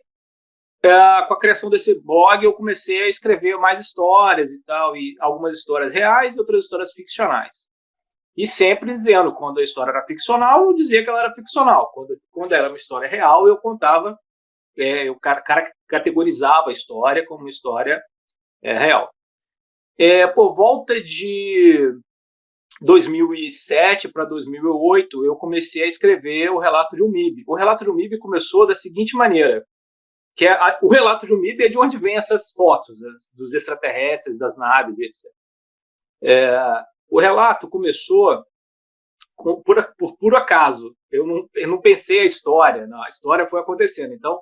com a criação desse blog, eu comecei a escrever mais histórias e tal, e algumas histórias reais e outras histórias ficcionais. E sempre dizendo, quando a história era ficcional, eu dizia que ela era ficcional. Quando era uma história real, eu contava, eu categorizava a história como uma história real. Por volta de 2007 para 2008, eu comecei a escrever o Relato de um MIB. O Relato de um MIB começou da seguinte maneira, que o Relato de um MIB é de onde vem essas fotos dos extraterrestres, das naves, etc. O relato começou por puro acaso. Eu não pensei a história, não, a história foi acontecendo. Então,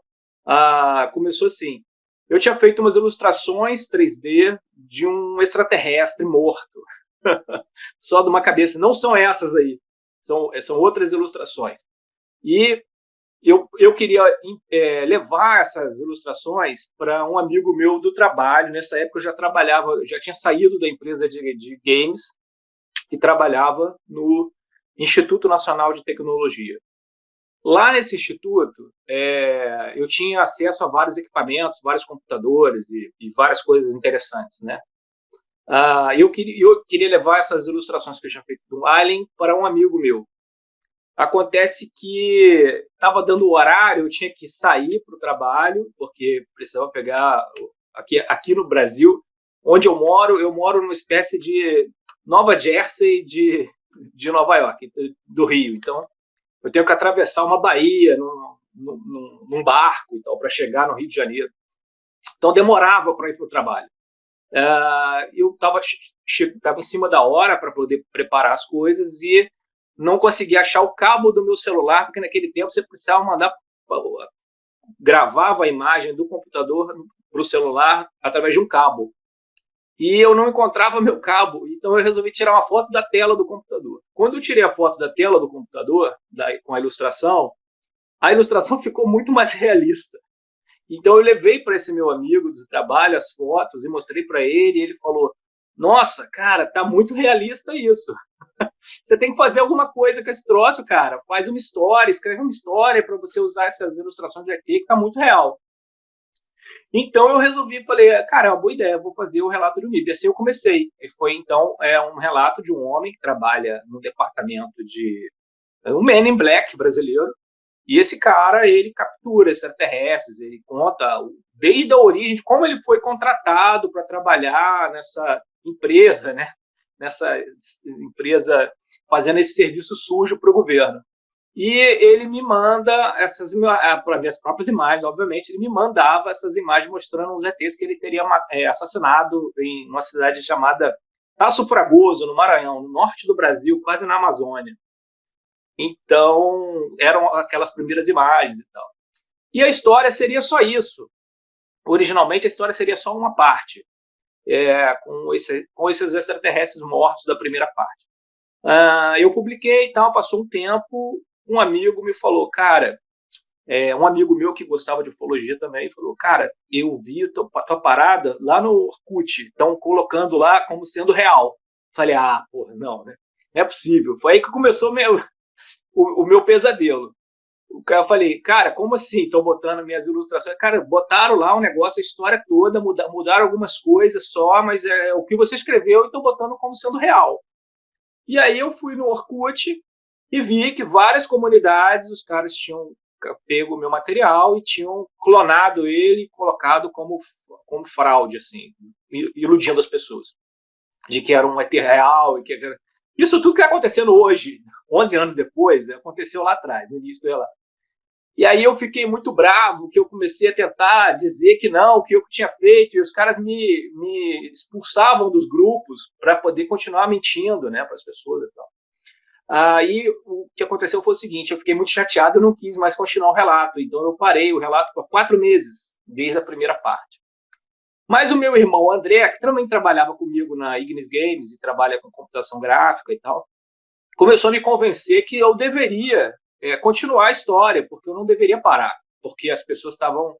começou assim. Eu tinha feito umas ilustrações 3D de um extraterrestre morto. Só de uma cabeça. Não são essas aí. São outras ilustrações. E eu queria levar essas ilustrações para um amigo meu do trabalho. Nessa época eu já trabalhava, já tinha saído da empresa de games e trabalhava no Instituto Nacional de Tecnologia. Lá nesse instituto, eu tinha acesso a vários equipamentos, vários computadores e várias coisas interessantes, né? Eu queria levar essas ilustrações que eu tinha feito do Alien para um amigo meu. Acontece que estava dando o horário, eu tinha que sair para o trabalho, porque precisava pegar... Aqui no Brasil, onde eu moro numa espécie de Nova Jersey de Nova York, do Rio. Então, eu tenho que atravessar uma baía num barco para chegar no Rio de Janeiro. Então, demorava para ir para o trabalho. Eu estava em cima da hora para poder preparar as coisas e não conseguia achar o cabo do meu celular, porque naquele tempo você precisava gravava a imagem do computador para o celular através de um cabo. e eu não encontrava meu cabo, então eu resolvi tirar uma foto da tela do computador. Quando eu tirei a foto da tela do computador, com a ilustração ficou muito mais realista. Então eu levei para esse meu amigo do trabalho as fotos e mostrei para ele, e ele falou: "Nossa, cara, tá muito realista isso. Você tem que fazer alguma coisa com esse troço, cara. Faz uma história, escreve uma história para você usar essas ilustrações de aqui, que tá muito real." Então eu resolvi, falei, cara, é uma boa ideia, vou fazer o relato do MIB. Assim eu comecei. E foi então um relato de um homem que trabalha no departamento de um Man in Black brasileiro. E esse cara, ele captura extraterrestres, ele conta desde a origem, de como ele foi contratado para trabalhar nessa empresa, né? Nessa empresa fazendo esse serviço sujo para o governo. E ele me manda para minhas próprias imagens, obviamente, ele me mandava essas imagens mostrando os ETs que ele teria assassinado em uma cidade chamada Passo Fragoso, no Maranhão, no norte do Brasil, quase na Amazônia. Então, eram aquelas primeiras imagens e tal. E a história seria só isso. Originalmente, a história seria só uma parte, com esses extraterrestres mortos da primeira parte. Eu publiquei e tal, passou um tempo, um amigo me falou, cara, um amigo meu que gostava de ufologia também, falou, cara, eu vi tua parada lá no Orkut, estão colocando lá como sendo real. Falei, porra, não, né? Não é possível. Foi aí que começou o meu pesadelo. Eu falei, cara, como assim? Estão botando minhas ilustrações? Cara, botaram lá um negócio, a história toda, mudaram algumas coisas só, mas o que você escreveu e estão botando como sendo real. E aí eu fui no Orkut e vi que várias comunidades, os caras tinham pego o meu material e tinham clonado ele e colocado como fraude, assim, iludindo as pessoas. De que era um ET real. Isso tudo que está acontecendo hoje, 11 anos depois, aconteceu lá atrás, no início do relato. E aí eu fiquei muito bravo, que eu comecei a tentar dizer que não, que eu tinha feito, e os caras me expulsavam dos grupos para poder continuar mentindo, né, para as pessoas e tal. Aí o que aconteceu foi o seguinte, eu fiquei muito chateado e não quis mais continuar o relato, então eu parei o relato por 4 meses, desde a primeira parte. Mas o meu irmão André, que também trabalhava comigo na Ignis Games e trabalha com computação gráfica e tal, começou a me convencer que eu deveria continuar a história, porque eu não deveria parar, porque as pessoas estavam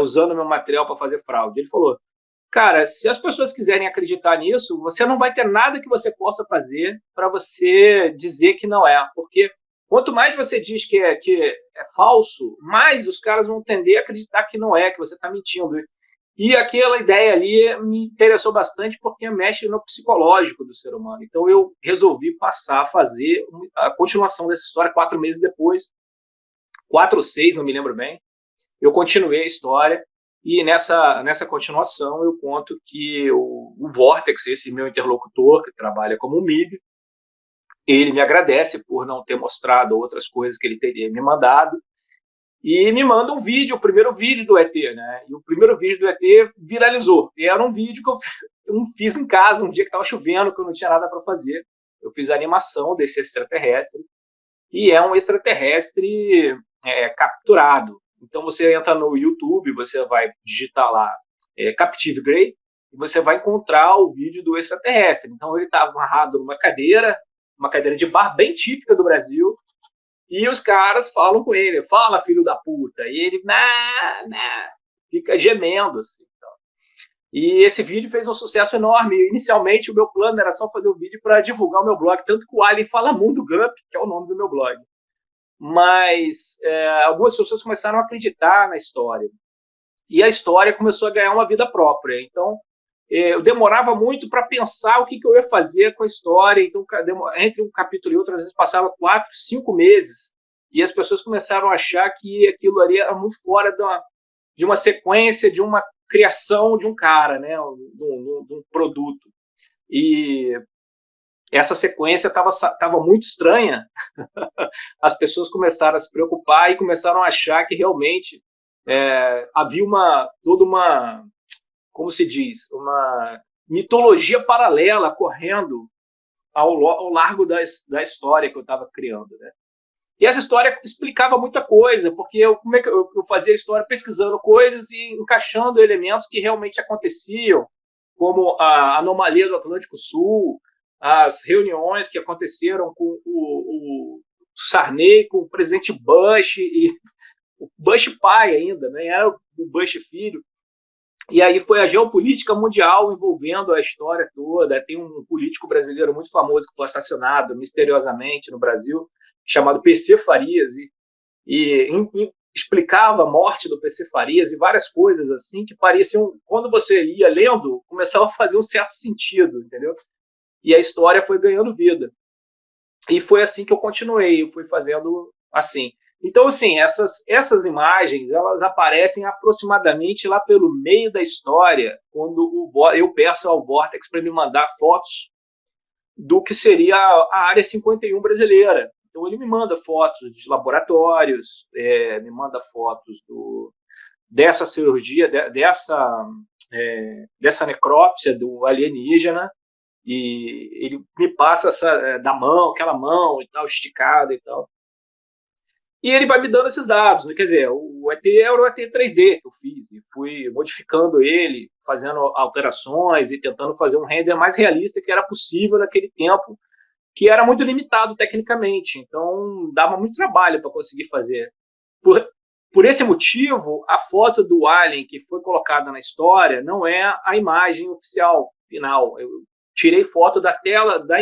usando meu material para fazer fraude. Ele falou, cara, se as pessoas quiserem acreditar nisso, você não vai ter nada que você possa fazer para você dizer que não é, porque quanto mais você diz que é falso, mais os caras vão tender a acreditar que não é, que você está mentindo. E aquela ideia ali me interessou bastante porque mexe no psicológico do ser humano. Então eu resolvi passar a fazer a continuação dessa história 4 meses depois, 4 ou 6, não me lembro bem. Eu continuei a história e nessa continuação eu conto que o Vortex, esse meu interlocutor que trabalha como MIB, ele me agradece por não ter mostrado outras coisas que ele teria me mandado. E me manda um vídeo, o primeiro vídeo do ET, né? E o primeiro vídeo do ET viralizou. E era um vídeo que eu fiz em casa, um dia que estava chovendo, que eu não tinha nada para fazer. Eu fiz a animação desse extraterrestre. E é um extraterrestre capturado. Então você entra no YouTube, você vai digitar lá Captive Grey, e você vai encontrar o vídeo do extraterrestre. Então ele estava amarrado numa cadeira de bar bem típica do Brasil. E os caras falam com ele, fala filho da puta, e ele fica gemendo assim. Então. E esse vídeo fez um sucesso enorme. Inicialmente o meu plano era só fazer o vídeo para divulgar o meu blog, tanto que o Alien fala Mundo Gump, que é o nome do meu blog. Mas algumas pessoas começaram a acreditar na história. E a história começou a ganhar uma vida própria. Então eu demorava muito para pensar o que eu ia fazer com a história. Então, entre um capítulo e outro, às vezes passava 4, 5 meses. E as pessoas começaram a achar que aquilo ali era muito fora de uma sequência, de uma criação de um cara, né? De um produto. E essa sequência estava muito estranha. As pessoas começaram a se preocupar e começaram a achar que realmente havia toda uma, como se diz, uma mitologia paralela correndo ao largo da história que eu estava criando, né? E essa história explicava muita coisa, porque como é que eu fazia a história pesquisando coisas e encaixando elementos que realmente aconteciam. como a anomalia do Atlântico Sul, as reuniões que aconteceram com o Sarney, com o presidente Bush, e o Bush pai ainda, nem era o Bush filho. E aí foi a geopolítica mundial envolvendo a história toda. Tem um político brasileiro muito famoso que foi assassinado misteriosamente no Brasil, chamado PC Farias, e explicava a morte do PC Farias e várias coisas assim que pareciam, quando você ia lendo, começava a fazer um certo sentido, entendeu? E a história foi ganhando vida. E foi assim que eu continuei, eu fui fazendo assim. Então, assim, essas imagens, elas aparecem aproximadamente lá pelo meio da história, quando eu peço ao Vortex para me mandar fotos do que seria a Área 51 brasileira. Então, ele me manda fotos de laboratórios, me manda fotos dessa cirurgia, dessa necrópsia do alienígena, e ele me passa aquela mão e tal, esticada e tal. E ele vai me dando esses dados, né? Quer dizer, o ET era o ET 3D que eu fiz, e fui modificando ele, fazendo alterações e tentando fazer um render mais realista que era possível naquele tempo, que era muito limitado tecnicamente, então dava muito trabalho para conseguir fazer. Por esse motivo, a foto do alien que foi colocada na história não é a imagem oficial final. Eu tirei foto da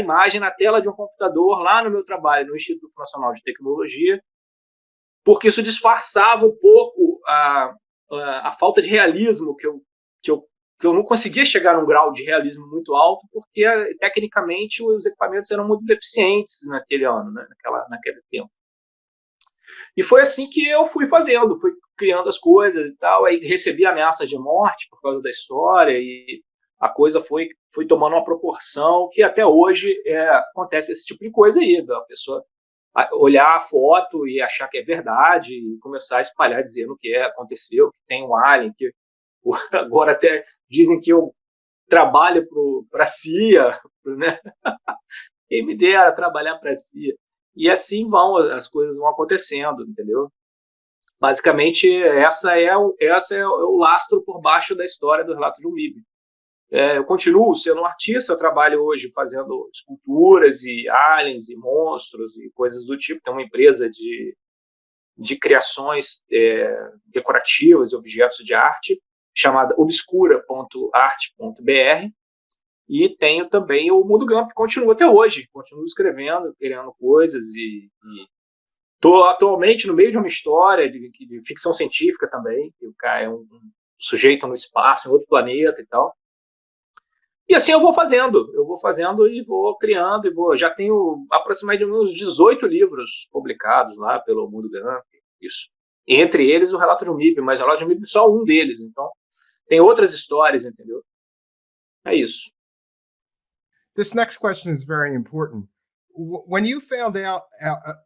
imagem na tela de um computador lá no meu trabalho, no Instituto Nacional de Tecnologia, porque isso disfarçava um pouco a falta de realismo que eu não conseguia chegar num grau de realismo muito alto, porque tecnicamente os equipamentos eram muito deficientes naquele ano, né, naquele tempo. E foi assim que eu fui fazendo, fui criando as coisas e tal, aí recebi ameaças de morte por causa da história, e a coisa foi tomando uma proporção que até hoje acontece esse tipo de coisa aí, da pessoa olhar a foto e achar que é verdade e começar a espalhar dizendo que aconteceu, que tem um alien, que agora até dizem que eu trabalho para a CIA, né? Quem me dera trabalhar para a CIA. E assim as coisas vão acontecendo, entendeu? Basicamente, essa é o lastro por baixo da história do relato de um MIB. Eu continuo sendo um artista, eu trabalho hoje fazendo esculturas e aliens e monstros e coisas do tipo. Tem uma empresa de criações decorativas e objetos de arte chamada obscura.arte.br, e tenho também o Mundo Gump, que continua até hoje, continuo escrevendo, criando coisas, e estou atualmente no meio de uma história de ficção científica também, que o cara é um sujeito no espaço, em outro planeta e tal. E assim eu vou fazendo e vou criando, já tenho aproximadamente uns 18 livros publicados lá pelo Mundo Gump, isso. Entre eles o Relato de um MIB, mas o Relato de um MIB é só um deles, então tem outras histórias, entendeu? É isso. This next question is very important. When you found out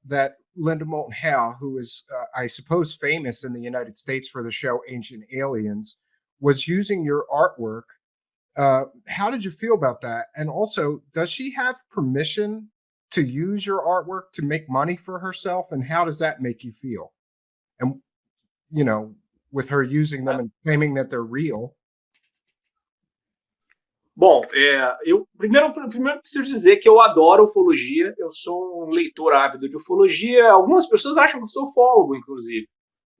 that Linda Moulton Howe, who is, I suppose, famous in the United States for the show Ancient Aliens, was using your artwork, how did you feel about that? And also, does she have permission to use your artwork to make money for herself? And how does that make you feel? And, with her using them and claiming that they're real. Bom, eu primeiro preciso dizer que eu adoro ufologia, eu sou um leitor ávido de ufologia, algumas pessoas acham que eu sou ufólogo, inclusive.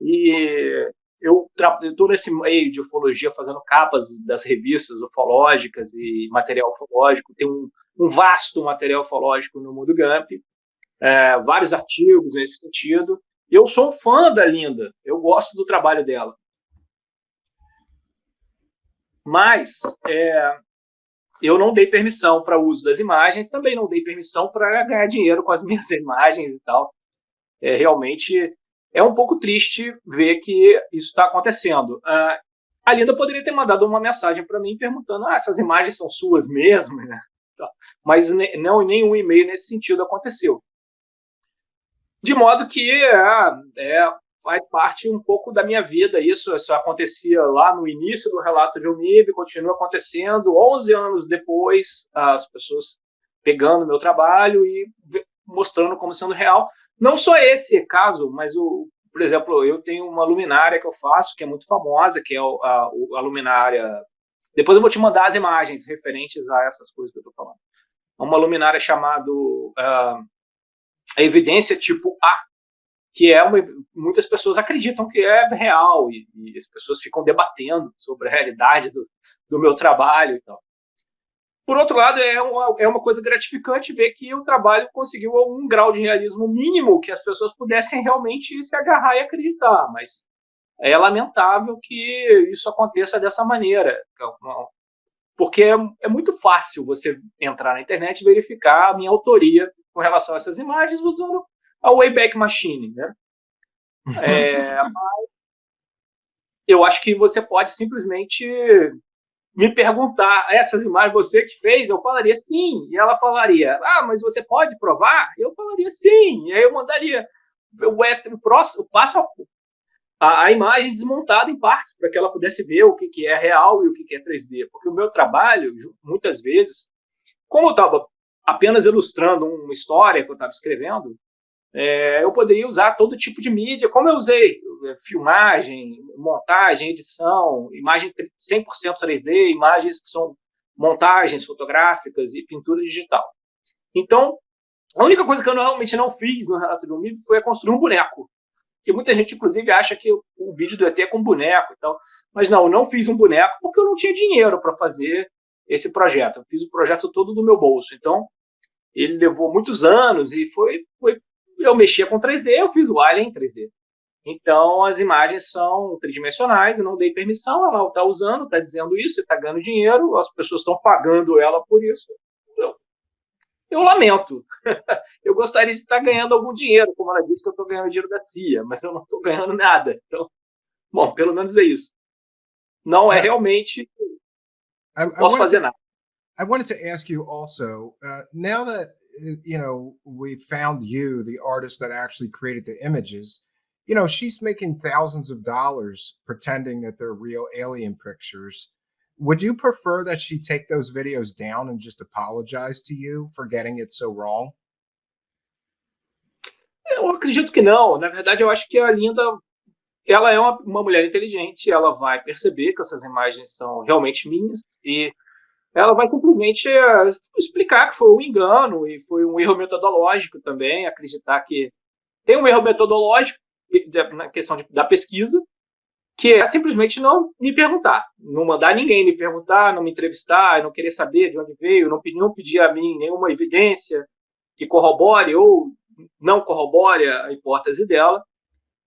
E eu estou nesse meio de ufologia fazendo capas das revistas ufológicas e material ufológico, tem um vasto material ufológico no Mundo Gump, vários artigos nesse sentido. Eu sou um fã da Linda, eu gosto do trabalho dela. Mas eu não dei permissão para o uso das imagens, também não dei permissão para ganhar dinheiro com as minhas imagens e tal. Realmente é um pouco triste ver que isso está acontecendo. A Linda poderia ter mandado uma mensagem para mim perguntando: essas imagens são suas mesmo? Mas nenhum e-mail nesse sentido aconteceu. De modo que faz parte um pouco da minha vida isso acontecia lá no início do relato de um MIB, continua acontecendo 11 anos depois, as pessoas pegando meu trabalho e mostrando como sendo real. Não só esse caso, mas, por exemplo, eu tenho uma luminária que eu faço, que é muito famosa, que é a luminária Depois eu vou te mandar as imagens referentes a essas coisas que eu estou falando. Uma luminária chamada a evidência tipo A, que muitas pessoas acreditam que é real, e as pessoas ficam debatendo sobre a realidade do meu trabalho e tal. Por outro lado, é uma coisa gratificante ver que o trabalho conseguiu um grau de realismo mínimo que as pessoas pudessem realmente se agarrar e acreditar, mas é lamentável que isso aconteça dessa maneira, porque é muito fácil você entrar na internet e verificar a minha autoria com relação a essas imagens usando a Wayback Machine, né? Eu acho que você pode simplesmente me perguntar, essas imagens você que fez? Eu falaria sim. E ela falaria, mas você pode provar? Eu falaria sim. E aí eu mandaria o passo a imagem desmontada em partes, para que ela pudesse ver o que é real e o que é 3D. Porque o meu trabalho, muitas vezes, como eu estava apenas ilustrando uma história que eu estava escrevendo, eu poderia usar todo tipo de mídia, como eu usei filmagem, montagem, edição, imagem 100% 3D, imagens que são montagens fotográficas e pintura digital. Então, a única coisa que eu realmente não fiz no relato do MIB foi construir um boneco, porque muita gente, inclusive, acha que o vídeo do ET é com boneco e tal, mas não, eu não fiz um boneco porque eu não tinha dinheiro para fazer esse projeto. Eu fiz o projeto todo do meu bolso, então ele levou muitos anos e eu mexia com 3D, eu fiz o Alien em 3D. Então, as imagens são tridimensionais, eu não dei permissão, ela está usando, está dizendo isso, está ganhando dinheiro, as pessoas estão pagando ela por isso. Eu lamento. Eu gostaria de estar ganhando algum dinheiro, como ela disse que eu estou ganhando dinheiro da CIA, mas eu não estou ganhando nada. Então, bom, pelo menos é isso. Não é realmente... posso fazer nada. I wanted to ask you also, now that we found you, the artist that actually created the images, she's making thousands of dollars pretending that they're real alien pictures. Would you prefer that she take those videos down and just apologize to you for getting it so wrong? Eu acredito que não. Na verdade, eu acho que a Linda, ela é uma mulher inteligente, ela vai perceber que essas imagens são realmente minhas e ela vai simplesmente explicar que foi um engano e foi um erro metodológico também, acreditar que tem um erro metodológico na questão da pesquisa, que é simplesmente não me perguntar, não mandar ninguém me perguntar, não me entrevistar, não querer saber de onde veio, não pedir a mim nenhuma evidência que corrobore ou não corrobore a hipótese dela,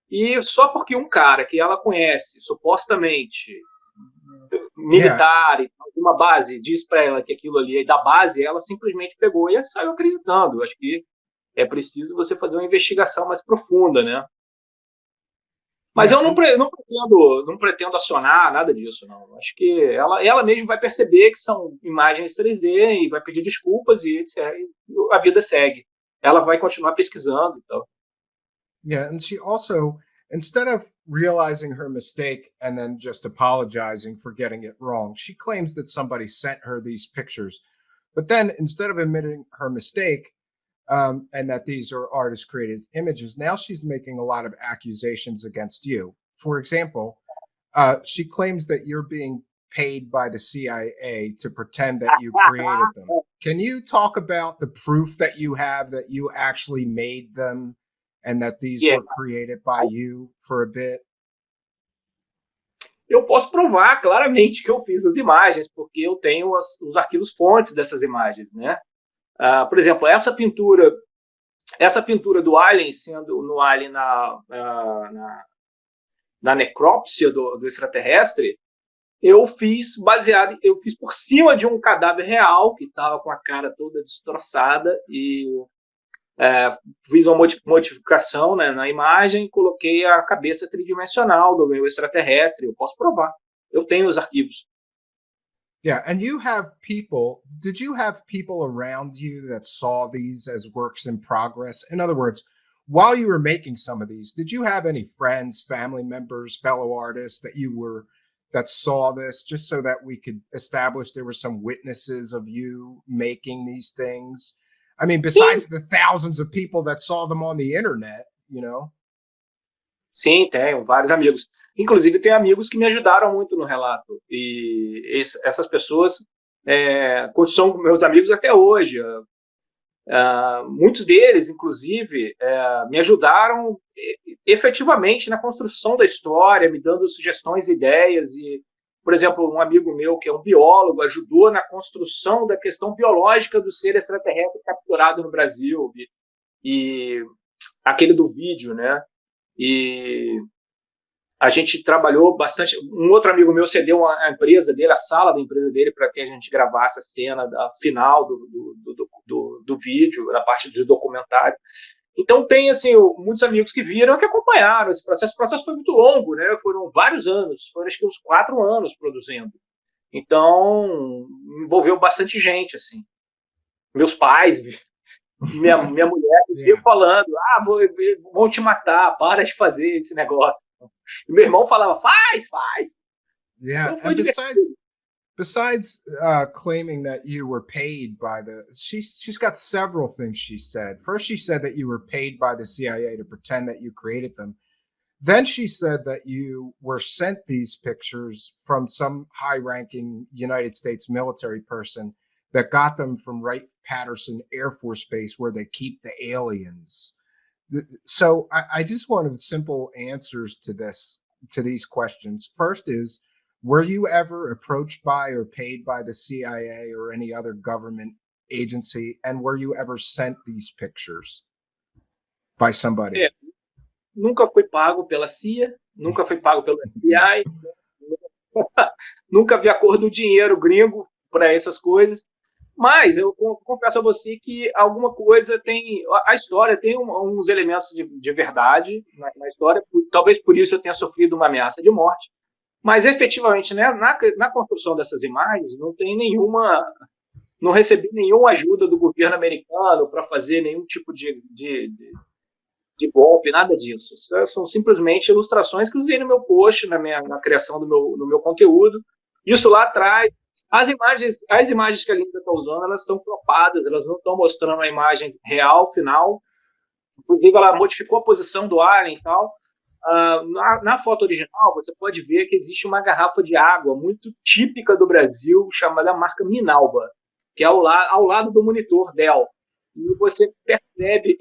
e só porque um cara que ela conhece, supostamente militar, e uma base, diz para ela que aquilo ali é da base, ela simplesmente pegou e saiu acreditando. Acho que é preciso você fazer uma investigação mais profunda, né? Mas eu não pretendo acionar nada disso, não. Acho que ela mesma vai perceber que são imagens 3D e vai pedir desculpas e a vida segue. Ela vai continuar pesquisando e tal. Yeah, and she also, instead of realizing her mistake and then just apologizing for getting it wrong, she claims that somebody sent her these pictures. But then instead of admitting her mistake, and that these are artist-created images, now she's making a lot of accusations against you. For example, she claims that you're being paid by the CIA to pretend that you created them. Can you talk about the proof that you have that you actually made them and that these were created by you for a bit? Eu posso provar claramente que eu fiz as imagens, porque eu tenho os arquivos fontes dessas imagens, né? Por exemplo, essa pintura do Alien, sendo no Alien na necrópsia do extraterrestre, eu fiz por cima de um cadáver real que estava com a cara toda destroçada e fiz uma modificação, né, na imagem e coloquei a cabeça tridimensional do meu extraterrestre. Eu posso provar. Eu tenho os arquivos. Yeah, and did you have people around you that saw these as works in progress? In other words, while you were making some of these, did you have any friends, family members, fellow artists that saw this, just so that we could establish there were some witnesses of you making these things? I mean, besides the thousands of people that saw them on the internet, Sim, tenho vários amigos. Inclusive, tem amigos que me ajudaram muito no relato. E essas pessoas são meus amigos até hoje. Muitos deles, inclusive, me ajudaram efetivamente na construção da história, me dando sugestões, ideias. E, por exemplo, um amigo meu, que é um biólogo, ajudou na construção da questão biológica do ser extraterrestre capturado no Brasil. E aquele do vídeo, né? E a gente trabalhou bastante. Um outro amigo meu cedeu a empresa dele, a sala da empresa dele, para que a gente gravasse a cena da final do vídeo, na parte de documentário. Então, tem assim, muitos amigos que viram que acompanharam esse processo. O processo foi muito longo, né? Foram vários anos, foram acho que uns 4 anos produzindo. Então, envolveu bastante gente, assim. Meus pais, minha mulher vivia falando, vão te matar, para de fazer esse negócio. E meu irmão falava, faz. Yeah, então, and besides claiming that you were paid by she's got several things she said. First, she said that you were paid by the CIA to pretend that you created them. Then she said that you were sent these pictures from some high-ranking United States military person that got them from Wright-Patterson Air Force Base, where they keep the aliens. So I just wanted simple answers to these questions. First is, were you ever approached by or paid by the CIA or any other government agency? And were you ever sent these pictures by somebody? Nunca fui pago pela CIA, nunca fui pago pelo FBI, nunca vi a cor do dinheiro gringo para essas coisas. Mas eu confesso a você que alguma coisa tem... A história tem uns elementos de verdade na história. Talvez por isso eu tenha sofrido uma ameaça de morte. Mas, efetivamente, né, na construção dessas imagens, não tem não recebi nenhuma ajuda do governo americano para fazer nenhum tipo de golpe, nada disso. São simplesmente ilustrações que usei no meu post, na criação do meu conteúdo. Isso lá atrás. As imagens que a Linda está usando, elas estão cropadas, elas não estão mostrando a imagem real, final. Inclusive, ela modificou a posição do alien e tal. Na foto original, você pode ver que existe uma garrafa de água muito típica do Brasil, chamada marca Minalba, que é ao lado do monitor Dell. E você percebe,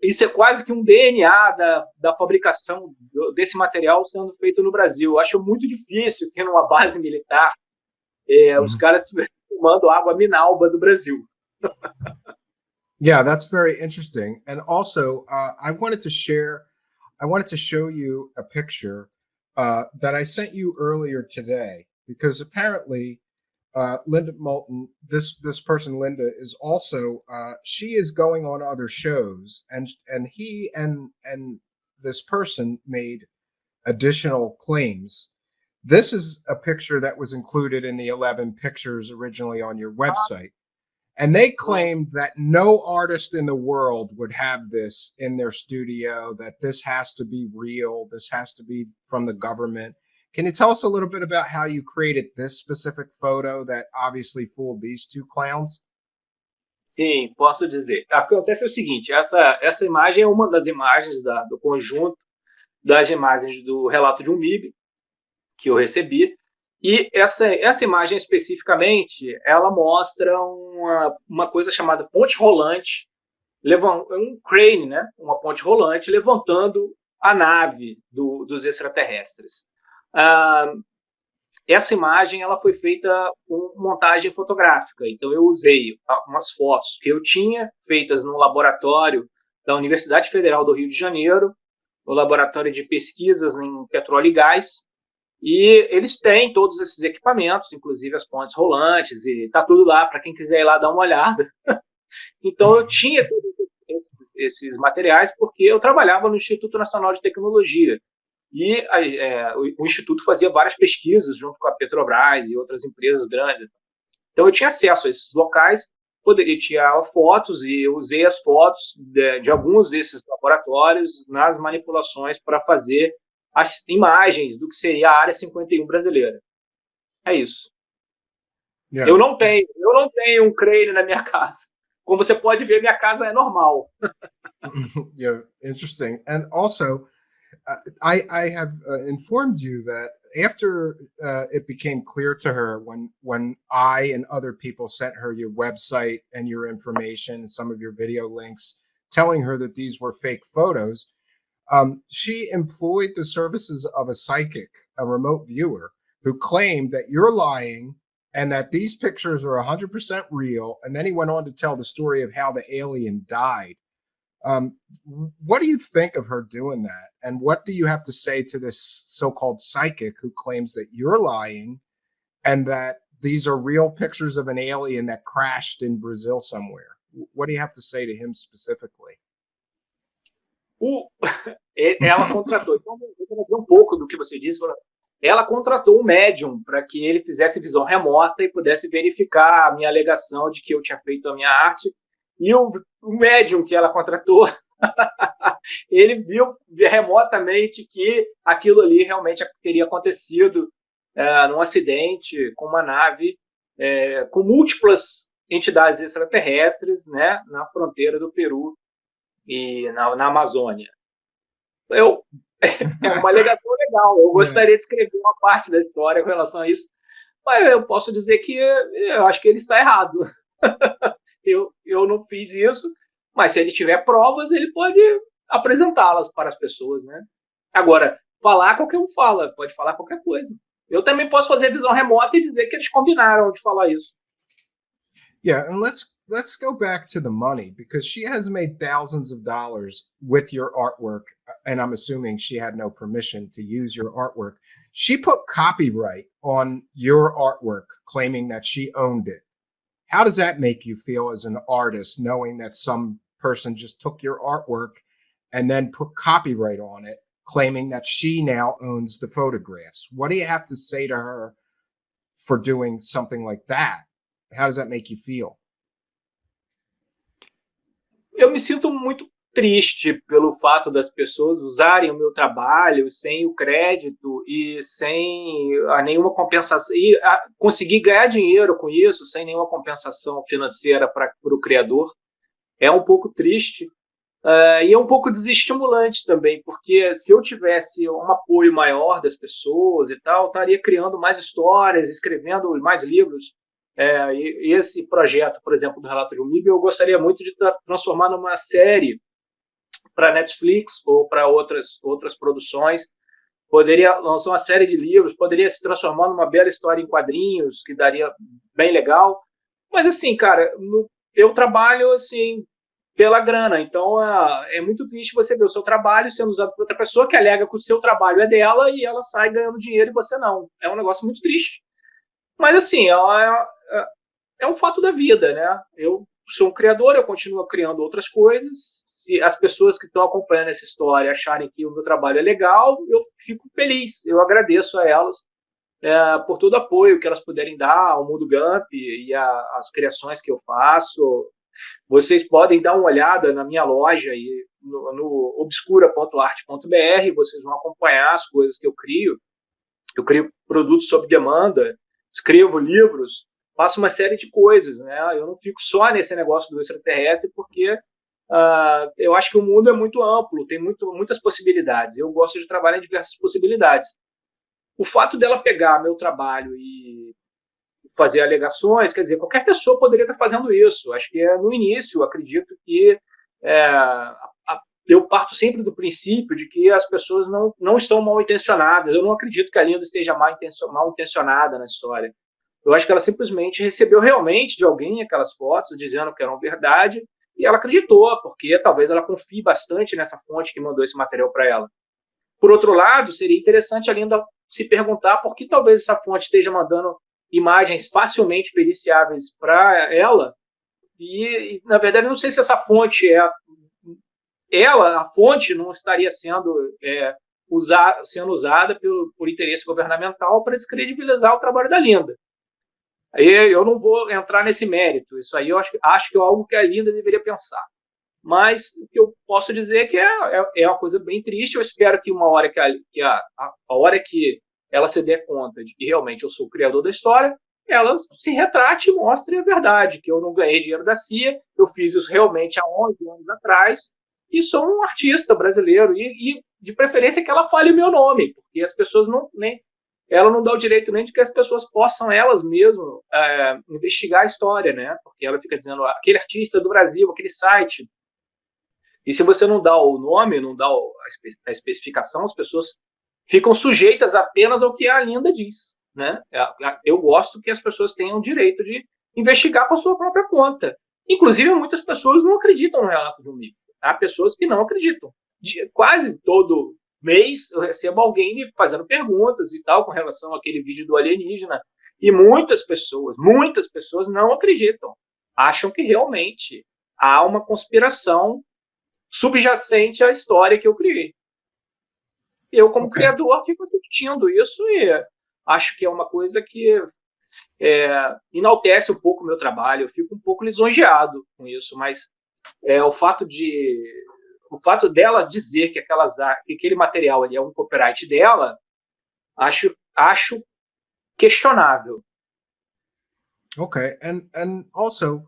isso é quase que um DNA da fabricação desse material sendo feito no Brasil. Eu acho muito difícil que numa base militar os caras estivessem tomando água Minalba do Brasil. Yeah, that's very interesting. And also, I wanted to show you a picture that I sent you earlier today, because apparently Linda Moulton, this person Linda, is also she is going on other shows, and he and this person made additional claims. This is a picture that was included in the 11 pictures originally on your website. And they claimed that no artist in the world would have this in their studio, that this has to be real, this has to be from the government. Can you tell us a little bit about how you created this specific photo that obviously fooled these two clowns? Sim, posso dizer. Acontece o seguinte, essa imagem é uma das imagens do conjunto das imagens do relato de um MIB que eu recebi. E essa imagem especificamente, ela mostra uma coisa chamada ponte rolante, um crane, né? Uma ponte rolante levantando a nave dos extraterrestres. Essa imagem ela foi feita com montagem fotográfica, então eu usei umas fotos que eu tinha feitas no laboratório da Universidade Federal do Rio de Janeiro, no laboratório de pesquisas em petróleo e gás. E eles têm todos esses equipamentos, inclusive as pontes rolantes, e está tudo lá para quem quiser ir lá dar uma olhada. Então eu tinha todos esses materiais porque eu trabalhava no Instituto Nacional de Tecnologia. E o Instituto fazia várias pesquisas junto com a Petrobras e outras empresas grandes. Então eu tinha acesso a esses locais, poderia tirar fotos, e eu usei as fotos de alguns desses laboratórios nas manipulações para fazer as imagens do que seria a Área 51 brasileira. É isso. Yeah. Eu não tenho um crane na minha casa. Como você pode ver, minha casa é normal. Yeah, interesting. And also, I have informed you that after it became clear to her when I and other people sent her your website and your information and some of your video links telling her that these were fake photos, she employed the services of a psychic, a remote viewer, who claimed that you're lying and that these pictures are 100% real. And then he went on to tell the story of how the alien died. What do you think of her doing that? And what do you have to say to this so-called psychic who claims that you're lying and that these are real pictures of an alien that crashed in Brazil somewhere? What do you have to say to him specifically? Ela contratou, então vou dizer um pouco do que você disse. Ela contratou um médium para que ele fizesse visão remota e pudesse verificar a minha alegação de que eu tinha feito a minha arte. E o médium que ela contratou, ele viu remotamente que aquilo ali realmente teria acontecido num acidente com uma nave com múltiplas entidades extraterrestres, né, na fronteira do Peru e na Amazônia. É uma alegação legal. Eu gostaria de escrever uma parte da história com relação a isso, mas eu posso dizer que eu acho que ele está errado. Eu não fiz isso, mas se ele tiver provas, ele pode apresentá-las para as pessoas, né? Agora, falar, qualquer um fala, pode falar qualquer coisa. Eu também posso fazer visão remota e dizer que eles combinaram de falar isso. Yeah, and let's go back to the money, because she has made thousands of dollars with your artwork, and I'm assuming she had no permission to use your artwork. She put copyright on your artwork, claiming that she owned it. How does that make you feel as an artist, knowing that some person just took your artwork and then put copyright on it, claiming that she now owns the photographs? What do you have to say to her for doing something like that? How does that make you feel? Eu me sinto muito triste pelo fato das pessoas usarem o meu trabalho sem o crédito e sem nenhuma compensação, e conseguir ganhar dinheiro com isso sem nenhuma compensação financeira para o criador. É um pouco triste e é um pouco desestimulante também, porque se eu tivesse um apoio maior das pessoas e tal, eu estaria criando mais histórias, escrevendo mais livros. E esse projeto, por exemplo, do Relato de um MIB, eu gostaria muito de transformar numa série para Netflix ou para outras produções. Poderia lançar uma série de livros, poderia se transformar numa bela história em quadrinhos, que daria bem legal. Mas assim, cara, eu trabalho assim pela grana, então é muito triste você ver o seu trabalho sendo usado por outra pessoa que alega que o seu trabalho é dela e ela sai ganhando dinheiro e você não. É um negócio muito triste. Mas assim, é um fato da vida, né? Eu sou um criador, eu continuo criando outras coisas. Se as pessoas que estão acompanhando essa história acharem que o meu trabalho é legal, eu fico feliz. Eu agradeço a elas por todo o apoio que elas puderem dar ao Mundo Gump e às criações que eu faço. Vocês podem dar uma olhada na minha loja no obscura.arte.br, vocês vão acompanhar as coisas que eu crio. Eu crio produtos sob demanda, escrevo livros, faço uma série de coisas, né? Eu não fico só nesse negócio do extraterrestre, porque eu acho que o mundo é muito amplo, tem muitas possibilidades. Eu gosto de trabalhar em diversas possibilidades. O fato dela pegar meu trabalho e fazer alegações, quer dizer, qualquer pessoa poderia estar fazendo isso. Acho que no início, acredito que eu parto sempre do princípio de que as pessoas não estão mal intencionadas. Eu não acredito que a Linda esteja mal intencionada na história. Eu acho que ela simplesmente recebeu realmente de alguém aquelas fotos dizendo que eram verdade e ela acreditou, porque talvez ela confie bastante nessa fonte que mandou esse material para ela. Por outro lado, seria interessante a Linda se perguntar por que talvez essa fonte esteja mandando imagens facilmente periciáveis para ela e, na verdade, eu não sei se essa fonte a fonte não estaria sendo usada por interesse governamental para descredibilizar o trabalho da Linda. Aí eu não vou entrar nesse mérito, isso aí eu acho que é algo que a Linda deveria pensar. Mas o que eu posso dizer é que é uma coisa bem triste. Eu espero que uma hora a hora que ela se der conta de que realmente eu sou o criador da história, ela se retrate e mostre a verdade, que eu não ganhei dinheiro da CIA, eu fiz isso realmente há 11 anos atrás, e sou um artista brasileiro. E de preferência que ela fale o meu nome, porque as pessoas ela não dá o direito nem de que as pessoas possam elas mesmas investigar a história, né? Porque ela fica dizendo aquele artista do Brasil, aquele site. E se você não dá o nome, não dá a especificação, as pessoas ficam sujeitas apenas ao que a Linda diz, né? Eu gosto que as pessoas tenham o direito de investigar com a sua própria conta. Inclusive, muitas pessoas não acreditam no relato de um mito. Há pessoas que não acreditam. Quase todo mês eu recebo alguém me fazendo perguntas e tal com relação àquele vídeo do alienígena. E muitas pessoas não acreditam. Acham que realmente há uma conspiração subjacente à história que eu criei. Eu, como criador, fico assistindo isso e acho que é uma coisa que enaltece um pouco o meu trabalho. Eu fico um pouco lisonjeado com isso, mas o fato dela dizer que aquele material ali é um copyright dela, acho questionável. Okay, and also,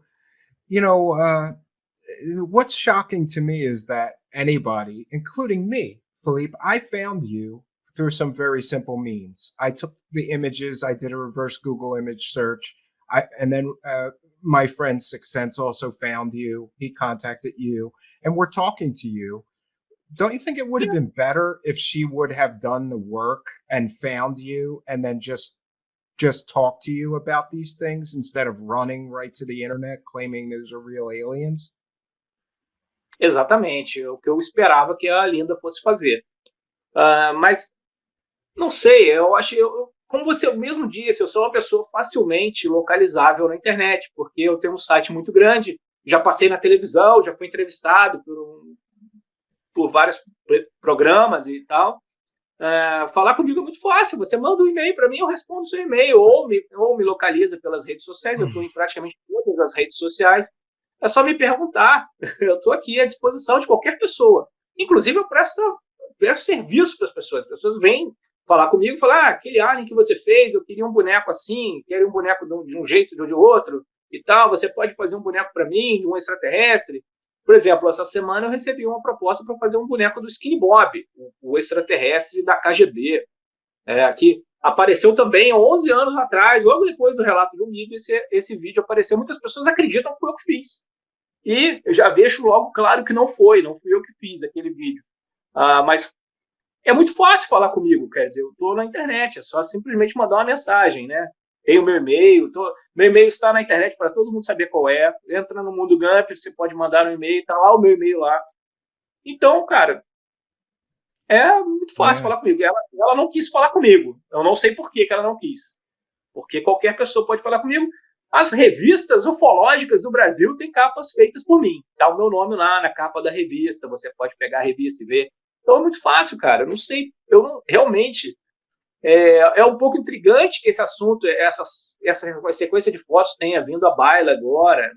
what's shocking to me is that anybody, including me, Philippe, I found you through some very simple means. I took the images, I did a reverse Google image search, and then my friend Sixth Sense also found you. He contacted you, and we're talking to you. Don't you think it would have been better if she would have done the work and found you and then just talk to you about these things instead of running right to the internet claiming those are real aliens? Exatamente, o que eu esperava que a Linda fosse fazer. Mas, não sei, eu acho, como você mesmo disse, eu sou uma pessoa facilmente localizável na internet, porque eu tenho um site muito grande, já passei na televisão, já fui entrevistado por vários programas e tal. Falar comigo é muito fácil, você manda um e-mail para mim, eu respondo o seu e-mail, ou me localiza pelas redes sociais, eu estou em praticamente todas as redes sociais. É só me perguntar. Eu estou aqui à disposição de qualquer pessoa. Inclusive, eu presto serviço para as pessoas. As pessoas vêm falar comigo e falar: aquele alien que você fez, eu queria um boneco assim, queria um boneco de um jeito, de outro, e tal. Você pode fazer um boneco para mim, de um extraterrestre? Por exemplo, essa semana eu recebi uma proposta para fazer um boneco do Skinny Bob, o extraterrestre da KGB, que apareceu também há 11 anos atrás, logo depois do relato do MIB, esse vídeo apareceu. Muitas pessoas acreditam que foi eu que fiz. E eu já deixo logo claro que não fui eu que fiz aquele vídeo. Mas é muito fácil falar comigo, quer dizer, eu estou na internet, é só simplesmente mandar uma mensagem, né? Tem o meu e-mail, meu e-mail está na internet para todo mundo saber qual é. Entra no Mundo Gump, você pode mandar um e-mail, está lá o meu e-mail lá. Então, cara, é muito fácil falar comigo. Ela não quis falar comigo. Eu não sei por que ela não quis. Porque qualquer pessoa pode falar comigo. As revistas ufológicas do Brasil têm capas feitas por mim. Tá o meu nome lá na capa da revista. Você pode pegar a revista e ver. Então é muito fácil, cara. Eu não sei. Realmente é um pouco intrigante que esse assunto, essa sequência de fotos tenha vindo à baila agora,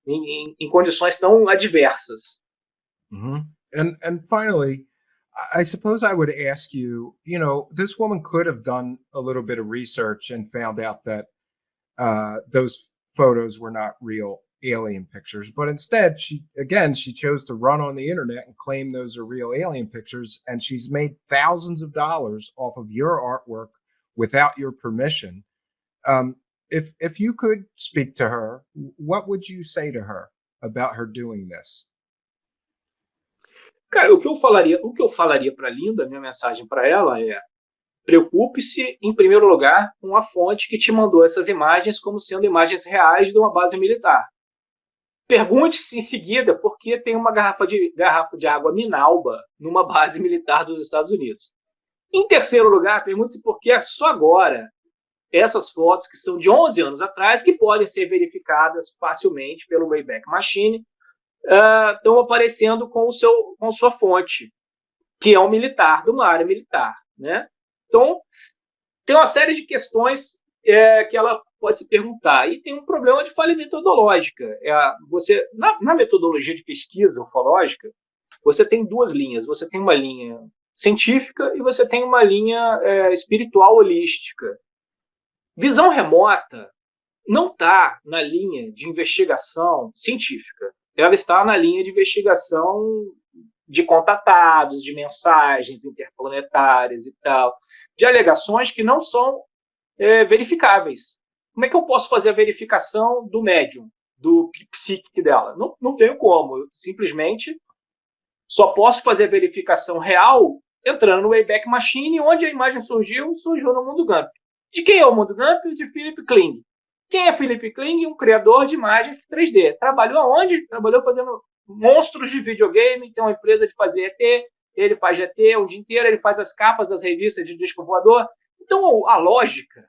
em condições tão adversas. Mm-hmm. And finally, I suppose I would ask you, this woman could have done a little bit of research and found out that those photos were not real alien pictures, but instead she chose to run on the internet and claim those are real alien pictures, and she's made thousands of dollars off of your artwork without your permission. If you could speak to her, what would you say to her about her doing this? Cara, o que eu falaria para Linda, minha mensagem para ela é: preocupe-se, em primeiro lugar, com a fonte que te mandou essas imagens como sendo imagens reais de uma base militar. Pergunte-se em seguida por que tem uma garrafa de água Minalba numa base militar dos Estados Unidos. Em terceiro lugar, pergunte-se por que é só agora essas fotos, que são de 11 anos atrás, que podem ser verificadas facilmente pelo Wayback Machine, estão aparecendo com sua fonte, que é um militar, de uma área militar, né? Então, tem uma série de questões que ela pode se perguntar. E tem um problema de falha metodológica. Na metodologia de pesquisa ufológica, você tem duas linhas. Você tem uma linha científica e você tem uma linha espiritual holística. Visão remota não está na linha de investigação científica. Ela está na linha de investigação de contatados, de interplanetárias e tal, de alegações que não são verificáveis. Como é que eu posso fazer a verificação do médium, do psíquico dela? Não tenho como. Eu simplesmente só posso fazer a verificação real entrando no Wayback Machine, onde a imagem surgiu no Mundo Gump. De quem é o Mundo Gump? De Philip Kling. Quem é Philip Kling? Um criador de imagens 3D. Trabalhou aonde? Trabalhou fazendo monstros de videogame, tem uma empresa de fazer ET, ele faz GT o dia inteiro, ele faz as capas das revistas de disco voador. Então, a lógica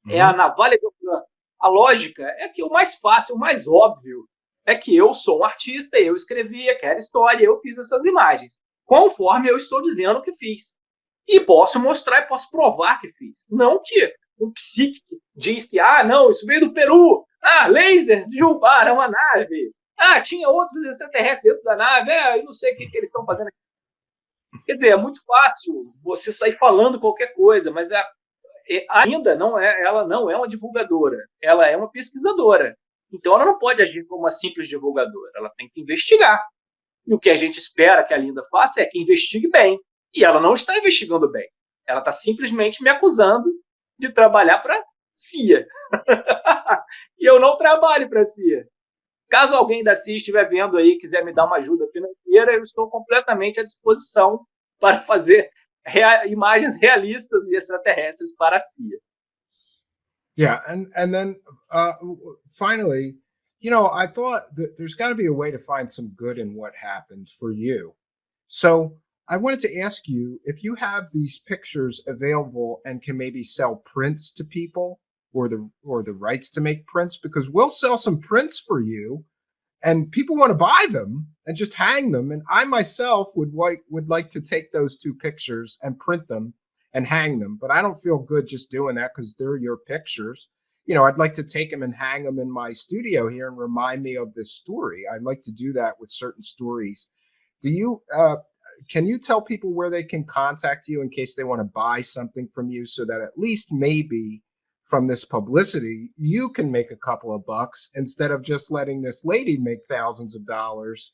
é a navalha do plano. A lógica é que o mais fácil, o mais óbvio, é que eu sou um artista, eu escrevi aquela história, eu fiz essas imagens, conforme eu estou dizendo que fiz. E posso mostrar e posso provar que fiz. Não que um psíquico diz que, não, isso veio do Peru, lasers derrubaram a nave, tinha outros extraterrestres dentro da nave, eu não sei o que eles estão fazendo aqui. Quer dizer, é muito fácil você sair falando qualquer coisa, mas ainda ela não é uma divulgadora, ela é uma pesquisadora. Então ela não pode agir como uma simples divulgadora, ela tem que investigar. E o que a gente espera que a Linda faça é que investigue bem. E ela não está investigando bem. Ela está simplesmente me acusando de trabalhar para a CIA. E eu não trabalho para a CIA. Caso alguém da CIA estiver vendo aí e quiser me dar uma ajuda financeira, eu estou completamente à disposição para fazer imagens realistas de extraterrestres para a CIA. Yeah, and then finally, I thought that there's got to be a way to find some good in what happened for you. So I wanted to ask you if you have these pictures available and can maybe sell prints to people, or the rights to make prints, because we'll sell some prints for you and people want to buy them and just hang them. And I myself would like to take those 2 pictures and print them and hang them, but I don't feel good just doing that because they're your pictures. I'd like to take them and hang them in my studio here and remind me of this story. I'd like to do that with certain stories. Can you tell people where they can contact you in case they want to buy something from you, so that at least maybe from this publicity, you can make a couple of bucks instead of just letting this lady make thousands of dollars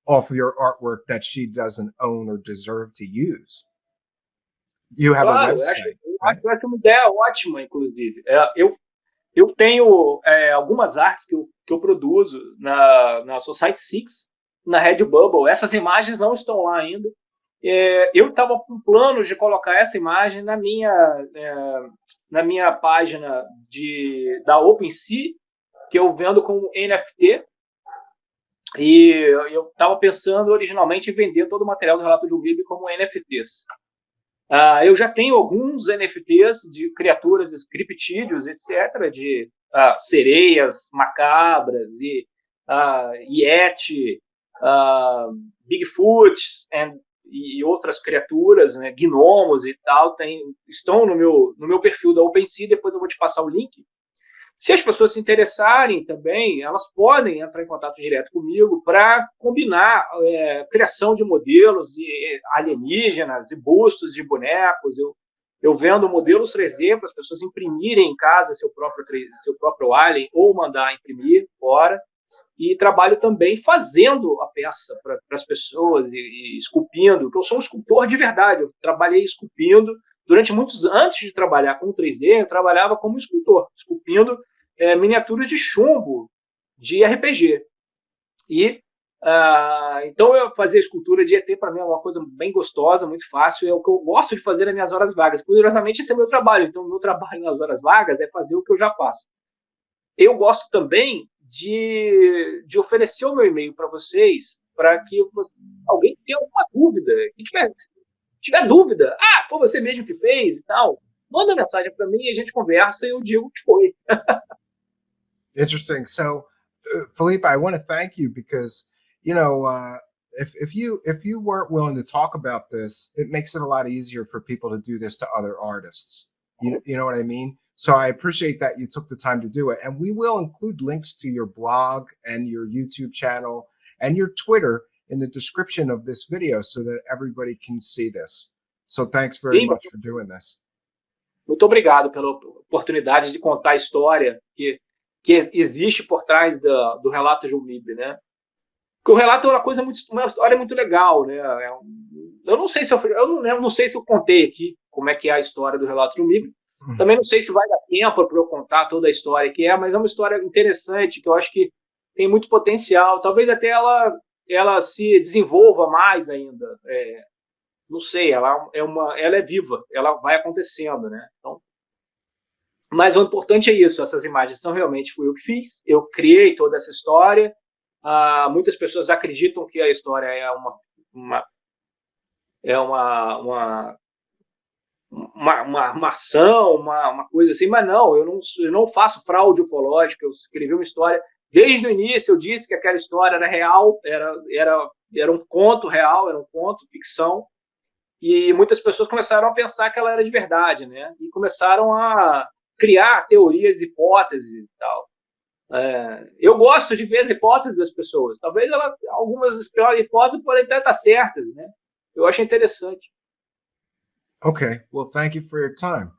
off of your artwork that she doesn't own or deserve to use? You have a website. Eu acho uma ideia ótima, inclusive. Eu tenho algumas artes que eu produzo na Society 6, na Redbubble. Essas imagens não estão lá ainda. Eu estava com planos de colocar essa imagem na minha página da OpenSea, que eu vendo como NFT. E eu estava pensando originalmente em vender todo o material do Relato de um MIB como NFTs. Eu já tenho alguns NFTs de criaturas, criptídeos, etc., de sereias macabras e Yeti, Bigfoot e outras criaturas, né, gnomos e tal, estão no meu perfil da OpenSea. Depois eu vou te passar o link. Se as pessoas se interessarem também, elas podem entrar em contato direto comigo para combinar criação de modelos alienígenas e bustos de bonecos. Eu vendo modelos 3D para as pessoas imprimirem em casa seu próprio alien ou mandar imprimir fora. E trabalho também fazendo a peça para as pessoas e esculpindo, porque eu sou um escultor de verdade. Eu trabalhei esculpindo durante antes de trabalhar com 3D, eu trabalhava como escultor, esculpindo miniaturas de chumbo de RPG. E então eu fazer escultura de ET para mim é uma coisa bem gostosa, muito fácil, é o que eu gosto de fazer nas minhas horas vagas. Curiosamente, esse é meu trabalho. Então, o meu trabalho nas horas vagas é fazer o que eu já faço. Eu gosto também de oferecer o meu e-mail para vocês, para que alguém tenha alguma dúvida, que tiver dúvida, foi você mesmo que fez e tal, manda mensagem para mim e a gente conversa e eu digo que foi. Interesting. So, Felipe, I want to thank you because, if you weren't willing to talk about this, it makes it a lot easier for people to do this to other artists. You know what I mean? So I appreciate that you took the time to do it. And we will include links to your blog and your YouTube channel and your Twitter in the description of this video so that everybody can see this. So thanks very much for doing this. Muito obrigado pela oportunidade de contar a história que existe por trás do relato de um MIB, né? Porque o relato é uma história muito legal, né? Eu não sei se eu não sei se eu contei aqui como é que é a história do relato do MIB. Também não sei se vai dar tempo para eu contar toda a história que é, mas é uma história interessante que eu acho que tem muito potencial. Talvez até ela se desenvolva mais ainda. Não sei, ela é viva, ela vai acontecendo, né? Então, mas o importante é isso, essas imagens são realmente fui eu que fiz, eu criei toda essa história. Muitas pessoas acreditam que a história é uma ação, uma coisa assim, mas não, eu não faço fraude ufológica, eu escrevi uma história. Desde o início eu disse que aquela história era real, era um conto real, era um conto, ficção, e muitas pessoas começaram a pensar que ela era de verdade, né? E começaram a criar teorias, hipóteses e tal. Eu gosto de ver as hipóteses das pessoas. Talvez algumas hipóteses podem até estar certas, né? Eu acho interessante. Okay. Well, thank you for your time.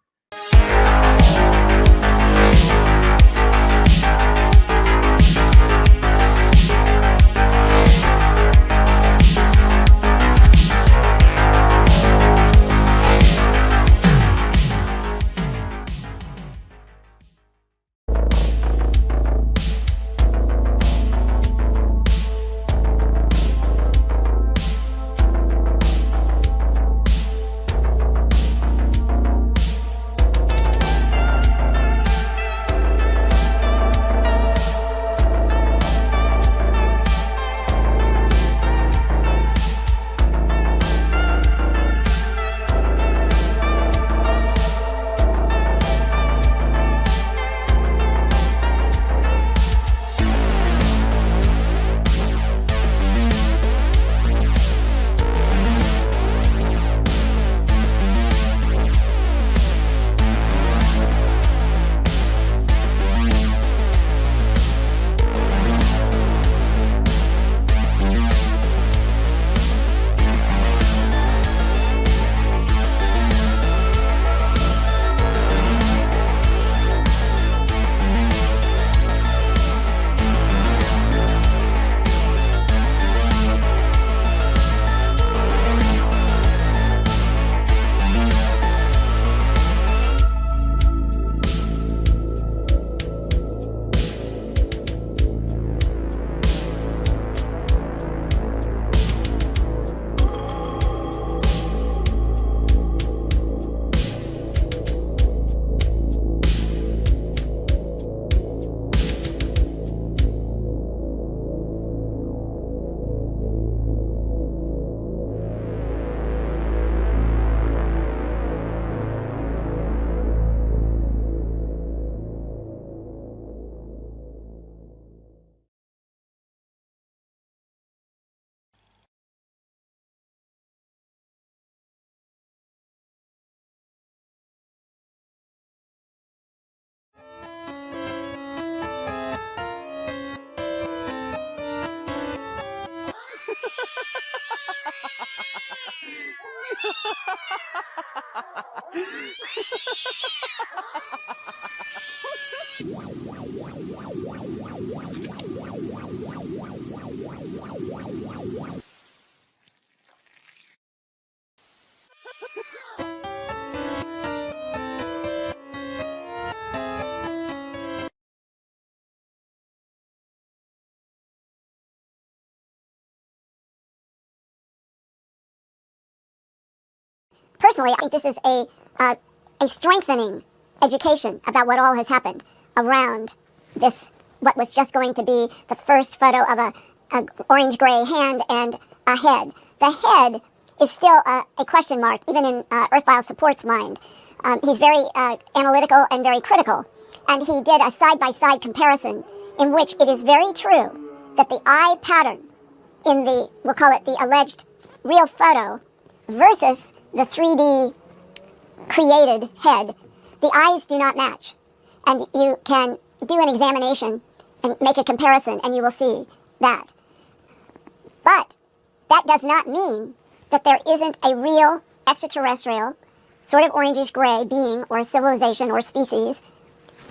Personally, I think this is a strengthening education about what all has happened around this, what was just going to be the first photo of a orange-gray hand and a head. The head is still a question mark, even in Earthfile Support's mind. He's very analytical and very critical, and he did a side-by-side comparison in which it is very true that the eye pattern in the, we'll call it the alleged real photo, versus the 3D created head, the eyes do not match. And you can do an examination and make a comparison and you will see that. But that does not mean that there isn't a real extraterrestrial, sort of orangish gray being or civilization or species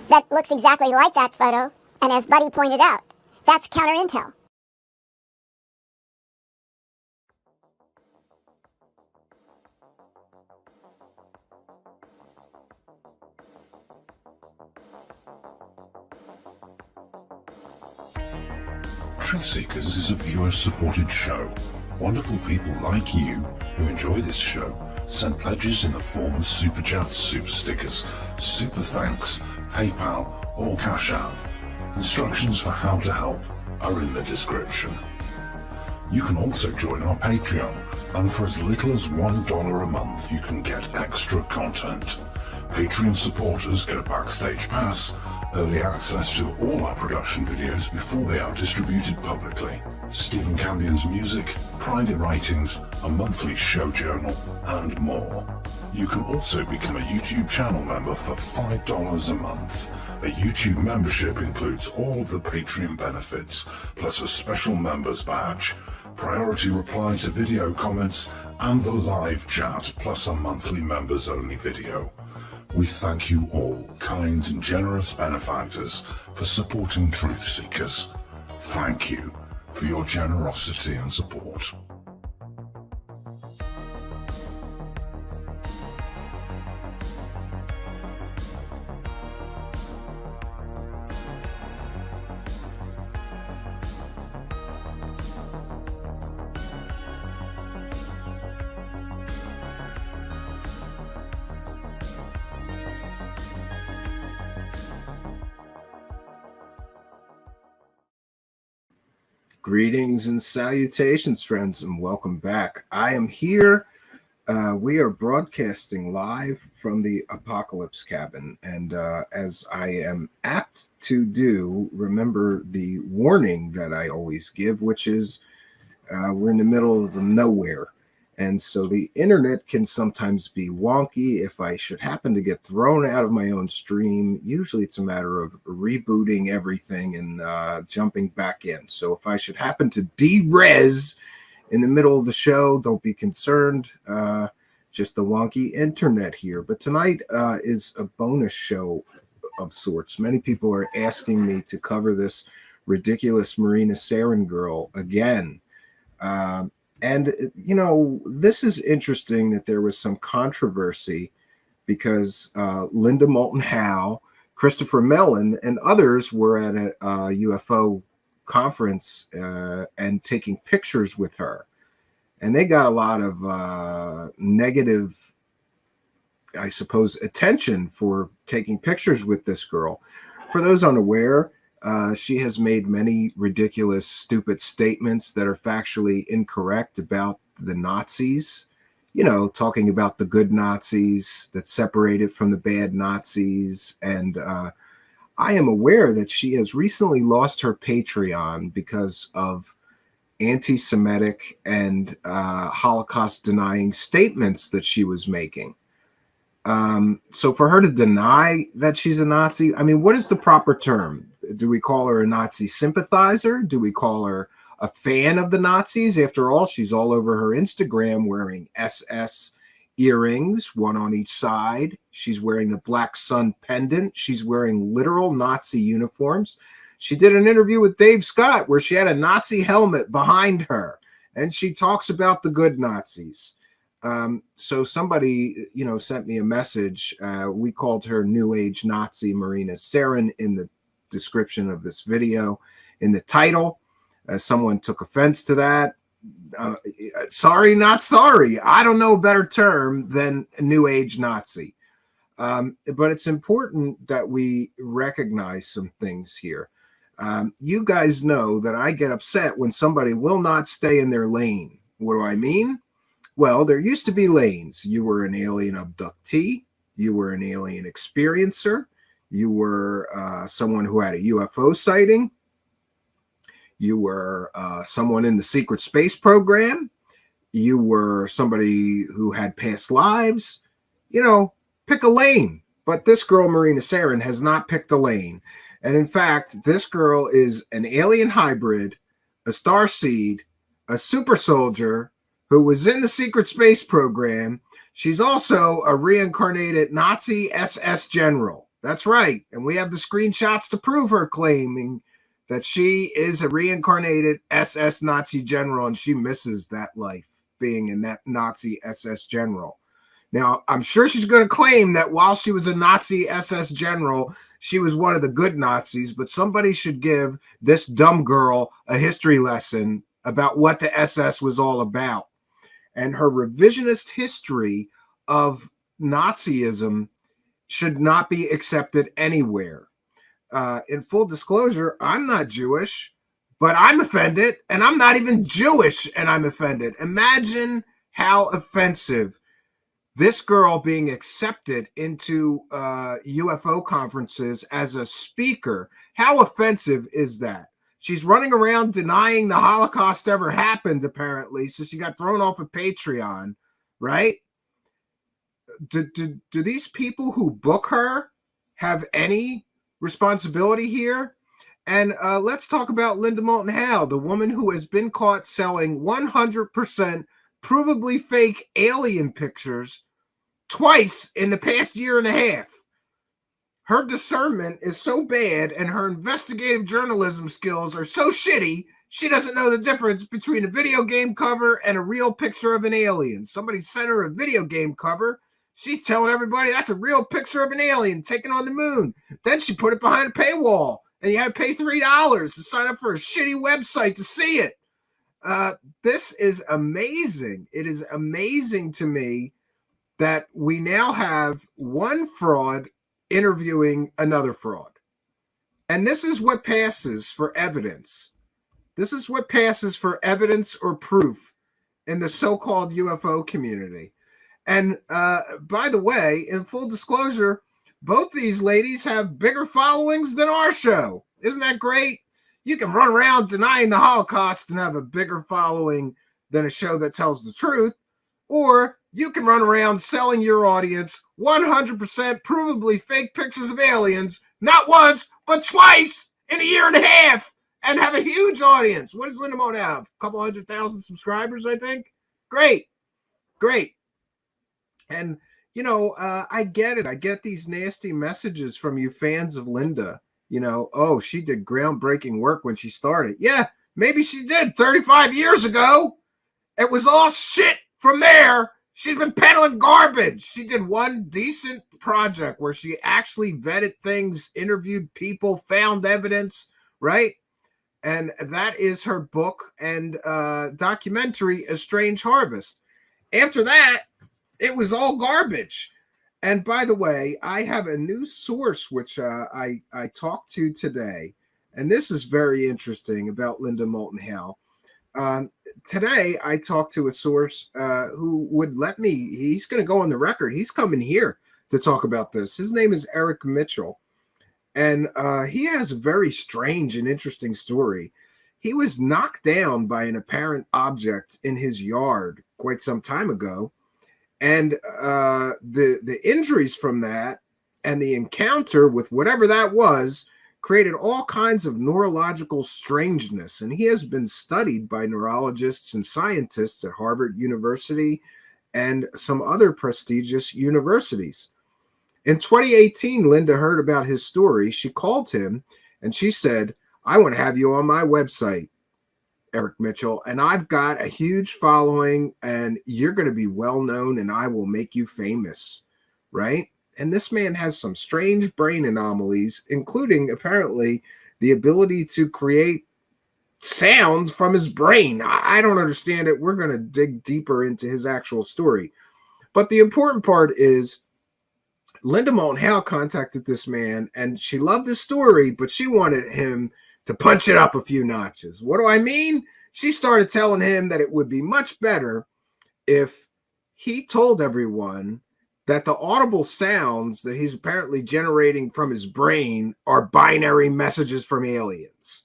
that looks exactly like that photo. And as Buddy pointed out, that's counter intel. Truth Seekers is a viewer-supported show. Wonderful people like you who enjoy this show send pledges in the form of super chats, super stickers, super thanks, PayPal, or Cash App. Instructions for how to help are in the description. You can also join our Patreon, and for as little as $1 a month you can get extra content. Patreon supporters get a backstage pass, early access to all our production videos before they are distributed publicly, Stephen Campion's music, private writings, a monthly show journal, and more. You can also become a YouTube channel member for $5 a month. A YouTube membership includes all of the Patreon benefits, plus a special members badge, priority reply to video comments, and the live chat, plus a monthly members only video. We thank you all, kind and generous benefactors, for supporting Truth Seekers. Thank you for your generosity and support. Greetings and salutations, friends, and welcome back. I am here. We are broadcasting live from the Apocalypse Cabin, and as I am apt to do, remember the warning that I always give, which is we're in the middle of the nowhere. And so the internet can sometimes be wonky. If I should happen to get thrown out of my own stream, usually it's a matter of rebooting everything and jumping back in. So if I should happen to de-res in the middle of the show, don't be concerned. Just the wonky internet here. But tonight is a bonus show of sorts. Many people are asking me to cover this ridiculous Marina Sarin girl again. And, you know, this is interesting that there was some controversy because Linda Moulton Howe, Christopher Mellon, and others were at a UFO conference and taking pictures with her. And they got a lot of negative, I suppose, attention for taking pictures with this girl. For those unaware, she has made many ridiculous, stupid statements that are factually incorrect about the Nazis. You know, talking about the good Nazis that separated from the bad Nazis. And I am aware that she has recently lost her Patreon because of anti-Semitic and Holocaust-denying statements that she was making. So for her to deny that she's a Nazi, I mean, what is the proper term? Do we call her a Nazi sympathizer? Do we call her a fan of the Nazis? After all, she's all over her Instagram wearing SS earrings, one on each side. She's wearing the Black Sun pendant. She's wearing literal Nazi uniforms. She did an interview with Dave Scott where she had a Nazi helmet behind her, and she talks about the good Nazis. So somebody, you know, sent me a message. We called her New Age Nazi Marina Sarin in the description of this video, in the title. Someone took offense to that. Sorry, not sorry. I don't know a better term than New Age Nazi. But it's important that we recognize some things here. You guys know that I get upset when somebody will not stay in their lane. What do I mean? Well, there used to be lanes. You were an alien abductee. You were an alien experiencer. You were someone who had a UFO sighting. You were someone in the secret space program. You were somebody who had past lives. You know, pick a lane. But this girl, Marina Sarin, has not picked a lane. And in fact, this girl is an alien hybrid, a starseed, a super soldier who was in the secret space program. She's also a reincarnated Nazi SS general. That's right. And we have the screenshots to prove her claiming that she is a reincarnated SS Nazi general, and she misses that life, being a Nazi SS general. Now, I'm sure she's going to claim that while she was a Nazi SS general, she was one of the good Nazis, but somebody should give this dumb girl a history lesson about what the SS was all about. And her revisionist history of Nazism should not be accepted anywhere. In full disclosure, I'm not Jewish, but I'm offended, and I'm not even Jewish, and I'm offended. Imagine how offensive this girl being accepted into UFO conferences as a speaker. How offensive is that? She's running around denying the Holocaust ever happened, apparently, so she got thrown off of Patreon, right? Do these people who book her have any responsibility here? And let's talk about Linda Moulton Howe, the woman who has been caught selling 100% provably fake alien pictures twice in the past year and a half. Her discernment is so bad and her investigative journalism skills are so shitty, she doesn't know the difference between a video game cover and a real picture of an alien. Somebody sent her a video game cover. She's telling everybody that's a real picture of an alien taken on the moon. Then she put it behind a paywall, and you had to pay $3 to sign up for a shitty website to see it. This is amazing. It is amazing to me that we now have one fraud interviewing another fraud. And this is what passes for evidence. This is what passes for evidence or proof in the so-called UFO community. And by the way, in full disclosure, both these ladies have bigger followings than our show. Isn't that great? You can run around denying the Holocaust and have a bigger following than a show that tells the truth. Or you can run around selling your audience 100% provably fake pictures of aliens, not once, but twice in a year and a half, and have a huge audience. What does Linda Moulton have? A couple 100,000 subscribers, I think? Great. And, you know, I get it. I get these nasty messages from you fans of Linda. You know, oh, she did groundbreaking work when she started. Yeah, maybe she did 35 years ago. It was all shit from there. She's been peddling garbage. She did one decent project where she actually vetted things, interviewed people, found evidence, right? And that is her book and documentary, A Strange Harvest. After that, it was all garbage. And by the way, I have a new source which I talked to today. And this is very interesting about Linda Moulton Howe. Today, I talked to a source who would let me, he's going to go on the record. He's coming here to talk about this. His name is Eric Mitchell. And he has a very strange and interesting story. He was knocked down by an apparent object in his yard quite some time ago. And the injuries from that and the encounter with whatever that was created all kinds of neurological strangeness. And he has been studied by neurologists and scientists at Harvard University and some other prestigious universities. In 2018, Linda heard about his story. She called him and she said, I want to have you on my website, Eric Mitchell, and I've got a huge following and you're going to be well known and I will make you famous, right? And this man has some strange brain anomalies, including apparently the ability to create sound from his brain. I don't understand it. We're going to dig deeper into his actual story. But the important part is Linda Moulton Howe contacted this man and she loved his story, but she wanted him to punch it up a few notches. What do I mean? She started telling him that it would be much better if he told everyone that the audible sounds that he's apparently generating from his brain are binary messages from aliens.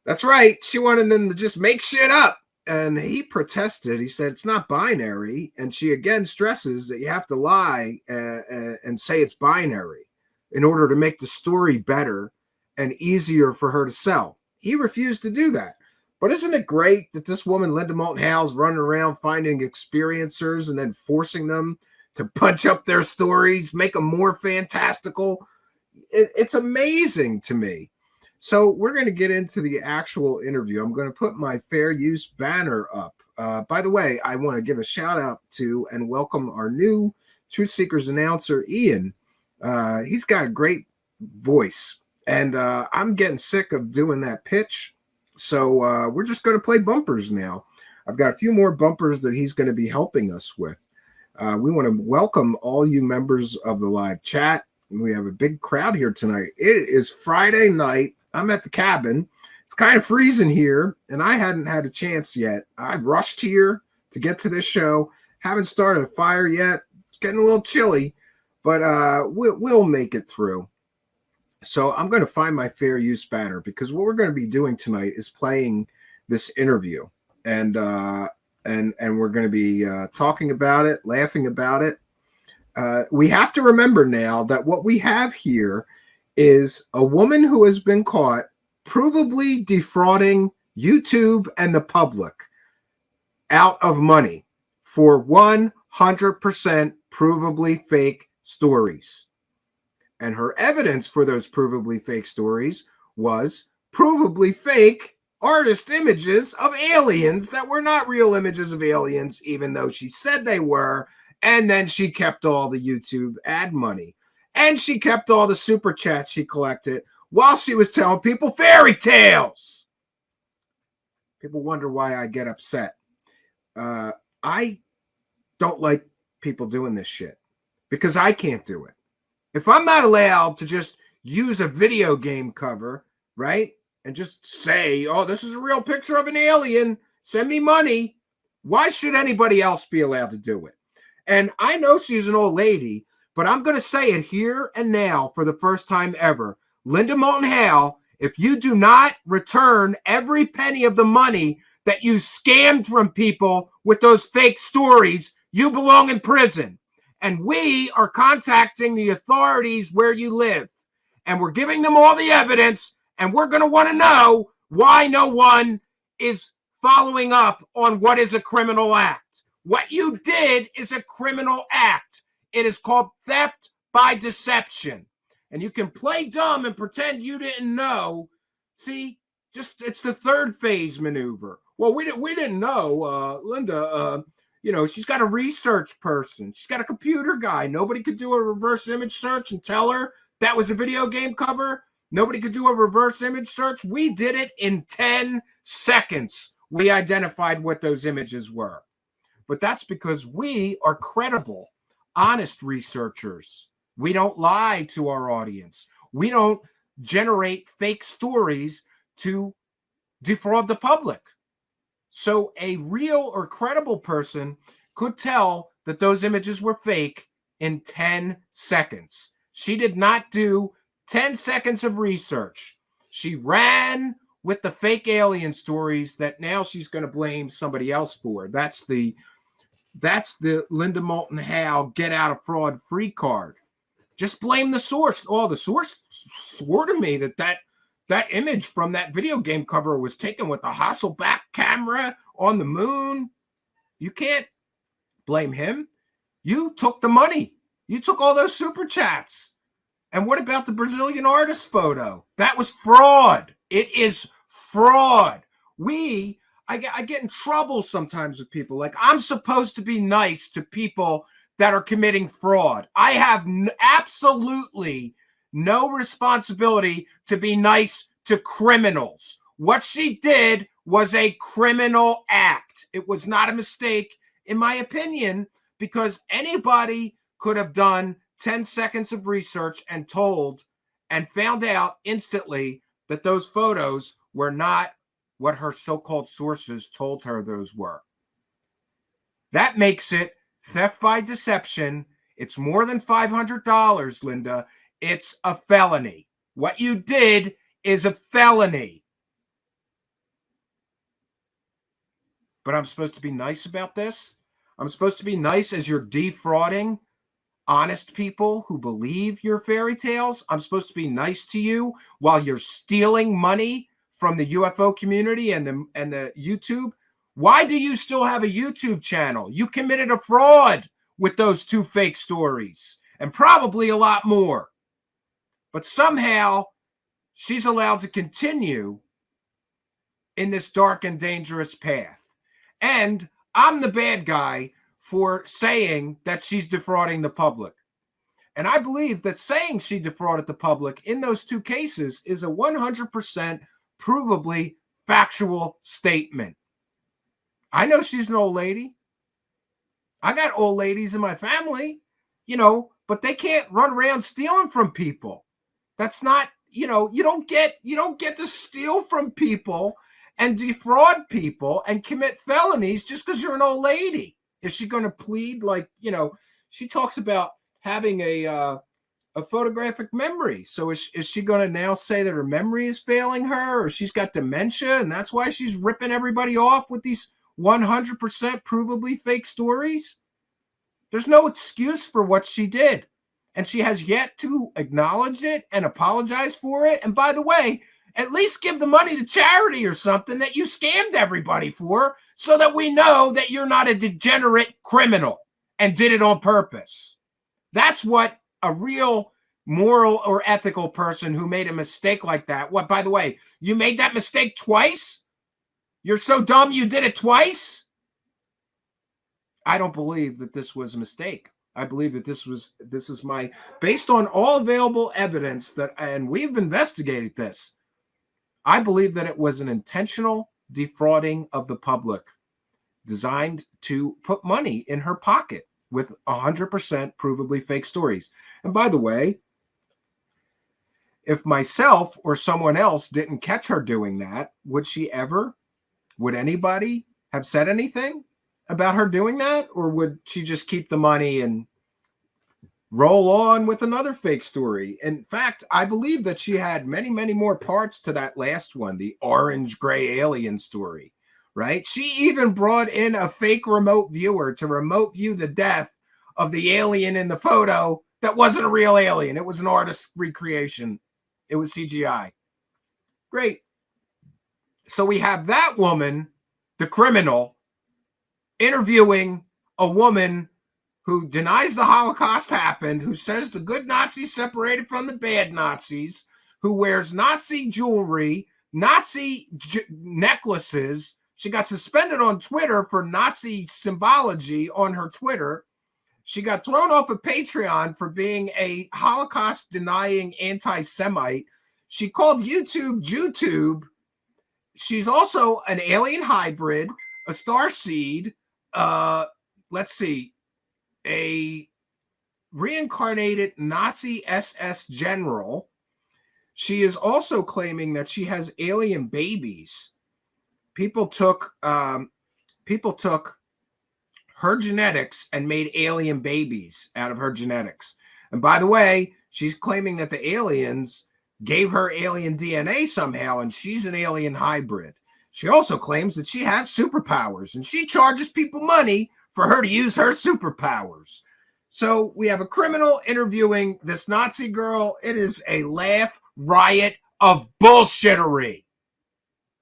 That's right. She wanted them to just make shit up. And he protested. He said it's not binary. And she again stresses that you have to lie and say it's binary in order to make the story better and easier for her to sell. He refused to do that. But isn't it great that this woman, Linda Moulton Howe's running around finding experiencers and then forcing them to punch up their stories, make them more fantastical? It's amazing to me. So we're going to get into the actual interview. I'm going to put my fair use banner up. By the way, I want to give a shout out to and welcome our new Truth Seekers announcer, Ian. He's got a great voice, and I'm getting sick of doing that pitch. So we're just going to play bumpers now. I've got a few more bumpers that he's going to be helping us with. We want to welcome all you members of the live chat. We have a big crowd here tonight. It is Friday night. I'm at the cabin. It's kind of freezing here, and I hadn't had a chance yet. I've rushed here to get to this show. Haven't started a fire yet. It's getting a little chilly, but we'll make it through. So I'm going to find my fair use banner, because what we're going to be doing tonight is playing this interview, and we're going to be talking about it, laughing about it. We have to remember now that what we have here is a woman who has been caught provably defrauding YouTube and the public out of money for 100% provably fake stories. And her evidence for those provably fake stories was provably fake artist images of aliens that were not real images of aliens, even though she said they were. And then she kept all the YouTube ad money. And she kept all the super chats she collected while she was telling people fairy tales. People wonder why I get upset. I don't like people doing this shit because I can't do it. If I'm not allowed to just use a video game cover, right, and just say, oh, this is a real picture of an alien, send me money, why should anybody else be allowed to do it? And I know she's an old lady, but I'm going to say it here and now for the first time ever. Linda Moulton Howe, if you do not return every penny of the money that you scammed from people with those fake stories, you belong in prison. And we are contacting the authorities where you live. And we're giving them all the evidence. And we're going to want to know why no one is following up on what is a criminal act. What you did is a criminal act. It is called theft by deception. And you can play dumb and pretend you didn't know. See, it's the third phase maneuver. Well, we didn't know, Linda, she's got a research person. She's got a computer guy. Nobody could do a reverse image search and tell her that was a video game cover. Nobody could do a reverse image search. We did it in 10 seconds. We identified what those images were. But that's because we are credible, honest researchers. We don't lie to our audience. We don't generate fake stories to defraud the public. So a real or credible person could tell that those images were fake in 10 seconds. She did not do 10 seconds of research. She ran with the fake alien stories that now she's going to blame somebody else for. That's the Linda Moulton Howe get out of fraud free card. Just blame the source. Oh, the source swore to me that image from that video game cover was taken with a Hasselblad camera on the moon. You can't blame him. You took the money. You took all those super chats. And what about the Brazilian artist photo? That was fraud. It is fraud. I get in trouble sometimes with people. Like, I'm supposed to be nice to people that are committing fraud. I have absolutely no responsibility to be nice to criminals. What she did was a criminal act. It was not a mistake, in my opinion, because anybody could have done 10 seconds of research and found out instantly that those photos were not what her so-called sources told her those were. That makes it theft by deception. It's more than $500, Linda. It's a felony. What you did is a felony. But I'm supposed to be nice about this? I'm supposed to be nice as you're defrauding honest people who believe your fairy tales? I'm supposed to be nice to you while you're stealing money from the UFO community and the YouTube? Why do you still have a YouTube channel? You committed a fraud with those 2 fake stories and probably a lot more. But somehow she's allowed to continue in this dark and dangerous path. And I'm the bad guy for saying that she's defrauding the public. And I believe that saying she defrauded the public in those two cases is a 100% provably factual statement. I know she's an old lady. I got old ladies in my family, but they can't run around stealing from people. That's not, you don't get to steal from people and defraud people and commit felonies just because you're an old lady. Is she going to plead she talks about having a photographic memory. So is she going to now say that her memory is failing her, or she's got dementia and that's why she's ripping everybody off with these 100% provably fake stories? There's no excuse for what she did. And she has yet to acknowledge it and apologize for it. And by the way, at least give the money to charity or something that you scammed everybody for, so that we know that you're not a degenerate criminal and did it on purpose. That's what a real moral or ethical person who made a mistake like that. What, by the way, you made that mistake twice? You're so dumb you did it twice? I don't believe that this was a mistake. I believe that this is my, based on all available evidence and we've investigated this, I believe that it was an intentional defrauding of the public designed to put money in her pocket with 100% provably fake stories. And by the way, if myself or someone else didn't catch her doing that, would anybody have said anything about her doing that? Or would she just keep the money and roll on with another fake story? In fact, I believe that she had many, many more parts to that last one, the orange gray alien story, right? She even brought in a fake remote viewer to remote view the death of the alien in the photo that wasn't a real alien. It was an artist's recreation. It was CGI. Great. So we have that woman, the criminal, interviewing a woman who denies the Holocaust happened, who says the good Nazis separated from the bad Nazis, who wears Nazi jewelry, Nazi necklaces. She got suspended on Twitter for Nazi symbology on her Twitter. She got thrown off of Patreon for being a Holocaust-denying anti-Semite. She called YouTube JewTube. She's also an alien hybrid, a starseed, a reincarnated Nazi SS general. She is also claiming that she has alien babies. People took her genetics and made alien babies out of her genetics. And by the way, she's claiming that the aliens gave her alien DNA somehow, and she's an alien hybrid. She also claims that she has superpowers, and she charges people money for her to use her superpowers. So we have a criminal interviewing this Nazi girl. It is a laugh riot of bullshittery.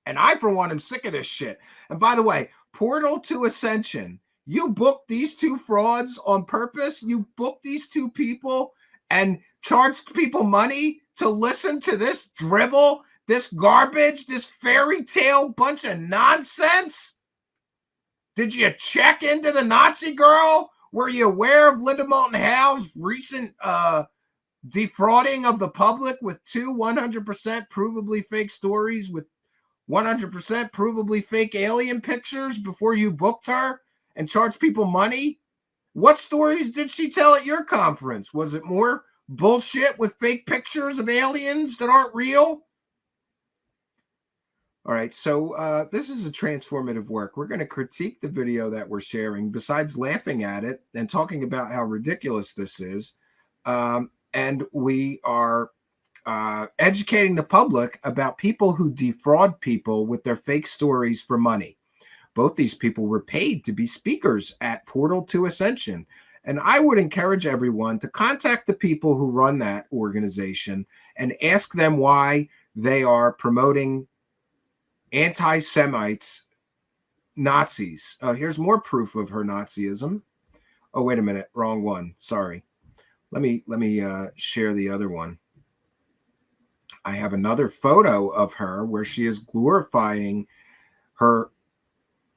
And I, for one, am sick of this shit. And by the way, Portal to Ascension, you booked these two frauds on purpose. You booked these two people and charged people money to listen to this drivel, this garbage, this fairy tale bunch of nonsense. Did you check into the Nazi girl? Were you aware of Linda Moulton Howe's recent defrauding of the public with two 100% provably fake stories with 100% provably fake alien pictures before you booked her and charged people money? What stories did she tell at your conference? Was it more bullshit with fake pictures of aliens that aren't real? All right, so this is a transformative work. We're going to critique the video that we're sharing, besides laughing at it and talking about how ridiculous this is. And we are educating the public about people who defraud people with their fake stories for money. Both these people were paid to be speakers at Portal to Ascension. And I would encourage everyone to contact the people who run that organization and ask them why they are promoting anti-Semites, Nazis. Here's more proof of her Nazism. Oh, wait a minute. Wrong one. Sorry. Let me share the other one. I have another photo of her where she is glorifying her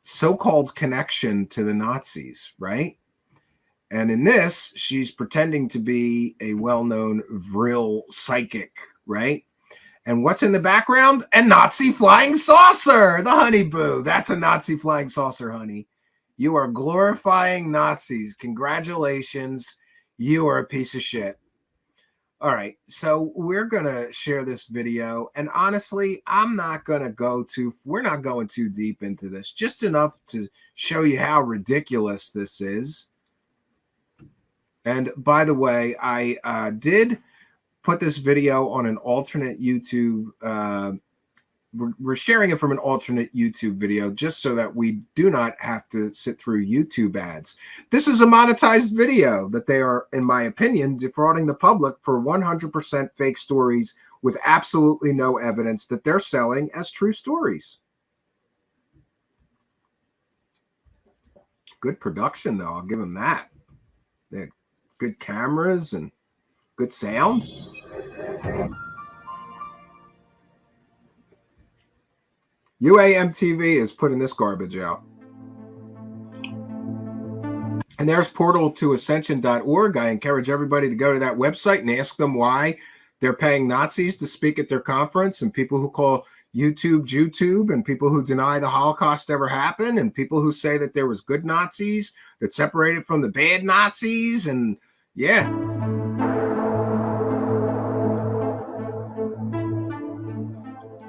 so-called connection to the Nazis, right? And in this, she's pretending to be a well-known vril psychic, right? And what's in the background? A Nazi flying saucer, the honey boo. That's a Nazi flying saucer, honey. You are glorifying Nazis. Congratulations. You are a piece of shit. All right, so we're going to share this video. And honestly, we're not going too deep into this, just enough to show you how ridiculous this is. And by the way, I did put this video on an alternate YouTube. We're sharing it from an alternate YouTube video just so that we do not have to sit through YouTube ads. This is a monetized video that they are, in my opinion, defrauding the public for 100% fake stories with absolutely no evidence that they're selling as true stories. Good production, though. I'll give them that. They had good cameras and good sound. UAMTV is putting this garbage out. And there's portal2ascension.org. I encourage everybody to go to that website and ask them why they're paying Nazis to speak at their conference, and people who call YouTube, and people who deny the Holocaust ever happened, and people who say that there was good Nazis that separated from the bad Nazis. And yeah.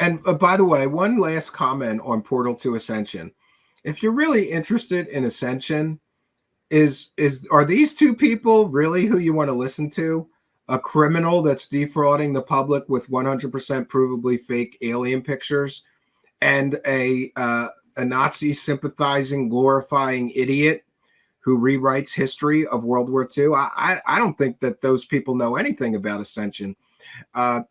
And by the way, one last comment on Portal to Ascension. If you're really interested in Ascension, are these two people really who you want to listen to? A criminal that's defrauding the public with 100% provably fake alien pictures, and a Nazi sympathizing, glorifying idiot who rewrites history of World War II? I don't think that those people know anything about Ascension.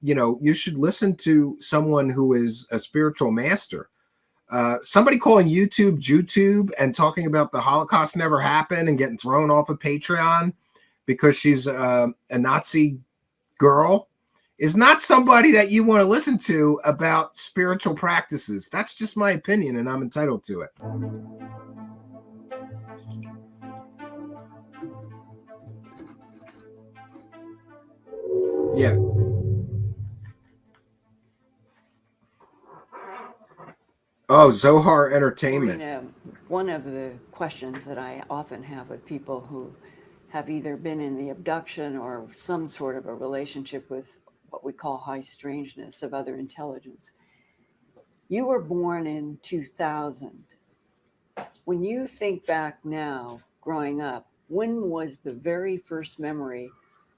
You should listen to someone who is a spiritual master. Somebody calling YouTube and talking about the Holocaust never happened and getting thrown off of Patreon because she's a Nazi girl is not somebody that you want to listen to about spiritual practices. That's just my opinion, and I'm entitled to it. Yeah. Oh, Zohar Entertainment. Marina, one of the questions that I often have with people who have either been in the abduction or some sort of a relationship with what we call high strangeness of other intelligence. You were born in 2000. When you think back now, growing up, when was the very first memory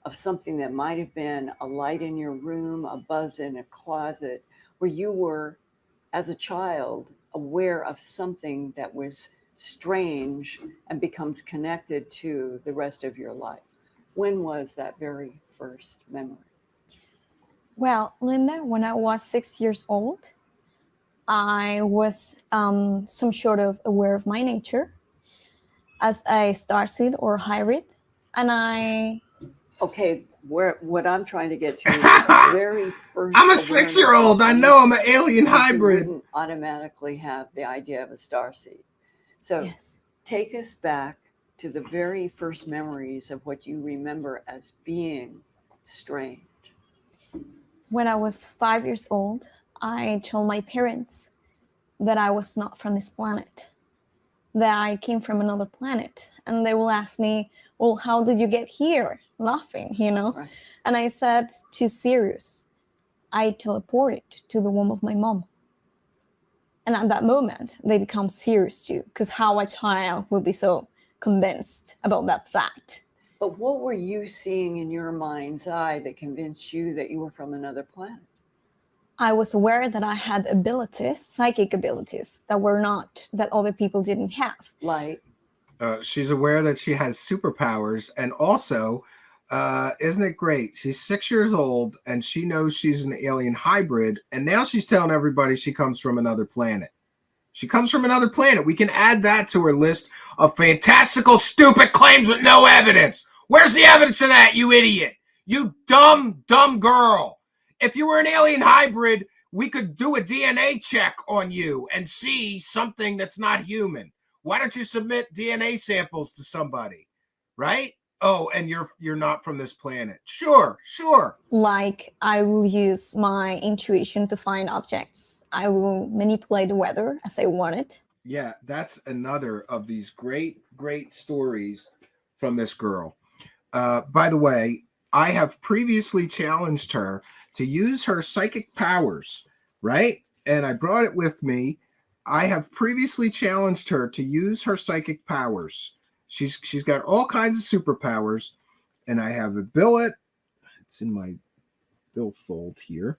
of something that might have been a light in your room, a buzz in a closet, where you were, as a child, aware of something that was strange and becomes connected to the rest of your life? When was that very first memory? Well, Linda, when I was 6 years old, I was some sort of aware of my nature as a starseed or hybrid, and I... Okay, what I'm trying to get to is the very first... I'm a 6-year-old. I know I'm an alien hybrid. You wouldn't automatically have the idea of a starseed. So yes. Take us back to the very first memories of what you remember as being strange. When I was 5 years old, I told my parents that I was not from this planet, that I came from another planet. And they will ask me, well, how did you get here? Laughing, Right. And I said, too serious. I teleported to the womb of my mom. And at that moment, they become serious too, because how a child will be so convinced about that fact. But what were you seeing in your mind's eye that convinced you that you were from another planet? I was aware that I had abilities, psychic abilities, that other people didn't have. Like? She's aware that she has superpowers, and also, isn't it great? She's 6 years old, and she knows she's an alien hybrid, and now she's telling everybody she comes from another planet. She comes from another planet. We can add that to her list of fantastical, stupid claims with no evidence. Where's the evidence of that, you idiot? You dumb, dumb girl. if you were an alien hybrid, we could do a DNA check on you and see something that's not human. Why don't you submit DNA samples to somebody, right? Oh, and you're not from this planet. Sure. Like, I will use my intuition to find objects. I will manipulate the weather as I want it. Yeah, that's another of these great stories from this girl. By the way, I have previously challenged her to use her psychic powers, right? And I brought it with me. I have previously challenged her to use her psychic powers. She's got all kinds of superpowers, and I have a billet. It's in my billfold here.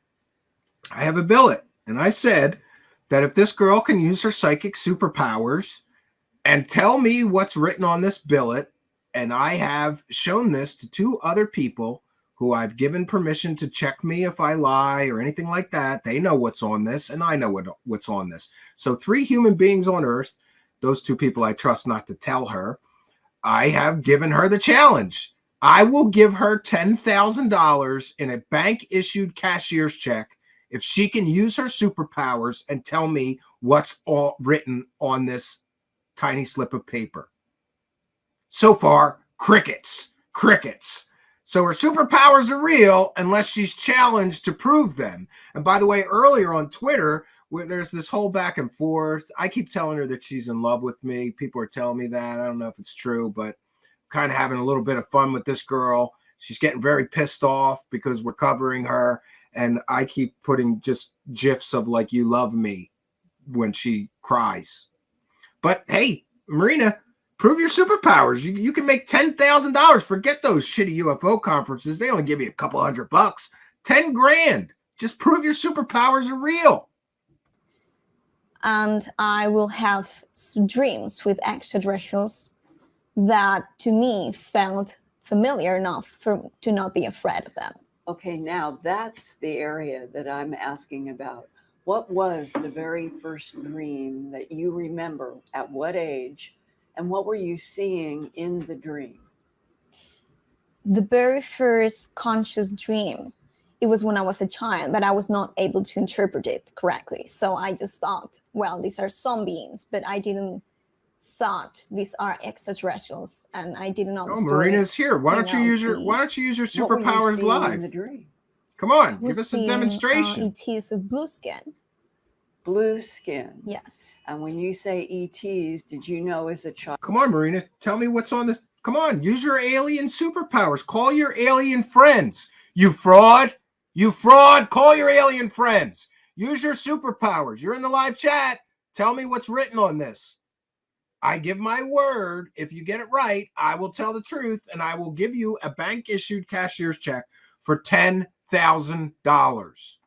I have a billet, and I said that if this girl can use her psychic superpowers and tell me what's written on this billet, and I have shown this to 2 other people who I've given permission to check me if I lie or anything like that. They know what's on this, and I know what's on this. So 3 human beings on Earth, those 2 people I trust not to tell her, I have given her the challenge. I will give her $10,000 in a bank-issued cashier's check if she can use her superpowers and tell me what's all written on this tiny slip of paper. So far, crickets. So her superpowers are real unless she's challenged to prove them. And by the way, earlier on Twitter, where there's this whole back and forth. I keep telling her that she's in love with me. People are telling me that. I don't know if it's true, but kind of having a little bit of fun with this girl. She's getting very pissed off because we're covering her. And I keep putting just GIFs of like, you love me when she cries. But hey, Marina, prove your superpowers. You can make $10,000. Forget those shitty UFO conferences. They only give you a couple $100. $10,000. Just prove your superpowers are real. And I will have some dreams with extraterrestrials that to me felt familiar enough to not be afraid of them. Okay, now that's the area that I'm asking about. What was the very first dream that you remember? At what age? And what were you seeing in the dream? The very first conscious dream, it was when I was a child, but I was not able to interpret it correctly. So I just thought, well, these are some beings, but I didn't thought these are extraterrestrials, and I didn't know. Oh, Marina's here. Why don't you use your superpowers live? In the dream? Come on, give us a demonstration. ETs of blue skin. Blue skin. Yes. And when you say ETs, did you know as a child? Come on, Marina, tell me what's on this. Come on, use your alien superpowers. Call your alien friends. You fraud. Call your alien friends. Use your superpowers. You're in the live chat. Tell me what's written on this. I give my word, if you get it right, I will tell the truth, and I will give you a bank-issued cashier's check for $10,000.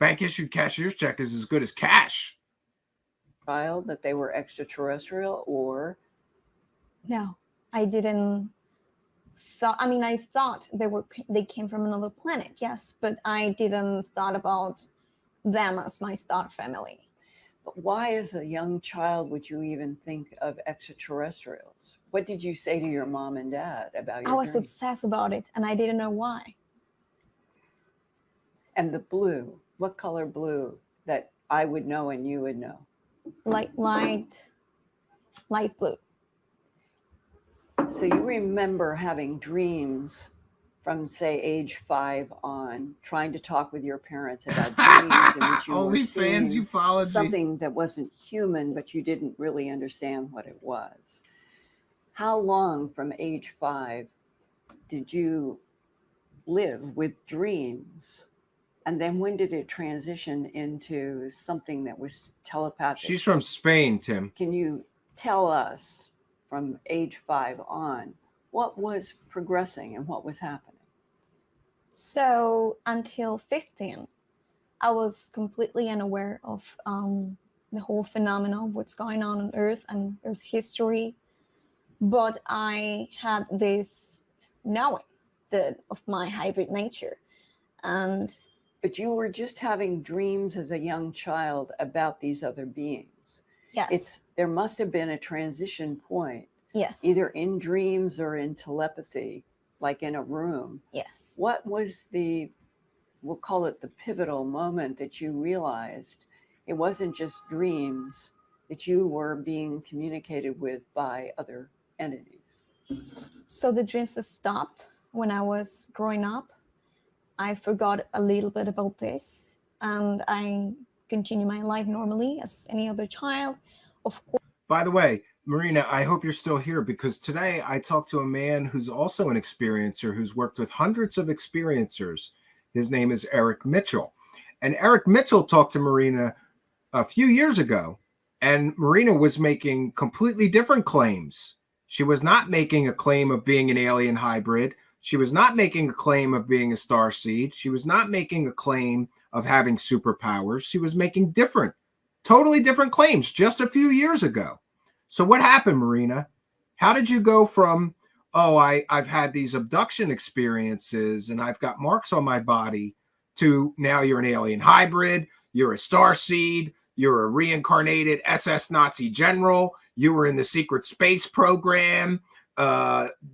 Bank-issued cashier's check is as good as cash. Child that they were extraterrestrial, or? No, I didn't thought. I mean, I thought they came from another planet, yes, but I didn't thought about them as my star family. But why, as a young child, would you even think of extraterrestrials? What did you say to your mom and dad about your I was dream? obsessed about it, and I didn't know why. And the blue, what color blue that I would know and you would know? Light blue. So you remember having dreams from, say, age 5 on, trying to talk with your parents about dreams in which you Only were fans seeing ufology. something that wasn't human, but you didn't really understand what it was. How long from age 5 did you live with dreams? And then when did it transition into something that was telepathic? She's from Spain, Tim. Can you tell us from age 5 on what was progressing and what was happening? So until 15, I was completely unaware of the whole phenomenon, what's going on Earth and Earth history. But I had this knowing of my hybrid nature. But you were just having dreams as a young child about these other beings. Yes. There must have been a transition point. Yes. Either in dreams or in telepathy, like in a room. Yes. What was the we'll call it the pivotal moment that you realized it wasn't just dreams, that you were being communicated with by other entities? So the dreams stopped when I was growing up. I forgot a little bit about this, and I continue my life normally as any other child. Of course. By the way, Marina, I hope you're still here, because today I talked to a man who's also an experiencer who's worked with hundreds of experiencers. His name is Eric Mitchell. And Eric Mitchell talked to Marina a few years ago, and Marina was making completely different claims. She was not making a claim of being an alien hybrid. She was not making a claim of being a starseed. She was not making a claim of having superpowers. She was making totally different claims just a few years ago. So what happened, Marina? How did you go from, oh, I've had these abduction experiences and I've got marks on my body, to now you're an alien hybrid, you're a starseed, you're a reincarnated SS Nazi general, you were in the secret space program,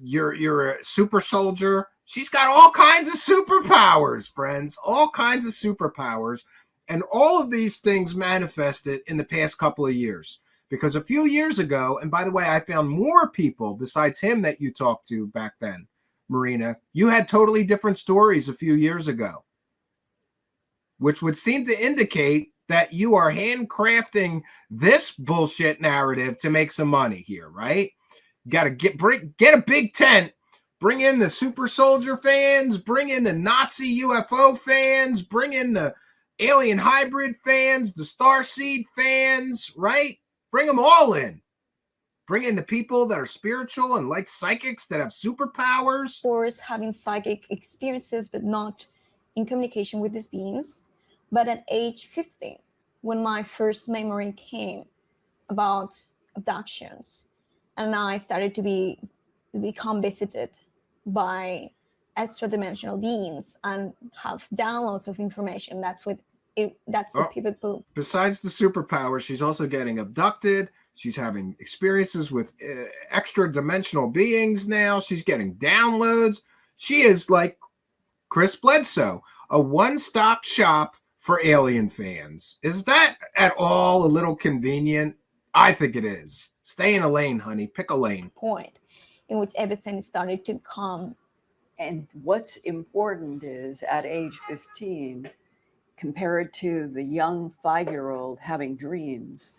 you're a super soldier. She's got all kinds of superpowers, friends, all kinds of superpowers. And all of these things manifested in the past couple of years. Because a few years ago, and by the way, I found more people besides him that you talked to back then, Marina. You had totally different stories a few years ago, which would seem to indicate that you are handcrafting this bullshit narrative to make some money here, right? You got to get a big tent, bring in the super soldier fans, bring in the Nazi UFO fans, bring in the alien hybrid fans, the starseed fans, right? Bring them all in. Bring in the people that are spiritual and like psychics that have superpowers. Of course, having psychic experiences, but not in communication with these beings. But at age 15, when my first memory came about abductions, and I started to become visited by extra-dimensional beings and have downloads of information, that's the pivot point. Besides the superpowers, she's also getting abducted. She's having experiences with extra-dimensional beings now. She's getting downloads. She is like Chris Bledsoe, a one-stop shop for alien fans. Is that at all a little convenient? I think it is. Stay in a lane, honey. Pick a lane. Point in which everything started to come. And what's important is at age 15, compared to the young 5-year-old having dreams,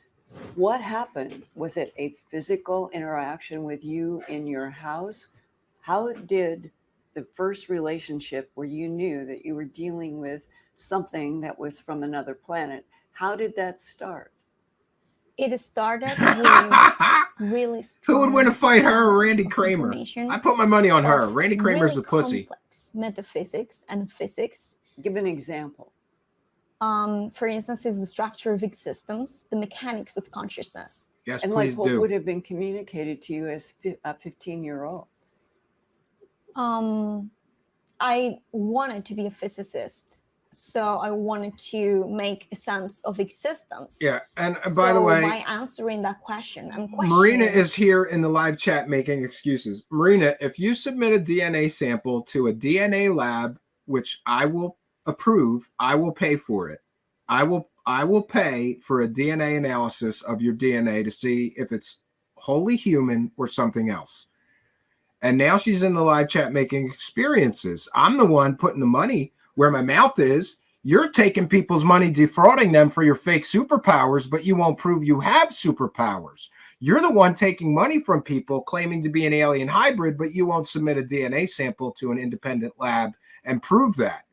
what happened? Was it a physical interaction with you in your house? How did the first relationship where you knew that you were dealing with something that was from another planet, how did that start? It started with really strong. Who would win a fight, her or Randy Kramer? I put my money on her. Randy Kramer's really a pussy. Complex metaphysics and physics. Give an example. For instance, is the structure of existence, the mechanics of consciousness. Yes, and please like what do. would have been communicated to you as a 15-year-old? I wanted to be a physicist, so I wanted to make a sense of existence. Yeah, and by the way, by answering that question, Marina is here in the live chat making excuses. Marina, if you submit a DNA sample to a DNA lab, which I will approve, I will pay for it. I will pay for a DNA analysis of your DNA to see if it's wholly human or something else. And now she's in the live chat making experiences. I'm the one putting the money where my mouth is. You're taking people's money, defrauding them for your fake superpowers, but you won't prove you have superpowers. You're the one taking money from people claiming to be an alien hybrid, but you won't submit a DNA sample to an independent lab and prove that.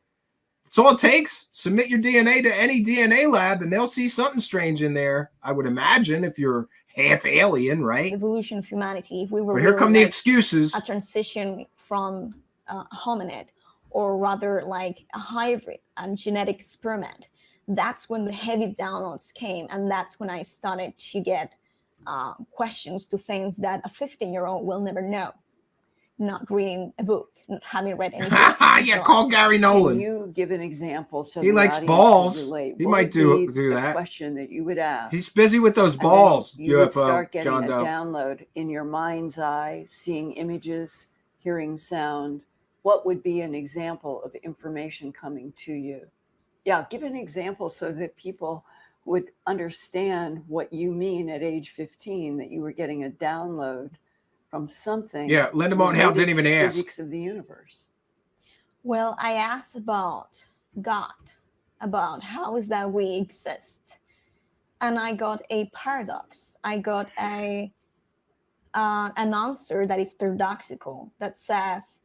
That's all it takes. Submit your DNA to any DNA lab and they'll see something strange in there, I would imagine, if you're half alien, right? Evolution of humanity. If we were but here come the excuses. A transition from hominid, or rather like a hybrid and genetic experiment. That's when the heavy downloads came, and that's when I started to get questions to things that a 15-year-old will never know. Not reading a book, not having read any book. Yeah, call Gary Nolan. Can you give an example so he likes balls? He might do that. Question that you would ask. He's busy with those balls. You would start getting John a Doe. download in your mind's eye, seeing images, hearing sound. what would be an example of information coming to you? Yeah, give an example so that people would understand what you mean at age 15, that you were getting a download from something. Yeah, Linda Moulton Howe didn't even ask. Physics of the universe. Well, I asked about God, about how is that we exist. And I got a paradox. I got an answer that is paradoxical, that says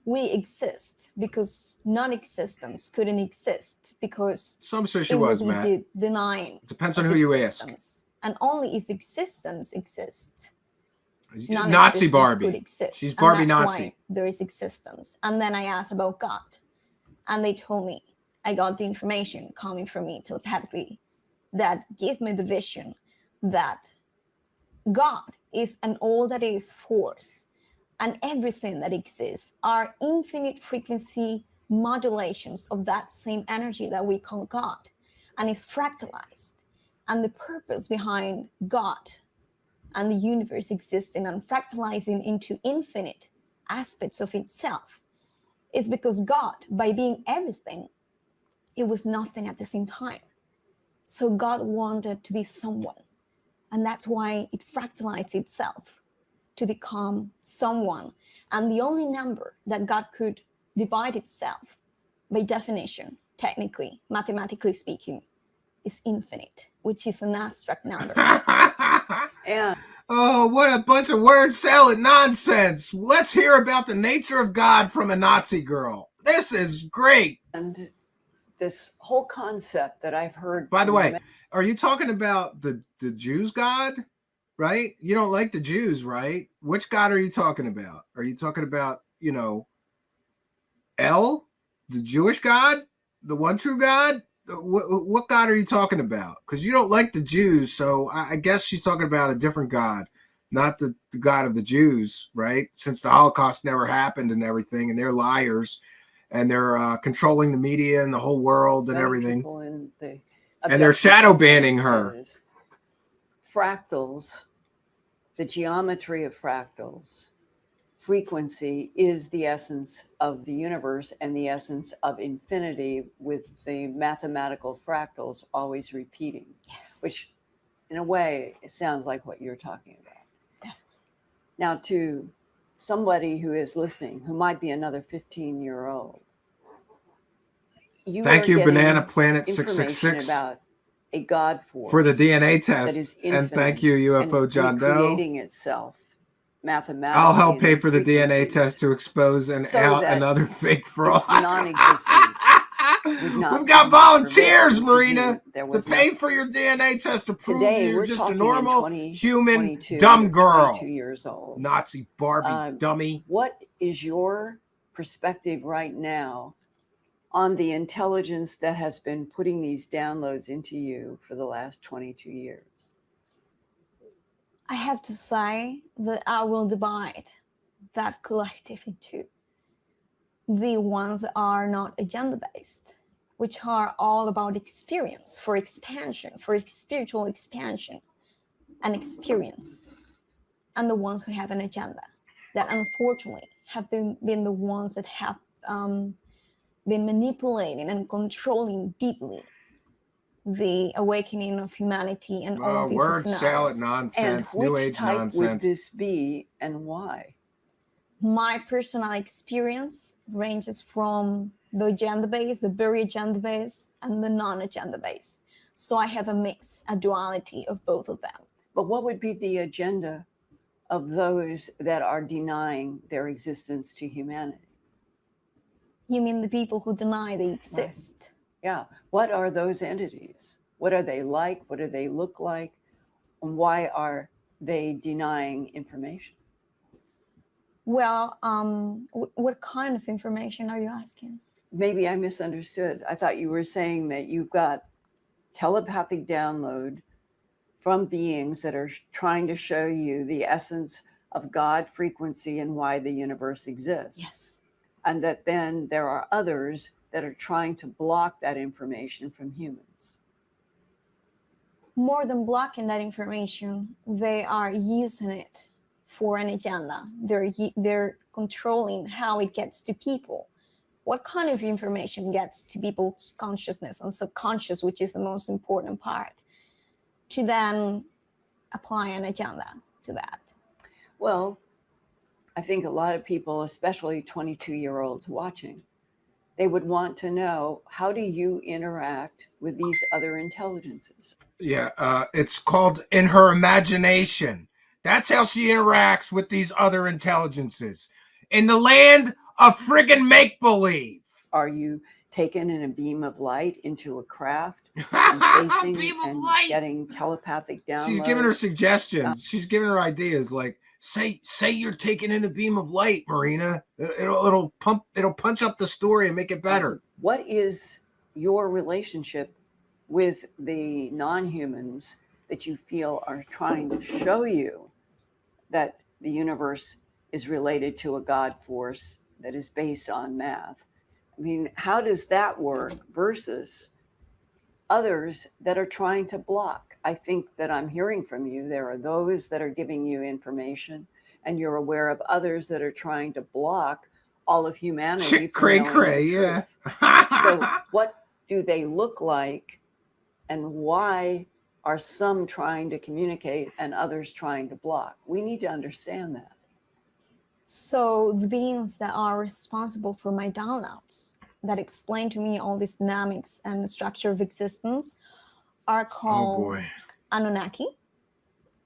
we exist because non-existence couldn't exist, because some say she was, Matt. Denying. Depends on who you ask. And only if existence exists, Nazi Barbie. could exist. She's Barbie and that's Nazi. Why there is existence. And then I asked about God, and they told me, I got the information coming from me telepathically that gave me the vision that God is an all that is force, and everything that exists are infinite frequency modulations of that same energy that we call God, and is fractalized. And the purpose behind God and the universe existing and fractalizing into infinite aspects of itself is because God, by being everything, it was nothing at the same time. So God wanted to be someone, and that's why it fractalized itself to become someone. And the only number that God could divide itself, by definition, technically, mathematically speaking, is infinite, which is an abstract number. And oh, what a bunch of word salad nonsense. Let's hear about the nature of God from a Nazi girl. This is great. And this whole concept that I've heard. By the way, are you talking about the Jews' God? Right? You don't like the Jews, right? Which God are you talking about? Are you talking about, El, the Jewish God, the one true God? What God are you talking about? Because you don't like the Jews, so I guess she's talking about a different God, not the God of the Jews, right? Since the Holocaust never happened and everything, and they're liars, and they're controlling the media and the whole world and everything. And they're shadow banning her. Fractals, the geometry of fractals, frequency is the essence of the universe and the essence of infinity, with the mathematical fractals always repeating, which in a way, it sounds like what you're talking about. Definitely. Now, to somebody who is listening, who might be another 15-year-old, thank you, Banana Planet 666, about a God force for the DNA that is test, infinite and thank you, UFO John Doe. Creating itself mathematically. I'll help pay for the DNA test to expose another fake fraud. Non-existence. We've got volunteers, Marina, to pay for your DNA test to prove you're just a normal human dumb girl. 22 years old. Nazi Barbie dummy. What is your perspective right now on the intelligence that has been putting these downloads into you for the last 22 years? I have to say that I will divide that collective into the ones that are not agenda-based, which are all about experience, for expansion, for spiritual expansion and experience, and the ones who have an agenda that unfortunately have been the ones that have been manipulating and controlling deeply the awakening of humanity and all of these word salad And nonsense, which new age type nonsense. would this be, and why? My personal experience ranges from the agenda base, the very agenda base, and the non-agenda base. So I have a mix, a duality of both of them. But what would be the agenda of those that are denying their existence to humanity? You mean the people who deny they exist? Yeah. What are those entities? What are they like? What do they look like? And why are they denying information? Well, what kind of information are you asking? Maybe I misunderstood. I thought you were saying that you've got telepathic download from beings that are trying to show you the essence of God frequency and why the universe exists. Yes. And that then there are others that are trying to block that information from humans. More than blocking that information, they are using it for an agenda. They're controlling how it gets to people. What kind of information gets to people's consciousness and subconscious, which is the most important part, to then apply an agenda to that? Well, I think a lot of people, especially 22-year-olds watching, they would want to know, how do you interact with these other intelligences? Yeah, it's called in her imagination. That's how she interacts with these other intelligences. In the land of friggin' make-believe. Are you taken in a beam of light into a craft and facing and getting telepathic downloads? She's giving her suggestions. She's giving her ideas like, say you're taken in a beam of light, Marina. It'll punch up the story and make it better. What is your relationship with the non-humans that you feel are trying to show you that the universe is related to a God force that is based on math? I mean, how does that work versus others that are trying to block? I think that I'm hearing from you, there are those that are giving you information, and you're aware of others that are trying to block all of humanity from knowing the truth. So what do they look like, and why are some trying to communicate and others trying to block? We need to understand that. So the beings that are responsible for my downloads, that explain to me all these dynamics and the structure of existence, are called Anunnaki,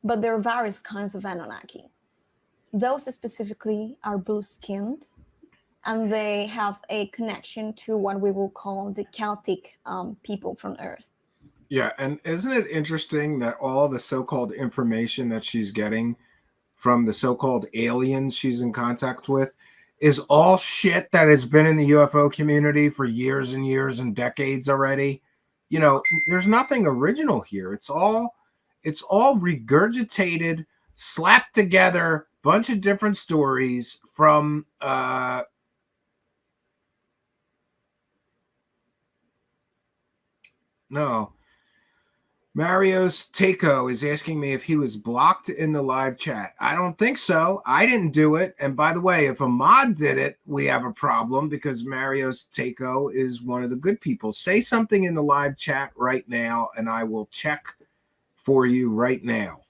but there are various kinds of Anunnaki. Those specifically are blue-skinned, and they have a connection to what we will call the Celtic people from Earth. Yeah, and isn't it interesting that all the so-called information that she's getting from the so-called aliens she's in contact with is all shit that has been in the UFO community for years and years and decades already? You know, there's nothing original here. It's all regurgitated, slapped together, bunch of different stories from Mario's Takeo is asking me if he was blocked in the live chat. I don't think so. I didn't do it. And by the way, if a mod did it, we have a problem because Mario's Takeo is one of the good people. Say something in the live chat right now, and I will check for you right now.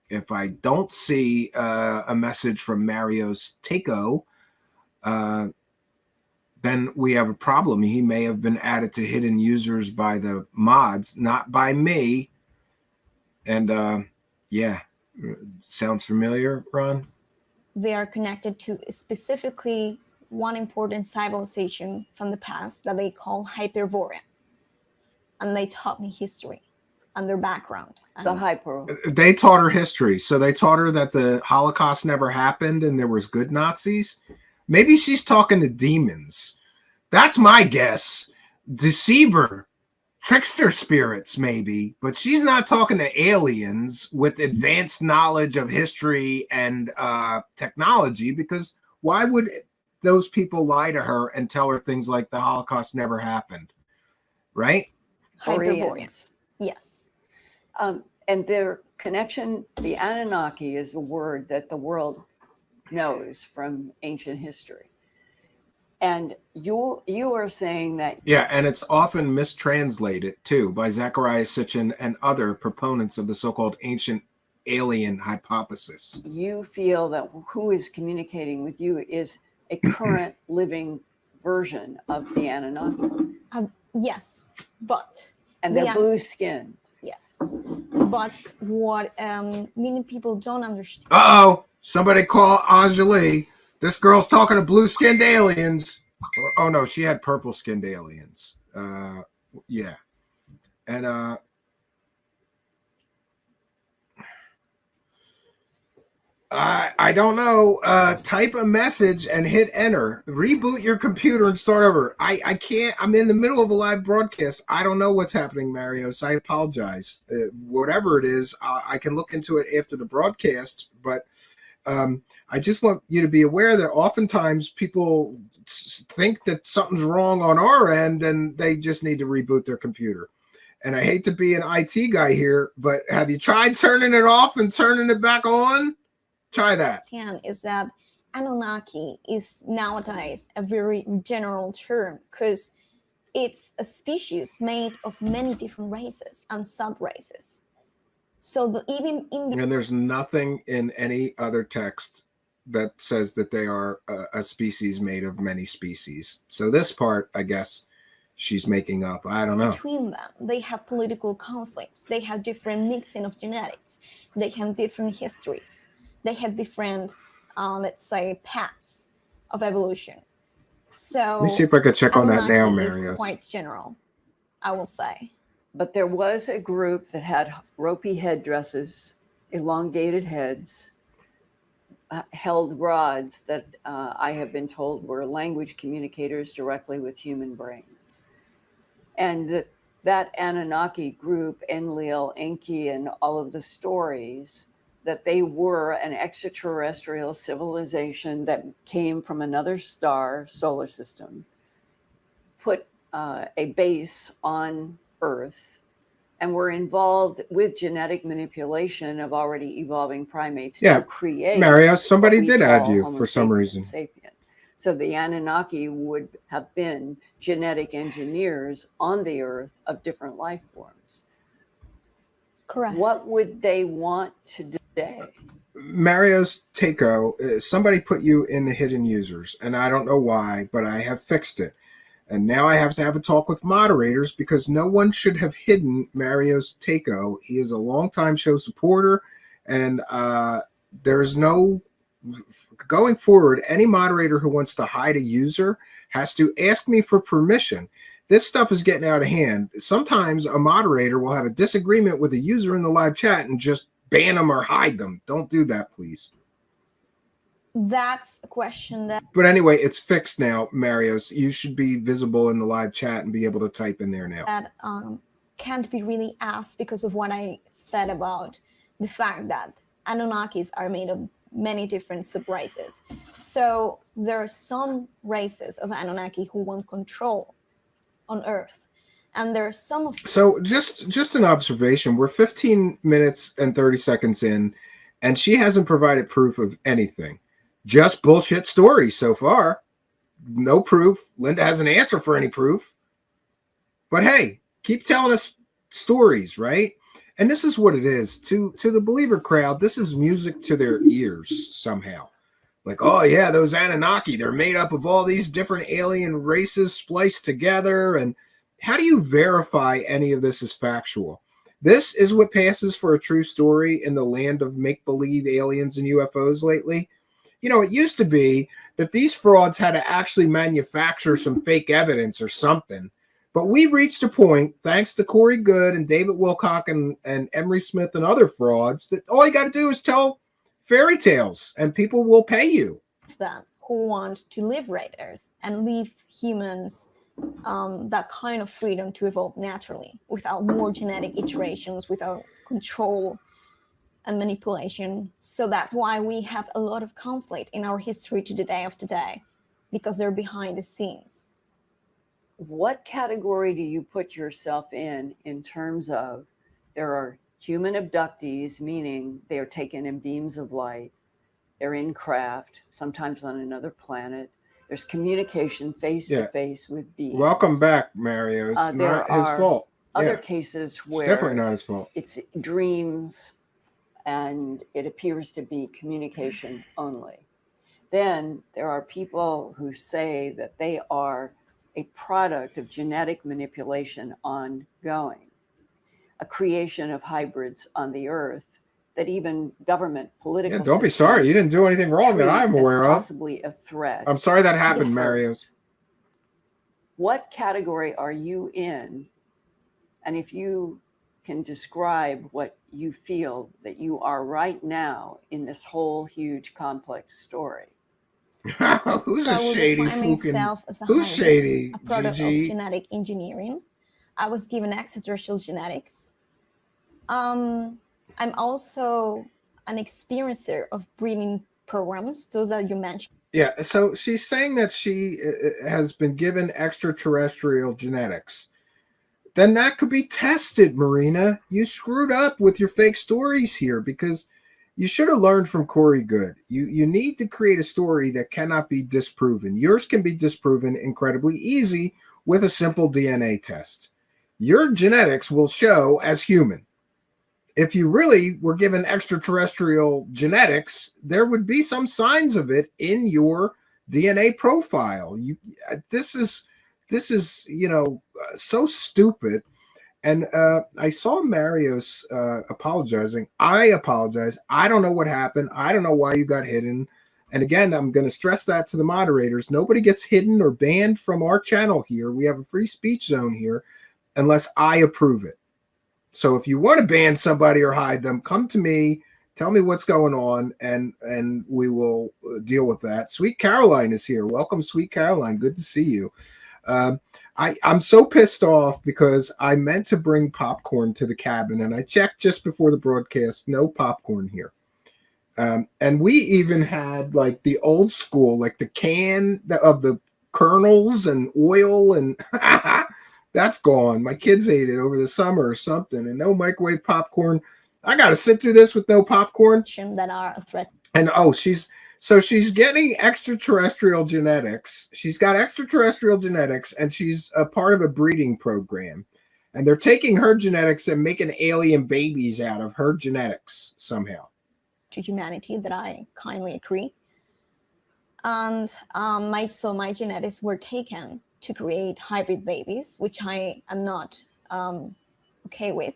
If I don't see a message from Mario's Takeo, then we have a problem. He may have been added to hidden users by the mods, not by me. And yeah, sounds familiar, Ron? They are connected to specifically one important civilization from the past that they call Hyperborea. And they taught me history and their background. They taught her history. So they taught her that the Holocaust never happened and there was good Nazis. Maybe she's talking to demons. That's my guess. Deceiver. Trickster spirits, maybe, but she's not talking to aliens with advanced knowledge of history and technology, because why would those people lie to her and tell her things like the Holocaust never happened, right? Hyperboreans. Yes. And their connection, the Anunnaki is a word that the world knows from ancient history. And you are saying that... Yeah, and it's often mistranslated, too, by Zecharia Sitchin and other proponents of the so-called ancient alien hypothesis. You feel that who is communicating with you is a current living version of the Anunnaki. Yes, but... And they're blue-skinned. Yes. But what many people don't understand... Uh-oh! Somebody call Anjali. This girl's talking to blue-skinned aliens. Oh, no, she had purple-skinned aliens. Yeah. And I don't know. Type a message and hit enter. Reboot your computer and start over. I can't. I'm in the middle of a live broadcast. I don't know what's happening, Mario, so I apologize. Whatever it is, I can look into it after the broadcast, but... I just want you to be aware that oftentimes people think that something's wrong on our end and they just need to reboot their computer. And I hate to be an IT guy here, but have you tried turning it off and turning it back on? Try that. Is that Anunnaki is nowadays a very general term because it's a species made of many different races and sub-races. So even in the And there's nothing in any other text that says that they are a species made of many species. So this part, I guess, she's making up. I don't know. Between them, they have political conflicts. They have different mixing of genetics. They have different histories. They have different, let's say, paths of evolution. So Let me see if I could check on that now, Marius. It's quite general, I will say. But there was a group that had ropey headdresses, elongated heads, held rods that I have been told were language communicators directly with human brains. And that Anunnaki group, Enlil, Enki, and all of the stories that they were an extraterrestrial civilization that came from another star solar system, put a base on Earth, and were involved with genetic manipulation of already evolving primates to create. Mario, somebody did add call you Homo for some reason. sapien. So the Anunnaki would have been genetic engineers on the Earth of different life forms. Correct. What would they want today? Mario's Takeo, somebody put you in the hidden users, and I don't know why, but I have fixed it. And now I have to have a talk with moderators because no one should have hidden Mario's Takeo. He is a longtime show supporter, and there is no, going forward, any moderator who wants to hide a user has to ask me for permission. This stuff is getting out of hand. Sometimes a moderator will have a disagreement with a user in the live chat and just ban them or hide them. Don't do that, please. That's a question that... But anyway, it's fixed now, Marios. You should be visible in the live chat and be able to type in there now. That can't be really asked because of what I said about the fact that Anunnakis are made of many different sub-races. So there are some races of Anunnaki who want control on Earth. And there are some of... So just an observation. We're 15 minutes and 30 seconds in, and she hasn't provided proof of anything. Just bullshit stories so far. No proof. Linda hasn't asked her for any proof. But hey, keep telling us stories, right? And this is what it is. To the believer crowd, this is music to their ears somehow. Like, oh yeah, those Anunnaki, they're made up of all these different alien races spliced together. And how do you verify any of this is factual? This is what passes for a true story in the land of make-believe aliens and UFOs lately. You know, it used to be that these frauds had to actually manufacture some fake evidence or something. But we reached a point, thanks to Corey Good and David Wilcock and Emery Smith and other frauds, that all you got to do is tell fairy tales and people will pay you. Them who want to live right Earth and leave humans that kind of freedom to evolve naturally without more genetic iterations, without control and manipulation. So that's why we have a lot of conflict in our history to the day of today, because they're behind the scenes. What category do you put yourself in terms of there are human abductees, meaning they are taken in beams of light, they're in craft, sometimes on another planet, there's communication face-to-face with beings. Welcome back, Mario. It's not his fault. Other cases where it's definitely not his fault. It's dreams, and it appears to be communication only. Then there are people who say that they are a product of genetic manipulation ongoing, a creation of hybrids on the Earth that even government, political... Yeah, don't be sorry. You didn't do anything wrong that I'm aware of. Possibly a threat. I'm sorry that happened, Marios. What category are you in? And if you can describe what you feel that you are right now in this whole huge complex story. Who's so a shady fucking... Who's shady, a product Gigi? of genetic engineering. I was given extraterrestrial genetics. I'm also an experiencer of breeding programs, those that you mentioned. Yeah, so she's saying that she has been given extraterrestrial genetics. Then that could be tested, Marina. You screwed up with your fake stories here because You should have learned from Corey Good. You need to create a story that cannot be disproven. Yours can be disproven incredibly easy with a simple DNA test. Your genetics will show as human. If you really were given extraterrestrial genetics, there would be some signs of it in your DNA profile. This is so stupid. And I saw Mario's apologizing. I apologize. I don't know what happened. I don't know why you got hidden. And again, I'm going to stress that to the moderators. Nobody gets hidden or banned from our channel here. We have a free speech zone here unless I approve it. So if you want to ban somebody or hide them, come to me, tell me what's going on, and we will deal with that. Sweet Caroline is here. Welcome, Sweet Caroline. Good to see you. I'm so pissed off because I meant to bring popcorn to the cabin, and I checked just before the broadcast, no popcorn here. And we even had like the old school, like the can of the kernels and oil, and that's gone. My kids ate it over the summer or something, and no microwave popcorn. I got to sit through this with no popcorn. That are a threat. And she's getting extraterrestrial genetics. She's got extraterrestrial genetics, and she's a part of a breeding program. And they're taking her genetics and making alien babies out of her genetics somehow. To humanity, that I kindly agree. And my genetics were taken to create hybrid babies, which I am not okay with.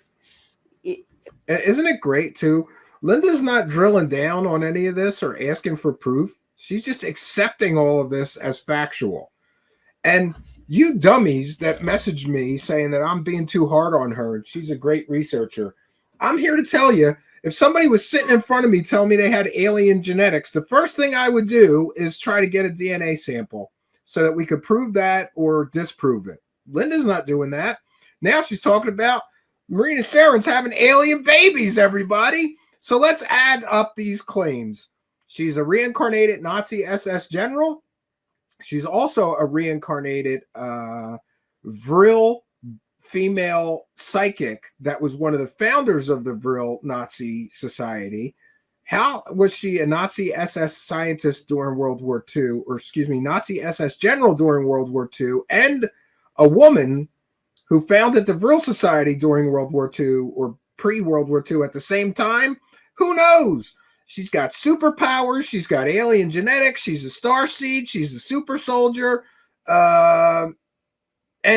Isn't it great too? Linda's not drilling down on any of this or asking for proof. She's just accepting all of this as factual. And you dummies that messaged me saying that I'm being too hard on her, she's a great researcher. I'm here to tell you, if somebody was sitting in front of me telling me they had alien genetics, the first thing I would do is try to get a DNA sample so that we could prove that or disprove it. Linda's not doing that. Now she's talking about Marina Saren's having alien babies, everybody. So let's add up these claims. She's a reincarnated Nazi SS general. She's also a reincarnated Vril female psychic that was one of the founders of the Vril Nazi Society. How was she a Nazi SS scientist during World War II, or excuse me, Nazi SS general during World War II, and a woman who founded the Vril Society during World War II or pre-World War II at the same time? Who knows? She's got superpowers. She's got alien genetics. She's a starseed. She's a super soldier. And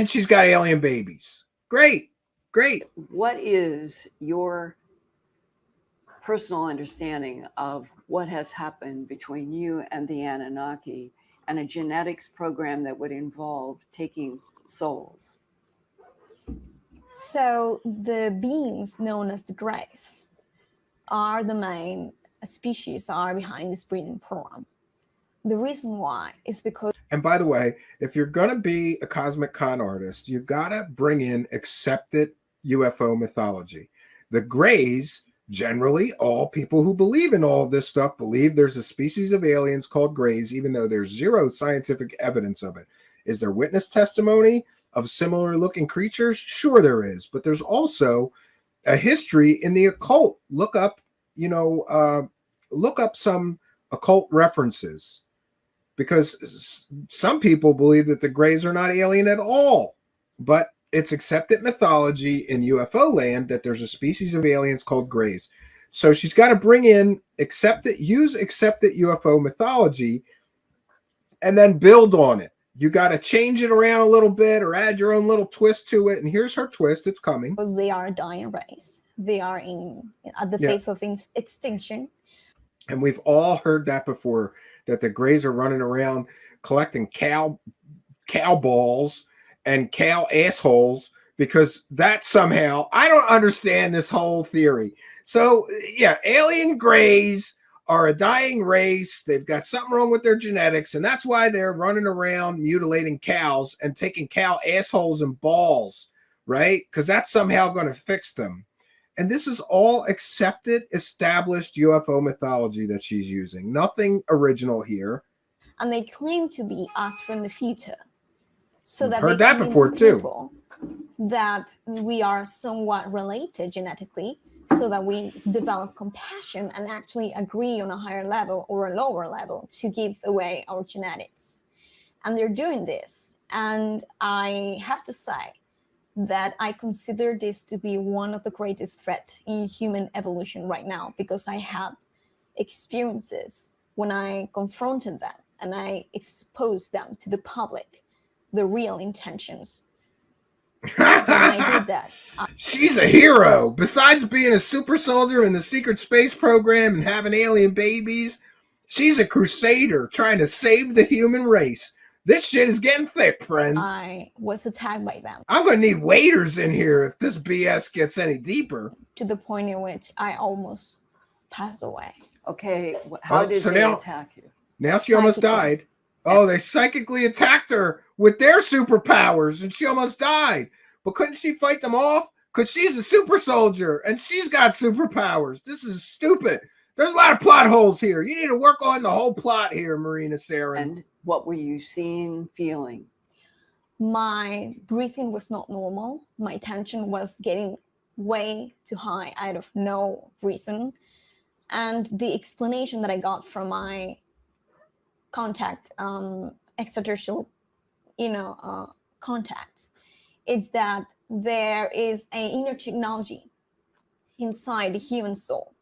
she's got alien babies. Great. Great. What is your personal understanding of what has happened between you and the Anunnaki and a genetics program that would involve taking souls? So the beings known as the Greys are the main species that are behind this breeding program. The reason why is because... And by the way, if you're going to be a cosmic con artist, you've got to bring in accepted UFO mythology. The Greys, generally, all people who believe in all of this stuff believe there's a species of aliens called Greys, even though there's zero scientific evidence of it. Is there witness testimony of similar looking creatures? Sure there is, but there's also a history in the occult. Look up some occult references, because some people believe that the Greys are not alien at all, but it's accepted mythology in UFO land that there's a species of aliens called Greys. So she's got to bring in accepted UFO mythology and then build on it. You got to change it around a little bit or add your own little twist to it. And here's her twist. It's coming. Because they are a dying race. They are at the face of extinction. And we've all heard that before, that the Greys are running around collecting cow balls and cow assholes, because that somehow, I don't understand this whole theory. So yeah, alien Greys are a dying race. They've got something wrong with their genetics, and that's why they're running around mutilating cows and taking cow assholes and balls, right? Because that's somehow going to fix them. And this is all accepted, established UFO mythology that she's using. Nothing original here. And they claim to be us from the future. So I've heard that before too. That we are somewhat related genetically so that we develop compassion and actually agree on a higher level or a lower level to give away our genetics. And they're doing this. And I have to say that I consider this to be one of the greatest threats in human evolution right now, because I had experiences when I confronted them and I exposed them to the public, the real intentions. When I did that, She's a hero. Besides being a super soldier in the secret space program and having alien babies, she's a crusader trying to save the human race. This shit is getting thick, friends. I was attacked by them. I'm going to need waiters in here if this BS gets any deeper. To the point in which I almost passed away. Okay, how did they attack you? Now she almost died. Oh, they psychically attacked her with their superpowers and she almost died. But couldn't she fight them off? Because she's a super soldier and she's got superpowers. This is stupid. There's a lot of plot holes here. You need to work on the whole plot here, Marina Saren. And what were you seeing, feeling? My breathing was not normal. My tension was getting way too high out of no reason. And the explanation that I got from my contact, extraterrestrial, contact, is that there is an inner technology inside the human soul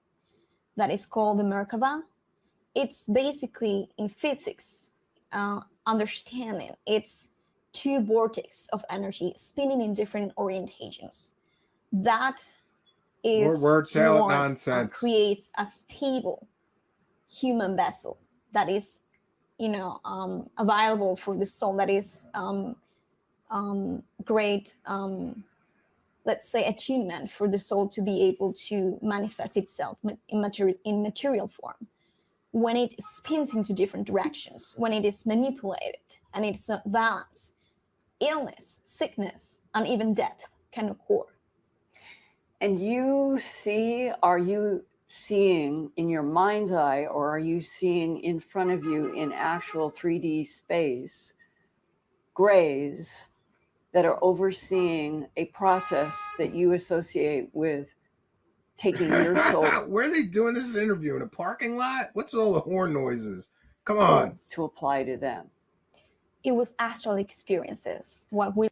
that is called the Merkaba. It's basically, in physics understanding, it's two vortices of energy spinning in different orientations. That is more word salad what nonsense. Creates a stable human vessel that is, available for the soul. That is great, let's say, attunement for the soul to be able to manifest itself in material form. When it spins into different directions, when it is manipulated and it's not balanced, illness, sickness, and even death can occur. And are you seeing in your mind's eye, or are you seeing in front of you in actual 3D space, grays that are overseeing a process that you associate with taking your soul? Where are they doing this interview? In a parking lot? What's all the horn noises? Come on. To apply to them. It was astral experiences.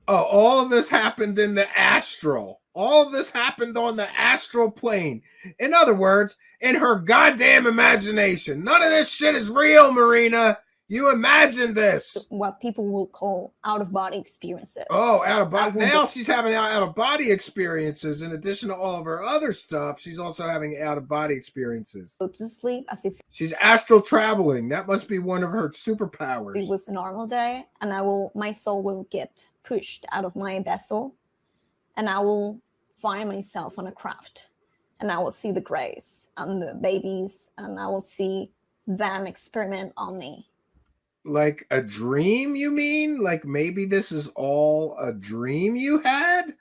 All of this happened in the astral. All of this happened on the astral plane. In other words, in her goddamn imagination. None of this shit is real, Marina. You imagine this. What people will call out-of-body experiences. Oh, out-of-body. Now she's having out-of-body experiences. In addition to all of her other stuff, she's also having out-of-body experiences. Go to sleep as if she's astral traveling. That must be one of her superpowers. It was a normal day, and my soul will get pushed out of my vessel, and I will find myself on a craft, and I will see the grays and the babies, and I will see them experiment on me. Like a dream, you mean? Like maybe this is all a dream you had?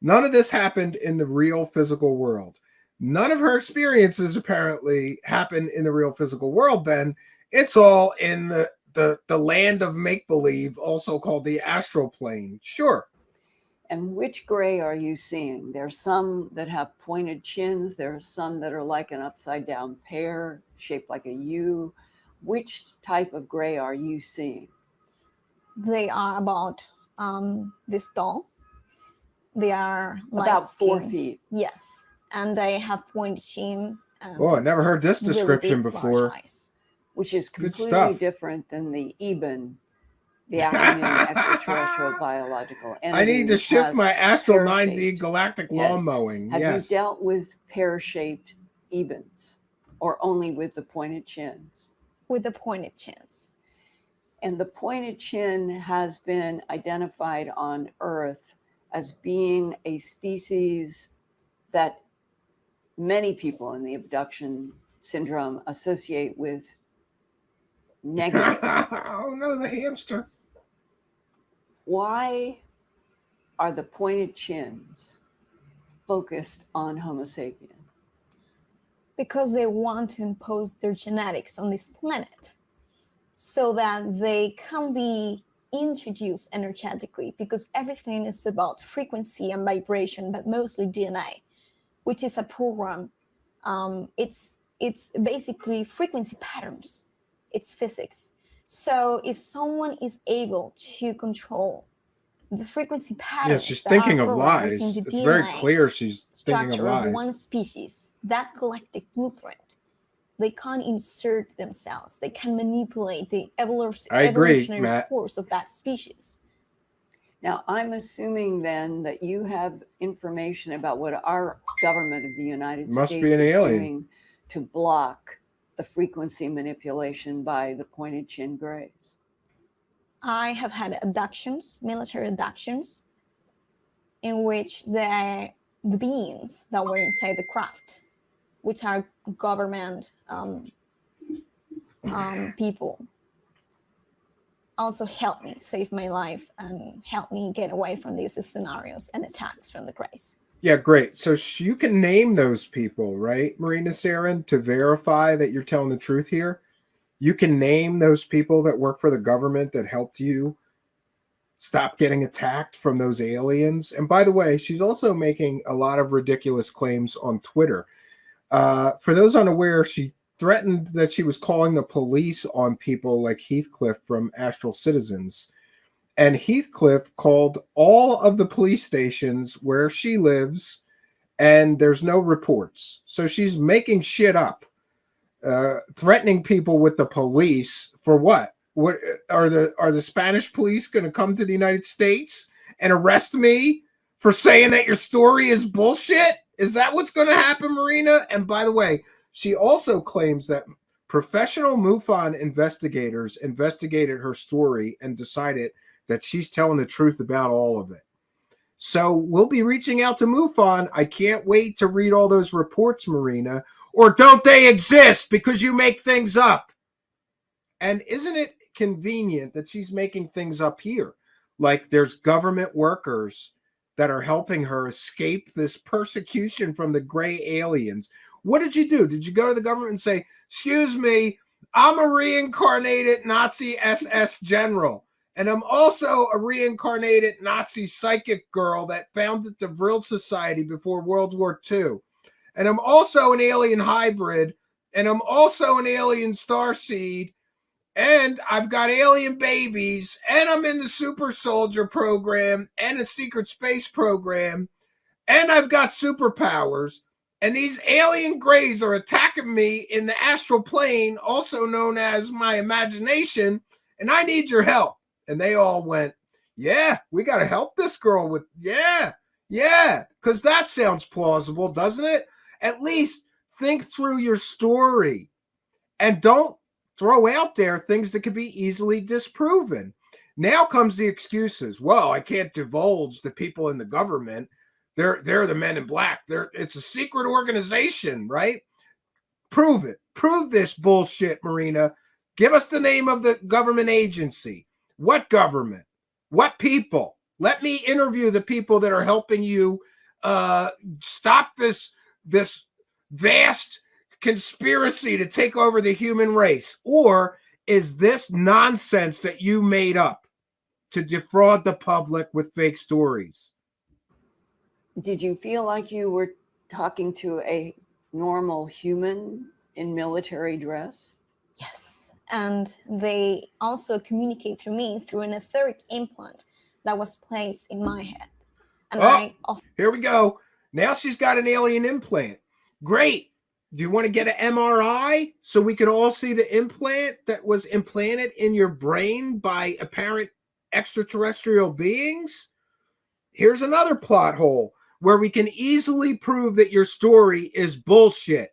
None of this happened in the real physical world. None of her experiences apparently happen in the real physical world then. It's all in the land of make-believe, also called the astral plane. Sure. And which gray are you seeing? There's some that have pointed chins. There are some that are like an upside-down pear, shaped like a U. Which type of gray are you seeing? They are about this tall. They are about 4 feet. Yes, and they have pointed chin. Oh, I never heard this description before. Which is completely different than the EBEN, the acronym Extraterrestrial Biological Entity. I need to shift my astral 9D galactic lawn mowing. Have you dealt with pear-shaped EBENs, or only with the pointed chins? With the pointed chins. And the pointed chin has been identified on Earth as being a species that many people in the abduction syndrome associate with negative. Oh no, the hamster. Why are the pointed chins focused on Homo sapien? Because they want to impose their genetics on this planet so that they can be introduced energetically, because everything is about frequency and vibration, but mostly DNA. which is a program. It's basically frequency patterns. It's physics. So if someone is able to control the frequency patterns, she's that thinking are of programmed lies. into It's DNA very clear she's thinking of structure of lies. one species, that collective blueprint, they can't insert themselves. They can manipulate the I agree, evolutionary Matt. course of that species. Now, I'm assuming then that you have information about what our government of the United Must States be an is alien. doing to block the frequency manipulation by the pointed chin grays. I have had abductions, military abductions, in which the beings that were inside the craft, which are government people, also helped me save my life and helped me get away from these scenarios and attacks from the Greys. Yeah, great. So you can name those people, right, Marina Sarin, to verify that you're telling the truth here? You can name those people that work for the government that helped you stop getting attacked from those aliens. And by the way, she's also making a lot of ridiculous claims on Twitter. For those unaware, she threatened that she was calling the police on people like Heathcliff from Astral Citizens. And Heathcliff called all of the police stations where she lives, and there's no reports. So she's making shit up, threatening people with the police for what? What are the Spanish police going to come to the United States and arrest me for saying that your story is bullshit? Is that what's going to happen, Marina? And by the way, she also claims that professional MUFON investigators investigated her story and decided that she's telling the truth about all of it. So we'll be reaching out to MUFON. I can't wait to read all those reports, Marina. Or don't they exist because you make things up? And isn't it convenient that she's making things up here? Like there's government workers that are helping her escape this persecution from the gray aliens. What did you do? Did you go to the government and say, excuse me, I'm a reincarnated Nazi SS general, and I'm also a reincarnated Nazi psychic girl that founded the Vril Society before World War II, and I'm also an alien hybrid, and I'm also an alien starseed, and I've got alien babies, and I'm in the super soldier program and a secret space program, and I've got superpowers, and these alien grays are attacking me in the astral plane, also known as my imagination, and I need your help. And they all went, yeah, we got to help this girl with, yeah, because that sounds plausible, doesn't it? At least think through your story and don't throw out there things that could be easily disproven. Now comes the excuses. Well, I can't divulge the people in the government. They're the men in black. It's a secret organization, right? Prove it. Prove this bullshit, Marina. Give us the name of the government agency. What government? What people? Let me interview the people that are helping you stop this vast conspiracy to take over the human race. Or is this nonsense that you made up to defraud the public with fake stories? Did you feel like you were talking to a normal human in military dress? Yes. And they also communicate to me through an etheric implant that was placed in my head. And here we go. Now she's got an alien implant. Great. Do you want to get an MRI so we can all see the implant that was implanted in your brain by apparent extraterrestrial beings? Here's another plot hole where we can easily prove that your story is bullshit.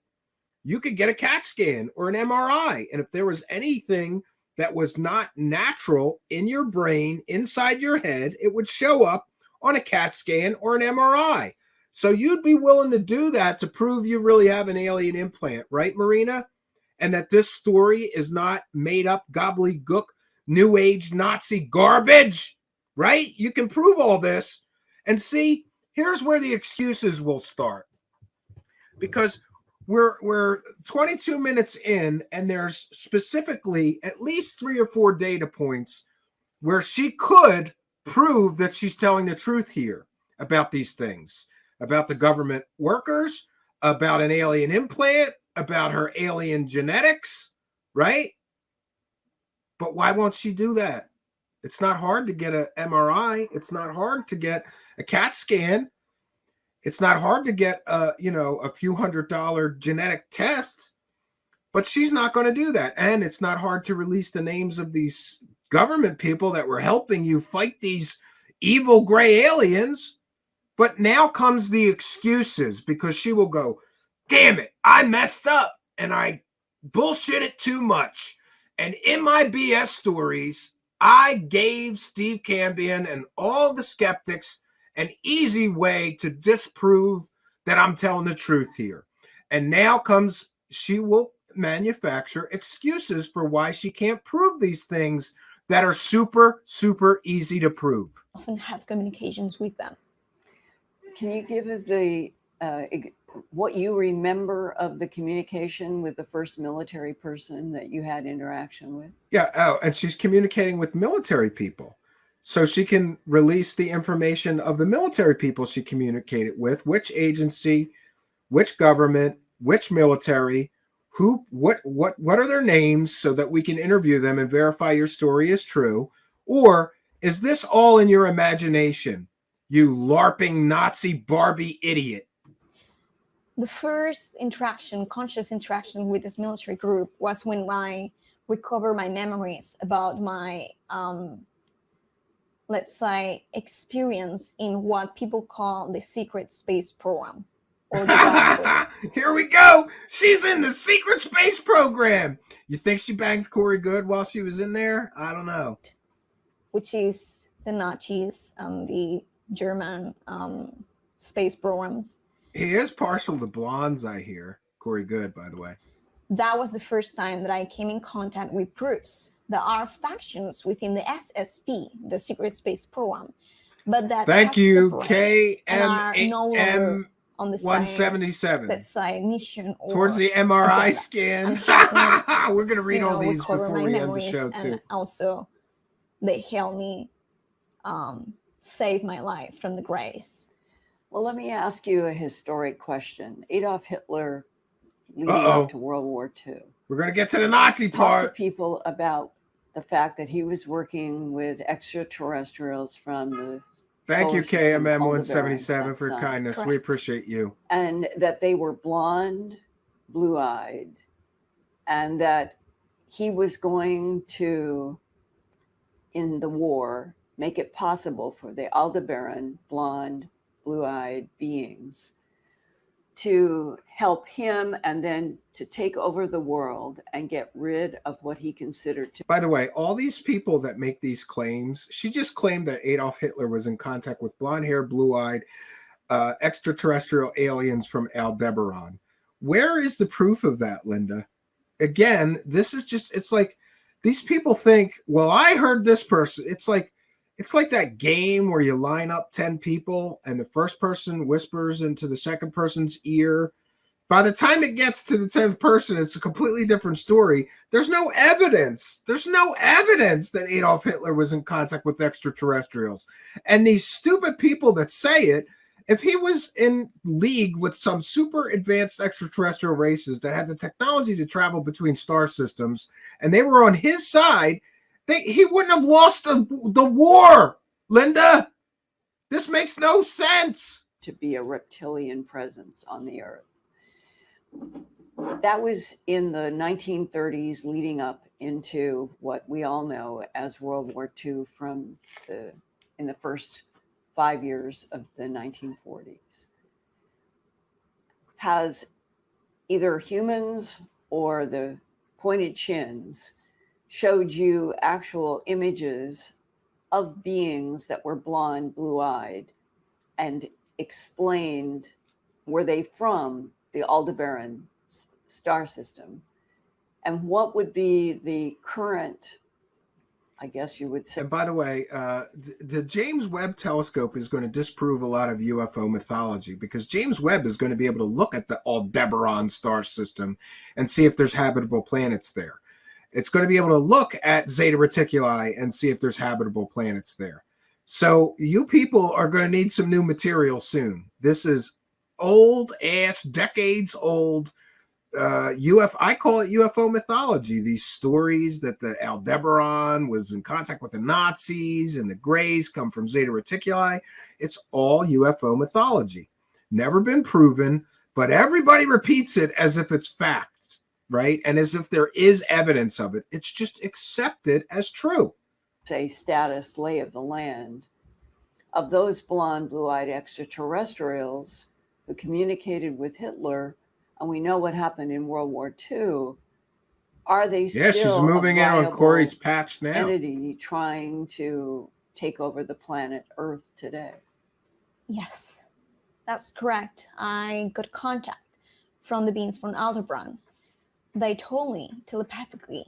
You could get a CAT scan or an MRI. And if there was anything that was not natural in your brain, inside your head, it would show up on a CAT scan or an MRI. So you'd be willing to do that to prove you really have an alien implant, right, Marina? And that this story is not made up gobbledygook, new age Nazi garbage, right? You can prove all this. And see, here's where the excuses will start. Because we're 22 minutes in, and there's specifically at least 3 or 4 data points where she could prove that she's telling the truth here about these things, about the government workers, about an alien implant, about her alien genetics, right? But why won't she do that? It's not hard to get an MRI. It's not hard to get a CAT scan. It's not hard to get a few $100 genetic test. But she's not going to do that. And it's not hard to release the names of these government people that were helping you fight these evil gray aliens. But now comes the excuses, because she will go, damn it, I messed up and I bullshitted too much. And in my BS stories, I gave Steve Cambion and all the skeptics an easy way to disprove that I'm telling the truth here. And now comes, she will manufacture excuses for why she can't prove these things that are super, super easy to prove. Often have communications with them. Can you give the what you remember of the communication with the first military person that you had interaction with? Yeah. Oh, and she's communicating with military people. So she can release the information of the military people she communicated with, which agency, which government, which military, who, what are their names, so that we can interview them and verify your story is true. Or is this all in your imagination, you LARPing Nazi Barbie idiot? The first interaction, conscious interaction with this military group was when I recovered my memories about my, let's say, experience in what people call the secret space program. Or the Here we go. She's in the secret space program. You think she banged Corey Good while she was in there? I don't know. Which is the Nazis and the German space programs. He is partial to blondes, I hear. Corey Good, by the way. That was the first time that I came in contact with groups. There are factions within the SSP, the Secret Space Program, but that thank you, KMM on the 177. Let's say mission or towards the MRI agenda. scan. We're gonna read all these before we end the show too. And also, they help me save my life from the graves. Well, let me ask you a historic question. Adolf Hitler, leading up to World War II. We're going to get to the Nazi part. Talk to people about the fact that he was working with extraterrestrials from the Thank you, solar system, KMM Aldebaran, 177, for that's, kindness. correct. We appreciate you. And that they were blonde, blue-eyed, and that he was going to, in the war, make it possible for the Aldebaran, blonde, blue-eyed beings to help him and then to take over the world and get rid of what he considered to. By the way, all these people that make these claims, she just claimed that Adolf Hitler was in contact with blonde hair, blue-eyed, extraterrestrial aliens from Aldebaran. Where is the proof of that, Linda? Again, this is just, it's like these people think, well, I heard this person. It's like that game where you line up 10 people and the first person whispers into the second person's ear. By the time it gets to the 10th person, it's a completely different story. There's no evidence. There's no evidence that Adolf Hitler was in contact with extraterrestrials. And these stupid people that say it, if he was in league with some super advanced extraterrestrial races that had the technology to travel between star systems, and they were on his side, he wouldn't have lost the war, Linda. This makes no sense. To be a reptilian presence on the earth. That was in the 1930s, leading up into what we all know as World War II in the first 5 years of the 1940s. Has either humans or the pointed chins showed you actual images of beings that were blonde, blue-eyed, and explained were they from the Aldebaran star system, and what would be the current, I guess you would say. And by the way, the James Webb telescope is going to disprove a lot of UFO mythology, because James Webb is going to be able to look at the Aldebaran star system and see if there's habitable planets there. It's going to be able to look at Zeta Reticuli and see if there's habitable planets there. So you people are going to need some new material soon. This is old ass, decades old I call it UFO mythology. These stories that the Aldebaran was in contact with the Nazis and the Greys come from Zeta Reticuli. It's all UFO mythology. Never been proven, but everybody repeats it as if it's fact, right? And as if there is evidence of it. It's just accepted as true. Say status lay of the land of those blonde, blue-eyed extraterrestrials who communicated with Hitler, and we know what happened in World War II. Are they still she's moving in on Corey's patch now. Entity trying to take over the planet Earth today? Yes, that's correct. I got contact from the beings from Aldebaran. They told me telepathically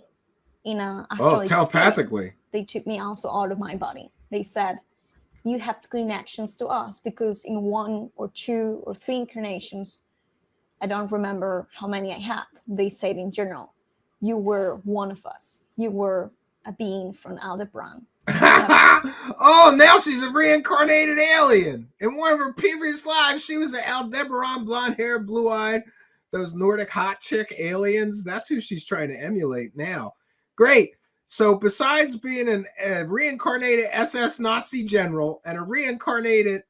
in a astral telepathically. Experience. They took me also out of my body. They said, you have connections to us because in 1 or 2 or 3 incarnations, I don't remember how many I had. They said in general, you were one of us. You were a being from Aldebaran. Oh, now she's a reincarnated alien. In one of her previous lives, she was an Aldebaran, blonde hair, blue eyed, those Nordic hot chick aliens. That's who she's trying to emulate now. Great. So besides being a reincarnated SS Nazi general and a reincarnated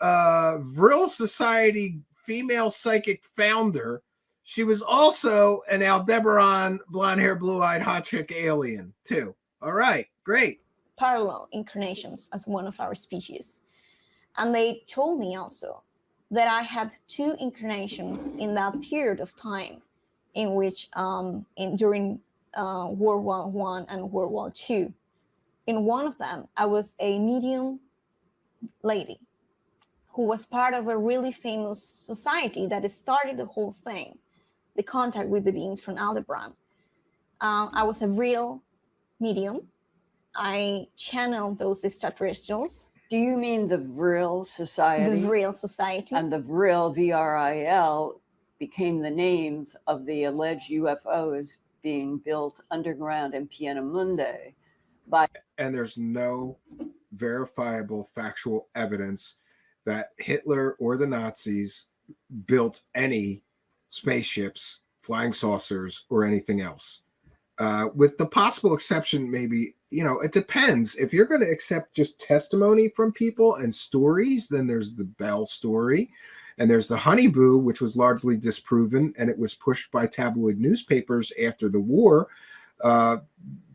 Vril Society female psychic founder, she was also an Aldebaran, blonde hair, blue eyed hot chick alien too. All right, great. Parallel incarnations as one of our species. And they told me also that I had 2 incarnations in that period of time in which during World War I and World War II. In one of them, I was a medium lady who was part of a really famous society that started the whole thing, the contact with the beings from Aldebaran. I was a real medium. I channeled those extraterrestrials. Do you mean the Vril Society? The Vril Society. And the Vril, V-R-I-L, became the names of the alleged UFOs being built underground in Pienemunde. And there's no verifiable factual evidence that Hitler or the Nazis built any spaceships, flying saucers, or anything else. With the possible exception, maybe, it depends. If you're going to accept just testimony from people and stories, then there's the Bell story. And there's the Honeyboo, which was largely disproven, and it was pushed by tabloid newspapers after the war.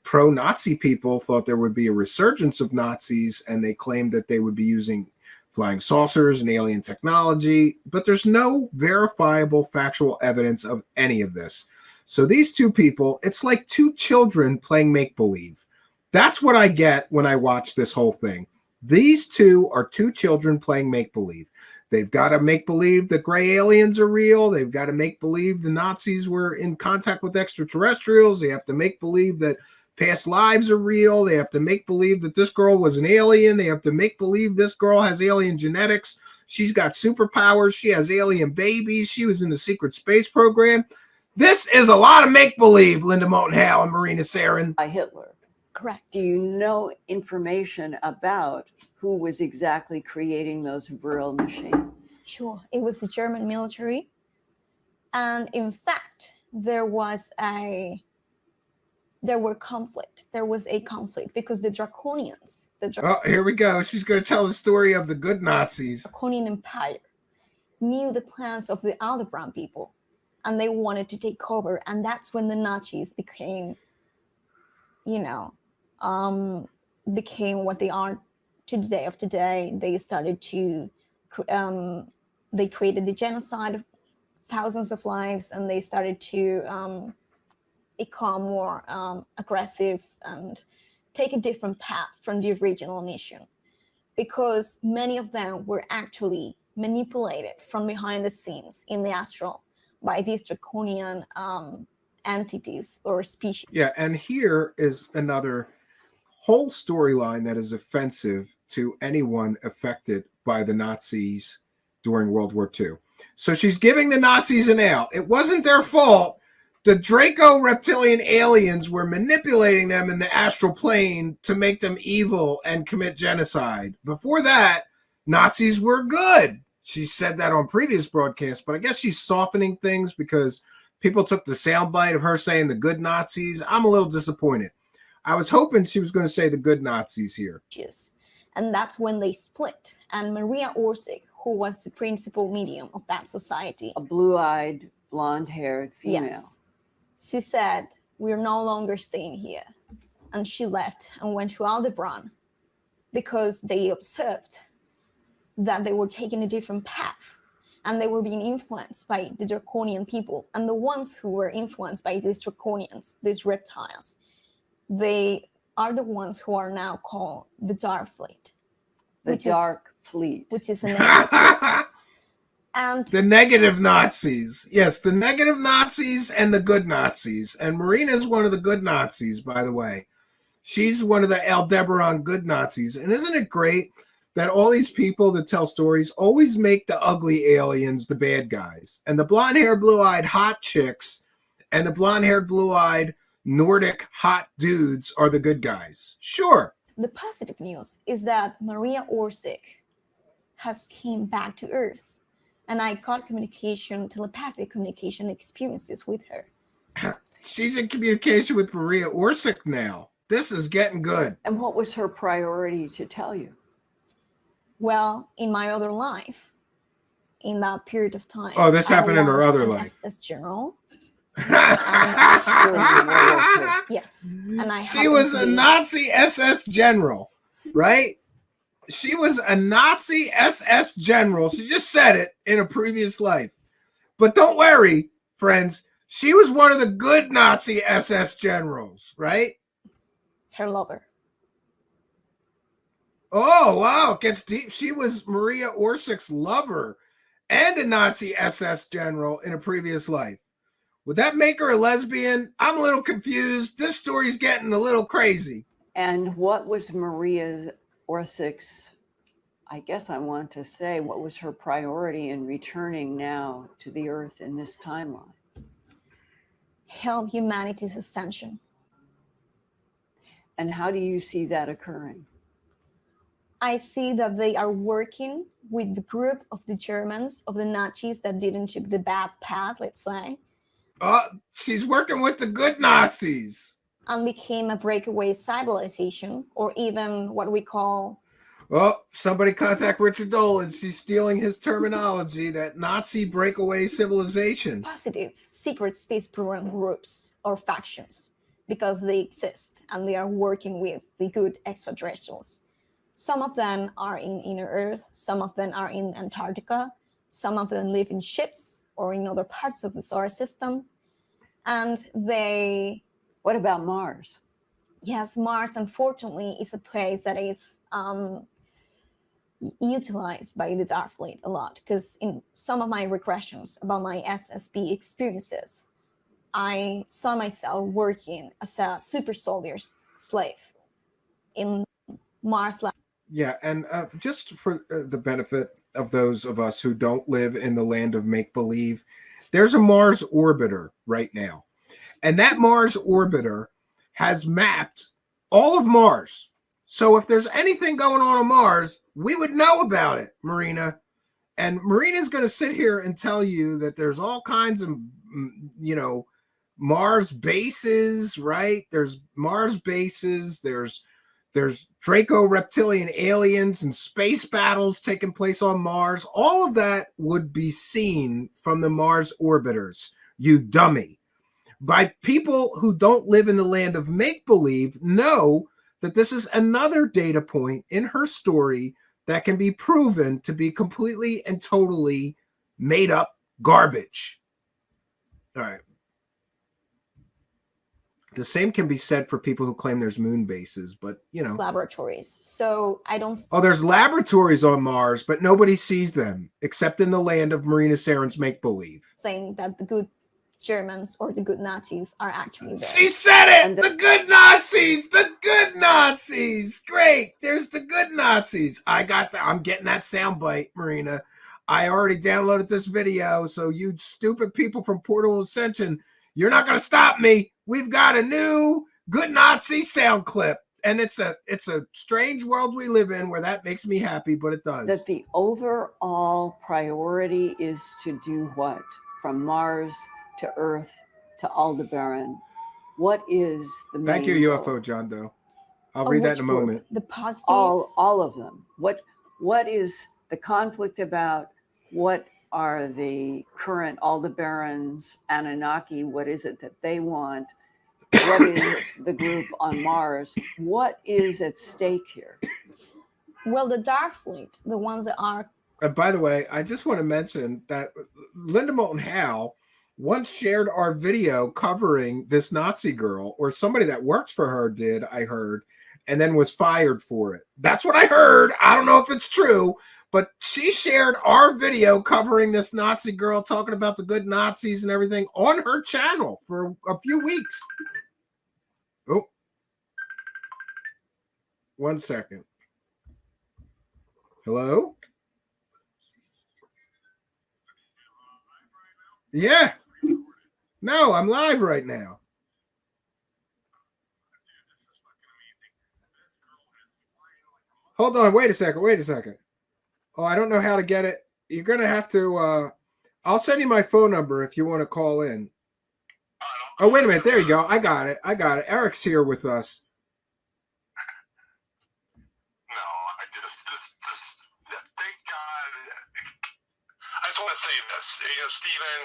Pro-Nazi people thought there would be a resurgence of Nazis, and they claimed that they would be using flying saucers and alien technology. But there's no verifiable factual evidence of any of this. So these 2 people, it's like 2 children playing make-believe. That's what I get when I watch this whole thing. These 2 are 2 children playing make-believe. They've got to make believe that gray aliens are real. They've got to make believe the Nazis were in contact with extraterrestrials. They have to make believe that past lives are real. They have to make believe that this girl was an alien. They have to make believe this girl has alien genetics. She's got superpowers. She has alien babies. She was in the secret space program. This is a lot of make-believe, Linda Moulton Howe and Marina Sarin. By Hitler. Correct. Do you know information about who was exactly creating those Vril machines? Sure. It was the German military. And in fact, there was a conflict because the Draconians. Here we go. She's going to tell the story of the good Nazis. Draconian Empire knew the plans of the Aldebaran people, and they wanted to take over. And that's when the Nazis became what they are to the day of today. They started to, they created the genocide of thousands of lives, and they started to become more aggressive and take a different path from the original mission, because many of them were actually manipulated from behind the scenes in the astral by these draconian entities or species. Yeah, and here is another whole storyline that is offensive to anyone affected by the Nazis during World War II. So she's giving the Nazis an out. It wasn't their fault. The Draco reptilian aliens were manipulating them in the astral plane to make them evil and commit genocide. Before that, Nazis were good. She said that on previous broadcasts, but I guess she's softening things because people took the soundbite of her saying the good Nazis. I'm a little disappointed. I was hoping she was going to say the good Nazis here. And that's when they split. And Maria Orsic, who was the principal medium of that society, A blue-eyed, blonde-haired female. yes, she said, we're no longer staying here. And she left and went to Aldebaran because they observed that they were taking a different path and they were being influenced by the draconian people. And the ones who were influenced by these draconians, these reptiles, they are the ones who are now called the Dark Fleet. The Dark Fleet. Which is a negative. And the negative Nazis. Yes, the negative Nazis and the good Nazis. And Marina is one of the good Nazis, by the way. She's one of the Aldebaran good Nazis. And isn't it great that all these people that tell stories always make the ugly aliens the bad guys, and the blonde-haired, blue-eyed hot chicks and the blonde-haired, blue-eyed Nordic hot dudes are the good guys? Sure. The positive news is that Maria Orsic has came back to Earth, and I got telepathic communication experiences with her. She's in communication with Maria Orsic now. This is getting good. And what was her priority to tell you? Well, in my other life, in that period of time. Oh, this happened in her other life. As general. Yes. And she was a Nazi SS general, right? She was a Nazi SS general. She just said it in a previous life. But don't worry, friends. She was one of the good Nazi SS generals, right? Her lover. Oh, wow. It gets deep. She was Maria Orsic's lover and a Nazi SS general in a previous life. Would that make her a lesbian? I'm a little confused. This story's getting a little crazy. And what was Maria Orsic's, I guess I want to say, what was her priority in returning now to the Earth in this timeline? Help humanity's ascension. And how do you see that occurring? I see that they are working with the group of the Germans, of the Nazis that didn't take the bad path, let's say. She's working with the good Nazis. And became a breakaway civilization, or even what we call... Oh, somebody contact Richard Dolan. She's stealing his terminology, that Nazi breakaway civilization. Positive secret space program groups or factions, because they exist and they are working with the good extraterrestrials. Some of them are in inner Earth, some of them are in Antarctica, some of them live in ships or in other parts of the solar system. And they... What about Mars? Yes, Mars, unfortunately, is a place that is utilized by the Dark Fleet a lot, because in some of my regressions about my SSP experiences, I saw myself working as a super soldier slave in Mars lab. Yeah, and just for the benefit of those of us who don't live in the land of make-believe, there's a Mars orbiter right now. And that Mars orbiter has mapped all of Mars. So if there's anything going on Mars, we would know about it, Marina. And Marina's going to sit here and tell you that there's all kinds of, Mars bases, right? There's Mars bases, there's Draco reptilian aliens and space battles taking place on Mars. All of that would be seen from the Mars orbiters, you dummy. By people who don't live in the land of make-believe know that this is another data point in her story that can be proven to be completely and totally made up garbage. All right. The same can be said for people who claim there's moon bases, but, laboratories. So I don't... Oh, there's laboratories on Mars, but nobody sees them, except in the land of Marina Saren's make-believe. Think that the good Germans or the good Nazis are actually there. She said it! The good Nazis! The good Nazis! Great! There's the good Nazis. I'm getting that soundbite, Marina. I already downloaded this video, so you stupid people from Portal Ascension, you're not going to stop me. We've got a new good Nazi sound clip, and it's a strange world we live in where that makes me happy, but it does. That the overall priority is to do what? From Mars to Earth to Aldebaran. What is the main Thank you, goal? UFO John Doe. I'll read that in a group? moment. The positive. All of them. What is the conflict about? What are the current Aldebarans, Anunnaki? What is it that they want? What is the group on Mars? What is at stake here? Well, the Dark Fleet, the ones that are. By the way, I just want to mention that Linda Moulton Howe once shared our video covering this Nazi girl, or somebody that worked for her did, I heard, and then was fired for it. That's what I heard. I don't know if it's true, but she shared our video covering this Nazi girl, talking about the good Nazis and everything on her channel for a few weeks. Oh, 1 second. Hello? Yeah. No, I'm live right now. Hold on. Wait a second. Oh, I don't know how to get it. You're going to have to, I'll send you my phone number if you want to call in. Oh, wait a minute. There you go. I got it. Eric's here with us. I just want to say this, Stephen,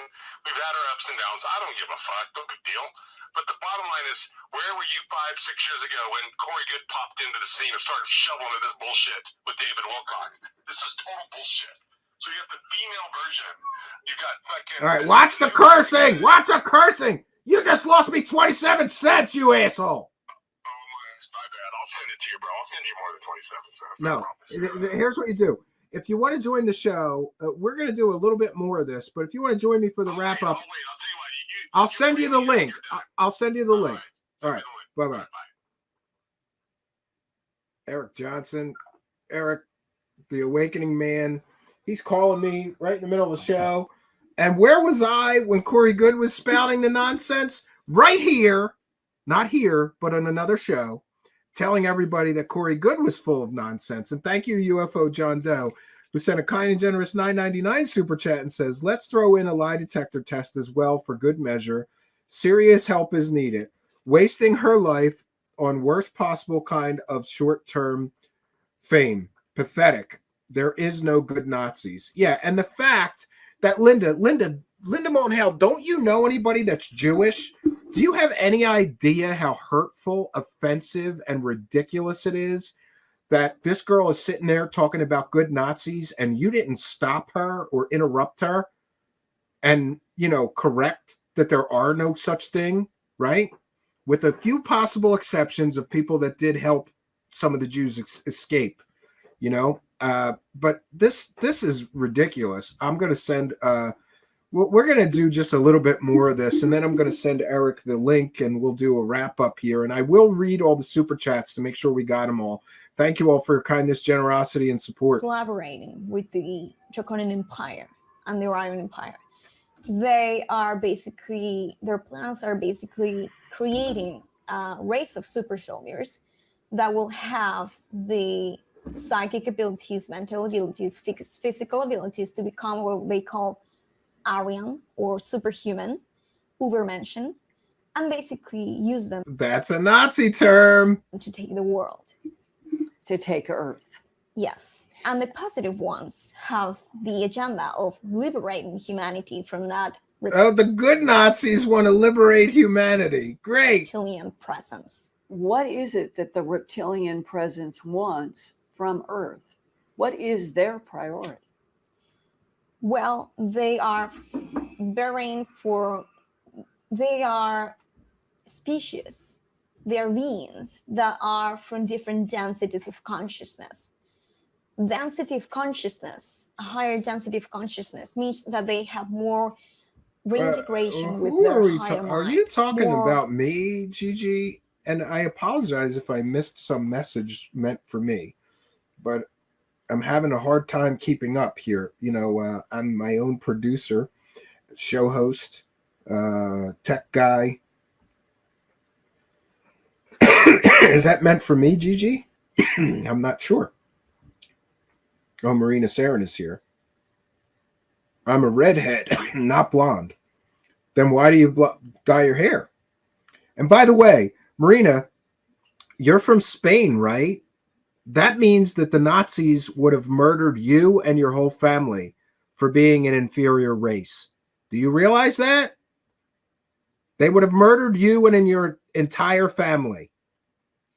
we've had our ups and downs. I don't give a fuck, no big deal. But the bottom line is, where were you 5-6 years ago when Corey Good popped into the scene and started shoveling at this bullshit with David Wilcock? This is total bullshit. So you have the female version. You got fucking. All right, watch the cursing. Watch the cursing. You just lost me 27 cents, you asshole. My bad. I'll send it to you, bro. I'll send you more than 27 cents. No, here's what you do. If you want to join the show, we're going to do a little bit more of this, but if you want to join me for the wrap up, I'll send you the link. I'll send you the link. All right. Bye-bye. Eric Johnson, Eric, the awakening man. He's calling me right in the middle of the show. And where was I when Corey Good was spouting the nonsense? Right here, not here, but on another show, telling everybody that Corey Good was full of nonsense. And thank you, UFO John Doe, who sent a kind and generous $9.99 super chat and says, let's throw in a lie detector test as well for good measure. Serious help is needed. Wasting her life on worst possible kind of short-term fame. Pathetic. There is no good Nazis. Yeah, and the fact that Linda Moulton Howe, don't you know anybody that's Jewish? Do you have any idea how hurtful, offensive, and ridiculous it is that this girl is sitting there talking about good Nazis and you didn't stop her or interrupt her and, correct that there are no such thing, right? With a few possible exceptions of people that did help some of the Jews escape, but this is ridiculous. I'm going to send, we're going to do just a little bit more of this, and then I'm going to send Eric the link, and we'll do a wrap up here. And I will read all the super chats to make sure we got them all. Thank you all for your kindness, generosity, and support. Collaborating with the Draconian Empire and the Orion Empire. Their plans are basically creating a race of super soldiers that will have the psychic abilities, mental abilities, physical abilities to become what they call Aryan or superhuman, Ubermenschen, and basically use them. That's a Nazi term. To take the world. To take Earth. Yes. And the positive ones have the agenda of liberating humanity from that. Oh, the good Nazis want to liberate humanity. Great. Reptilian presence. What is it that the reptilian presence wants from Earth? What is their priority? Well, they are species, they are beings that are from different densities of consciousness. Density of consciousness, a higher density of consciousness, means that they have more reintegration with their higher mind. Are you talking about me, Gigi? And I apologize if I missed some message meant for me, but I'm having a hard time keeping up here. I'm my own producer, show host, tech guy. Is that meant for me, Gigi? I'm not sure. Oh, Marina Sarin is here. I'm a redhead, not blonde. Then why do you dye your hair? And by the way, Marina, you're from Spain, right? That means that the Nazis would have murdered you and your whole family for being an inferior race. Do you realize that? They would have murdered you and in your entire family.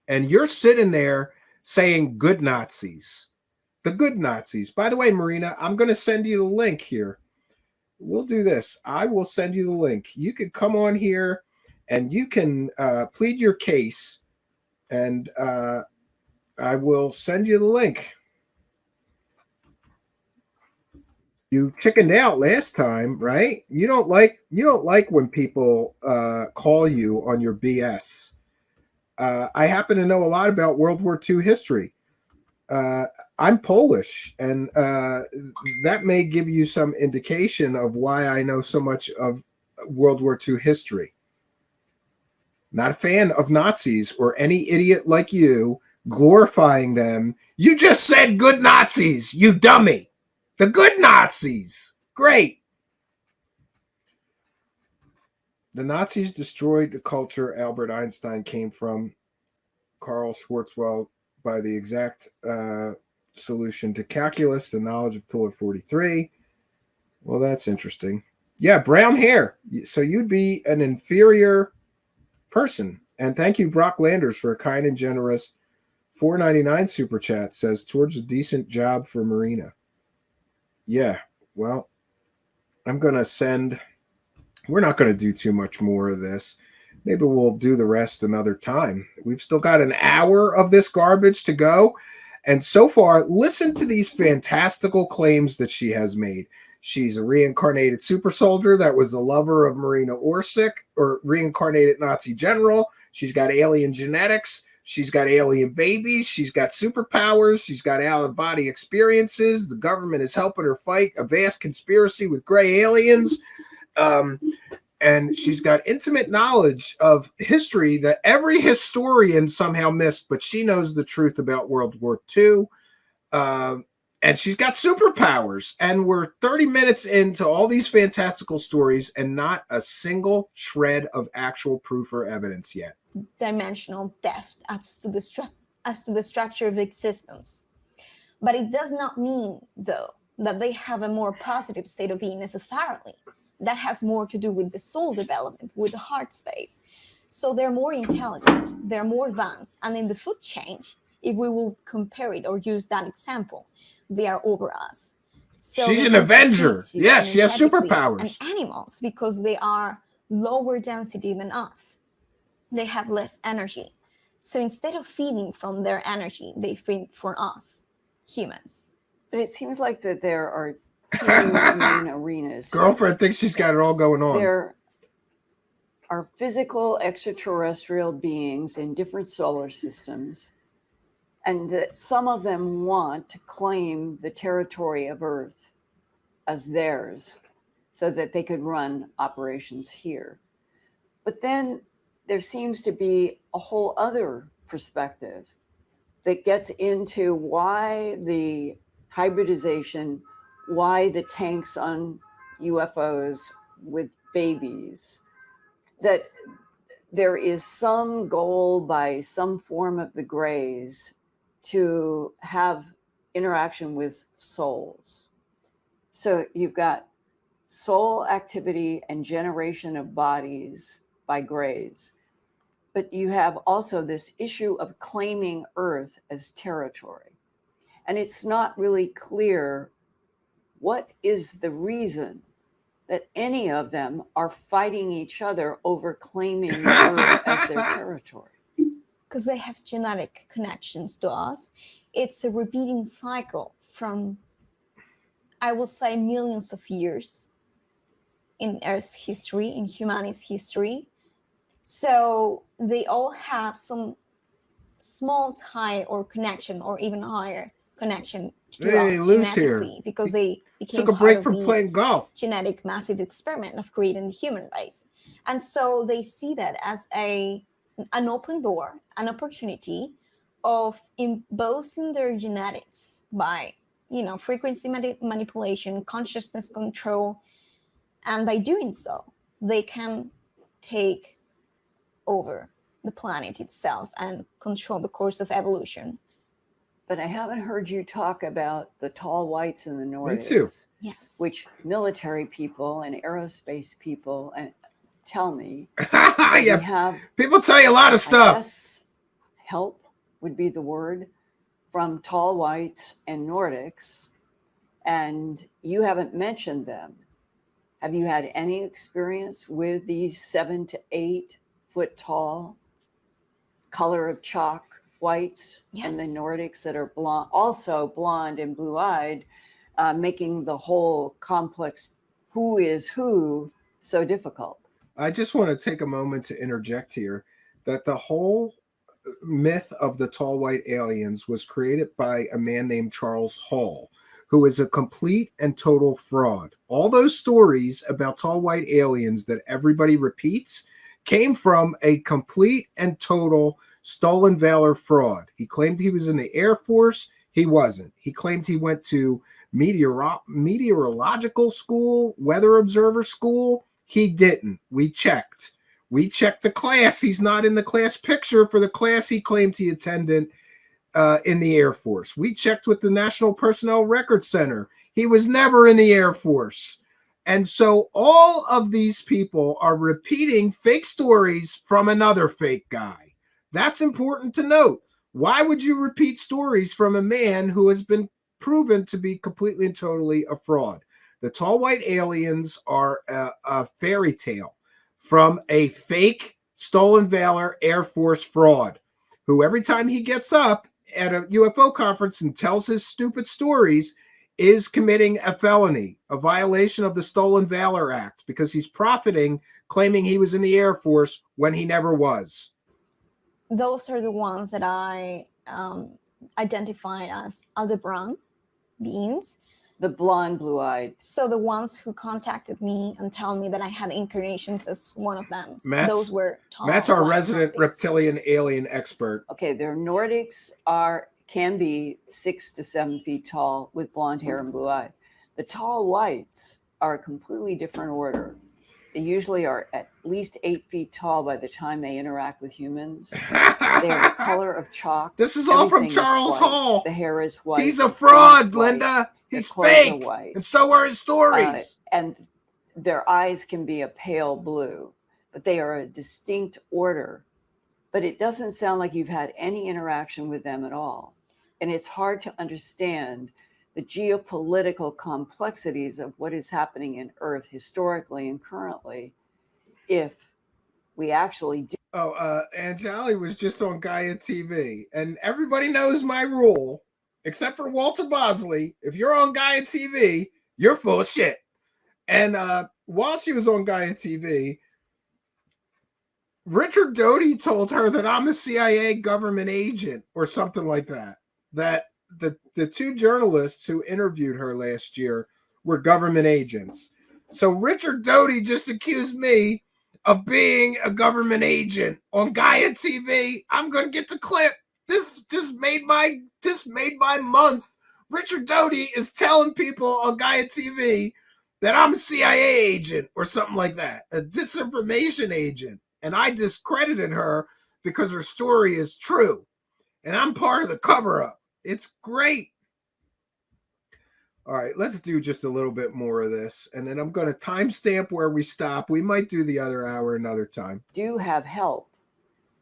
And you're sitting there saying good Nazis. The good Nazis. By the way, Marina, I'm going to send you the link here. We'll do this. I will send you the link. You can come on here and you can plead your case, and I will send you the link. You chickened out last time, right? You don't like when people call you on your BS. I happen to know a lot about World War II history. I'm Polish, and that may give you some indication of why I know so much of World War II history. Not a fan of Nazis or any idiot like you glorifying them. You just said good Nazis, you dummy. The good Nazis. Great. The Nazis destroyed the culture Albert Einstein came from. Karl Schwarzwald by the exact solution to calculus, the knowledge of Pillar 43. Well, that's interesting. Yeah, brown hair. So you'd be an inferior person. And thank you, Brock Landers, for a kind and generous $4.99 super chat. Says towards a decent job for Marina. Yeah, well, I'm going to send. We're not going to do too much more of this. Maybe we'll do the rest another time. We've still got an hour of this garbage to go. And so far, listen to these fantastical claims that she has made. She's a reincarnated super soldier that was the lover of Marina Orsic, or reincarnated Nazi general. She's got alien genetics. She's got alien babies. She's got superpowers. She's got out-of-body experiences. The government is helping her fight a vast conspiracy with gray aliens. And she's got intimate knowledge of history that every historian somehow missed, but she knows the truth about World War II. And she's got superpowers. And we're 30 minutes into all these fantastical stories and not a single shred of actual proof or evidence yet. Dimensional depth as to the structure of existence. But it does not mean, though, that they have a more positive state of being necessarily. That has more to do with the soul development, with the heart space. So they're more intelligent, they're more advanced, and in the food chain, if we will compare it or use that example, they are over us. So she's an Avenger. Yes, she has superpowers. And animals, because they are lower density than us. They have less energy. So instead of feeding from their energy, they feed for us, humans. But it seems like that there are two main arenas. Girlfriend thinks she's got it all going on. There are physical extraterrestrial beings in different solar systems, and that some of them want to claim the territory of Earth as theirs so that they could run operations here. But then there seems to be a whole other perspective that gets into why the hybridization, why the tanks on UFOs with babies, that there is some goal by some form of the grays to have interaction with souls. So you've got soul activity and generation of bodies by grays, but you have also this issue of claiming Earth as territory. And it's not really clear what is the reason that any of them are fighting each other over claiming Earth as their territory. Because they have genetic connections to us. It's a repeating cycle from, I will say, millions of years in Earth's history, in humanity's history. So they all have some small tie or connection, or even higher connection to us genetically, because they became took a break from playing golf. Genetic massive experiment of creating the human race. And so they see that as a an open door, an opportunity of embossing their genetics by, frequency manipulation, consciousness control. And by doing so, they can take over the planet itself and control the course of evolution. But I haven't heard you talk about the tall whites in the Nordics. Me too. Yes. Which military people and aerospace people tell me Yeah, we have. people tell you a lot of stuff. I guess help would be the word from tall whites and Nordics, and you haven't mentioned them. Have you had any experience with these 7 to 8 foot tall, color of chalk whites and the Nordics that are blonde, also blonde and blue-eyed, making the whole complex who is who so difficult? I just want to take a moment to interject here that the whole myth of the tall white aliens was created by a man named Charles Hall, who is a complete and total fraud. All those stories about tall white aliens that everybody repeats came from a complete and total stolen valor fraud. He claimed he was in the Air Force. He wasn't. He claimed he went to meteorological school, weather observer school. He didn't. We checked. We checked the class. He's not in the class picture for the class he claimed he attended in the Air Force. We checked with the National Personnel Record Center. He was never in the Air Force. And so all of these people are repeating fake stories from another fake guy. That's important to note. Why would you repeat stories from a man who has been proven to be completely and totally a fraud? The tall white aliens are a fairy tale from a fake stolen valor Air Force fraud who every time he gets up at a UFO conference and tells his stupid stories is committing a felony, a violation of the Stolen Valor Act, because he's profiting, claiming he was in the Air Force when he never was. Those are the ones that I identified as Aldebaran beings. The blonde, blue-eyed. So the ones who contacted me and tell me that I had incarnations as one of them. Those were tall. Matt's our resident reptilian alien expert. Okay, their Nordics can be 6 to 7 feet tall with blonde hair and blue eyes. The tall whites are a completely different order. They usually are at least 8 feet tall by the time they interact with humans. They have the color of chalk. This is all from Charles Hall. The hair is white. He's a fraud, Linda. He's fake. And so are his stories. And their eyes can be a pale blue, but they are a distinct order. But it doesn't sound like you've had any interaction with them at all. And it's hard to understand the geopolitical complexities of what is happening in Earth historically and currently if we actually do. Anjali was just on Gaia TV, and everybody knows my rule, except for Walter Bosley. If you're on Gaia TV, you're full of shit. And while she was on Gaia TV, Richard Doty told her that I'm a CIA government agent or something like that. That the two journalists who interviewed her last year were government agents. So Richard Doty just accused me of being a government agent on Gaia TV. I'm going to get the clip. This made my month. Richard Doty is telling people on Gaia TV that I'm a CIA agent or something like that, a disinformation agent. And I discredited her because her story is true. And I'm part of the cover-up. It's great. All right, let's do just a little bit more of this. And then I'm going to timestamp where we stop. We might do the other hour another time. Do have help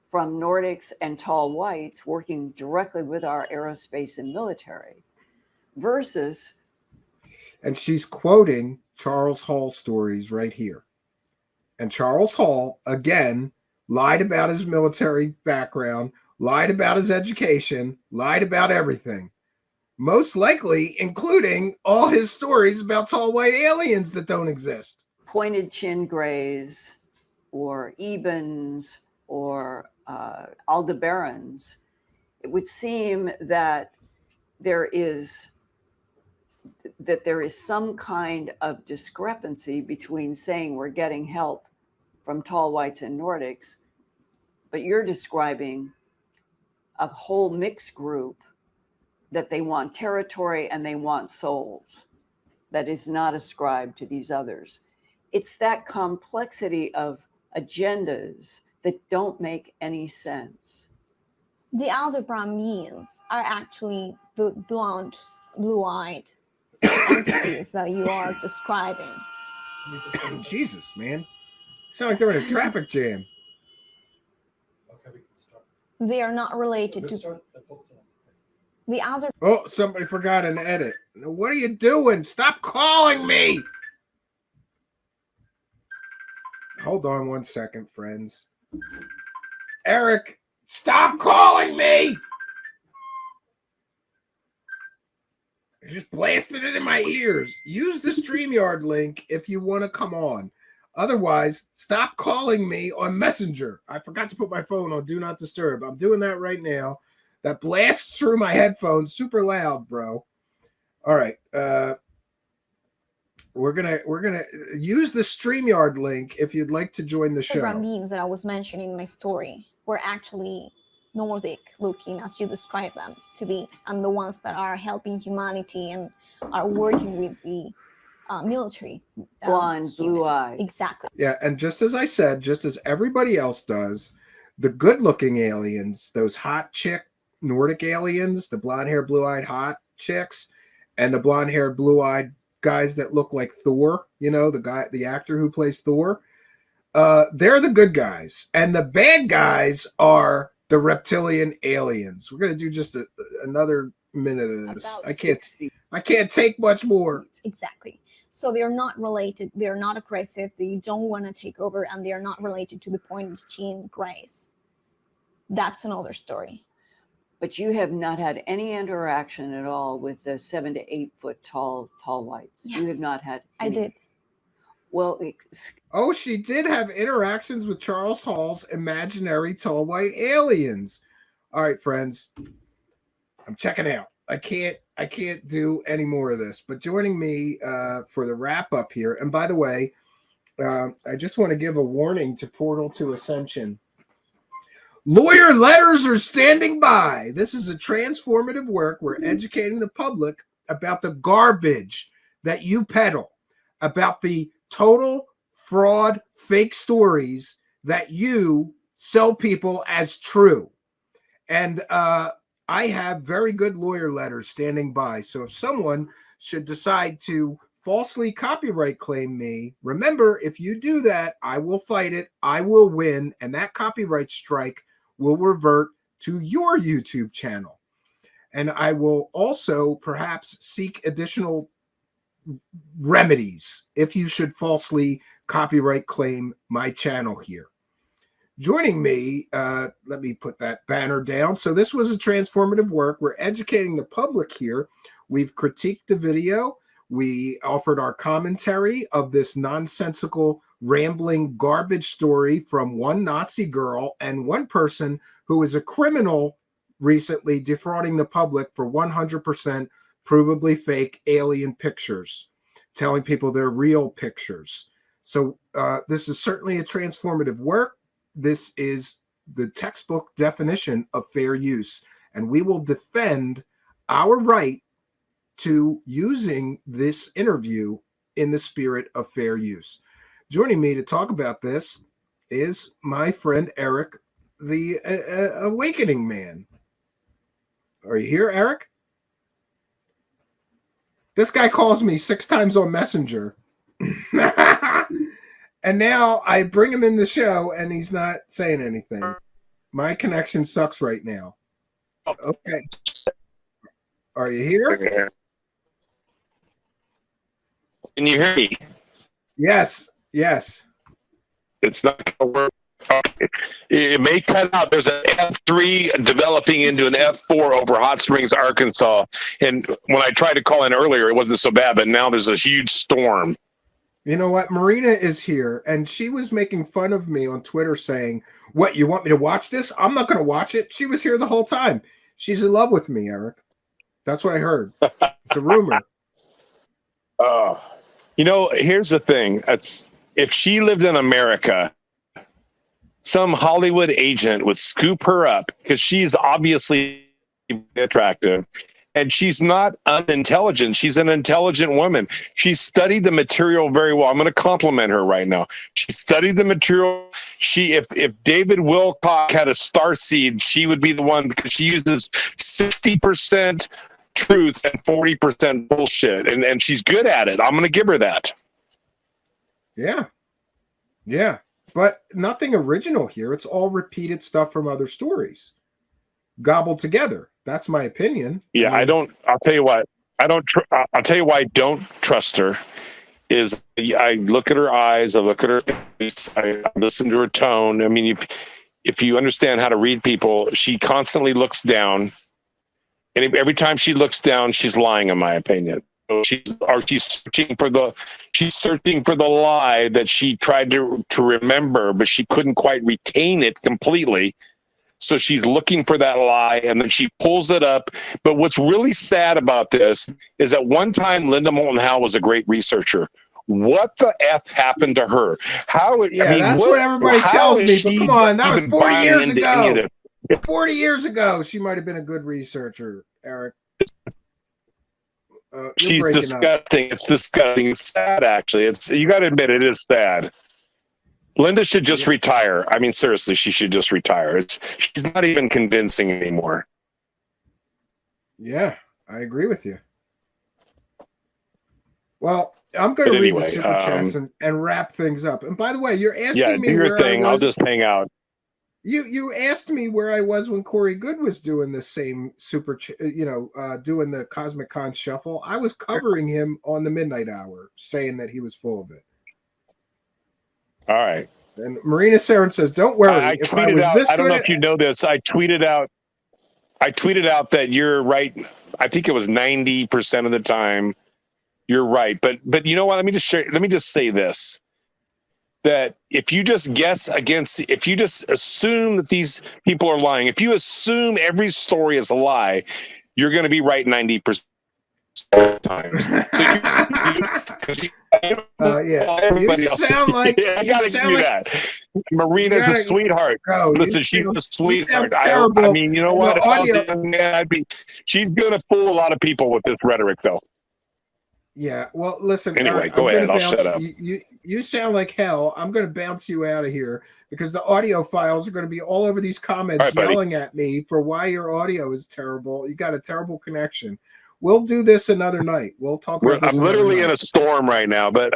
from Nordics and tall whites working directly with our aerospace and military versus. And she's quoting Charles Hall stories right here. And Charles Hall, again, lied about his military background, lied about his education, lied about everything. Most likely, including all his stories about tall white aliens that don't exist. Pointed chin grays or Ebens or Aldebarans. It would seem that there is some kind of discrepancy between saying we're getting help from tall whites and Nordics but you're describing a whole mixed group that they want territory and they want souls that is not ascribed to these others. It's that complexity of agendas that don't make any sense. The elder Brahmins are actually the blonde, blue-eyed entities that you are describing. Jesus, man. Sound like they're in a traffic jam. They are not related to the elder. Oh, somebody forgot an edit. What are you doing? Stop calling me. Hold on 1 second, friends. Eric, stop calling me. I just blasted it in my ears. Use the StreamYard link if you want to come on. Otherwise, stop calling me on Messenger. I forgot to put my phone on Do Not Disturb. I'm doing that right now. That blasts through my headphones super loud, bro. All right. We're gonna use the StreamYard link if you'd like to join the show. The Brahmins that I was mentioning in my story were actually Nordic looking, as you describe them to be, and the ones that are helping humanity and are working with the military. Blonde, blue eyes. Exactly. Yeah, and just as I said, just as everybody else does, the good-looking aliens, those hot chick Nordic aliens, the blonde-haired, blue-eyed hot chicks, and the blonde-haired, blue-eyed guys that look like Thor, you know, the actor who plays Thor, they're the good guys, and the bad guys are the reptilian aliens. We're gonna do just another minute of this. I can't take much more. Exactly. So they're not related. They're not aggressive. They don't want to take over, and they're not related to the Point Jean Grace. That's another story. But you have not had any interaction at all with the 7 to 8 foot tall whites. Yes, you have not had. I did. Well, oh, she did have interactions with Charles Hall's imaginary tall white aliens. All right, friends, I'm checking out. I can't do any more of this. But joining me for the wrap up here. And by the way, I just want to give a warning to Portal to Ascension. Lawyer letters are standing by. This is a transformative work. We're educating the public about the garbage that you peddle, about the total fraud, fake stories that you sell people as true. And I have very good lawyer letters standing by. So if someone should decide to falsely copyright claim me, remember, if you do that, I will fight it. I will win. And that copyright strike will revert to your YouTube channel. And I will also perhaps seek additional remedies if you should falsely copyright claim my channel here. Joining me, let me put that banner down. So this was a transformative work. We're educating the public here. We've critiqued the video. We offered our commentary of this nonsensical, rambling garbage story from one Nazi girl and one person who is a criminal recently defrauding the public for 100% provably fake alien pictures, telling people they're real pictures. So this is certainly a transformative work. This is the textbook definition of fair use, and we will defend our right to using this interview in the spirit of fair use. Joining me to talk about this is my friend Eric, the Awakening Man. Are you here, Eric? This guy calls me 6 times on Messenger. And now I bring him in the show and he's not saying anything. My connection sucks right now. Okay. Are you here? Can you hear me? Yes. Yes. It's not going to work. Okay. It may cut out. There's an F3 developing into an F4 over Hot Springs, Arkansas. And when I tried to call in earlier, it wasn't so bad, but now there's a huge storm. You know what? Marina is here, and she was making fun of me on Twitter saying, what, you want me to watch this? I'm not going to watch it. She was here the whole time. She's in love with me, Eric. That's what I heard. It's a rumor. You know, here's the thing. If she lived in America, some Hollywood agent would scoop her up because she's obviously attractive. And she's not unintelligent. She's an intelligent woman. She studied the material very well. I'm going to compliment her right now. She studied the material. If David Wilcock had a starseed, she would be the one, because she uses 60% truth and 40% bullshit. And she's good at it. I'm going to give her that. Yeah. Yeah. But nothing original here. It's all repeated stuff from other stories, gobbled together. That's my opinion. Yeah, I'll tell you what. I'll tell you why I don't trust her. Is I look at her eyes, I look at her face, I listen to her tone. I mean, if you understand how to read people, she constantly looks down, and every time she looks down, she's lying, in my opinion. She's searching for the lie that she tried to remember, but she couldn't quite retain it completely. So she's looking for that lie, and then she pulls it up. But what's really sad about this is at one time, Linda Moulton Howe was a great researcher. What the F happened to her? That's what everybody tells me. But come on, that was 40 years ago. 40 years ago, she might have been a good researcher, Eric. She's disgusting. It's disgusting. It's sad, actually. You got to admit, it is sad. Linda should just retire. I mean, seriously, she should just retire. She's not even convincing anymore. Yeah, I agree with you. Well, I'm going to read the super chats and wrap things up. And by the way, you're asking me do your where thing. I was. I'll just hang out. You asked me where I was when Corey Good was doing the same doing the Cosmic Con shuffle. I was covering him on the midnight hour, saying that he was full of it. All right. And Marina Saren says, "Don't worry." I don't know if you know this. I tweeted out that you're right. I think it was 90% of the time you're right. But you know what? Let me just say this. That if you just if you just assume that these people are lying, if you assume every story is a lie, you're going to be right 90% of the times. You sound like that. Marina's a sweetheart. Listen, she's a sweetheart. I mean, you know what? If I was a young man, she's going to fool a lot of people with this rhetoric, though. Yeah, well, listen. Anyway, go ahead. I'll shut up. You sound like hell. I'm going to bounce you out of here because the audio files are going to be all over these comments yelling at me for why your audio is terrible. You got a terrible connection. We'll do this another night. We'll talk about this. I'm literally in a storm right now, but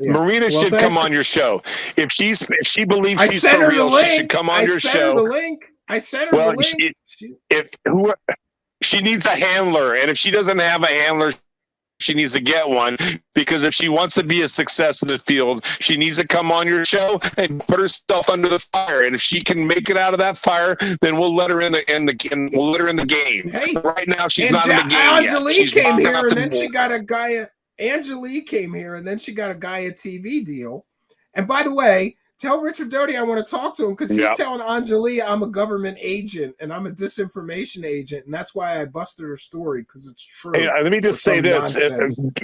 Marina should come on your show. If she believes she's for real, she should come on your show. I sent her the link. She needs a handler, and if she doesn't have a handler, she needs to get one, because if she wants to be a success in the field, she needs to come on your show and put herself under the fire. And if she can make it out of that fire, then we'll let her in the game. Hey, right now she's not in the game Angelique yet. came here, and then she got a Gaia. Angelique came here, and then she got a Gaia TV deal. And by the way, tell Richard Doty I want to talk to him, because he's telling Anjali I'm a government agent and I'm a disinformation agent, and that's why I busted her story, because it's true. Hey, let me just say this: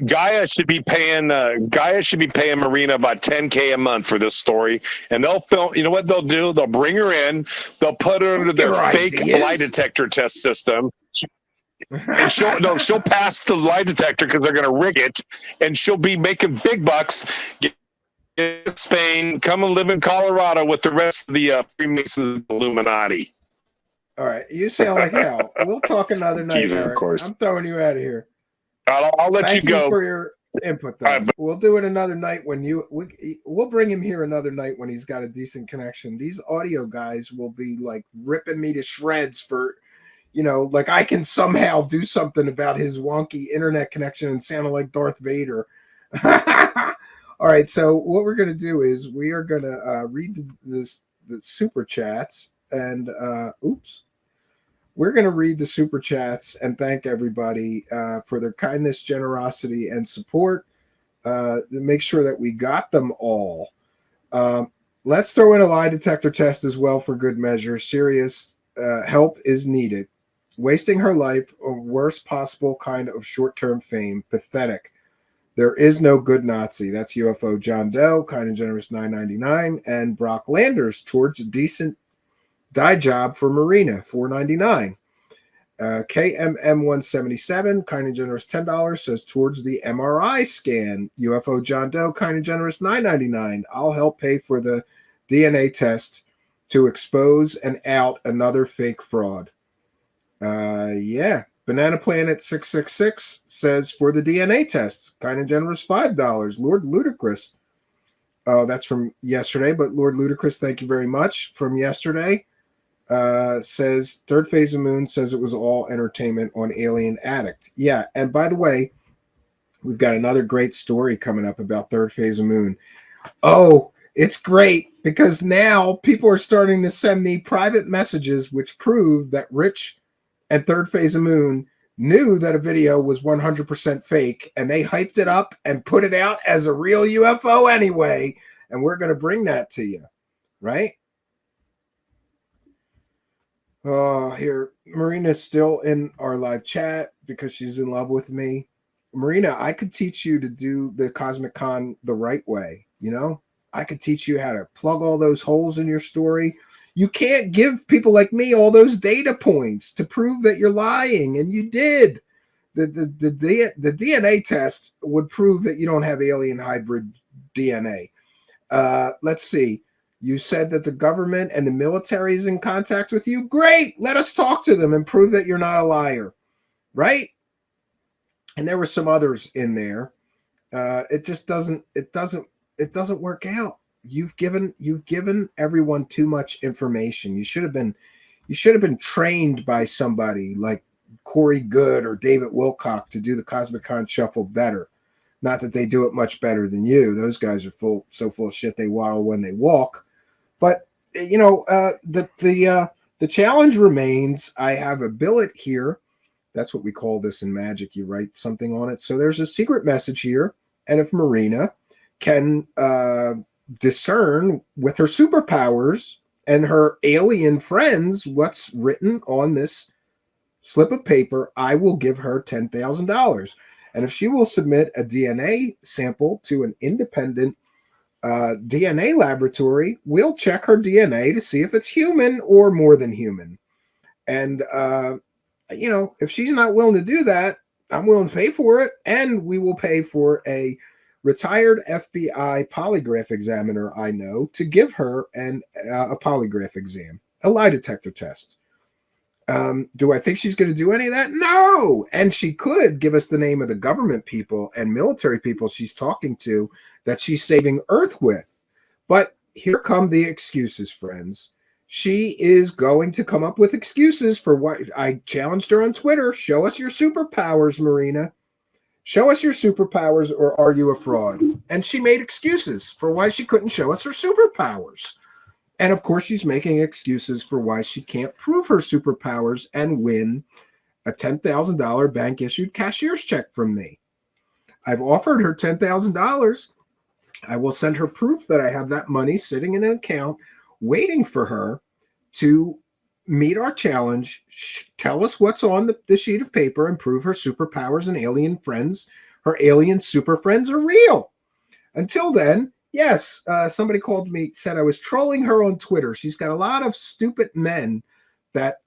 Gaia should be paying Marina about $10K a month for this story, and they'll film. You know what they'll do? They'll bring her in. They'll put her under their fake lie detector test system. And she'll pass the lie detector because they're going to rig it, and she'll be making big bucks. Spain, come and live in Colorado with the rest of the Freemasons Illuminati. All right, you sound like hell. We'll talk another night. Jesus, of course. I'm throwing you out of here. I'll let you go. Thank you for your input, though. We'll do it another night when we'll bring him here another night when he's got a decent connection. These audio guys will be like ripping me to shreds for, like I can somehow do something about his wonky internet connection and sounding like Darth Vader. All right, so what we're going to do is we are going to read the super chats, and we're going to read the super chats and thank everybody for their kindness, generosity, and support. To make sure that we got them all. Let's throw in a lie detector test as well for good measure. Serious help is needed. Wasting her life, a worst possible kind of short-term fame. Pathetic. There is no good Nazi. That's UFO John Doe, kind and generous $9.99, and Brock Landers towards a decent dye job for Marina, $4.99. KMM177, kind and generous $10, says towards the MRI scan. UFO John Doe, kind and generous $9.99. I'll help pay for the DNA test to expose and out another fake fraud. Yeah. Banana Planet 666 says for the DNA test, kind and generous $5. Lord Ludicrous. Oh, that's from yesterday, but Lord Ludicrous, thank you very much. From yesterday, says Third Phase of Moon says it was all entertainment on Alien Addict. Yeah, and by the way, we've got another great story coming up about Third Phase of Moon. Oh, it's great because now people are starting to send me private messages which prove that Rich and Third Phase of Moon knew that a video was 100% fake, and they hyped it up and put it out as a real UFO anyway, and we're going to bring that to you, right? Oh, here, Marina's still in our live chat because she's in love with me. Marina, I could teach you to do the Cosmic Con the right way, you know? I could teach you how to plug all those holes in your story. You can't give people like me all those data points to prove that you're lying, and you did. The DNA test would prove that you don't have alien hybrid DNA. Let's see. You said that the government and the military is in contact with you. Great. Let us talk to them and prove that you're not a liar, right? And there were some others in there. It just doesn't work out. You've given everyone too much information. You should have been trained by somebody like Corey Good or David Wilcock to do the Cosmic Con Shuffle better. Not that they do it much better than you. Those guys are so full of shit they waddle when they walk. But you know, the challenge remains. I have a billet here. That's what we call this in magic. You write something on it. So there's a secret message here, and if Marina can discern with her superpowers and her alien friends what's written on this slip of paper, I will give her $10,000. And if she will submit a DNA sample to an independent DNA laboratory, we'll check her DNA to see if it's human or more than human. And, you know, if she's not willing to do that, I'm willing to pay for it. And we will pay for a retired FBI polygraph examiner I know to give her a polygraph exam, a lie detector test. Do I think she's going to do any of that? No. And she could give us the name of the government people and military people she's talking to that she's saving Earth with. But here come the excuses, friends. She is going to come up with excuses for what I challenged her on Twitter. Show us your superpowers, Marina. Show us your superpowers, or are you a fraud? And she made excuses for why she couldn't show us her superpowers. And of course, she's making excuses for why she can't prove her superpowers and win a $10,000 bank-issued cashier's check from me. I've offered her $10,000. I will send her proof that I have that money sitting in an account waiting for her to meet our challenge, tell us what's on the sheet of paper, and prove her superpowers and alien friends, her alien super friends, are real. Until then, yes, somebody called me, said I was trolling her on Twitter. She's got a lot of stupid men that,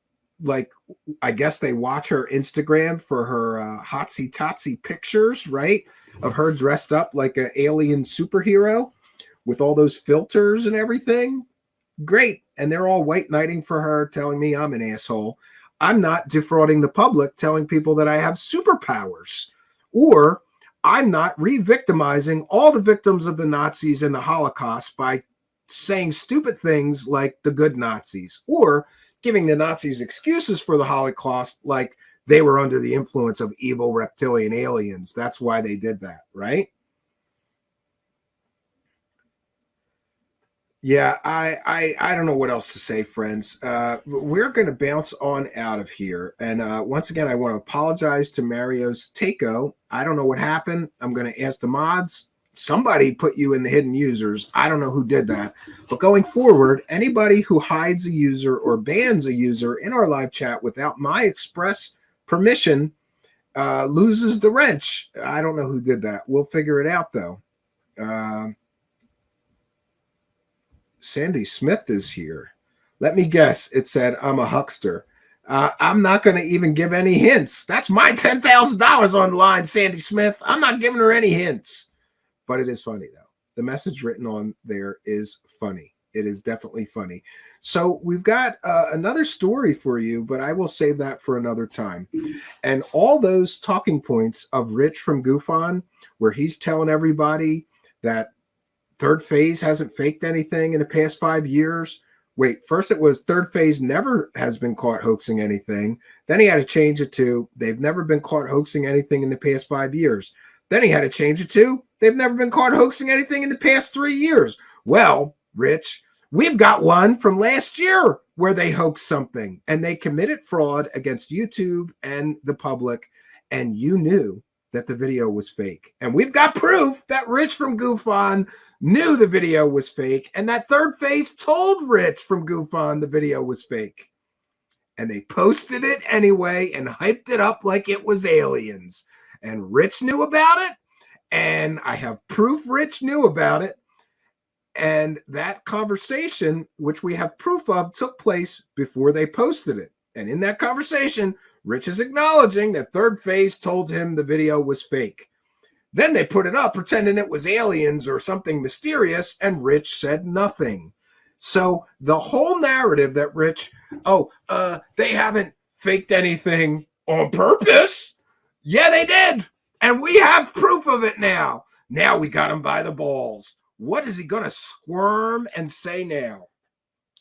like, I guess they watch her Instagram for her hotsy-totsy pictures, right, of her dressed up like an alien superhero with all those filters and everything. Great. And they're all white knighting for her, telling me I'm an asshole. I'm not defrauding the public, telling people that I have superpowers, or I'm not re-victimizing all the victims of the Nazis and the Holocaust by saying stupid things like the good Nazis, or giving the Nazis excuses for the Holocaust like they were under the influence of evil reptilian aliens. That's why they did that, right? Yeah, I don't know what else to say, friends. We're going to bounce on out of here. And once again, I want to apologize to Mario's Takeo. I don't know what happened. I'm going to ask the mods. Somebody put you in the hidden users. I don't know who did that. But going forward, anybody who hides a user or bans a user in our live chat without my express permission loses the wrench. I don't know who did that. We'll figure it out, though. Sandy Smith is here. Let me guess. It said, I'm a huckster. I'm not going to even give any hints. That's my $10,000 online, Sandy Smith. I'm not giving her any hints. But it is funny, though. The message written on there is funny. It is definitely funny. So we've got another story for you, but I will save that for another time. And all those talking points of Rich from GoofOn, where he's telling everybody that Third Phase hasn't faked anything in the past 5 years. Wait, first it was Third Phase never has been caught hoaxing anything. Then he had to change it to they've never been caught hoaxing anything in the past 5 years. Then he had to change it to they've never been caught hoaxing anything in the past 3 years. Well, Rich, we've got one from last year where they hoaxed something and they committed fraud against YouTube and the public, and you knew that the video was fake. And we've got proof that Rich from GoofOn knew the video was fake, and that Third Phase told Rich from GoofOn the video was fake. And they posted it anyway and hyped it up like it was aliens. And Rich knew about it, and I have proof Rich knew about it. And that conversation, which we have proof of, took place before they posted it. And in that conversation, Rich is acknowledging that Third Phase told him the video was fake. Then they put it up pretending it was aliens or something mysterious, and Rich said nothing. So the whole narrative that Rich, they haven't faked anything on purpose. Yeah, they did. And we have proof of it now. Now we got him by the balls. What is he going to squirm and say now?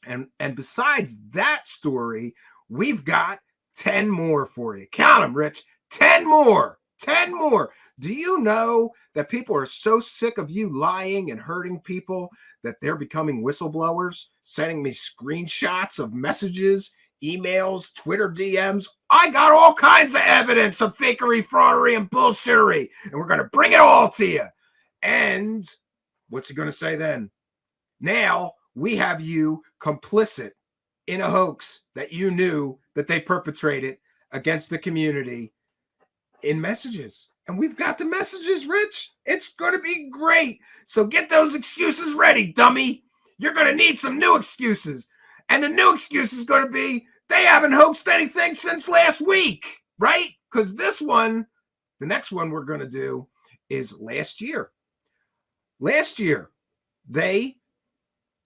And besides that story, we've got 10 more for you. Count them, Rich. 10 more. 10 more. Do you know that people are so sick of you lying and hurting people that they're becoming whistleblowers, sending me screenshots of messages, emails, Twitter DMs? I got all kinds of evidence of fakery, fraudery, and bullshittery, and we're going to bring it all to you. And what's he going to say then? Now we have you complicit in a hoax that you knew that they perpetrated against the community in messages. And we've got the messages, Rich. It's going to be great. So get those excuses ready, dummy. You're going to need some new excuses. And the new excuse is going to be they haven't hoaxed anything since last week, right? Because this one, the next one we're going to do is last year. Last year, they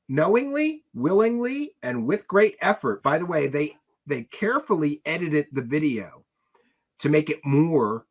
knowingly, willingly, and with great effort, by the way, they carefully edited the video to make it more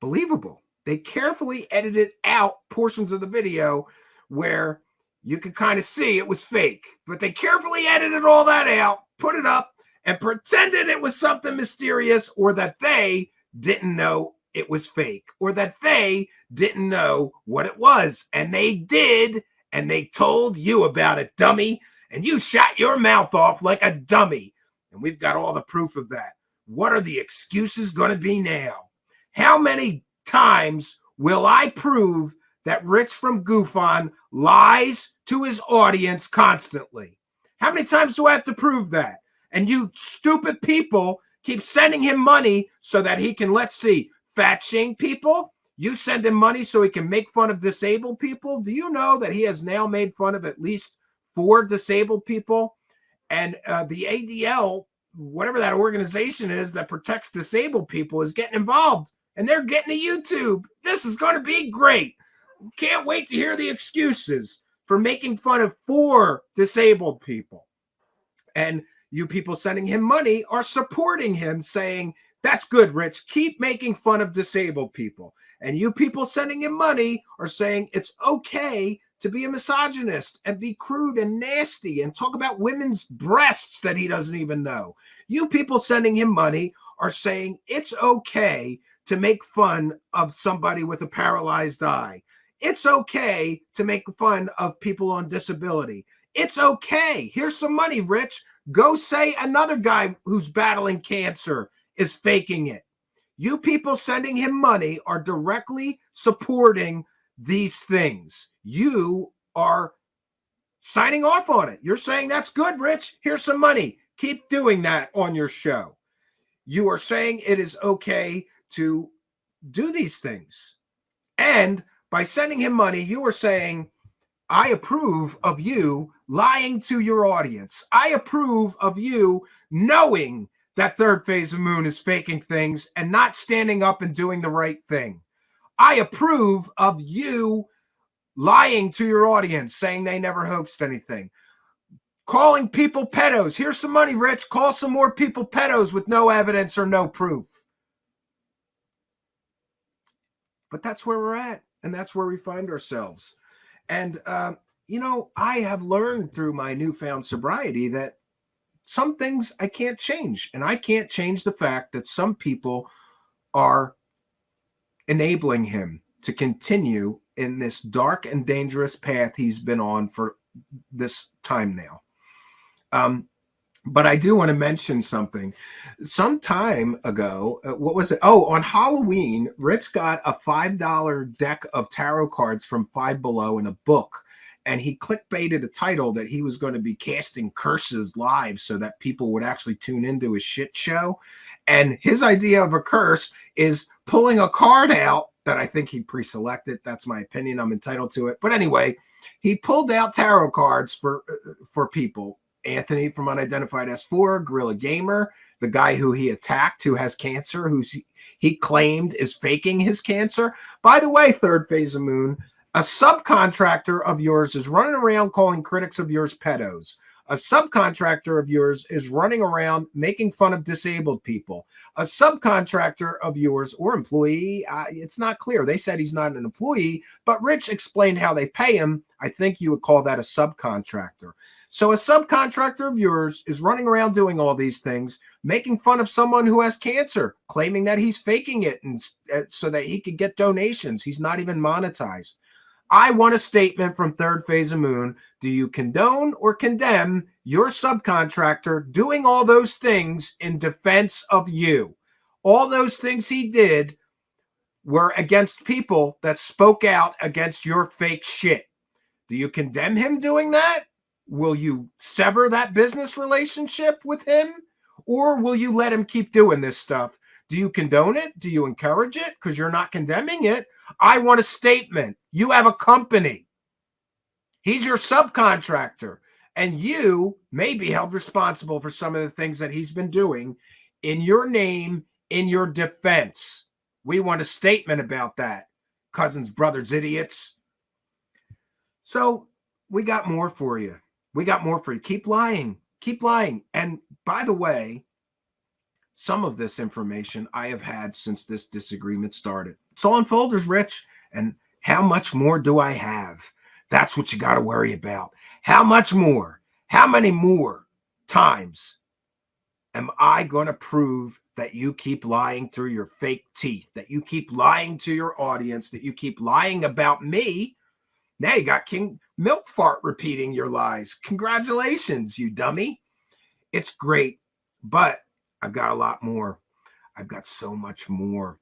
believable. They carefully edited out portions of the video where you could kind of see it was fake, but they carefully edited all that out, put it up, and pretended it was something mysterious, or that they didn't know it was fake, or that they didn't know what it was. And they did, and they told you about it, dummy, and you shut your mouth off like a dummy. And we've got all the proof of that. What are the excuses going to be now? How many times will I prove that Rich from GoofOn lies to his audience constantly? How many times do I have to prove that? And you stupid people keep sending him money so that he can, let's see, fat shame people. You send him money so he can make fun of disabled people. Do you know that he has now made fun of at least 4 disabled people? And the ADL, whatever that organization is that protects disabled people, is getting involved. And they're getting to YouTube. This is going to be great. Can't wait to hear the excuses for making fun of 4 disabled people. And you people sending him money are supporting him, saying, that's good, Rich. Keep making fun of disabled people. And you people sending him money are saying it's okay to be a misogynist and be crude and nasty and talk about women's breasts that he doesn't even know. You people sending him money are saying it's okay to make fun of somebody with a paralyzed eye. It's okay to make fun of people on disability. It's okay. Here's some money, Rich. Go say another guy who's battling cancer is faking it. You people sending him money are directly supporting these things. You are signing off on it. You're saying, that's good, Rich. Here's some money. Keep doing that on your show. You are saying it is okay to do these things. And by sending him money, you are saying, I approve of you lying to your audience. I approve of you knowing that Third Phase of Moon is faking things and not standing up and doing the right thing. I approve of you lying to your audience, saying they never hoaxed anything. Calling people pedos. Here's some money, Rich. Call some more people pedos with no evidence or no proof. But that's where we're at, and that's where we find ourselves. And, I have learned through my newfound sobriety that some things I can't change, and I can't change the fact that some people are enabling him to continue in this dark and dangerous path he's been on for this time now. But I do want to mention something. Some time ago, what was it? Oh, on Halloween, Rich got a $5 deck of tarot cards from Five Below in a book. And he clickbaited a title that he was going to be casting curses live so that people would actually tune into his shit show. And his idea of a curse is pulling a card out that I think he pre-selected. That's my opinion. I'm entitled to it. But anyway, he pulled out tarot cards for people. Anthony from Unidentified S4, Gorilla Gamer, the guy who he attacked who has cancer, he claimed is faking his cancer. By the way, Third Phase of Moon, a subcontractor of yours is running around calling critics of yours pedos. A subcontractor of yours is running around making fun of disabled people. A subcontractor of yours or employee, it's not clear. They said he's not an employee, but Rich explained how they pay him. I think you would call that a subcontractor. So a subcontractor of yours is running around doing all these things, making fun of someone who has cancer, claiming that he's faking it and so that he could get donations. He's not even monetized. I want a statement from Third Phase of Moon. Do you condone or condemn your subcontractor doing all those things in defense of you? All those things he did were against people that spoke out against your fake shit. Do you condemn him doing that? Will you sever that business relationship with him? Or will you let him keep doing this stuff? Do you condone it? Do you encourage it? Because you're not condemning it. I want a statement. You have a company. He's your subcontractor. And you may be held responsible for some of the things that he's been doing in your name, in your defense. We want a statement about that. Cousins, brothers, idiots. So we got more for you. We got more for you. Keep lying. Keep lying. And by the way, some of this information I have had since this disagreement started. It's all in folders, Rich. And how much more do I have? That's what you got to worry about. How much more? How many more times am I going to prove that you keep lying through your fake teeth, that you keep lying to your audience, that you keep lying about me? Now you got King Milk Fart repeating your lies. Congratulations, you dummy. It's great, but I've got a lot more. I've got so much more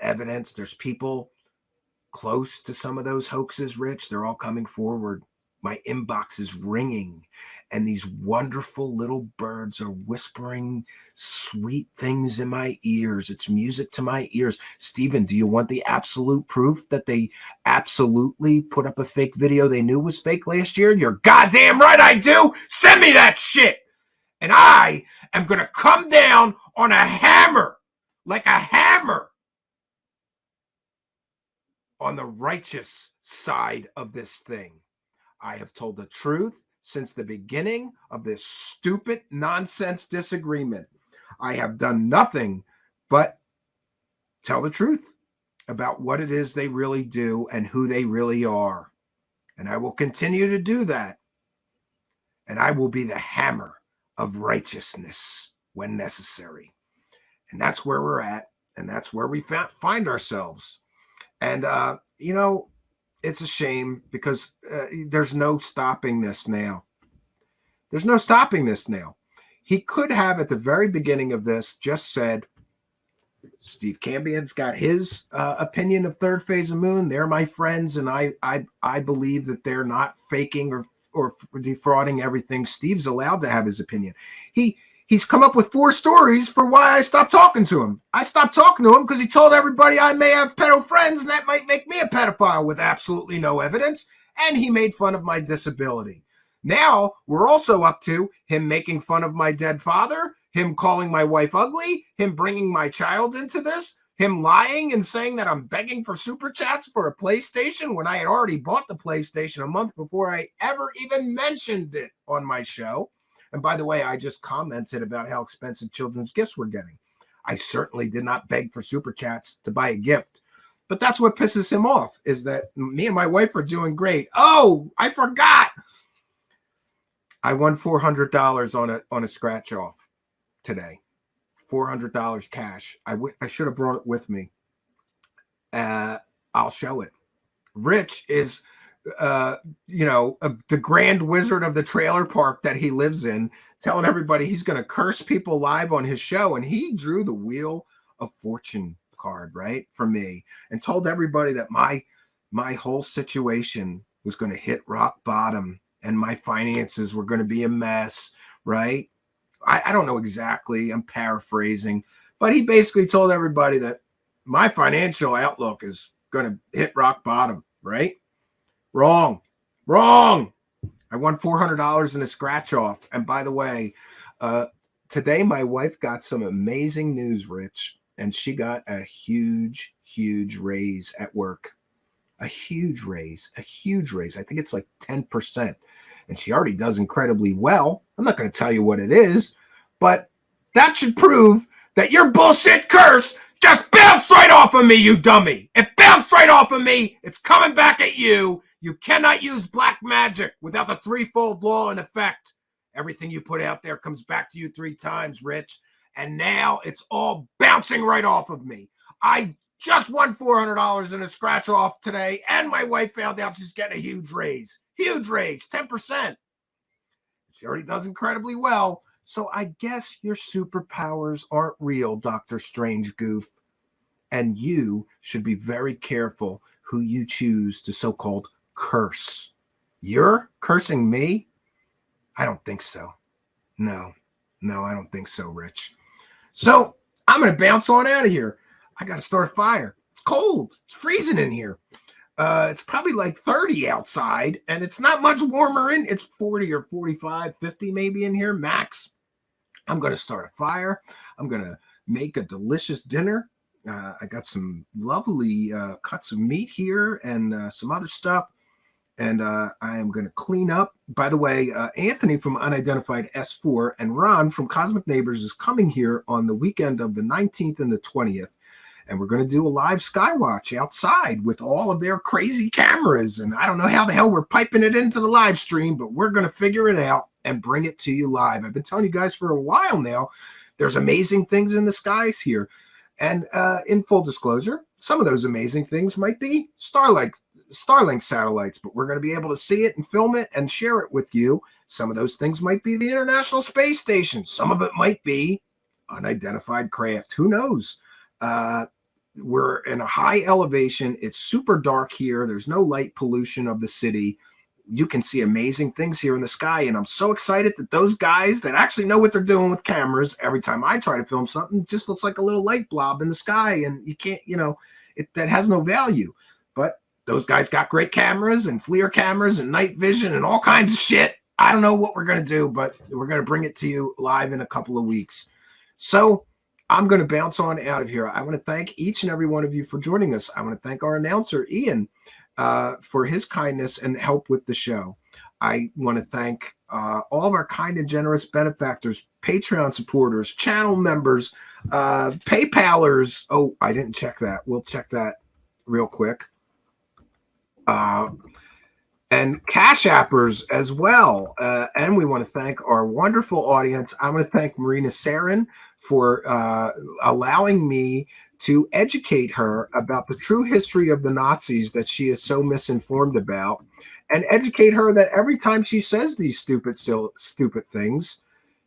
evidence. There's people close to some of those hoaxes, Rich. They're all coming forward. My inbox is ringing, and these wonderful little birds are whispering sweet things in my ears. It's music to my ears. Steven, do you want the absolute proof that they absolutely put up a fake video they knew was fake last year? You're goddamn right I do. Send me that shit. And I am going to come down on a hammer, like a hammer, on the righteous side of this thing. I have told the truth since the beginning of this stupid nonsense disagreement. I have done nothing but tell the truth about what it is they really do and who they really are. And I will continue to do that. And I will be the hammer of righteousness when necessary. And that's where we're at. And that's where we find ourselves. And, it's a shame because there's no stopping this now. There's no stopping this now. He could have at the very beginning of this just said, Steve Cambion's got his opinion of Third Phase of Moon. They're my friends, and I believe that they're not faking or defrauding everything. Steve's allowed to have his opinion. He he's come up with 4 stories for why I stopped talking to him. I stopped talking to him because he told everybody I may have pedo friends and that might make me a pedophile with absolutely no evidence. And he made fun of my disability. Now we're also up to him making fun of my dead father, him calling my wife ugly, him bringing my child into this, him lying and saying that I'm begging for super chats for a PlayStation when I had already bought the PlayStation a month before I ever even mentioned it on my show. And by the way, I just commented about how expensive children's gifts we're getting. I certainly did not beg for super chats to buy a gift. But that's what pisses him off, is that me and my wife are doing great. Oh, I forgot. I won $400 on a scratch off today. $400 cash. I should have brought it with me. I'll show it. Rich is, the grand wizard of the trailer park that he lives in, telling everybody he's going to curse people live on his show. And he drew the Wheel of Fortune card, right, for me, and told everybody that my whole situation was going to hit rock bottom and my finances were going to be a mess, right? I don't know exactly, I'm paraphrasing, but he basically told everybody that my financial outlook is going to hit rock bottom, right? Wrong. I won $400 in a scratch off. And by the way, today my wife got some amazing news, Rich, and she got a huge raise at work. A huge raise. I think it's like 10%. And she already does incredibly well. I'm not going to tell you what it is, but that should prove that your bullshit curse just bounced right off of me, you dummy. It bounced right off of me. It's coming back at you. You cannot use black magic without the threefold law in effect. Everything you put out there comes back to you 3 times, Rich. And now it's all bouncing right off of me. I just won $400 in a scratch off today, and my wife found out she's getting a huge raise. 10%. She already does incredibly well. So I guess your superpowers aren't real, Dr. Strange Goof. And you should be very careful who you choose to so-called curse. You're cursing me? I don't think so. No, I don't think so, Rich. So I'm going to bounce on out of here. I got to start a fire. It's cold. It's freezing in here. It's probably like 30 outside, and it's not much warmer in. It's 40 or 45, 50 maybe in here, max. I'm going to start a fire. I'm going to make a delicious dinner. I got some lovely cuts of meat here and some other stuff. And I am going to clean up. By the way, Anthony from Unidentified S4 and Ron from Cosmic Neighbors is coming here on the weekend of the 19th and the 20th. And we're going to do a live Skywatch outside with all of their crazy cameras. And I don't know how the hell we're piping it into the live stream, but we're going to figure it out and bring it to you live. I've been telling you guys for a while now, there's amazing things in the skies here. And in full disclosure, some of those amazing things might be Starlink satellites, but we're going to be able to see it and film it and share it with you. Some of those things might be the International Space Station. Some of it might be unidentified craft. Who knows? We're in a high elevation. It's super dark here. There's no light pollution of the city. You can see amazing things here in the sky. And I'm so excited that those guys that actually know what they're doing with cameras, every time I try to film something, it just looks like a little light blob in the sky. And you can't, that has no value. But those guys got great cameras and FLIR cameras and night vision and all kinds of shit. I don't know what we're going to do, but we're going to bring it to you live in a couple of weeks. So I'm going to bounce on out of here. I want to thank each and every one of you for joining us. I want to thank our announcer, Ian, for his kindness and help with the show. I want to thank all of our kind and generous benefactors, Patreon supporters, channel members, PayPalers. Oh, I didn't check that. We'll check that real quick. And Cash Appers as well. And we want to thank our wonderful audience. I'm going to thank Marina Sarin for allowing me to educate her about the true history of the Nazis that she is so misinformed about, and educate her that every time she says these stupid things,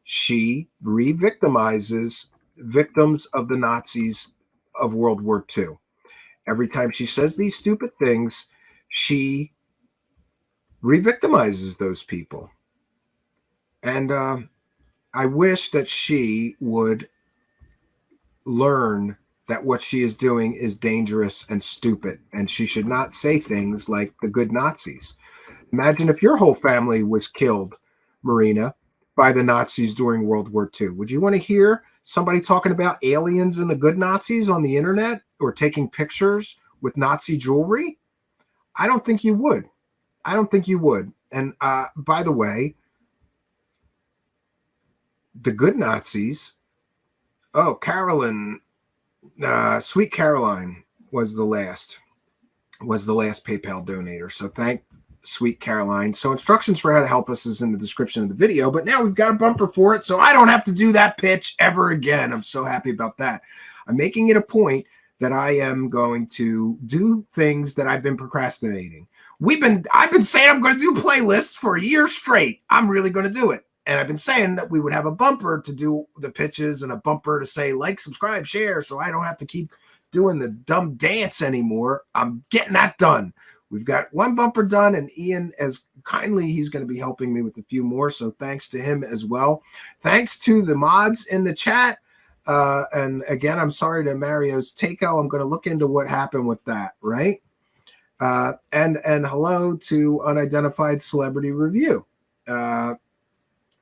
she re-victimizes victims of the Nazis of World War II. Every time she says these stupid things, she re-victimizes those people. And I wish that she would learn that what she is doing is dangerous and stupid, and she should not say things like the good Nazis. Imagine if your whole family was killed, Marina, by the Nazis during World War II. Would you want to hear somebody talking about aliens and the good Nazis on the internet, or taking pictures with Nazi jewelry? I don't think you would. I don't think you would. And by the way, the good Nazis, Carolyn, Sweet Caroline was the last PayPal donator. So thank Sweet Caroline. So instructions for how to help us is in the description of the video, but now we've got a bumper for it, so I don't have to do that pitch ever again. I'm so happy about that. I'm making it a point that I am going to do things that I've been procrastinating. I've been saying I'm going to do playlists for a year straight. I'm really going to do it. And I've been saying that we would have a bumper to do the pitches and a bumper to say like, subscribe, share, so I don't have to keep doing the dumb dance anymore. I'm getting that done. We've got one bumper done, and Ian, as kindly, he's going to be helping me with a few more, so thanks to him as well. Thanks to the mods in the chat. And again, I'm sorry to Mario's takeout. I'm going to look into what happened with that, right? And hello to Unidentified Celebrity Review.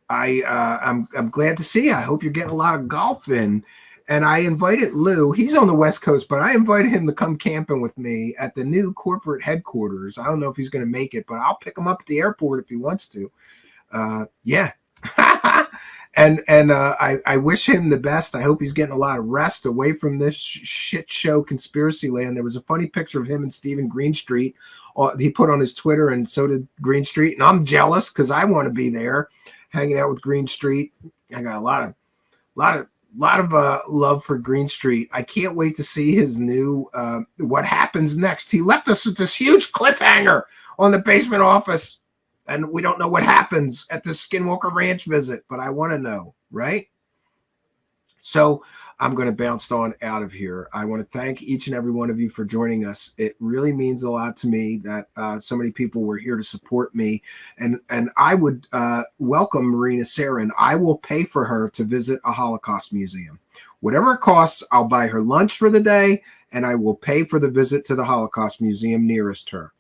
I'm glad to see you. I hope you're getting a lot of golf in. And I invited Lou. He's on the West Coast, but I invited him to come camping with me at the new corporate headquarters. I don't know if he's going to make it, but I'll pick him up at the airport if he wants to. Yeah. And I wish him the best. I hope he's getting a lot of rest away from this shit show conspiracy land. There was a funny picture of him and Stephen Greenstreet. He put on his Twitter, and so did Greenstreet. And I'm jealous because I want to be there, hanging out with Greenstreet. I got a lot of love for Greenstreet. I can't wait to see his new what happens next. He left us with this huge cliffhanger on the basement office, and we don't know what happens at the Skinwalker Ranch visit, but I want to know, right? So I'm going to bounce on out of here. I want to thank each and every one of you for joining us. It really means a lot to me that so many people were here to support me. And I would welcome Marina Sarin. I will pay for her to visit a Holocaust museum. Whatever it costs, I'll buy her lunch for the day, and I will pay for the visit to the Holocaust museum nearest her.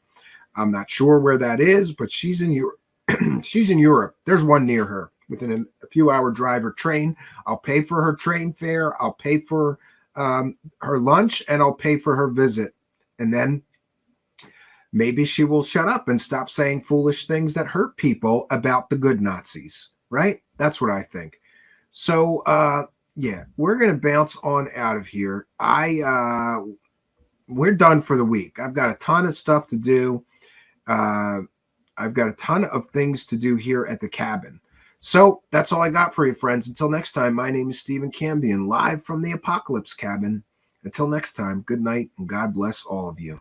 I'm not sure where that is, but she's in Europe. She's in Europe. There's one near her within a few hour drive or train. I'll pay for her train fare. I'll pay for her lunch, and I'll pay for her visit. And then maybe she will shut up and stop saying foolish things that hurt people about the good Nazis, right? That's what I think. So, yeah, we're going to bounce on out of here. We're done for the week. I've got a ton of stuff to do. I've got a ton of things to do here at the cabin. So that's all I got for you, friends. Until next time, my name is Stephen Cambion, live from the Apocalypse Cabin. Until next time, good night, and God bless all of you.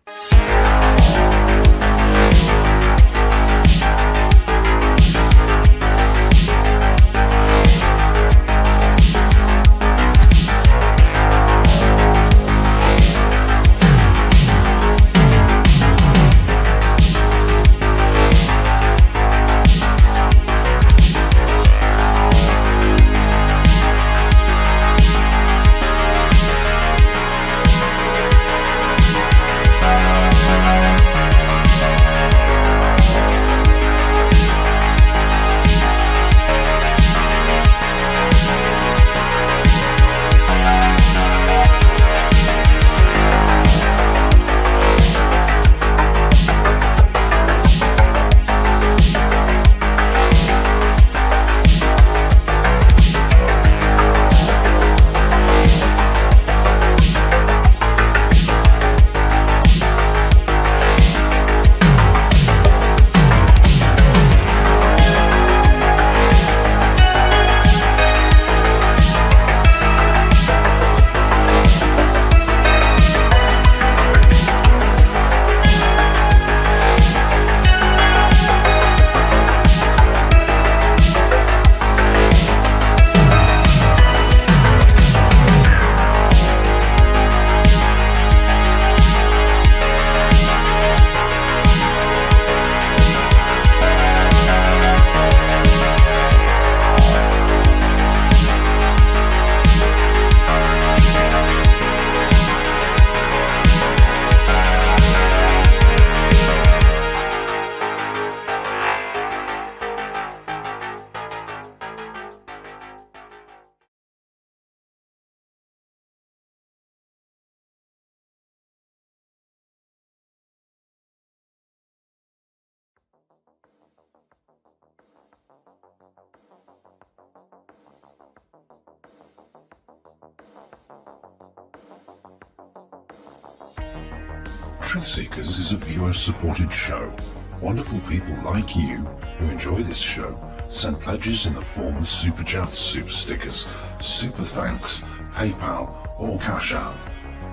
Truth Seekers is a viewer-supported show. Wonderful people like you who enjoy this show send pledges in the form of super chats, super stickers, super thanks, PayPal, or Cash App.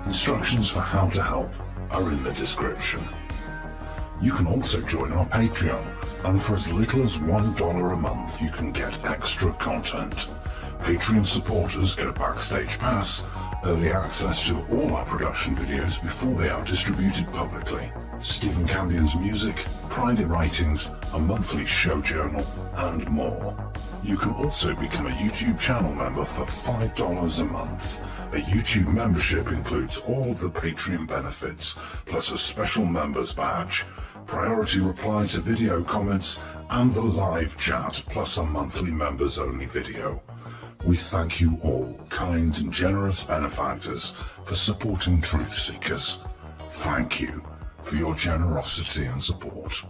Instructions for how to help are in the description. You can also join our Patreon, and for as little as $1 a month you can get extra content. Patreon supporters get a backstage pass, early access to all our production videos before they are distributed publicly, Stephen Cambion's music, private writings, a monthly show journal, and more. You can also become a YouTube channel member for $5 a month. A YouTube membership includes all of the Patreon benefits, plus a special members badge, priority reply to video comments, and the live chat, plus a monthly members-only video. We thank you all, kind and generous benefactors, for supporting Truth Seekers. Thank you for your generosity and support.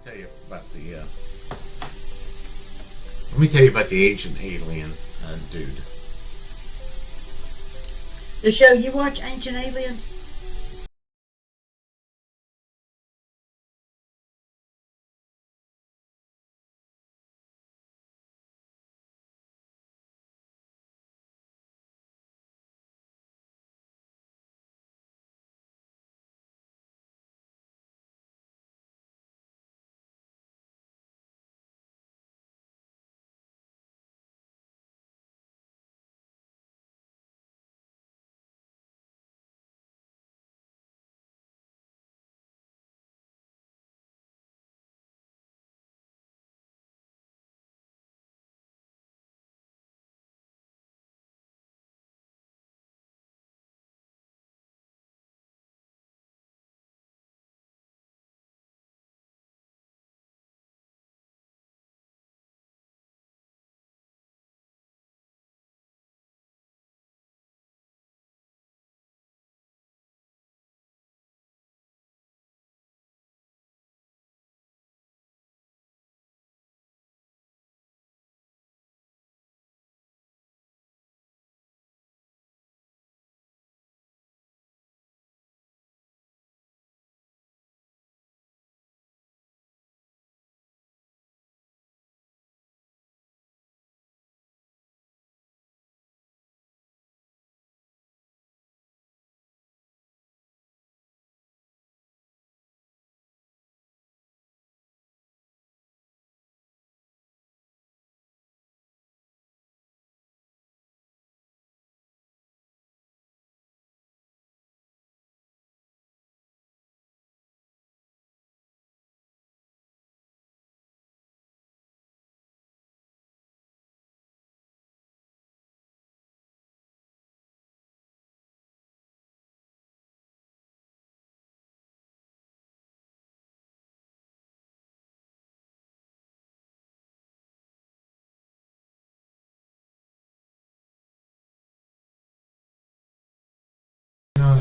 Tell you about the let me tell you about the ancient alien dude. The show you watch, Ancient Aliens?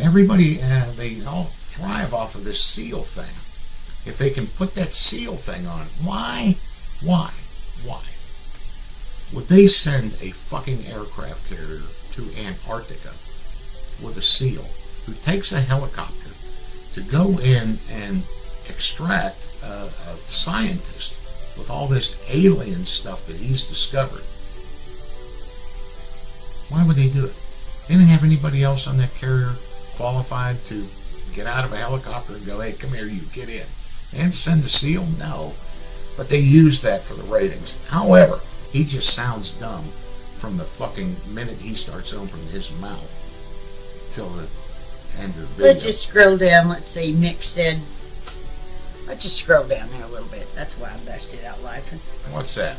everybody, they all thrive off of this seal thing. If they can put that seal thing on, why would they send a fucking aircraft carrier to Antarctica with a seal who takes a helicopter to go in and extract a scientist with all this alien stuff that he's discovered? Why would they do it? They didn't have anybody else on that carrier qualified to get out of a helicopter and go, hey, come here, you get in. They had to send a SEAL? No. But they used that for the ratings. However, he just sounds dumb from the fucking minute he starts opening his mouth till the end of the video. Let's just scroll down. Let's see, Mick said, let's just scroll down there a little bit. That's why I busted out laughing. What's that?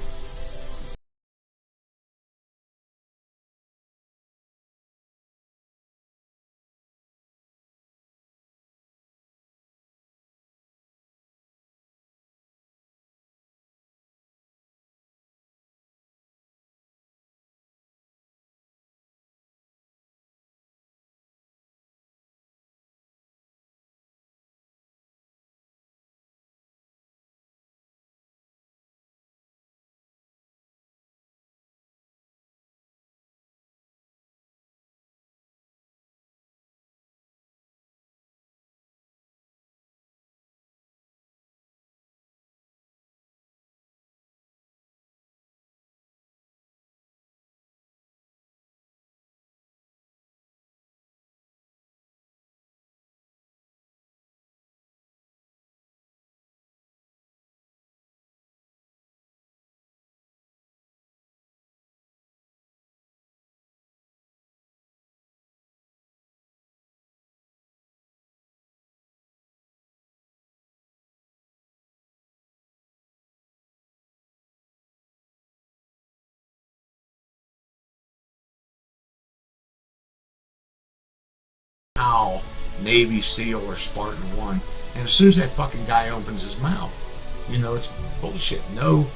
Navy SEAL or Spartan 1, and as soon as that fucking guy opens his mouth, you know it's bullshit. No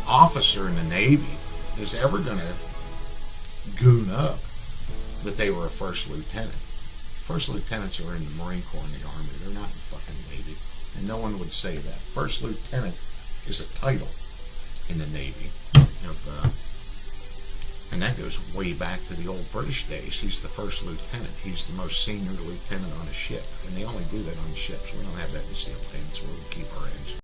officer in the Navy is ever gonna goon up that they were a first lieutenant. First lieutenants are in the Marine Corps and the Army. They're not in the fucking Navy, and no one would say that. First lieutenant is a title in the Navy and that goes way back to the old British days. He's the first lieutenant. He's the most senior lieutenant on a ship. And they only do that on the ships. We don't have that in the SEAL team. That's where we keep our edge.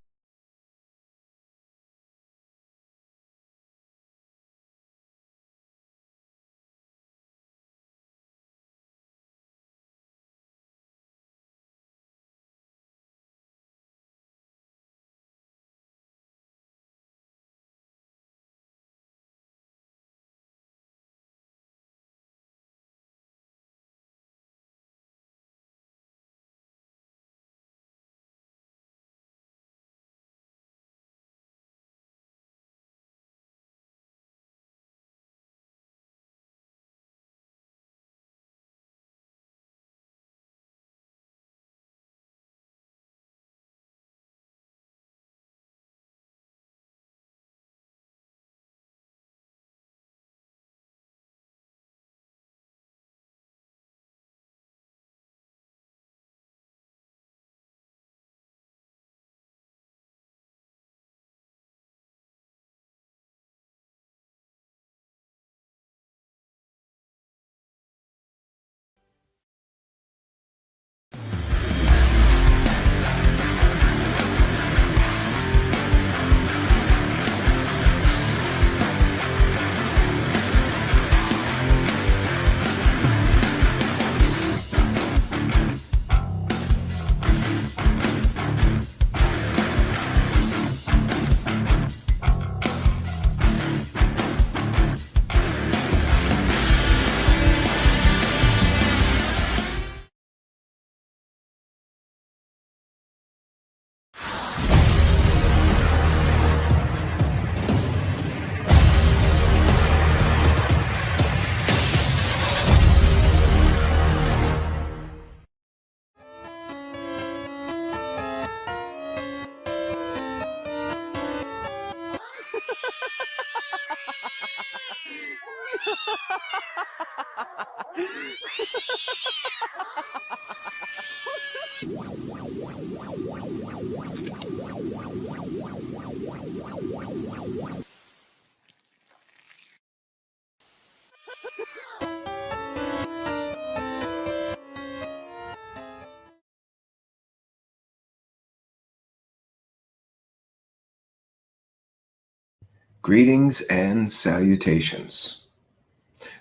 Greetings and salutations.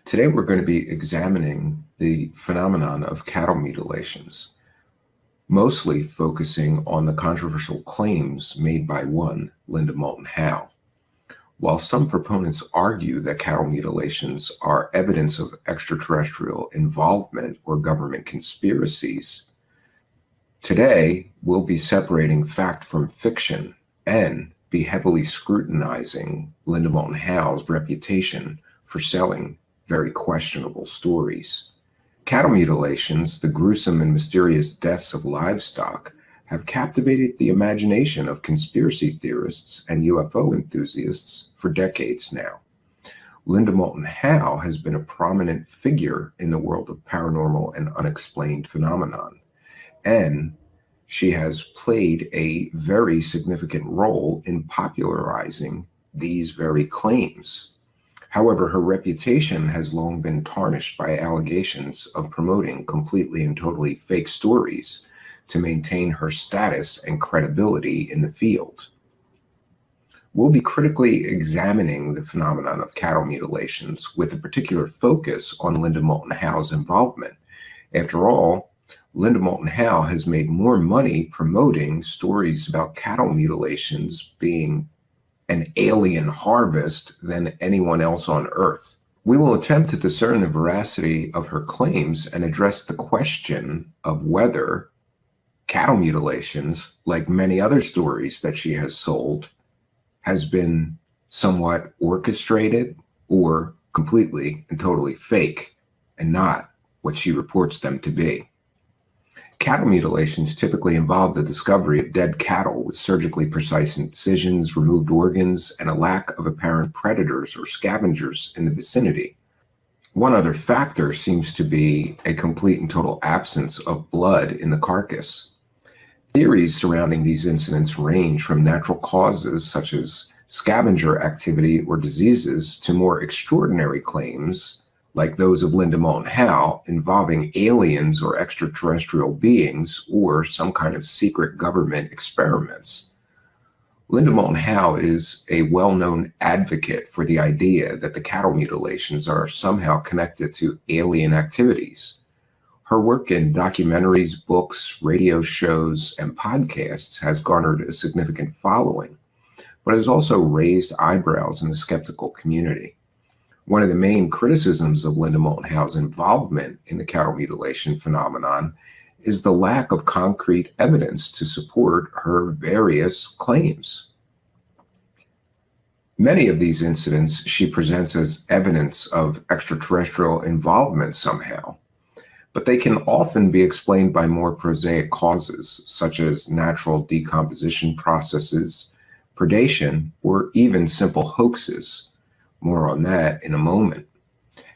Today we're going to be examining the phenomenon of cattle mutilations, mostly focusing on the controversial claims made by one Linda Moulton Howe. While some proponents argue that cattle mutilations are evidence of extraterrestrial involvement or government conspiracies, today we'll be separating fact from fiction and be heavily scrutinizing Linda Moulton Howe's reputation for selling very questionable stories. Cattle mutilations, the gruesome and mysterious deaths of livestock, have captivated the imagination of conspiracy theorists and UFO enthusiasts for decades now. Linda Moulton Howe has been a prominent figure in the world of paranormal and unexplained phenomenon, and she has played a very significant role in popularizing these very claims. However, her reputation has long been tarnished by allegations of promoting completely and totally fake stories to maintain her status and credibility in the field. We'll be critically examining the phenomenon of cattle mutilations with a particular focus on Linda Moulton Howe's involvement. After all, Linda Moulton Howe has made more money promoting stories about cattle mutilations being an alien harvest than anyone else on Earth. We will attempt to discern the veracity of her claims and address the question of whether cattle mutilations, like many other stories that she has sold, has been somewhat orchestrated or completely and totally fake and not what she reports them to be. Cattle mutilations typically involve the discovery of dead cattle with surgically precise incisions, removed organs, and a lack of apparent predators or scavengers in the vicinity. One other factor seems to be a complete and total absence of blood in the carcass. Theories surrounding these incidents range from natural causes such as scavenger activity or diseases to more extraordinary claims like those of Linda Moulton Howe involving aliens or extraterrestrial beings or some kind of secret government experiments. Linda Moulton Howe is a well-known advocate for the idea that the cattle mutilations are somehow connected to alien activities. Her work in documentaries, books, radio shows, and podcasts has garnered a significant following, but has also raised eyebrows in the skeptical community. One of the main criticisms of Linda Moulton Howe's involvement in the cattle mutilation phenomenon is the lack of concrete evidence to support her various claims. Many of these incidents she presents as evidence of extraterrestrial involvement somehow, but they can often be explained by more prosaic causes, such as natural decomposition processes, predation, or even simple hoaxes. More on that in a moment.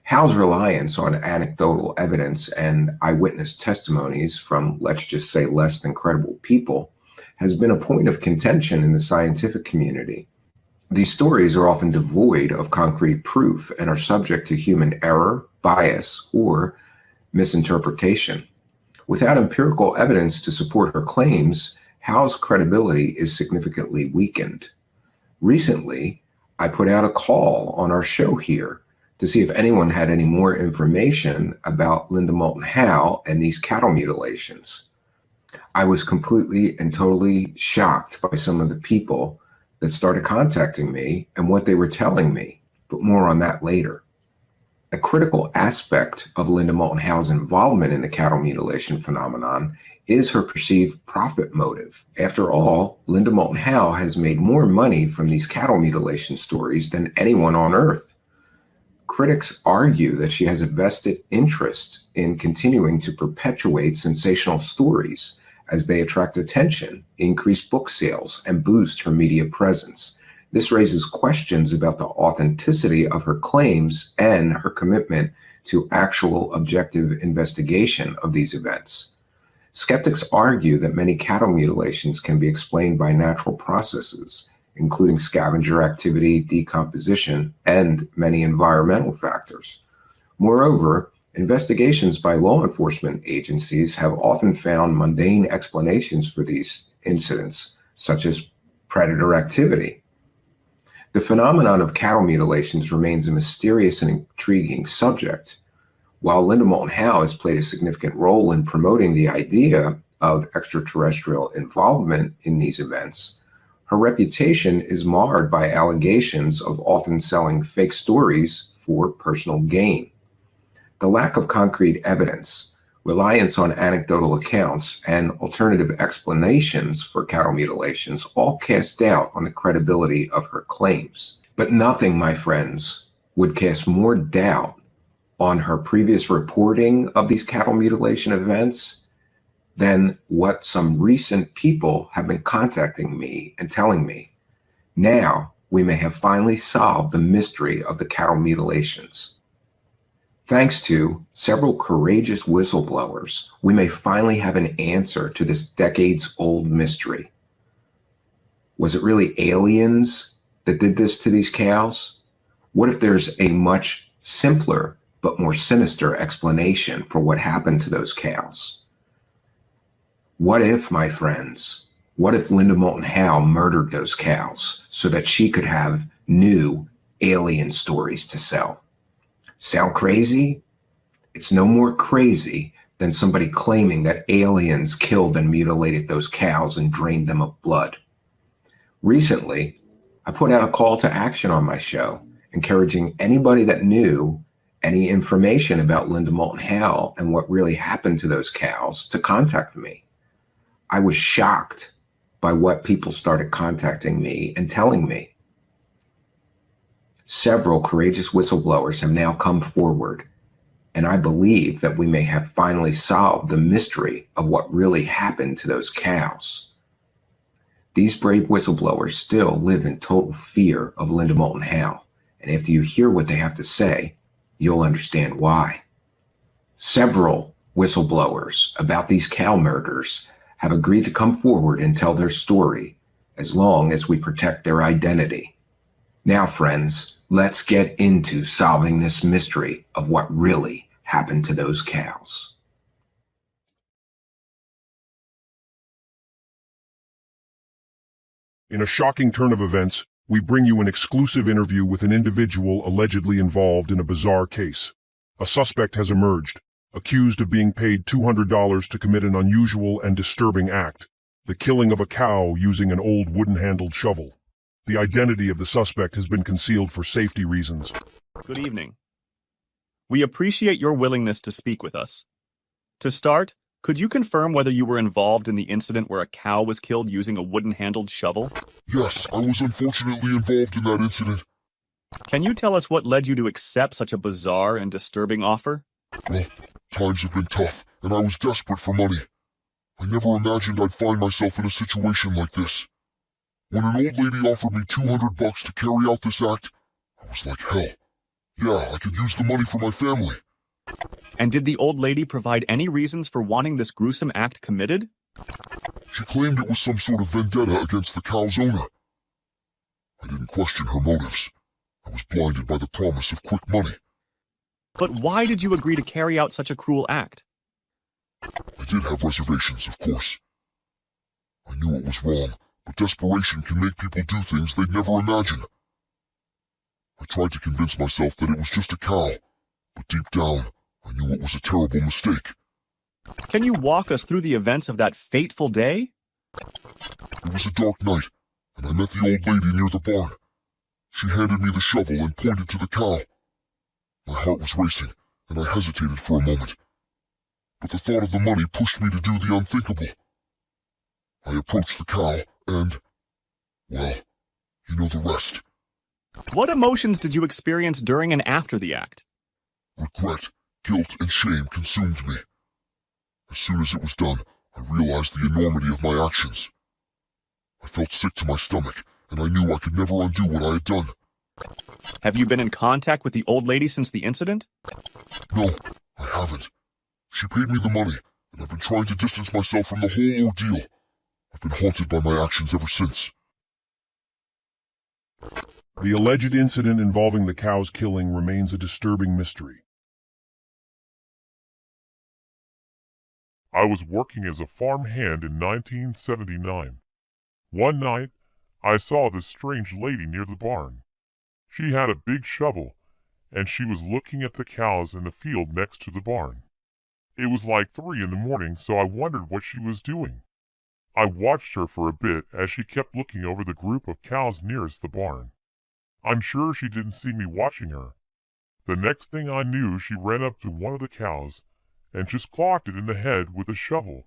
Howe's reliance on anecdotal evidence and eyewitness testimonies from, let's just say, less than credible people has been a point of contention in the scientific community. These stories are often devoid of concrete proof and are subject to human error, bias, or misinterpretation. Without empirical evidence to support her claims, Howe's credibility is significantly weakened. Recently, I put out a call on our show here to see if anyone had any more information about Linda Moulton Howe and these cattle mutilations. I was completely and totally shocked by some of the people that started contacting me and what they were telling me, but more on that later. A critical aspect of Linda Moulton Howe's involvement in the cattle mutilation phenomenon is her perceived profit motive. After all, Linda Moulton Howe has made more money from these cattle mutilation stories than anyone on Earth. Critics argue that she has a vested interest in continuing to perpetuate sensational stories as they attract attention, increase book sales, and boost her media presence. This raises questions about the authenticity of her claims and her commitment to actual objective investigation of these events. Skeptics argue that many cattle mutilations can be explained by natural processes, including scavenger activity, decomposition, and many environmental factors. Moreover, investigations by law enforcement agencies have often found mundane explanations for these incidents, such as predator activity. The phenomenon of cattle mutilations remains a mysterious and intriguing subject. While Linda Moulton Howe has played a significant role in promoting the idea of extraterrestrial involvement in these events, her reputation is marred by allegations of often selling fake stories for personal gain. The lack of concrete evidence, reliance on anecdotal accounts, and alternative explanations for cattle mutilations all cast doubt on the credibility of her claims. But nothing, my friends, would cast more doubt on her previous reporting of these cattle mutilation events than what some recent people have been contacting me and telling me. Now we may have finally solved the mystery of the cattle mutilations. Thanks to several courageous whistleblowers, we may finally have an answer to this decades-old mystery. Was it really aliens that did this to these cows? What if there's a much simpler but more sinister explanation for what happened to those cows? What if, my friends, what if Linda Moulton Howe murdered those cows so that she could have new alien stories to sell? Sound crazy? It's no more crazy than somebody claiming that aliens killed and mutilated those cows and drained them of blood. Recently, I put out a call to action on my show, encouraging anybody that knew any information about Linda Moulton Howe and what really happened to those cows to contact me. I was shocked by what people started contacting me and telling me. Several courageous whistleblowers have now come forward, and I believe that we may have finally solved the mystery of what really happened to those cows. These brave whistleblowers still live in total fear of Linda Moulton Howe, and after you hear what they have to say, you'll understand why. Several whistleblowers about these cow murders have agreed to come forward and tell their story as long as we protect their identity. Now, friends, let's get into solving this mystery of what really happened to those cows. In a shocking turn of events, we bring you an exclusive interview with an individual allegedly involved in a bizarre case. A suspect has emerged, accused of being paid $200 to commit an unusual and disturbing act, the killing of a cow using an old wooden-handled shovel. The identity of the suspect has been concealed for safety reasons. Good evening. We appreciate your willingness to speak with us. To start, could you confirm whether you were involved in the incident where a cow was killed using a wooden-handled shovel? Yes, I was unfortunately involved in that incident. Can you tell us what led you to accept such a bizarre and disturbing offer? Well, times have been tough, and I was desperate for money. I never imagined I'd find myself in a situation like this. When an old lady offered me $200 to carry out this act, I was like, hell, yeah, I could use the money for my family. And did the old lady provide any reasons for wanting this gruesome act committed? She claimed it was some sort of vendetta against the cow's owner. I didn't question her motives. I was blinded by the promise of quick money. But why did you agree to carry out such a cruel act? I did have reservations, of course. I knew it was wrong, but desperation can make people do things they'd never imagine. I tried to convince myself that it was just a cow, but deep down, I knew it was a terrible mistake. Can you walk us through the events of that fateful day? It was a dark night, and I met the old lady near the barn. She handed me the shovel and pointed to the cow. My heart was racing, and I hesitated for a moment. But the thought of the money pushed me to do the unthinkable. I approached the cow, and, well, you know the rest. What emotions did you experience during and after the act? Regret, guilt, and shame consumed me. As soon as it was done, I realized the enormity of my actions. I felt sick to my stomach, and I knew I could never undo what I had done. Have you been in contact with the old lady since the incident? No, I haven't. She paid me the money, and I've been trying to distance myself from the whole ordeal. I've been haunted by my actions ever since. The alleged incident involving the cow's killing remains a disturbing mystery. I was working as a farmhand in 1979. One night, I saw this strange lady near the barn. She had a big shovel, and she was looking at the cows in the field next to the barn. It was like 3 in the morning, so I wondered what she was doing. I watched her for a bit as she kept looking over the group of cows nearest the barn. I'm sure she didn't see me watching her. The next thing I knew, she ran up to one of the cows and just clocked it in the head with a shovel.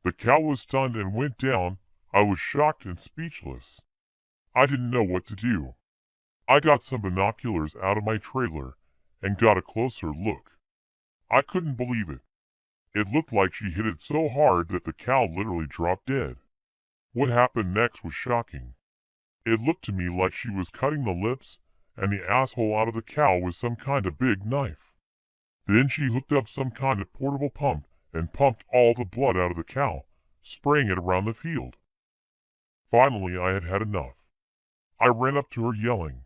The cow was stunned and went down. I was shocked and speechless. I didn't know what to do. I got some binoculars out of my trailer and got a closer look. I couldn't believe it. It looked like she hit it so hard that the cow literally dropped dead. What happened next was shocking. It looked to me like she was cutting the lips and the asshole out of the cow with some kind of big knife. Then she hooked up some kind of portable pump and pumped all the blood out of the cow, spraying it around the field. Finally, I had had enough. I ran up to her yelling.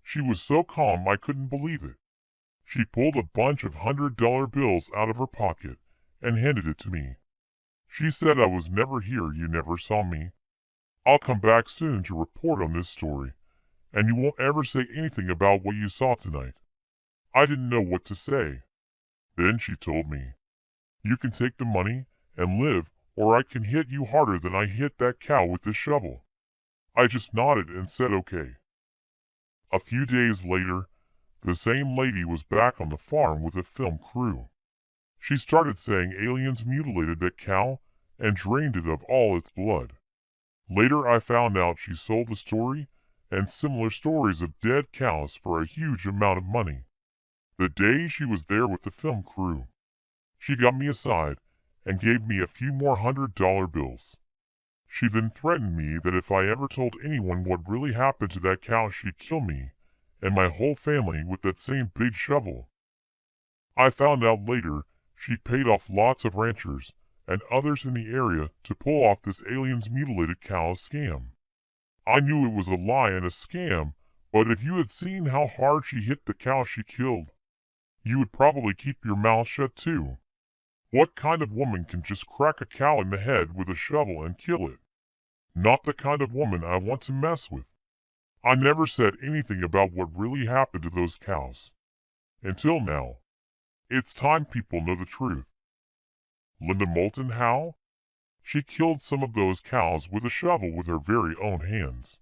She was so calm I couldn't believe it. She pulled a bunch of $100 bills out of her pocket and handed it to me. She said, "I was never here, you never saw me. I'll come back soon to report on this story, and you won't ever say anything about what you saw tonight." I didn't know what to say. Then she told me, "You can take the money and live, or I can hit you harder than I hit that cow with this shovel." I just nodded and said okay. A few days later, the same lady was back on the farm with a film crew. She started saying aliens mutilated that cow and drained it of all its blood. Later I found out she sold the story and similar stories of dead cows for a huge amount of money. The day she was there with the film crew, she got me aside and gave me a few more $100 bills. She then threatened me that if I ever told anyone what really happened to that cow, she'd kill me and my whole family with that same big shovel. I found out later she paid off lots of ranchers and others in the area to pull off this aliens mutilated cow scam. I knew it was a lie and a scam, but if you had seen how hard she hit the cow she killed, you would probably keep your mouth shut too. What kind of woman can just crack a cow in the head with a shovel and kill it? Not the kind of woman I want to mess with. I never said anything about what really happened to those cows. Until now. It's time people know the truth. Linda Moulton Howe? She killed some of those cows with a shovel with her very own hands.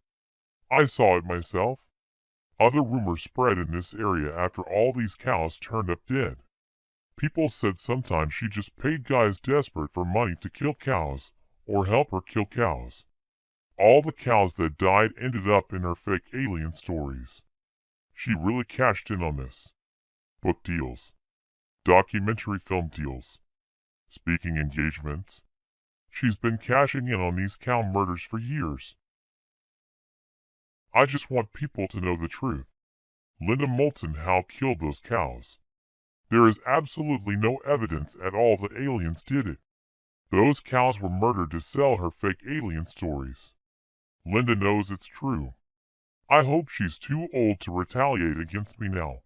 I saw it myself. Other rumors spread in this area after all these cows turned up dead. People said sometimes she just paid guys desperate for money to kill cows or help her kill cows. All the cows that died ended up in her fake alien stories. She really cashed in on this. Book deals. Documentary film deals. Speaking engagements. She's been cashing in on these cow murders for years. I just want people to know the truth. Linda Moulton Howe killed those cows. There is absolutely no evidence at all that aliens did it. Those cows were murdered to sell her fake alien stories. Linda knows it's true. I hope she's too old to retaliate against me now.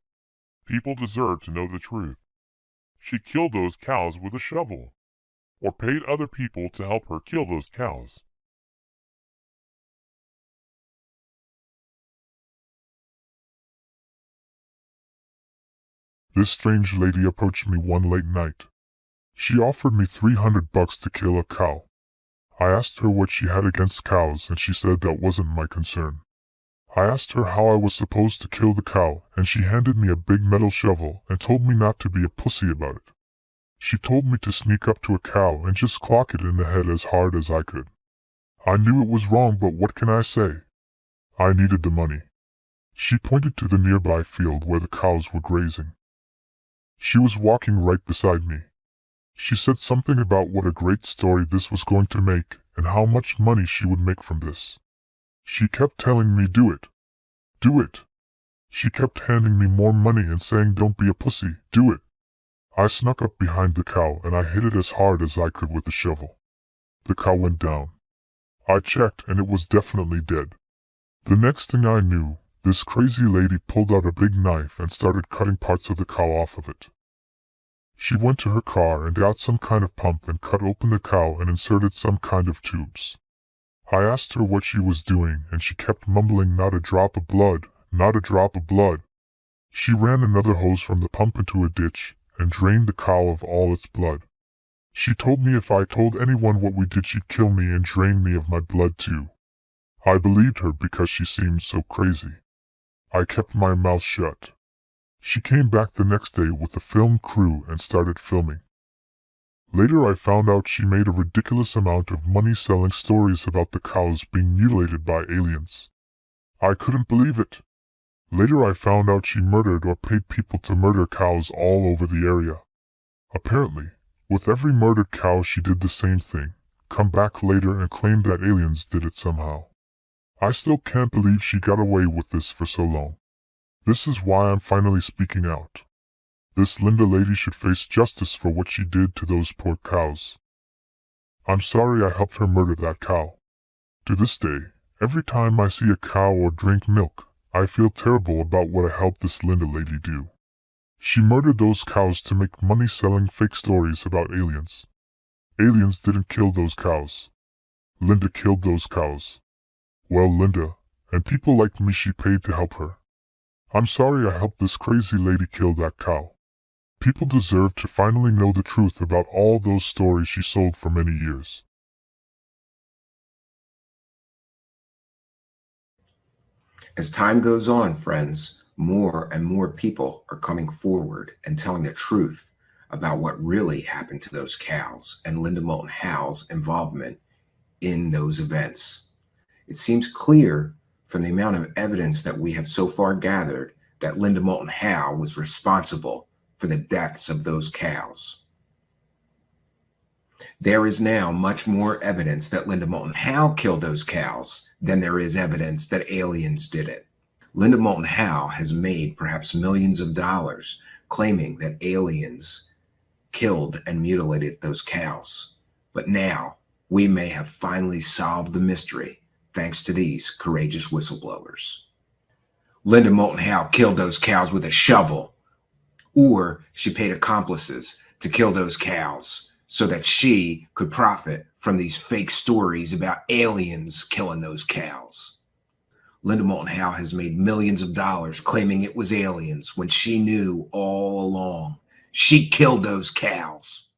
People deserve to know the truth. She killed those cows with a shovel, or paid other people to help her kill those cows. This strange lady approached me one late night. She offered me $300 to kill a cow. I asked her what she had against cows, and she said that wasn't my concern. I asked her how I was supposed to kill the cow, and she handed me a big metal shovel and told me not to be a pussy about it. She told me to sneak up to a cow and just clock it in the head as hard as I could. I knew it was wrong, but what can I say? I needed the money. She pointed to the nearby field where the cows were grazing. She was walking right beside me. She said something about what a great story this was going to make and how much money she would make from this. She kept telling me, do it. Do it. She kept handing me more money and saying, don't be a pussy, do it. I snuck up behind the cow and I hit it as hard as I could with the shovel. The cow went down. I checked and it was definitely dead. The next thing I knew, this crazy lady pulled out a big knife and started cutting parts of the cow off of it. She went to her car and got some kind of pump and cut open the cow and inserted some kind of tubes. I asked her what she was doing and she kept mumbling, not a drop of blood, not a drop of blood. She ran another hose from the pump into a ditch and drained the cow of all its blood. She told me if I told anyone what we did, she'd kill me and drain me of my blood too. I believed her because she seemed so crazy. I kept my mouth shut. She came back the next day with a film crew and started filming. Later I found out she made a ridiculous amount of money selling stories about the cows being mutilated by aliens. I couldn't believe it. Later I found out she murdered or paid people to murder cows all over the area. Apparently, with every murdered cow she did the same thing, come back later and claim that aliens did it somehow. I still can't believe she got away with this for so long. This is why I'm finally speaking out. This Linda lady should face justice for what she did to those poor cows. I'm sorry I helped her murder that cow. To this day, every time I see a cow or drink milk, I feel terrible about what I helped this Linda lady do. She murdered those cows to make money selling fake stories about aliens. Aliens didn't kill those cows. Linda killed those cows. Well, Linda, and people like me she paid to help her. I'm sorry I helped this crazy lady kill that cow. People deserve to finally know the truth about all those stories she sold for many years. As time goes on, friends, more and more people are coming forward and telling the truth about what really happened to those cows and Linda Moulton Howe's involvement in those events. It seems clear from the amount of evidence that we have so far gathered that Linda Moulton Howe was responsible for the deaths of those cows. There is now much more evidence that Linda Moulton Howe killed those cows than there is evidence that aliens did it. Linda Moulton Howe has made perhaps millions of dollars claiming that aliens killed and mutilated those cows. But now we may have finally solved the mystery thanks to these courageous whistleblowers. Linda Moulton Howe killed those cows with a shovel, or she paid accomplices to kill those cows so that she could profit from these fake stories about aliens killing those cows. Linda Moulton Howe has made millions of dollars claiming it was aliens when she knew all along she killed those cows.